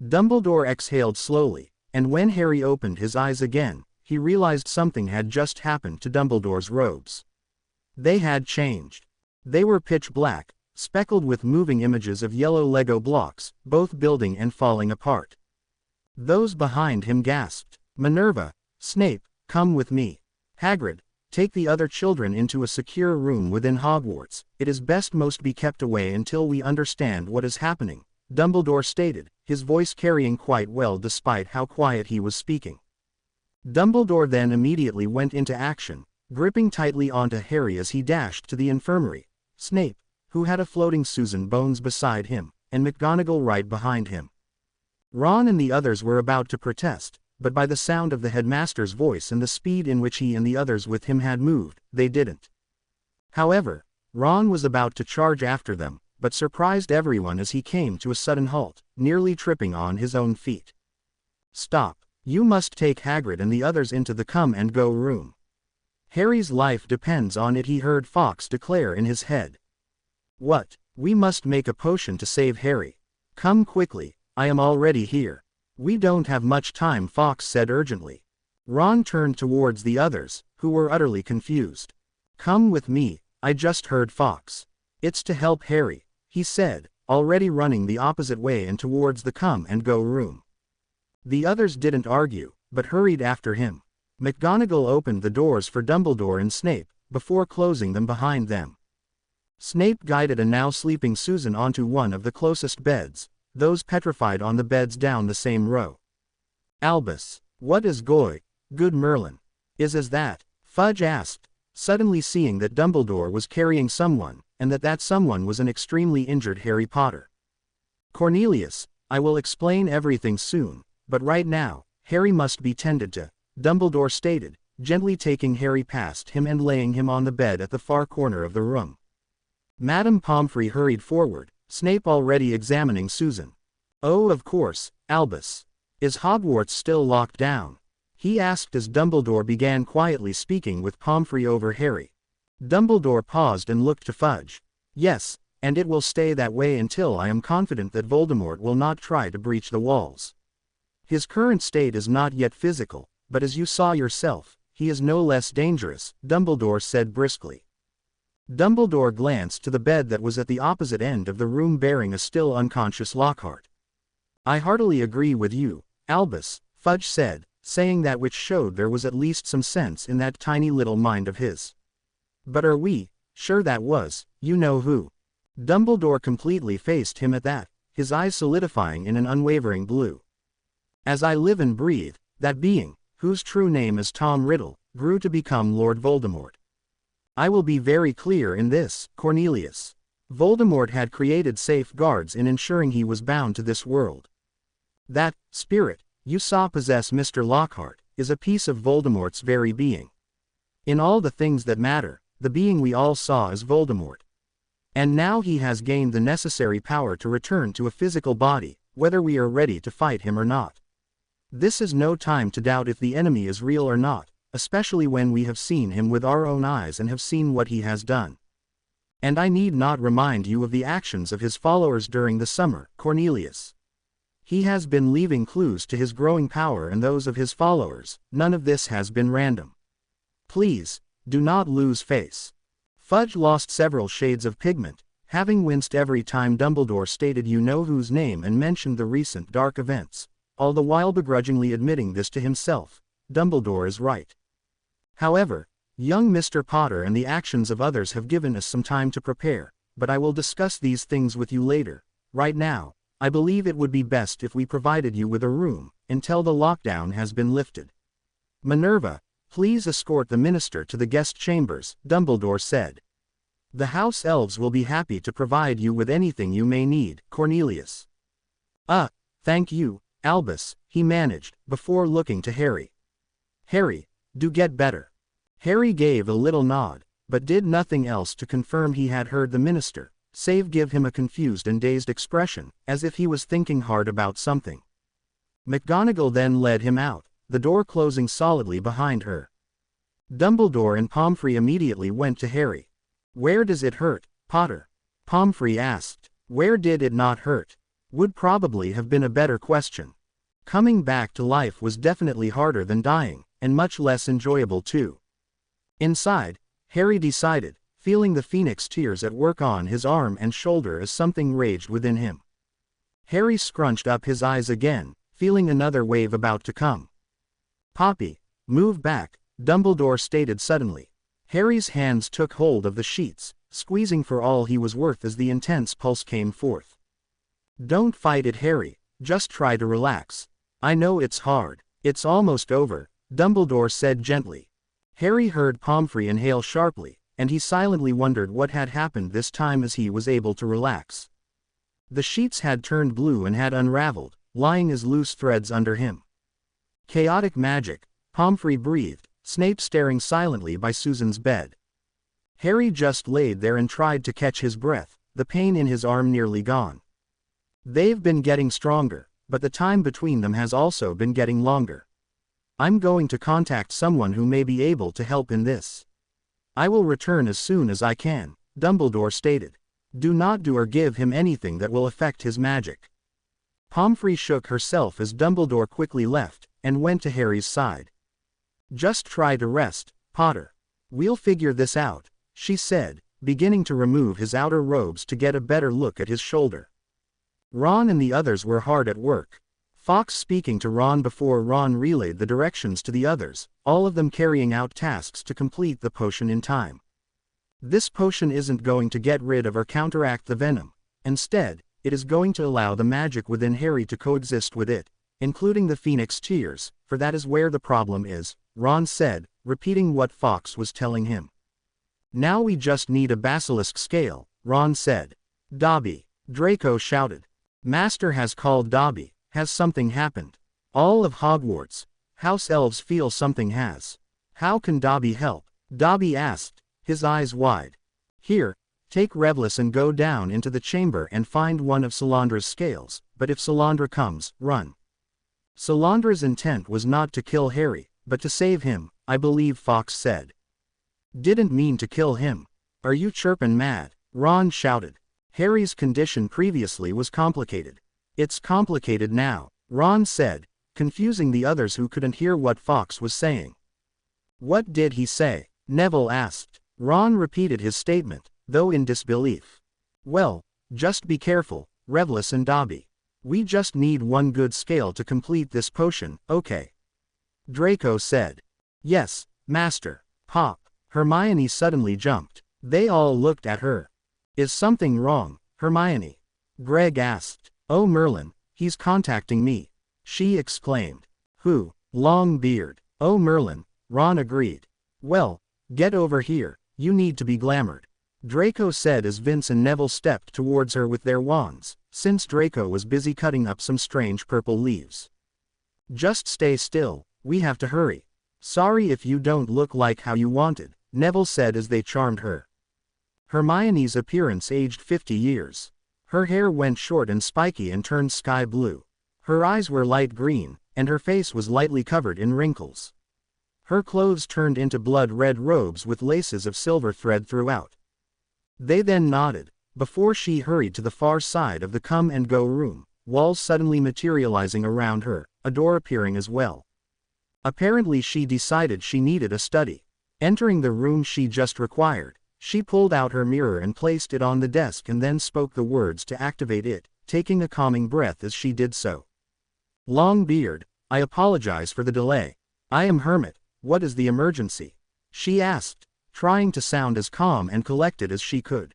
Dumbledore exhaled slowly, and when Harry opened his eyes again, he realized something had just happened to Dumbledore's robes. They had changed. They were pitch black, speckled with moving images of yellow Lego blocks, both building and falling apart. Those behind him gasped, "Minerva, Snape, come with me. Hagrid, take the other children into a secure room within Hogwarts. It is best most be kept away until we understand what is happening," Dumbledore stated, his voice carrying quite well despite how quiet he was speaking. Dumbledore then immediately went into action, gripping tightly onto Harry as he dashed to the infirmary. Snape, who had a floating Susan Bones beside him, and McGonagall right behind him. Ron and the others were about to protest, but by the sound of the headmaster's voice and the speed in which he and the others with him had moved, they didn't. However, Ron was about to charge after them, but surprised everyone as he came to a sudden halt, nearly tripping on his own feet. "Stop, you must take Hagrid and the others into the come-and-go room. Harry's life depends on it," he heard Fawkes declare in his head. "What? We must make a potion to save Harry. Come quickly, I am already here." "We don't have much time," Fawkes said urgently. Ron turned towards the others, who were utterly confused. "Come with me," I just heard Fawkes. "It's to help Harry," he said, already running the opposite way and towards the come-and-go room. The others didn't argue, but hurried after him. McGonagall opened the doors for Dumbledore and Snape, before closing them behind them. Snape guided a now sleeping Susan onto one of the closest beds, those petrified on the beds down the same row. "Albus, what is good Merlin? Is as that?" Fudge asked, suddenly seeing that Dumbledore was carrying someone, and that someone was an extremely injured Harry Potter. "Cornelius, I will explain everything soon, but right now, Harry must be tended to," Dumbledore stated, gently taking Harry past him and laying him on the bed at the far corner of the room. Madame Pomfrey hurried forward, Snape already examining Susan. Oh, of course, Albus. Is Hogwarts still locked down? He asked as Dumbledore began quietly speaking with Pomfrey over Harry. Dumbledore paused and looked to Fudge. Yes, and it will stay that way until I am confident that Voldemort will not try to breach the walls. His current state is not yet physical, but as you saw yourself, he is no less dangerous, Dumbledore said briskly. Dumbledore glanced to the bed that was at the opposite end of the room bearing a still unconscious Lockhart. I heartily agree with you, Albus, Fudge said, saying that which showed there was at least some sense in that tiny little mind of his. But are we sure that was, you know who? Dumbledore completely faced him at that, his eyes solidifying in an unwavering blue. As I live and breathe, that being, whose true name is Tom Riddle, grew to become Lord Voldemort. I will be very clear in this, Cornelius. Voldemort had created safeguards in ensuring he was bound to this world. That spirit you saw possess Mr. Lockhart is a piece of Voldemort's very being. In all the things that matter, the being we all saw is Voldemort. And now he has gained the necessary power to return to a physical body, whether we are ready to fight him or not. This is no time to doubt if the enemy is real or not, especially when we have seen him with our own eyes and have seen what he has done. And I need not remind you of the actions of his followers during the summer, Cornelius. He has been leaving clues to his growing power and those of his followers. None of this has been random. Please, do not lose face. Fudge lost several shades of pigment, having winced every time Dumbledore stated you know whose name and mentioned the recent dark events, all the while begrudgingly admitting this to himself. Dumbledore is right. However, young Mr. Potter and the actions of others have given us some time to prepare, but I will discuss these things with you later. Right now, I believe it would be best if we provided you with a room, until the lockdown has been lifted. Minerva, please escort the minister to the guest chambers, Dumbledore said. The house elves will be happy to provide you with anything you may need, Cornelius. Thank you, Albus, he managed, before looking to Harry. Harry, do get better. Harry gave a little nod, but did nothing else to confirm he had heard the minister, save give him a confused and dazed expression, as if he was thinking hard about something. McGonagall then led him out, the door closing solidly behind her. Dumbledore and Pomfrey immediately went to Harry. Where does it hurt, Potter? Pomfrey asked. Where did it not hurt? Would probably have been a better question. Coming back to life was definitely harder than dying, and much less enjoyable too. Inside, Harry decided, feeling the phoenix tears at work on his arm and shoulder as something raged within him. Harry scrunched up his eyes again, feeling another wave about to come. Poppy, move back, Dumbledore stated suddenly. Harry's hands took hold of the sheets, squeezing for all he was worth as the intense pulse came forth. Don't fight it, Harry, just try to relax. I know it's hard. It's almost over, Dumbledore said gently. Harry heard Pomfrey inhale sharply, and he silently wondered what had happened this time as he was able to relax. The sheets had turned blue and had unraveled, lying as loose threads under him. Chaotic magic, Pomfrey breathed, Snape staring silently by Susan's bed. Harry just laid there and tried to catch his breath, the pain in his arm nearly gone. They've been getting stronger, but the time between them has also been getting longer. I'm going to contact someone who may be able to help in this. I will return as soon as I can, Dumbledore stated. Do not do or give him anything that will affect his magic. Pomfrey shook herself as Dumbledore quickly left, and went to Harry's side. Just try to rest, Potter. We'll figure this out, she said, beginning to remove his outer robes to get a better look at his shoulder. Ron and the others were hard at work. Fawkes speaking to Ron before Ron relayed the directions to the others, all of them carrying out tasks to complete the potion in time. This potion isn't going to get rid of or counteract the venom. Instead, it is going to allow the magic within Harry to coexist with it, including the Phoenix Tears, for that is where the problem is, Ron said, repeating what Fawkes was telling him. Now we just need a basilisk scale, Ron said. Dobby, Draco shouted. Master has called Dobby. Has something happened? All of Hogwarts, house elves feel something has. How can Dobby help? Dobby asked, his eyes wide. Here, Take Revlis and go down into the chamber and find one of Solandra's scales, but if Solandra comes, run. Solandra's intent was not to kill Harry, but to save him, I believe Fox said. Didn't mean to kill him. Are you chirpin' mad? Ron shouted. Harry's condition previously was complicated. It's complicated now, Ron said, confusing the others who couldn't hear what Fox was saying. What did he say? Neville asked. Ron repeated his statement, though in disbelief. Well, just be careful, Revlis and Dobby. We just need one good scale to complete this potion, okay? Draco said. Yes, Master. Pop. Hermione suddenly jumped. They all looked at her. Is something wrong, Hermione? Greg asked. Oh Merlin, he's contacting me. She exclaimed. Who? Longbeard. Oh Merlin, Ron agreed. Well, get over here, you need to be glamored. Draco said as Vince and Neville stepped towards her with their wands, since Draco was busy cutting up some strange purple leaves. Just stay still, we have to hurry. Sorry if you don't look like how you wanted, Neville said as they charmed her. Hermione's appearance aged 50 years. Her hair went short and spiky and turned sky blue. Her eyes were light green, and her face was lightly covered in wrinkles. Her clothes turned into blood-red robes with laces of silver thread throughout. They then nodded, before she hurried to the far side of the come-and-go room, walls suddenly materializing around her, a door appearing as well. Apparently she decided she needed a study. Entering the room she just required, she pulled out her mirror and placed it on the desk and then spoke the words to activate it, taking a calming breath as she did so. Longbeard, I apologize for the delay. I am Hermit, what is the emergency? She asked, trying to sound as calm and collected as she could.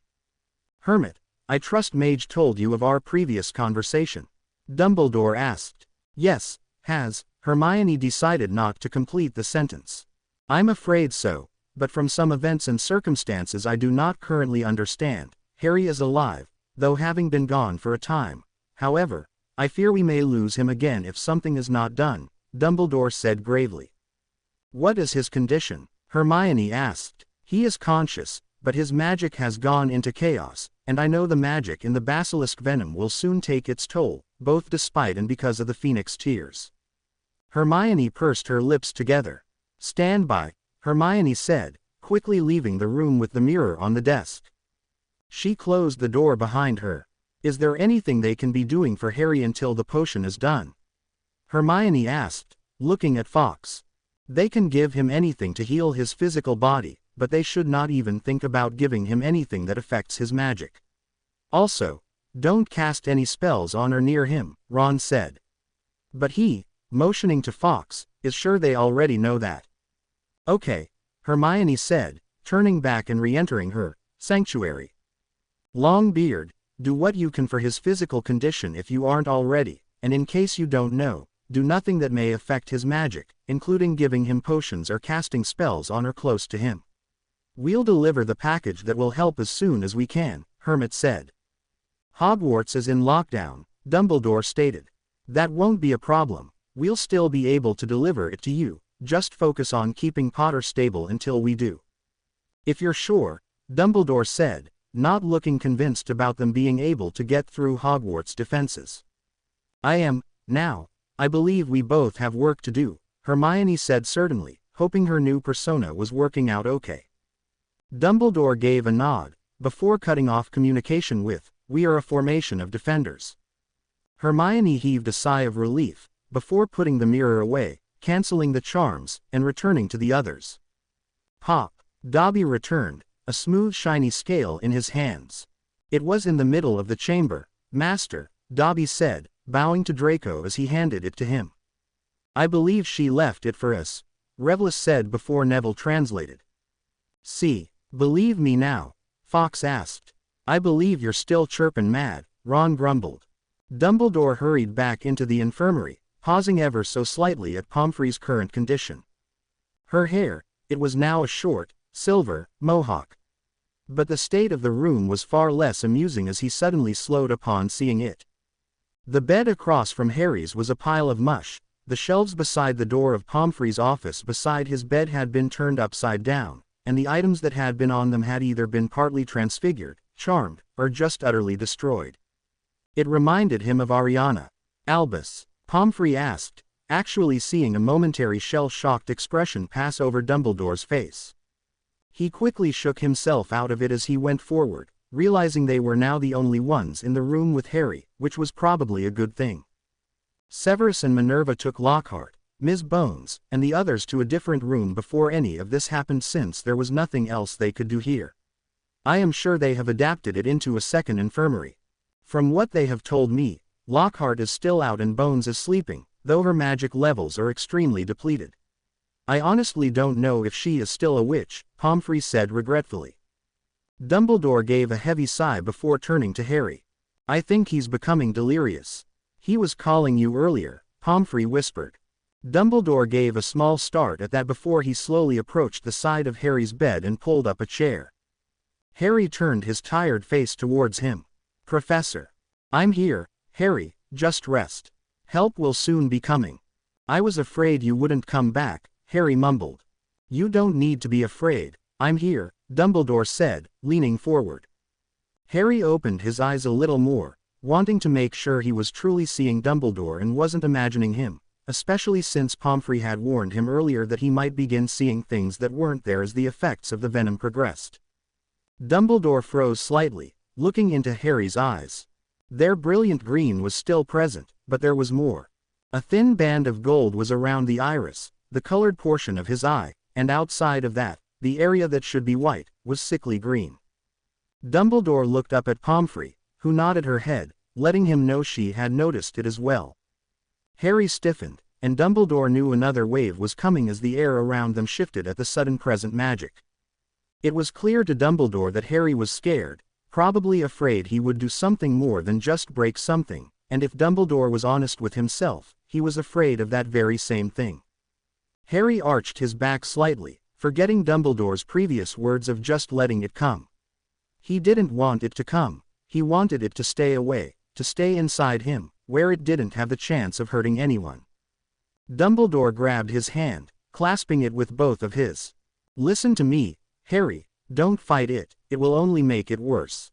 Hermit, I trust Mage told you of our previous conversation. Dumbledore asked. Yes, has. Hermione decided not to complete the sentence. I'm afraid so, but from some events and circumstances I do not currently understand, Harry is alive, though having been gone for a time. However, I fear we may lose him again if something is not done, Dumbledore said gravely. What is his condition? Hermione asked. He is conscious, but his magic has gone into chaos, and I know the magic in the basilisk venom will soon take its toll, both despite and because of the Phoenix tears. Hermione pursed her lips together. Stand by, Hermione said, quickly leaving the room with the mirror on the desk. She closed the door behind her. Is there anything they can be doing for Harry until the potion is done? Hermione asked, looking at Fox. They can give him anything to heal his physical body, but they should not even think about giving him anything that affects his magic. Also, don't cast any spells on or near him, Ron said. But he, motioning to Fox, is sure they already know that. Okay, Hermione said, turning back and re-entering her sanctuary. Longbeard, do what you can for his physical condition if you aren't already, and in case you don't know, do nothing that may affect his magic, including giving him potions or casting spells on or close to him. We'll deliver the package that will help as soon as we can, Hermit said. Hogwarts is in lockdown, Dumbledore stated. That won't be a problem, we'll still be able to deliver it to you, just focus on keeping Potter stable until we do. If you're sure, Dumbledore said, not looking convinced about them being able to get through Hogwarts' defenses. I am, now. I believe we both have work to do, Hermione said certainly, hoping her new persona was working out okay. Dumbledore gave a nod, before cutting off communication with, we are a formation of defenders. Hermione heaved a sigh of relief, before putting the mirror away, canceling the charms, and returning to the others. Pop. Dobby returned, a smooth shiny scale in his hands. It was in the middle of the chamber, Master, Dobby said, bowing to Draco as he handed it to him. I believe she left it for us, Revlis said before Neville translated. See, believe me now? Fox asked. I believe you're still chirpin' mad, Ron grumbled. Dumbledore hurried back into the infirmary, pausing ever so slightly at Pomfrey's current condition. Her hair, it was now a short, silver, mohawk. But the state of the room was far less amusing as he suddenly slowed upon seeing it. The bed across from Harry's was a pile of mush, the shelves beside the door of Pomfrey's office beside his bed had been turned upside down, and the items that had been on them had either been partly transfigured, charmed, or just utterly destroyed. It reminded him of Ariana. Albus? Pomfrey asked, actually seeing a momentary shell-shocked expression pass over Dumbledore's face. He quickly shook himself out of it as he went forward, realizing they were now the only ones in the room with Harry, which was probably a good thing. Severus and Minerva took Lockhart, Ms. Bones, and the others to a different room before any of this happened, since there was nothing else they could do here. I am sure they have adapted it into a second infirmary. From what they have told me, Lockhart is still out and Bones is sleeping, though her magic levels are extremely depleted. I honestly don't know if she is still a witch, Pomfrey said regretfully. Dumbledore gave a heavy sigh before turning to Harry. I think he's becoming delirious. He was calling you earlier, Pomfrey whispered. Dumbledore gave a small start at that before he slowly approached the side of Harry's bed and pulled up a chair. Harry turned his tired face towards him. Professor. I'm here, Harry, just rest. Help will soon be coming. I was afraid you wouldn't come back, Harry mumbled. You don't need to be afraid, I'm here, Dumbledore said, leaning forward. Harry opened his eyes a little more, wanting to make sure he was truly seeing Dumbledore and wasn't imagining him, especially since Pomfrey had warned him earlier that he might begin seeing things that weren't there as the effects of the venom progressed. Dumbledore froze slightly, looking into Harry's eyes. Their brilliant green was still present, but there was more. A thin band of gold was around the iris, the colored portion of his eye, and outside of that, the area that should be white, was sickly green. Dumbledore looked up at Pomfrey, who nodded her head, letting him know she had noticed it as well. Harry stiffened, and Dumbledore knew another wave was coming as the air around them shifted at the sudden present magic. It was clear to Dumbledore that Harry was scared, probably afraid he would do something more than just break something, and if Dumbledore was honest with himself, he was afraid of that very same thing. Harry arched his back slightly, forgetting Dumbledore's previous words of just letting it come. He didn't want it to come, he wanted it to stay away, to stay inside him, where it didn't have the chance of hurting anyone. Dumbledore grabbed his hand, clasping it with both of his. Listen to me, Harry, don't fight it, it will only make it worse.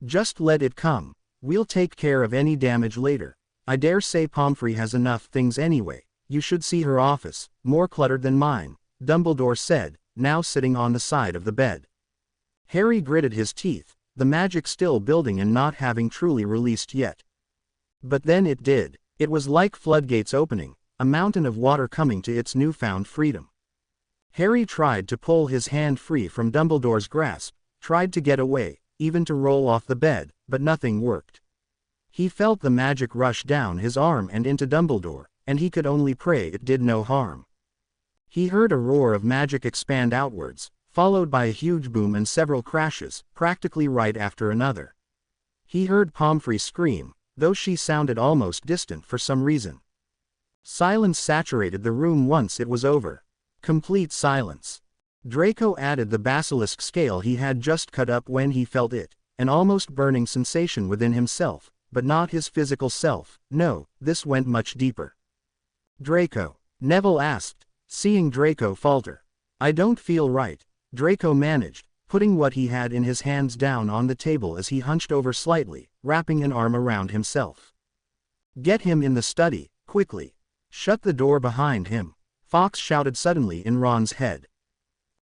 Just let it come, we'll take care of any damage later. I dare say Pomfrey has enough things anyway, you should see her office, more cluttered than mine, Dumbledore said, now sitting on the side of the bed. Harry gritted his teeth, the magic still building and not having truly released yet. But then it did. It was like floodgates opening, a mountain of water coming to its newfound freedom. Harry tried to pull his hand free from Dumbledore's grasp, tried to get away, even to roll off the bed, but nothing worked. He felt the magic rush down his arm and into Dumbledore, and he could only pray it did no harm. He heard a roar of magic expand outwards, followed by a huge boom and several crashes, practically right after another. He heard Pomfrey scream, though she sounded almost distant for some reason. Silence saturated the room once it was over. Complete silence. Draco added the basilisk scale he had just cut up when he felt it, an almost burning sensation within himself, but not his physical self. No, this went much deeper. Draco? Neville asked, seeing Draco falter. I don't feel right, Draco managed, putting what he had in his hands down on the table as he hunched over slightly, wrapping an arm around himself. Get him in the study, quickly. Shut the door behind him, Fawkes shouted suddenly in Ron's head.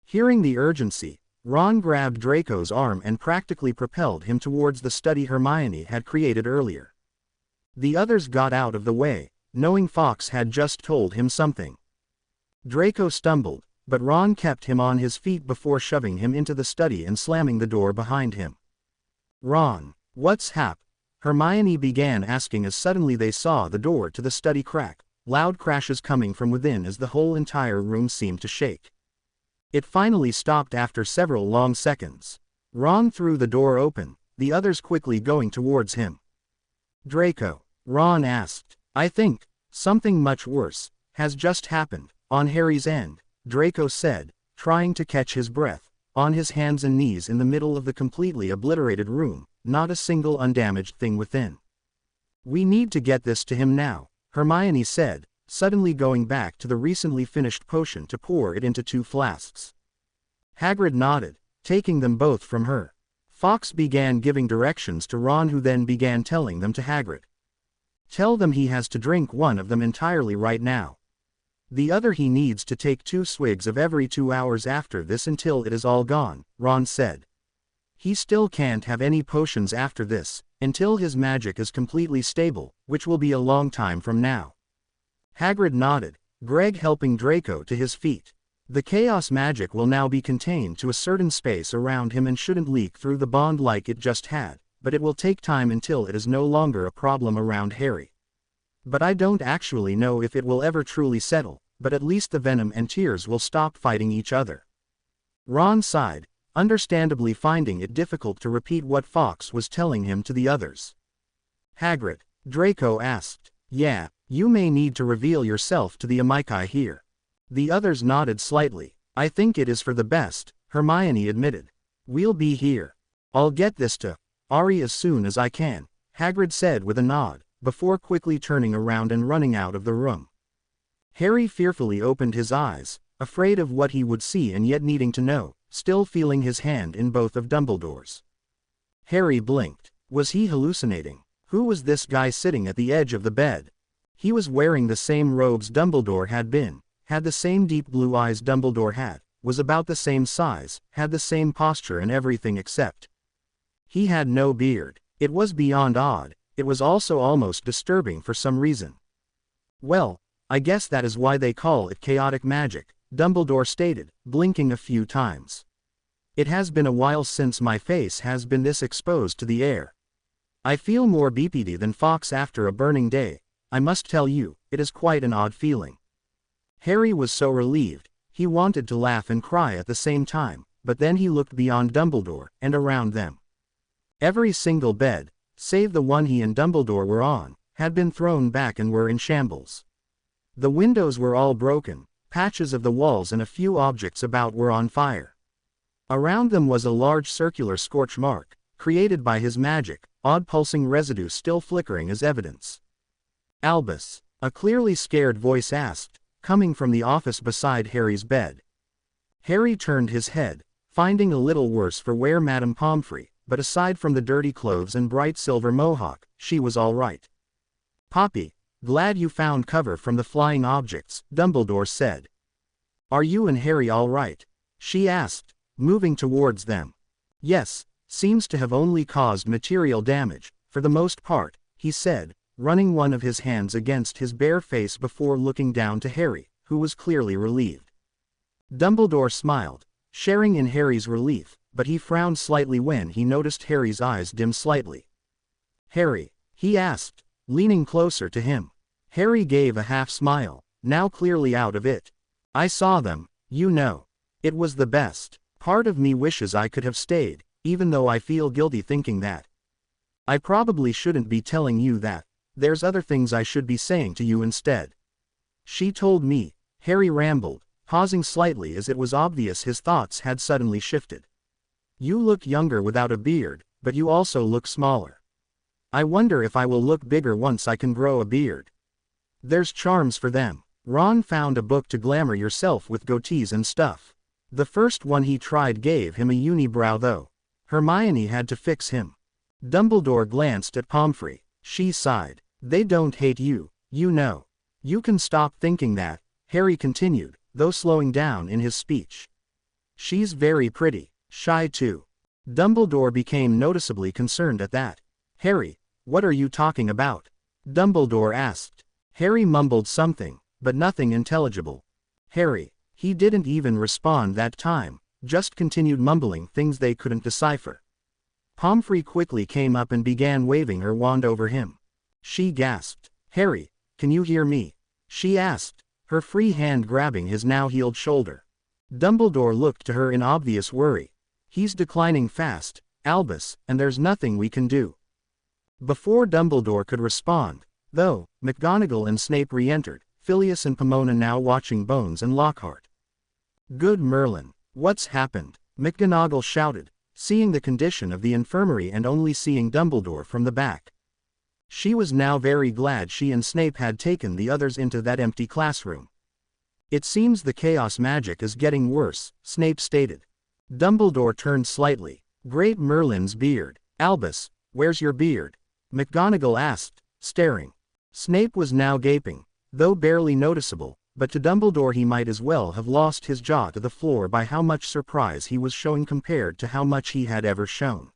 Hearing the urgency, Ron grabbed Draco's arm and practically propelled him towards the study Hermione had created earlier. The others got out of the way, knowing Fawkes had just told him something. Draco stumbled, but Ron kept him on his feet before shoving him into the study and slamming the door behind him. Ron, what's hap? Hermione began asking as suddenly they saw the door to the study crack, loud crashes coming from within as the whole entire room seemed to shake. It finally stopped after several long seconds. Ron threw the door open, the others quickly going towards him. Draco, Ron asked, I think something much worse has just happened. On Harry's end, Draco said, trying to catch his breath, on his hands and knees in the middle of the completely obliterated room, not a single undamaged thing within. We need to get this to him now, Hermione said, suddenly going back to the recently finished potion to pour it into 2 flasks. Hagrid nodded, taking them both from her. Fawkes began giving directions to Ron, who then began telling them to Hagrid. Tell them he has to drink one of them entirely right now. The other he needs to take 2 swigs of every 2 hours after this until it is all gone, Ron said. He still can't have any potions after this, until his magic is completely stable, which will be a long time from now. Hagrid nodded, Greg helping Draco to his feet. The chaos magic will now be contained to a certain space around him and shouldn't leak through the bond like it just had, but it will take time until it is no longer a problem around Harry. But I don't actually know if it will ever truly settle, but at least the venom and tears will stop fighting each other. Ron sighed, understandably finding it difficult to repeat what Fawkes was telling him to the others. Hagrid, Draco asked. Yeah, you may need to reveal yourself to the Amici here. The others nodded slightly. I think it is for the best, Hermione admitted. We'll be here. I'll get this to Ari as soon as I can, Hagrid said with a nod, before quickly turning around and running out of the room. Harry fearfully opened his eyes, afraid of what he would see and yet needing to know, still feeling his hand in both of Dumbledore's. Harry blinked. Was he hallucinating? Who was this guy sitting at the edge of the bed? He was wearing the same robes Dumbledore had been, had the same deep blue eyes Dumbledore had, was about the same size, had the same posture and everything except he had no beard. It was beyond odd. It was also almost disturbing for some reason. Well, I guess that is why they call it chaotic magic, Dumbledore stated, blinking a few times. It has been a while since my face has been this exposed to the air. I feel more beepy than Fawkes after a burning day. I must tell you, it is quite an odd feeling. Harry was so relieved, he wanted to laugh and cry at the same time, but then he looked beyond Dumbledore, and around them. Every single bed, save the one he and Dumbledore were on, had been thrown back and were in shambles. The windows were all broken, patches of the walls and a few objects about were on fire. Around them was a large circular scorch mark, created by his magic, odd pulsing residue still flickering as evidence. Albus, a clearly scared voice asked, coming from the office beside Harry's bed. Harry turned his head, finding a little worse for wear Madame Pomfrey, but aside from the dirty clothes and bright silver mohawk, she was all right. Poppy, glad you found cover from the flying objects, Dumbledore said. Are you and Harry all right? She asked, moving towards them. Yes, seems to have only caused material damage, for the most part, he said, running one of his hands against his bare face before looking down to Harry, who was clearly relieved. Dumbledore smiled, sharing in Harry's relief, but he frowned slightly when he noticed Harry's eyes dim slightly. Harry, he asked, leaning closer to him. Harry gave a half smile, now clearly out of it. I saw them, you know. It was the best. Part of me wishes I could have stayed, even though I feel guilty thinking that. I probably shouldn't be telling you that. There's other things I should be saying to you instead. She told me, Harry rambled, pausing slightly as it was obvious his thoughts had suddenly shifted. You look younger without a beard, but you also look smaller. I wonder if I will look bigger once I can grow a beard. There's charms for them. Ron found a book to glamour yourself with goatees and stuff. The first one he tried gave him a unibrow though. Hermione had to fix him. Dumbledore glanced at Pomfrey. She sighed. They don't hate you, you know. You can stop thinking that, Harry continued, though slowing down in his speech. She's very pretty, shy too. Dumbledore became noticeably concerned at that. Harry, what are you talking about? Dumbledore asked. Harry mumbled something, but nothing intelligible. Harry, he didn't even respond that time, just continued mumbling things they couldn't decipher. Pomfrey quickly came up and began waving her wand over him. She gasped. Harry, can you hear me? She asked, her free hand grabbing his now healed shoulder. Dumbledore looked to her in obvious worry. He's declining fast, Albus, and there's nothing we can do. Before Dumbledore could respond, though, McGonagall and Snape re-entered, Phileas and Pomona now watching Bones and Lockhart. Good Merlin, what's happened? McGonagall shouted, seeing the condition of the infirmary and only seeing Dumbledore from the back. She was now very glad she and Snape had taken the others into that empty classroom. It seems the chaos magic is getting worse, Snape stated. Dumbledore turned slightly. Great Merlin's beard. Albus, where's your beard? McGonagall asked, staring. Snape was now gaping, though barely noticeable, but to Dumbledore he might as well have lost his jaw to the floor by how much surprise he was showing compared to how much he had ever shown.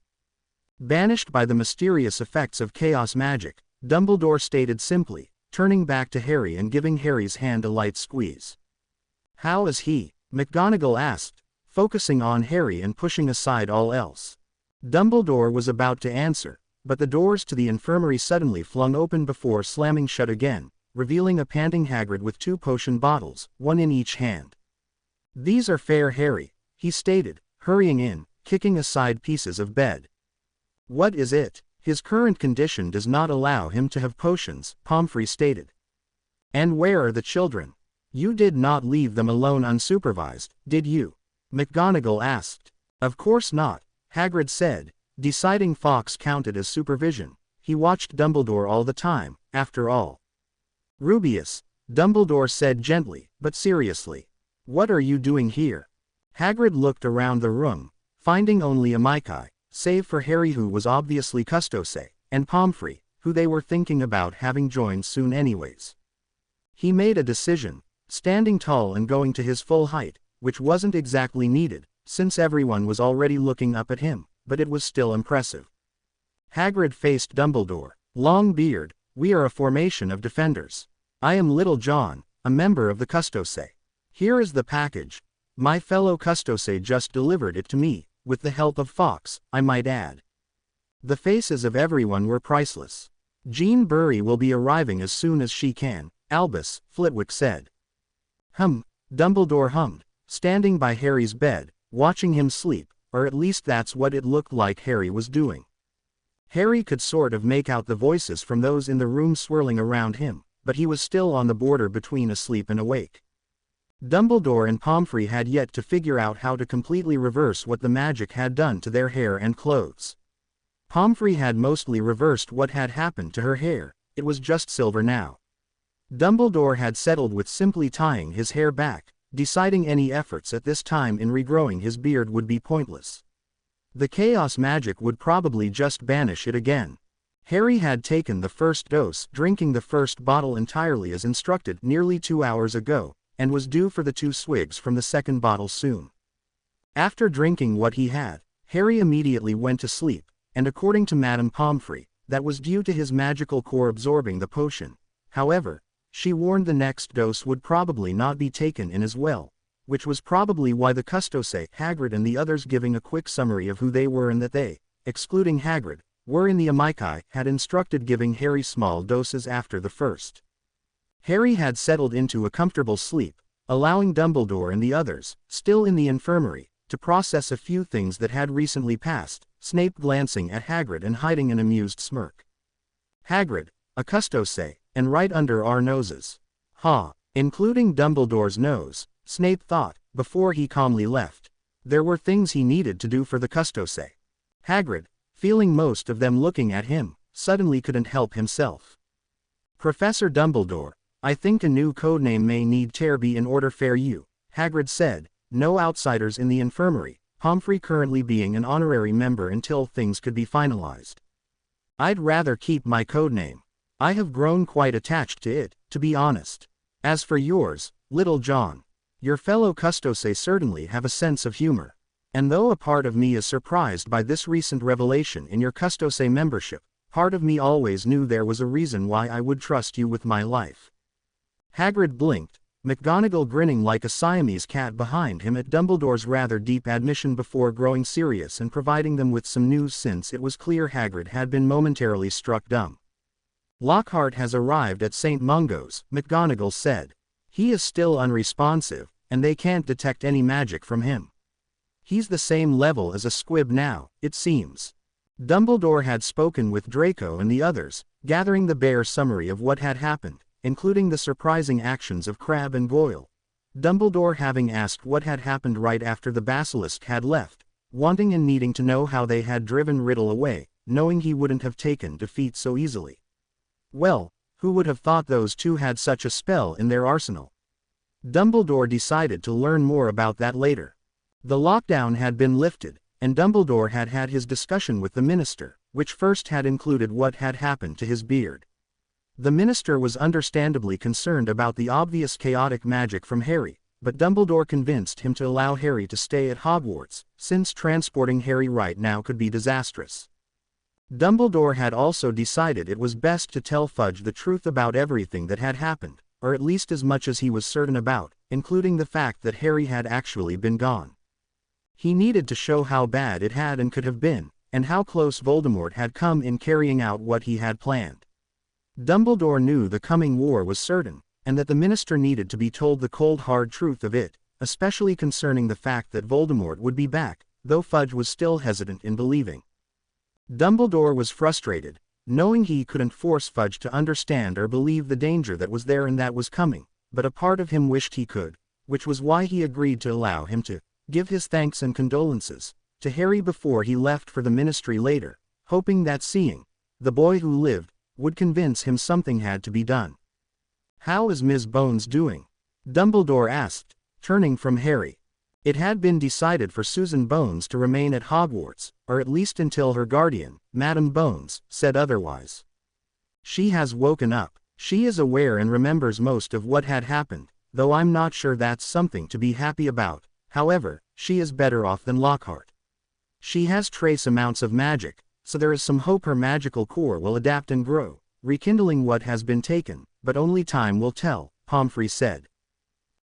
Banished by the mysterious effects of chaos magic, Dumbledore stated simply, turning back to Harry and giving Harry's hand a light squeeze. How is he? McGonagall asked, focusing on Harry and pushing aside all else. Dumbledore was about to answer, but the doors to the infirmary suddenly flung open before slamming shut again, revealing a panting Hagrid with 2 potion bottles, one in each hand. These are fair, Harry, he stated, hurrying in, kicking aside pieces of bed. What is it? His current condition does not allow him to have potions, Pomfrey stated. And where are the children? You did not leave them alone unsupervised, did you? McGonagall asked. Of course not, Hagrid said, deciding Fawkes counted as supervision. He watched Dumbledore all the time, after all. Rubeus, Dumbledore said gently, but seriously. What are you doing here? Hagrid looked around the room, finding only Amycai, save for Harry who was obviously Custose, and Pomfrey, who they were thinking about having joined soon anyways. He made a decision, standing tall and going to his full height, which wasn't exactly needed, since everyone was already looking up at him, but it was still impressive. Hagrid faced Dumbledore. Long beard, we are a formation of defenders. I am Little John, a member of the Custose. Here is the package. My fellow Custose just delivered it to me, with the help of Fawkes, I might add. The faces of everyone were priceless. Jean Bury will be arriving as soon as she can, Albus, Flitwick said. Dumbledore hummed, standing by Harry's bed, watching him sleep, or at least that's what it looked like Harry was doing. Harry could sort of make out the voices from those in the room swirling around him, but he was still on the border between asleep and awake. Dumbledore and Pomfrey had yet to figure out how to completely reverse what the magic had done to their hair and clothes. Pomfrey had mostly reversed what had happened to her hair, it was just silver now. Dumbledore had settled with simply tying his hair back, deciding any efforts at this time in regrowing his beard would be pointless. The chaos magic would probably just banish it again. Harry had taken the first dose, drinking the first bottle entirely as instructed nearly 2 hours ago, and was due for the 2 swigs from the second bottle soon. After drinking what he had, Harry immediately went to sleep, and according to Madame Pomfrey, that was due to his magical core absorbing the potion. However, she warned the next dose would probably not be taken in as well, which was probably why the Custose, Hagrid and the others giving a quick summary of who they were and that they, excluding Hagrid, were in the Amycai, had instructed giving Harry small doses after the first. Harry had settled into a comfortable sleep, allowing Dumbledore and the others, still in the infirmary, to process a few things that had recently passed, Snape glancing at Hagrid and hiding an amused smirk. Hagrid, a Custose, and right under our noses. Including Dumbledore's nose, Snape thought, before he calmly left. There were things he needed to do for the Custose. Hagrid, feeling most of them looking at him, suddenly couldn't help himself. Professor Dumbledore, I think a new codename may need to be in order for you, Hagrid said, no outsiders in the infirmary, Pomfrey currently being an honorary member until things could be finalized. I'd rather keep my codename. I have grown quite attached to it, to be honest. As for yours, Little John, your fellow Custose certainly have a sense of humor. And though a part of me is surprised by this recent revelation in your Custose membership, part of me always knew there was a reason why I would trust you with my life. Hagrid blinked, McGonagall grinning like a Siamese cat behind him at Dumbledore's rather deep admission before growing serious and providing them with some news since it was clear Hagrid had been momentarily struck dumb. Lockhart has arrived at St. Mungo's, McGonagall said. He is still unresponsive, and they can't detect any magic from him. He's the same level as a squib now, it seems. Dumbledore had spoken with Draco and the others, gathering the bare summary of what had happened, including the surprising actions of Crabbe and Goyle. Dumbledore having asked what had happened right after the basilisk had left, wanting and needing to know how they had driven Riddle away, knowing he wouldn't have taken defeat so easily. Well, who would have thought those two had such a spell in their arsenal? Dumbledore decided to learn more about that later. The lockdown had been lifted, and Dumbledore had had his discussion with the minister, which first had included what had happened to his beard. The minister was understandably concerned about the obvious chaotic magic from Harry, but Dumbledore convinced him to allow Harry to stay at Hogwarts, since transporting Harry right now could be disastrous. Dumbledore had also decided it was best to tell Fudge the truth about everything that had happened, or at least as much as he was certain about, including the fact that Harry had actually been gone. He needed to show how bad it had and could have been, and how close Voldemort had come in carrying out what he had planned. Dumbledore knew the coming war was certain, and that the minister needed to be told the cold hard truth of it, especially concerning the fact that Voldemort would be back, though Fudge was still hesitant in believing. Dumbledore was frustrated, knowing he couldn't force Fudge to understand or believe the danger that was there and that was coming, but a part of him wished he could, which was why he agreed to allow him to give his thanks and condolences to Harry before he left for the ministry later, hoping that seeing the boy who lived would convince him something had to be done. "How is Ms. Bones doing?" Dumbledore asked, turning from Harry. It had been decided for Susan Bones to remain at Hogwarts, or at least until her guardian, Madame Bones, said otherwise. "She has woken up. She is aware and remembers most of what had happened, though I'm not sure that's something to be happy about. However, she is better off than Lockhart. She has trace amounts of magic, so there is some hope her magical core will adapt and grow, rekindling what has been taken, but only time will tell," Pomfrey said.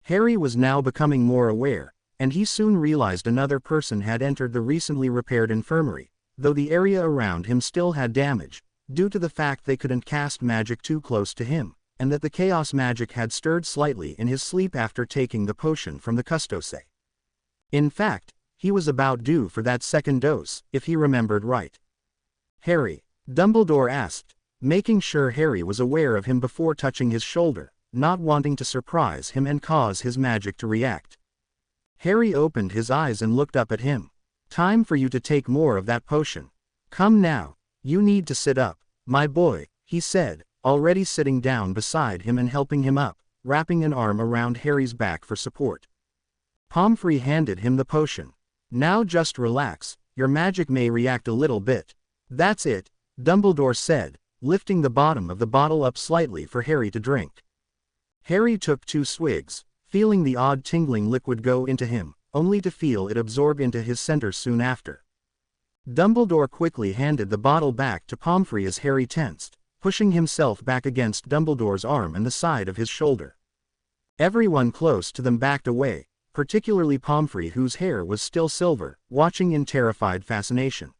Harry was now becoming more aware, and he soon realized another person had entered the recently repaired infirmary, though the area around him still had damage, due to the fact they couldn't cast magic too close to him, and that the chaos magic had stirred slightly in his sleep after taking the potion from the Custose. In fact, he was about due for that second dose, if he remembered right. "Harry?" Dumbledore asked, making sure Harry was aware of him before touching his shoulder, not wanting to surprise him and cause his magic to react. Harry opened his eyes and looked up at him. "Time for you to take more of that potion. Come now, you need to sit up, my boy," he said, already sitting down beside him and helping him up, wrapping an arm around Harry's back for support. Pomfrey handed him the potion. "Now just relax, your magic may react a little bit. That's it," Dumbledore said, lifting the bottom of the bottle up slightly for Harry to drink. Harry took 2 swigs, feeling the odd tingling liquid go into him, only to feel it absorb into his center soon after. Dumbledore quickly handed the bottle back to Pomfrey as Harry tensed, pushing himself back against Dumbledore's arm and the side of his shoulder. Everyone close to them backed away, particularly Pomfrey, whose hair was still silver, watching in terrified fascination.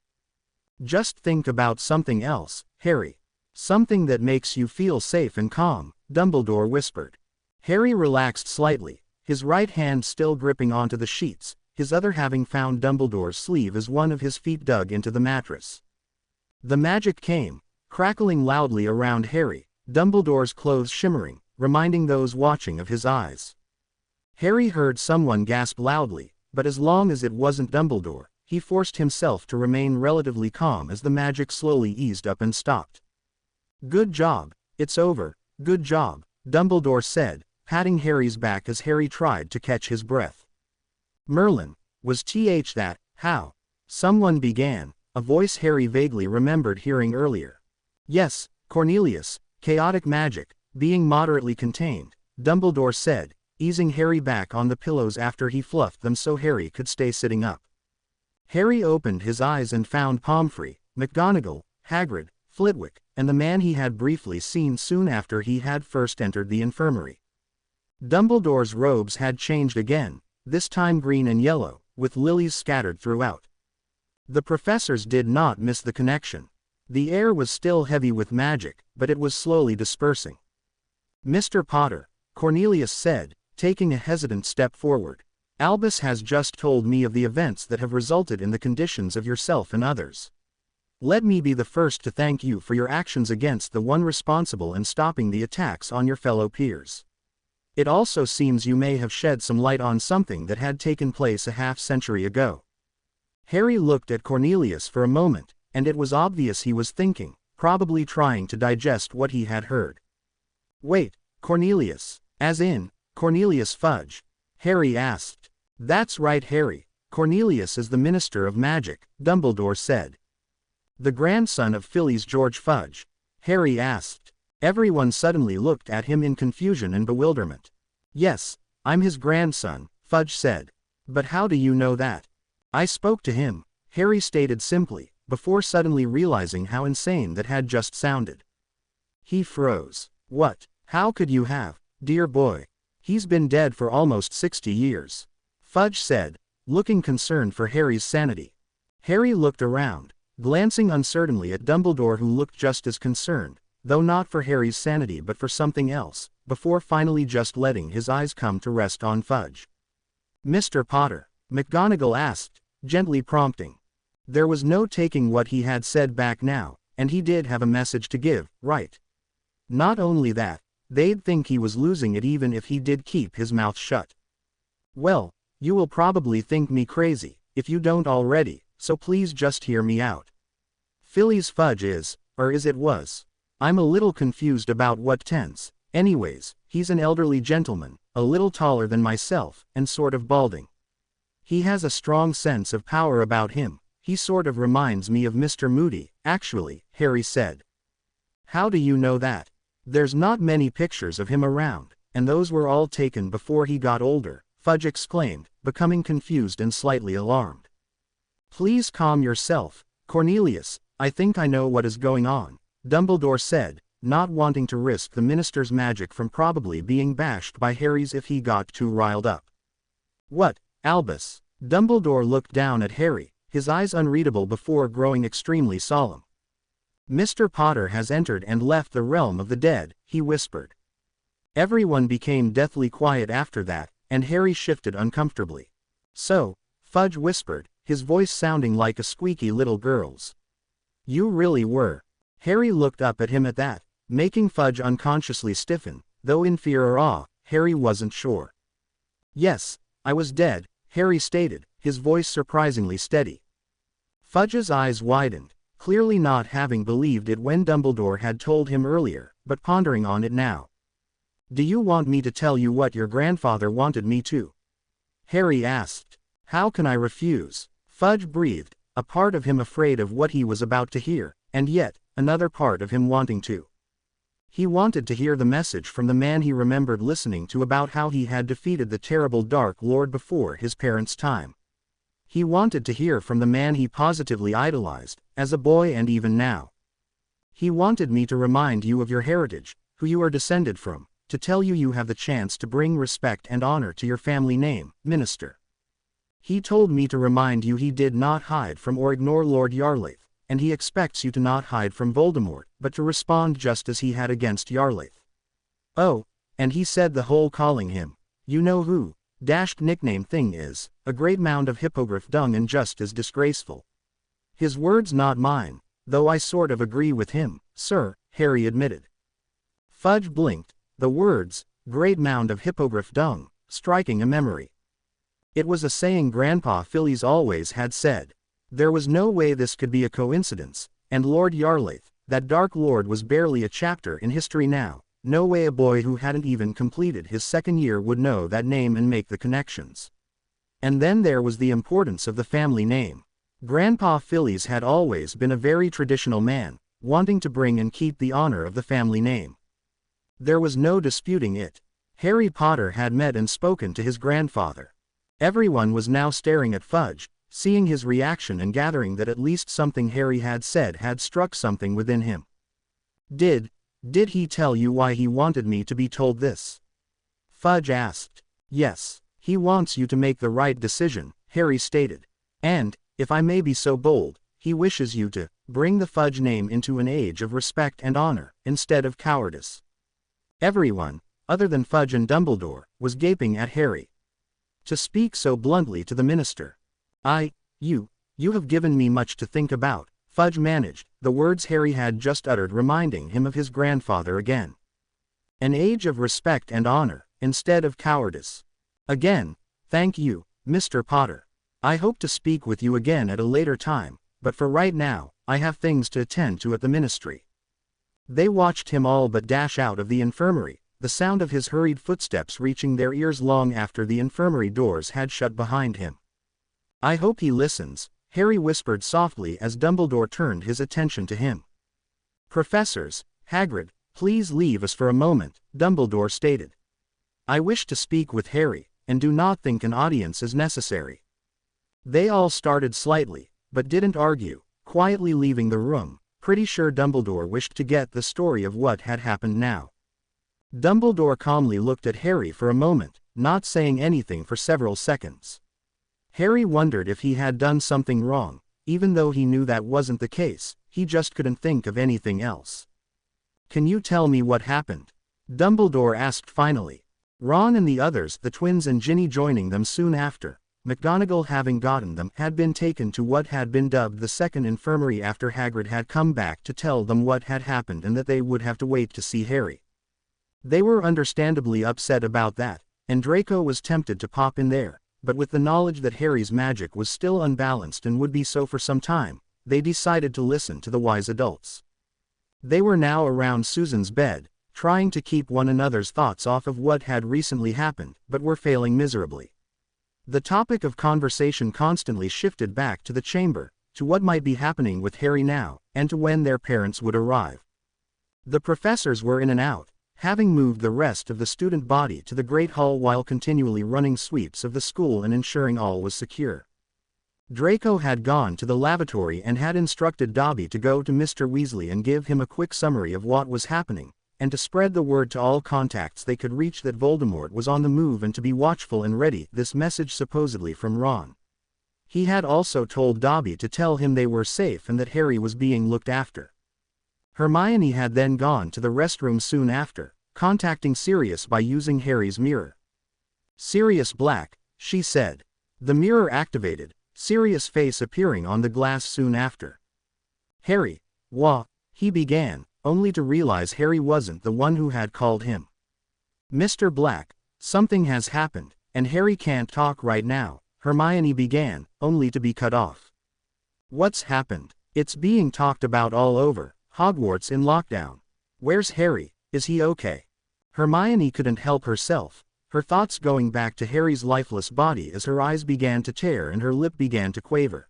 "Just think about something else, Harry. Something that makes you feel safe and calm," Dumbledore whispered. Harry relaxed slightly, his right hand still gripping onto the sheets, his other having found Dumbledore's sleeve as one of his feet dug into the mattress. The magic came, crackling loudly around Harry, Dumbledore's clothes shimmering, reminding those watching of his eyes. Harry heard someone gasp loudly, but as long as it wasn't Dumbledore, he forced himself to remain relatively calm as the magic slowly eased up and stopped. "Good job, it's over, good job," Dumbledore said, patting Harry's back as Harry tried to catch his breath. "Merlin, was that, how?" someone began, a voice Harry vaguely remembered hearing earlier. "Yes, Cornelius, chaotic magic, being moderately contained," Dumbledore said, easing Harry back on the pillows after he fluffed them so Harry could stay sitting up. Harry opened his eyes and found Pomfrey, McGonagall, Hagrid, Flitwick, and the man he had briefly seen soon after he had first entered the infirmary. Dumbledore's robes had changed again, this time green and yellow, with lilies scattered throughout. The professors did not miss the connection. The air was still heavy with magic, but it was slowly dispersing. "Mr. Potter," Cornelius said, taking a hesitant step forward, "Albus has just told me of the events that have resulted in the conditions of yourself and others. Let me be the first to thank you for your actions against the one responsible in stopping the attacks on your fellow peers. It also seems you may have shed some light on something that had taken place a half-century ago." Harry looked at Cornelius for a moment, and it was obvious he was thinking, probably trying to digest what he had heard. "Wait, Cornelius, as in, Cornelius Fudge?" Harry asked. "That's right, Harry. Cornelius is the Minister of Magic, Dumbledore said. The grandson of Philly's George Fudge? Harry asked. Everyone suddenly looked at him in confusion and bewilderment. Yes, I'm his grandson, Fudge said. But how do you know that? I spoke to him, Harry stated simply, before suddenly realizing how insane that had just sounded. He froze. What? How could you have, dear boy? He's been dead for almost 60 years. Fudge said, looking concerned for Harry's sanity. Harry looked around, glancing uncertainly at Dumbledore, who looked just as concerned, though not for Harry's sanity but for something else, before finally just letting his eyes come to rest on Fudge. Mr. Potter? McGonagall asked, gently prompting. There was no taking what he had said back now, and he did have a message to give, right? Not only that, they'd think he was losing it even if he did keep his mouth shut. Well, you will probably think me crazy, if you don't already, so please just hear me out. Philly's Fudge is, or is it was? I'm a little confused about what tense. Anyways, he's an elderly gentleman, a little taller than myself, and sort of balding. He has a strong sense of power about him. He sort of reminds me of Mr. Moody, actually, Harry said. How do you know that? There's not many pictures of him around, and those were all taken before he got older, Fudge exclaimed, becoming confused and slightly alarmed. Please calm yourself, Cornelius, I think I know what is going on, Dumbledore said, not wanting to risk the minister's magic from probably being bashed by Harry's if he got too riled up. What, Albus? Dumbledore looked down at Harry, his eyes unreadable before growing extremely solemn. Mr. Potter has entered and left the realm of the dead, he whispered. Everyone became deathly quiet after that, and Harry shifted uncomfortably. So, Fudge whispered, his voice sounding like a squeaky little girl's. You really were. Harry looked up at him at that, making Fudge unconsciously stiffen, though in fear or awe, Harry wasn't sure. Yes, I was dead, Harry stated, his voice surprisingly steady. Fudge's eyes widened, clearly not having believed it when Dumbledore had told him earlier, but pondering on it now. Do you want me to tell you what your grandfather wanted me to? Harry asked. How can I refuse? Fudge breathed, a part of him afraid of what he was about to hear, and yet, another part of him wanting to. He wanted to hear the message from the man he remembered listening to about how he had defeated the terrible Dark Lord before his parents' time. He wanted to hear from the man he positively idolized, as a boy and even now. He wanted me to remind you of your heritage, who you are descended from, to tell you you have the chance to bring respect and honor to your family name, Minister. He told me to remind you he did not hide from or ignore Lord Yarlaith, and he expects you to not hide from Voldemort, but to respond just as he had against Yarlaith. Oh, and he said the whole calling him, you know who, dashed nickname thing is, a great mound of hippogriff dung and just as disgraceful. His words not mine, though I sort of agree with him, sir, Harry admitted. Fudge blinked, the words, great mound of hippogriff dung, striking a memory. It was a saying Grandpa Phillies always had said. There was no way this could be a coincidence, and Lord Yarlaith, that Dark Lord, was barely a chapter in history now. No way a boy who hadn't even completed his second year would know that name and make the connections. And then there was the importance of the family name. Grandpa Phillies had always been a very traditional man, wanting to bring and keep the honor of the family name. There was no disputing it. Harry Potter had met and spoken to his grandfather. Everyone was now staring at Fudge, seeing his reaction and gathering that at least something Harry had said had struck something within him. Did he tell you why he wanted me to be told this? Fudge asked. Yes, he wants you to make the right decision, Harry stated. And, if I may be so bold, he wishes you to bring the Fudge name into an age of respect and honor, instead of cowardice. Everyone, other than Fudge and Dumbledore, was gaping at Harry. To speak so bluntly to the minister. You have given me much to think about, Fudge managed, the words Harry had just uttered reminding him of his grandfather again. An age of respect and honor, instead of cowardice. Again, thank you, Mr. Potter. I hope to speak with you again at a later time, but for right now, I have things to attend to at the ministry. They watched him all but dash out of the infirmary, the sound of his hurried footsteps reaching their ears long after the infirmary doors had shut behind him. I hope he listens, Harry whispered softly as Dumbledore turned his attention to him. Professors, Hagrid, please leave us for a moment, Dumbledore stated. I wish to speak with Harry, and do not think an audience is necessary. They all started slightly, but didn't argue, quietly leaving the room, pretty sure Dumbledore wished to get the story of what had happened now. Dumbledore calmly looked at Harry for a moment, not saying anything for several seconds. Harry wondered if he had done something wrong, even though he knew that wasn't the case, he just couldn't think of anything else. Can you tell me what happened? Dumbledore asked finally. Ron and the others, the twins and Ginny joining them soon after, McGonagall having gotten them, had been taken to what had been dubbed the second infirmary after Hagrid had come back to tell them what had happened and that they would have to wait to see Harry. They were understandably upset about that, and Draco was tempted to pop in there, but with the knowledge that Harry's magic was still unbalanced and would be so for some time, they decided to listen to the wise adults. They were now around Susan's bed, trying to keep one another's thoughts off of what had recently happened, but were failing miserably. The topic of conversation constantly shifted back to the chamber, to what might be happening with Harry now, and to when their parents would arrive. The professors were in and out, having moved the rest of the student body to the Great Hall while continually running sweeps of the school and ensuring all was secure. Draco had gone to the lavatory and had instructed Dobby to go to Mr. Weasley and give him a quick summary of what was happening, and to spread the word to all contacts they could reach that Voldemort was on the move and to be watchful and ready, this message supposedly from Ron. He had also told Dobby to tell him they were safe and that Harry was being looked after. Hermione had then gone to the restroom soon after, contacting Sirius by using Harry's mirror. Sirius Black, she said. The mirror activated, Sirius' face appearing on the glass soon after. Harry, he began, only to realize Harry wasn't the one who had called him. Mr. Black, something has happened, and Harry can't talk right now, Hermione began, only to be cut off. What's happened? It's being talked about all over, Hogwarts in lockdown. Where's Harry, is he okay? Hermione couldn't help herself, her thoughts going back to Harry's lifeless body as her eyes began to tear and her lip began to quaver.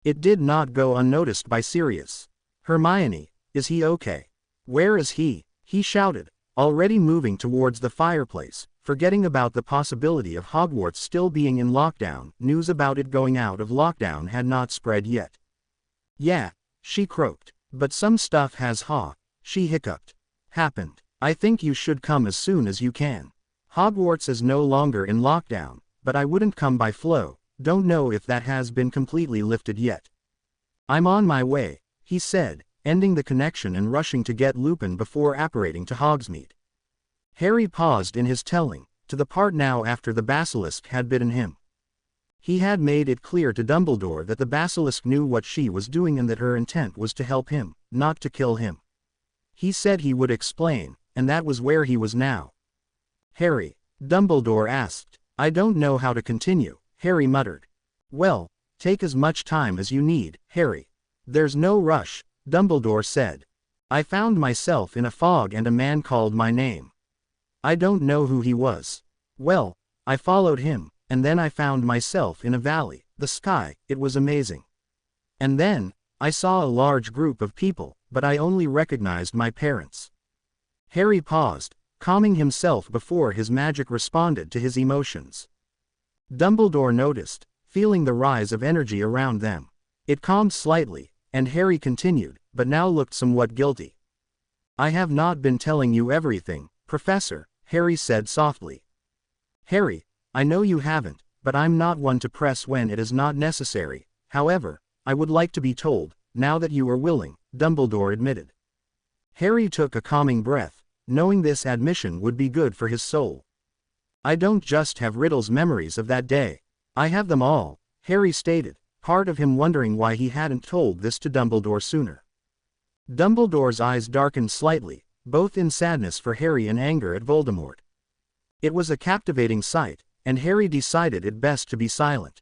It did not go unnoticed by Sirius. Hermione, is he okay? Where is he? He shouted, already moving towards the fireplace, forgetting about the possibility of Hogwarts still being in lockdown. News about it going out of lockdown had not spread yet. Yeah, she croaked, but some stuff has she hiccuped. Happened. I think you should come as soon as you can. Hogwarts is no longer in lockdown, but I wouldn't come by flow, don't know if that has been completely lifted yet. I'm on my way, he said, ending the connection and rushing to get Lupin before apparating to Hogsmeade. Harry paused in his telling, to the part now after the basilisk had bitten him. He had made it clear to Dumbledore that the basilisk knew what she was doing and that her intent was to help him, not to kill him. He said he would explain, and that was where he was now. Harry, Dumbledore asked. I don't know how to continue, Harry muttered. Well, take as much time as you need, Harry. There's no rush, Dumbledore said. I found myself in a fog and a man called my name. I don't know who he was. Well, I followed him, and then I found myself in a valley, the sky, it was amazing. And then, I saw a large group of people, but I only recognized my parents. Harry paused, calming himself before his magic responded to his emotions. Dumbledore noticed, feeling the rise of energy around them. It calmed slightly, and Harry continued, but now looked somewhat guilty. I have not been telling you everything, Professor, Harry said softly. Harry, I know you haven't, but I'm not one to press when it is not necessary. However, I would like to be told, now that you are willing, Dumbledore admitted. Harry took a calming breath, knowing this admission would be good for his soul. I don't just have Riddle's memories of that day. I have them all, Harry stated, part of him wondering why he hadn't told this to Dumbledore sooner. Dumbledore's eyes darkened slightly, both in sadness for Harry and anger at Voldemort. It was a captivating sight, and Harry decided it best to be silent.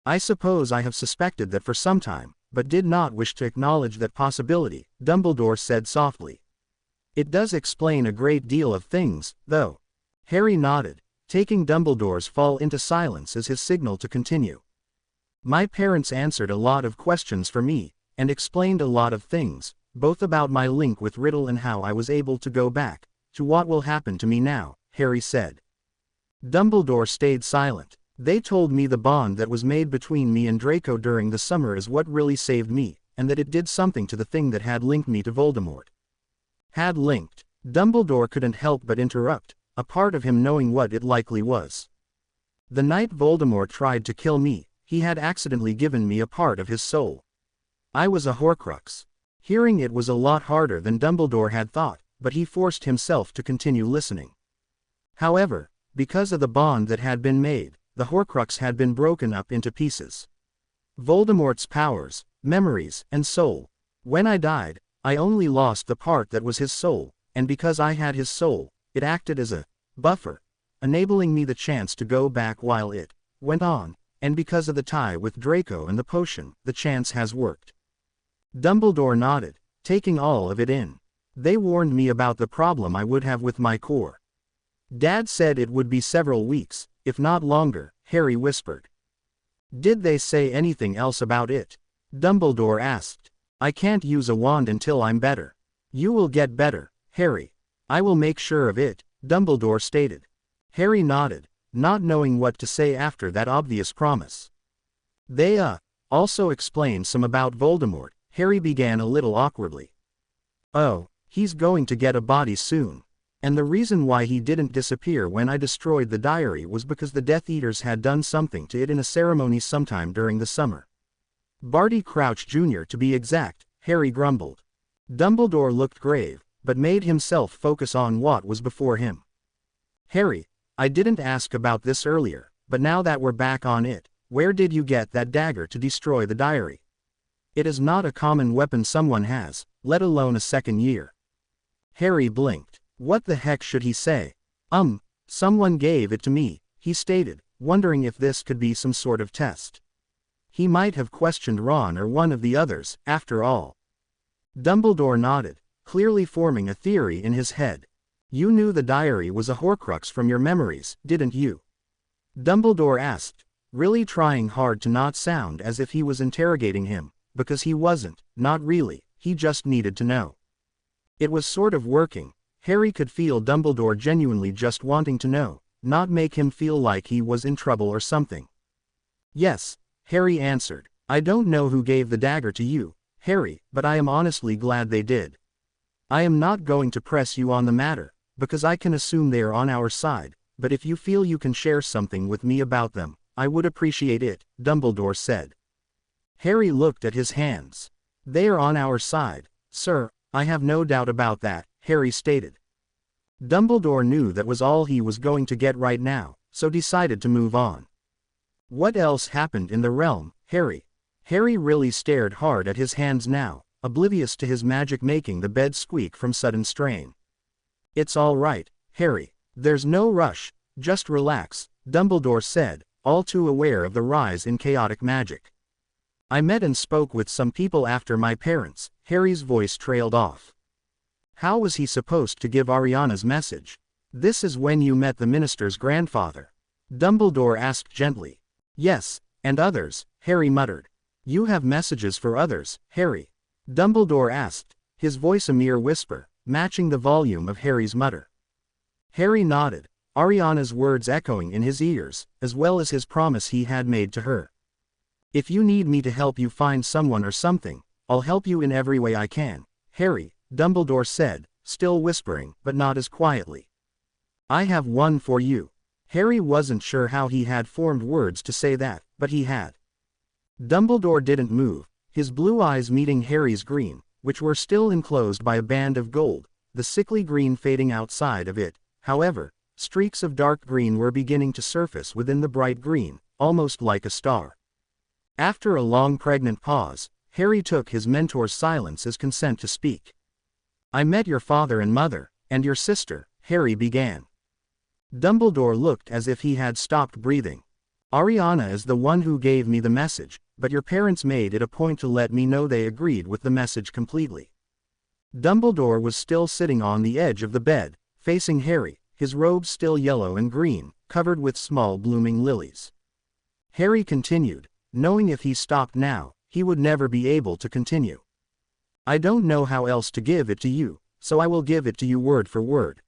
I suppose I have suspected that for some time, but did not wish to acknowledge that possibility, Dumbledore said softly. It does explain a great deal of things, though. Harry nodded, taking Dumbledore's fall into silence as his signal to continue. My parents answered a lot of questions for me, and explained a lot of things, both about my link with Riddle and how I was able to go back, to what will happen to me now, Harry said. Dumbledore stayed silent. They told me the bond that was made between me and Draco during the summer is what really saved me, and that it did something to the thing that had linked me to Voldemort. Had linked. Dumbledore couldn't help but interrupt, a part of him knowing what it likely was. The night Voldemort tried to kill me, he had accidentally given me a part of his soul. I was a Horcrux. Hearing it was a lot harder than Dumbledore had thought, but he forced himself to continue listening. However, because of the bond that had been made, the Horcrux had been broken up into pieces. Voldemort's powers, memories, and soul. When I died, I only lost the part that was his soul, and because I had his soul, it acted as a buffer, enabling me the chance to go back while it went on, and because of the tie with Draco and the potion, the chance has worked. Dumbledore nodded, taking all of it in. They warned me about the problem I would have with my core. Dad said it would be several weeks, if not longer, Harry whispered. Did they say anything else about it? Dumbledore asked. I can't use a wand until I'm better. You will get better, Harry. I will make sure of it, Dumbledore stated. Harry nodded, not knowing what to say after that obvious promise. They, also explained some about Voldemort, Harry began a little awkwardly. Oh, he's going to get a body soon. And the reason why he didn't disappear when I destroyed the diary was because the Death Eaters had done something to it in a ceremony sometime during the summer. Barty Crouch Jr. to be exact, Harry grumbled. Dumbledore looked grave, but made himself focus on what was before him. Harry, I didn't ask about this earlier, but now that we're back on it, where did you get that dagger to destroy the diary? It is not a common weapon someone has, let alone a second year. Harry blinked. What the heck should he say? Someone gave it to me, he stated, wondering if this could be some sort of test. He might have questioned Ron or one of the others, after all. Dumbledore nodded, clearly forming a theory in his head. You knew the diary was a Horcrux from your memories, didn't you? Dumbledore asked, really trying hard to not sound as if he was interrogating him, because he wasn't, not really, he just needed to know. It was sort of working. Harry could feel Dumbledore genuinely just wanting to know, not make him feel like he was in trouble or something. Yes, Harry answered. I don't know who gave the dagger to you, Harry, but I am honestly glad they did. I am not going to press you on the matter, because I can assume they are on our side, but if you feel you can share something with me about them, I would appreciate it, Dumbledore said. Harry looked at his hands. They are on our side, sir, I have no doubt about that, Harry stated. Dumbledore knew that was all he was going to get right now, so decided to move on. What else happened in the realm, Harry? Harry really stared hard at his hands now, oblivious to his magic making the bed squeak from sudden strain. It's all right, Harry. There's no rush, just relax, Dumbledore said, all too aware of the rise in chaotic magic. I met and spoke with some people after my parents, Harry's voice trailed off. How was he supposed to give Ariana's message? This is when you met the minister's grandfather? Dumbledore asked gently. Yes, and others, Harry muttered. You have messages for others, Harry? Dumbledore asked, his voice a mere whisper, matching the volume of Harry's mutter. Harry nodded, Ariana's words echoing in his ears, as well as his promise he had made to her. If you need me to help you find someone or something, I'll help you in every way I can, Harry, Dumbledore said, still whispering, but not as quietly. I have one for you. Harry wasn't sure how he had formed words to say that, but he had. Dumbledore didn't move, his blue eyes meeting Harry's green, which were still enclosed by a band of gold, the sickly green fading outside of it. However, streaks of dark green were beginning to surface within the bright green, almost like a star. After a long pregnant pause, Harry took his mentor's silence as consent to speak. I met your father and mother, and your sister, Harry began. Dumbledore looked as if he had stopped breathing. Ariana is the one who gave me the message, but your parents made it a point to let me know they agreed with the message completely. Dumbledore was still sitting on the edge of the bed, facing Harry, his robes still yellow and green, covered with small blooming lilies. Harry continued, knowing if he stopped now, he would never be able to continue. I don't know how else to give it to you, so I will give it to you word for word.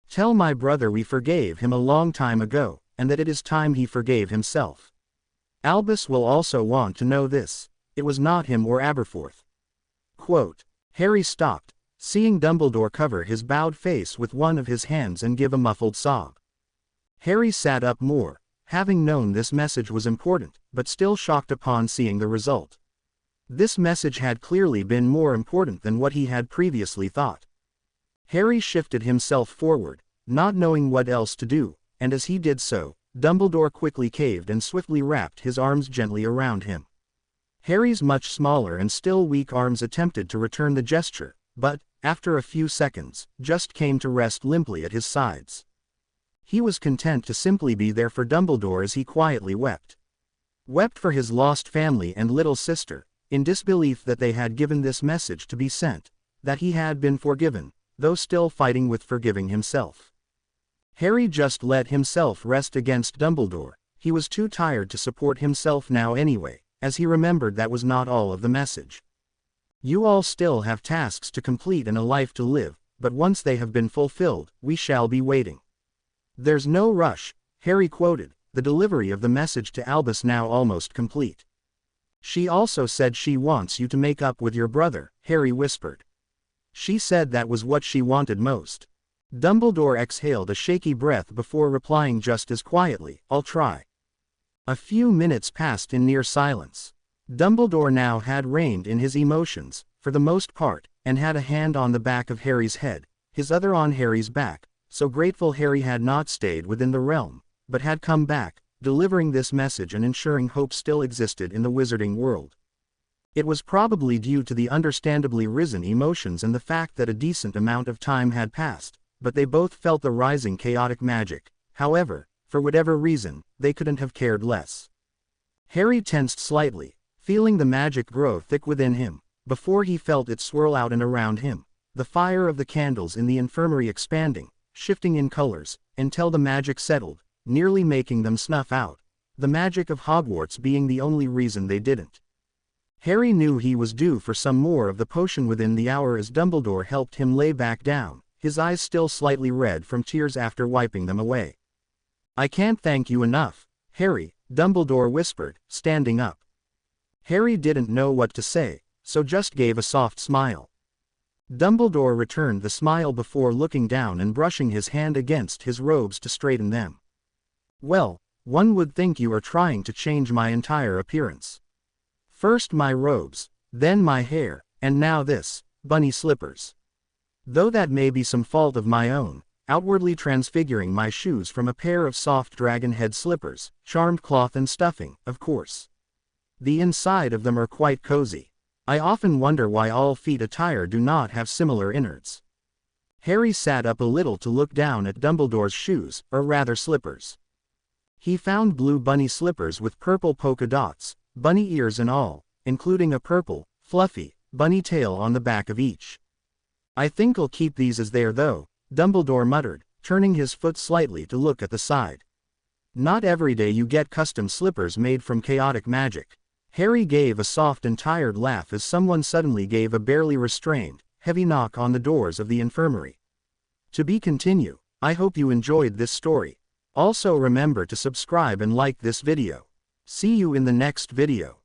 Tell my brother we forgave him a long time ago, and that it is time he forgave himself. Albus will also want to know this. It was not him or Aberforth. Quote. Harry stopped, seeing Dumbledore cover his bowed face with one of his hands and give a muffled sob. Harry sat up more, having known this message was important, but still shocked upon seeing the result. This message had clearly been more important than what he had previously thought. Harry shifted himself forward, not knowing what else to do, and as he did so, Dumbledore quickly caved and swiftly wrapped his arms gently around him. Harry's much smaller and still weak arms attempted to return the gesture, but, after a few seconds, just came to rest limply at his sides. He was content to simply be there for Dumbledore as he quietly wept. Wept for his lost family and little sister, in disbelief that they had given this message to be sent, that he had been forgiven, though still fighting with forgiving himself. Harry just let himself rest against Dumbledore. He was too tired to support himself now anyway, as he remembered that was not all of the message. You all still have tasks to complete and a life to live, but once they have been fulfilled, we shall be waiting. There's no rush, Harry quoted, the delivery of the message to Albus now almost complete. She also said she wants you to make up with your brother, Harry whispered. She said that was what she wanted most. Dumbledore exhaled a shaky breath before replying just as quietly, I'll try. A few minutes passed in near silence. Dumbledore now had reined in his emotions, for the most part, and had a hand on the back of Harry's head, his other on Harry's back, so grateful Harry had not stayed within the realm, but had come back, delivering this message and ensuring hope still existed in the wizarding world. It was probably due to the understandably risen emotions and the fact that a decent amount of time had passed, but they both felt the rising chaotic magic. However, for whatever reason, they couldn't have cared less. Harry tensed slightly, feeling the magic grow thick within him, before he felt it swirl out and around him, the fire of the candles in the infirmary expanding, shifting in colors, until the magic settled, nearly making them snuff out, the magic of Hogwarts being the only reason they didn't. Harry knew he was due for some more of the potion within the hour as Dumbledore helped him lay back down, his eyes still slightly red from tears after wiping them away. I can't thank you enough, Harry, Dumbledore whispered, standing up. Harry didn't know what to say, so just gave a soft smile. Dumbledore returned the smile before looking down and brushing his hand against his robes to straighten them. Well, one would think you are trying to change my entire appearance. First my robes, then my hair, and now this, bunny slippers. Though that may be some fault of my own, outwardly transfiguring my shoes from a pair of soft dragon head slippers, charmed cloth and stuffing, of course. The inside of them are quite cozy. I often wonder why all feet attire do not have similar innards. Harry sat up a little to look down at Dumbledore's shoes, or rather slippers. He found blue bunny slippers with purple polka dots, bunny ears and all, including a purple, fluffy, bunny tail on the back of each. I think I'll keep these as they are though, Dumbledore muttered, turning his foot slightly to look at the side. Not every day you get custom slippers made from chaotic magic. Harry gave a soft and tired laugh as someone suddenly gave a barely restrained, heavy knock on the doors of the infirmary. To be continued. I hope you enjoyed this story. Also remember to subscribe and like this video. See you in the next video.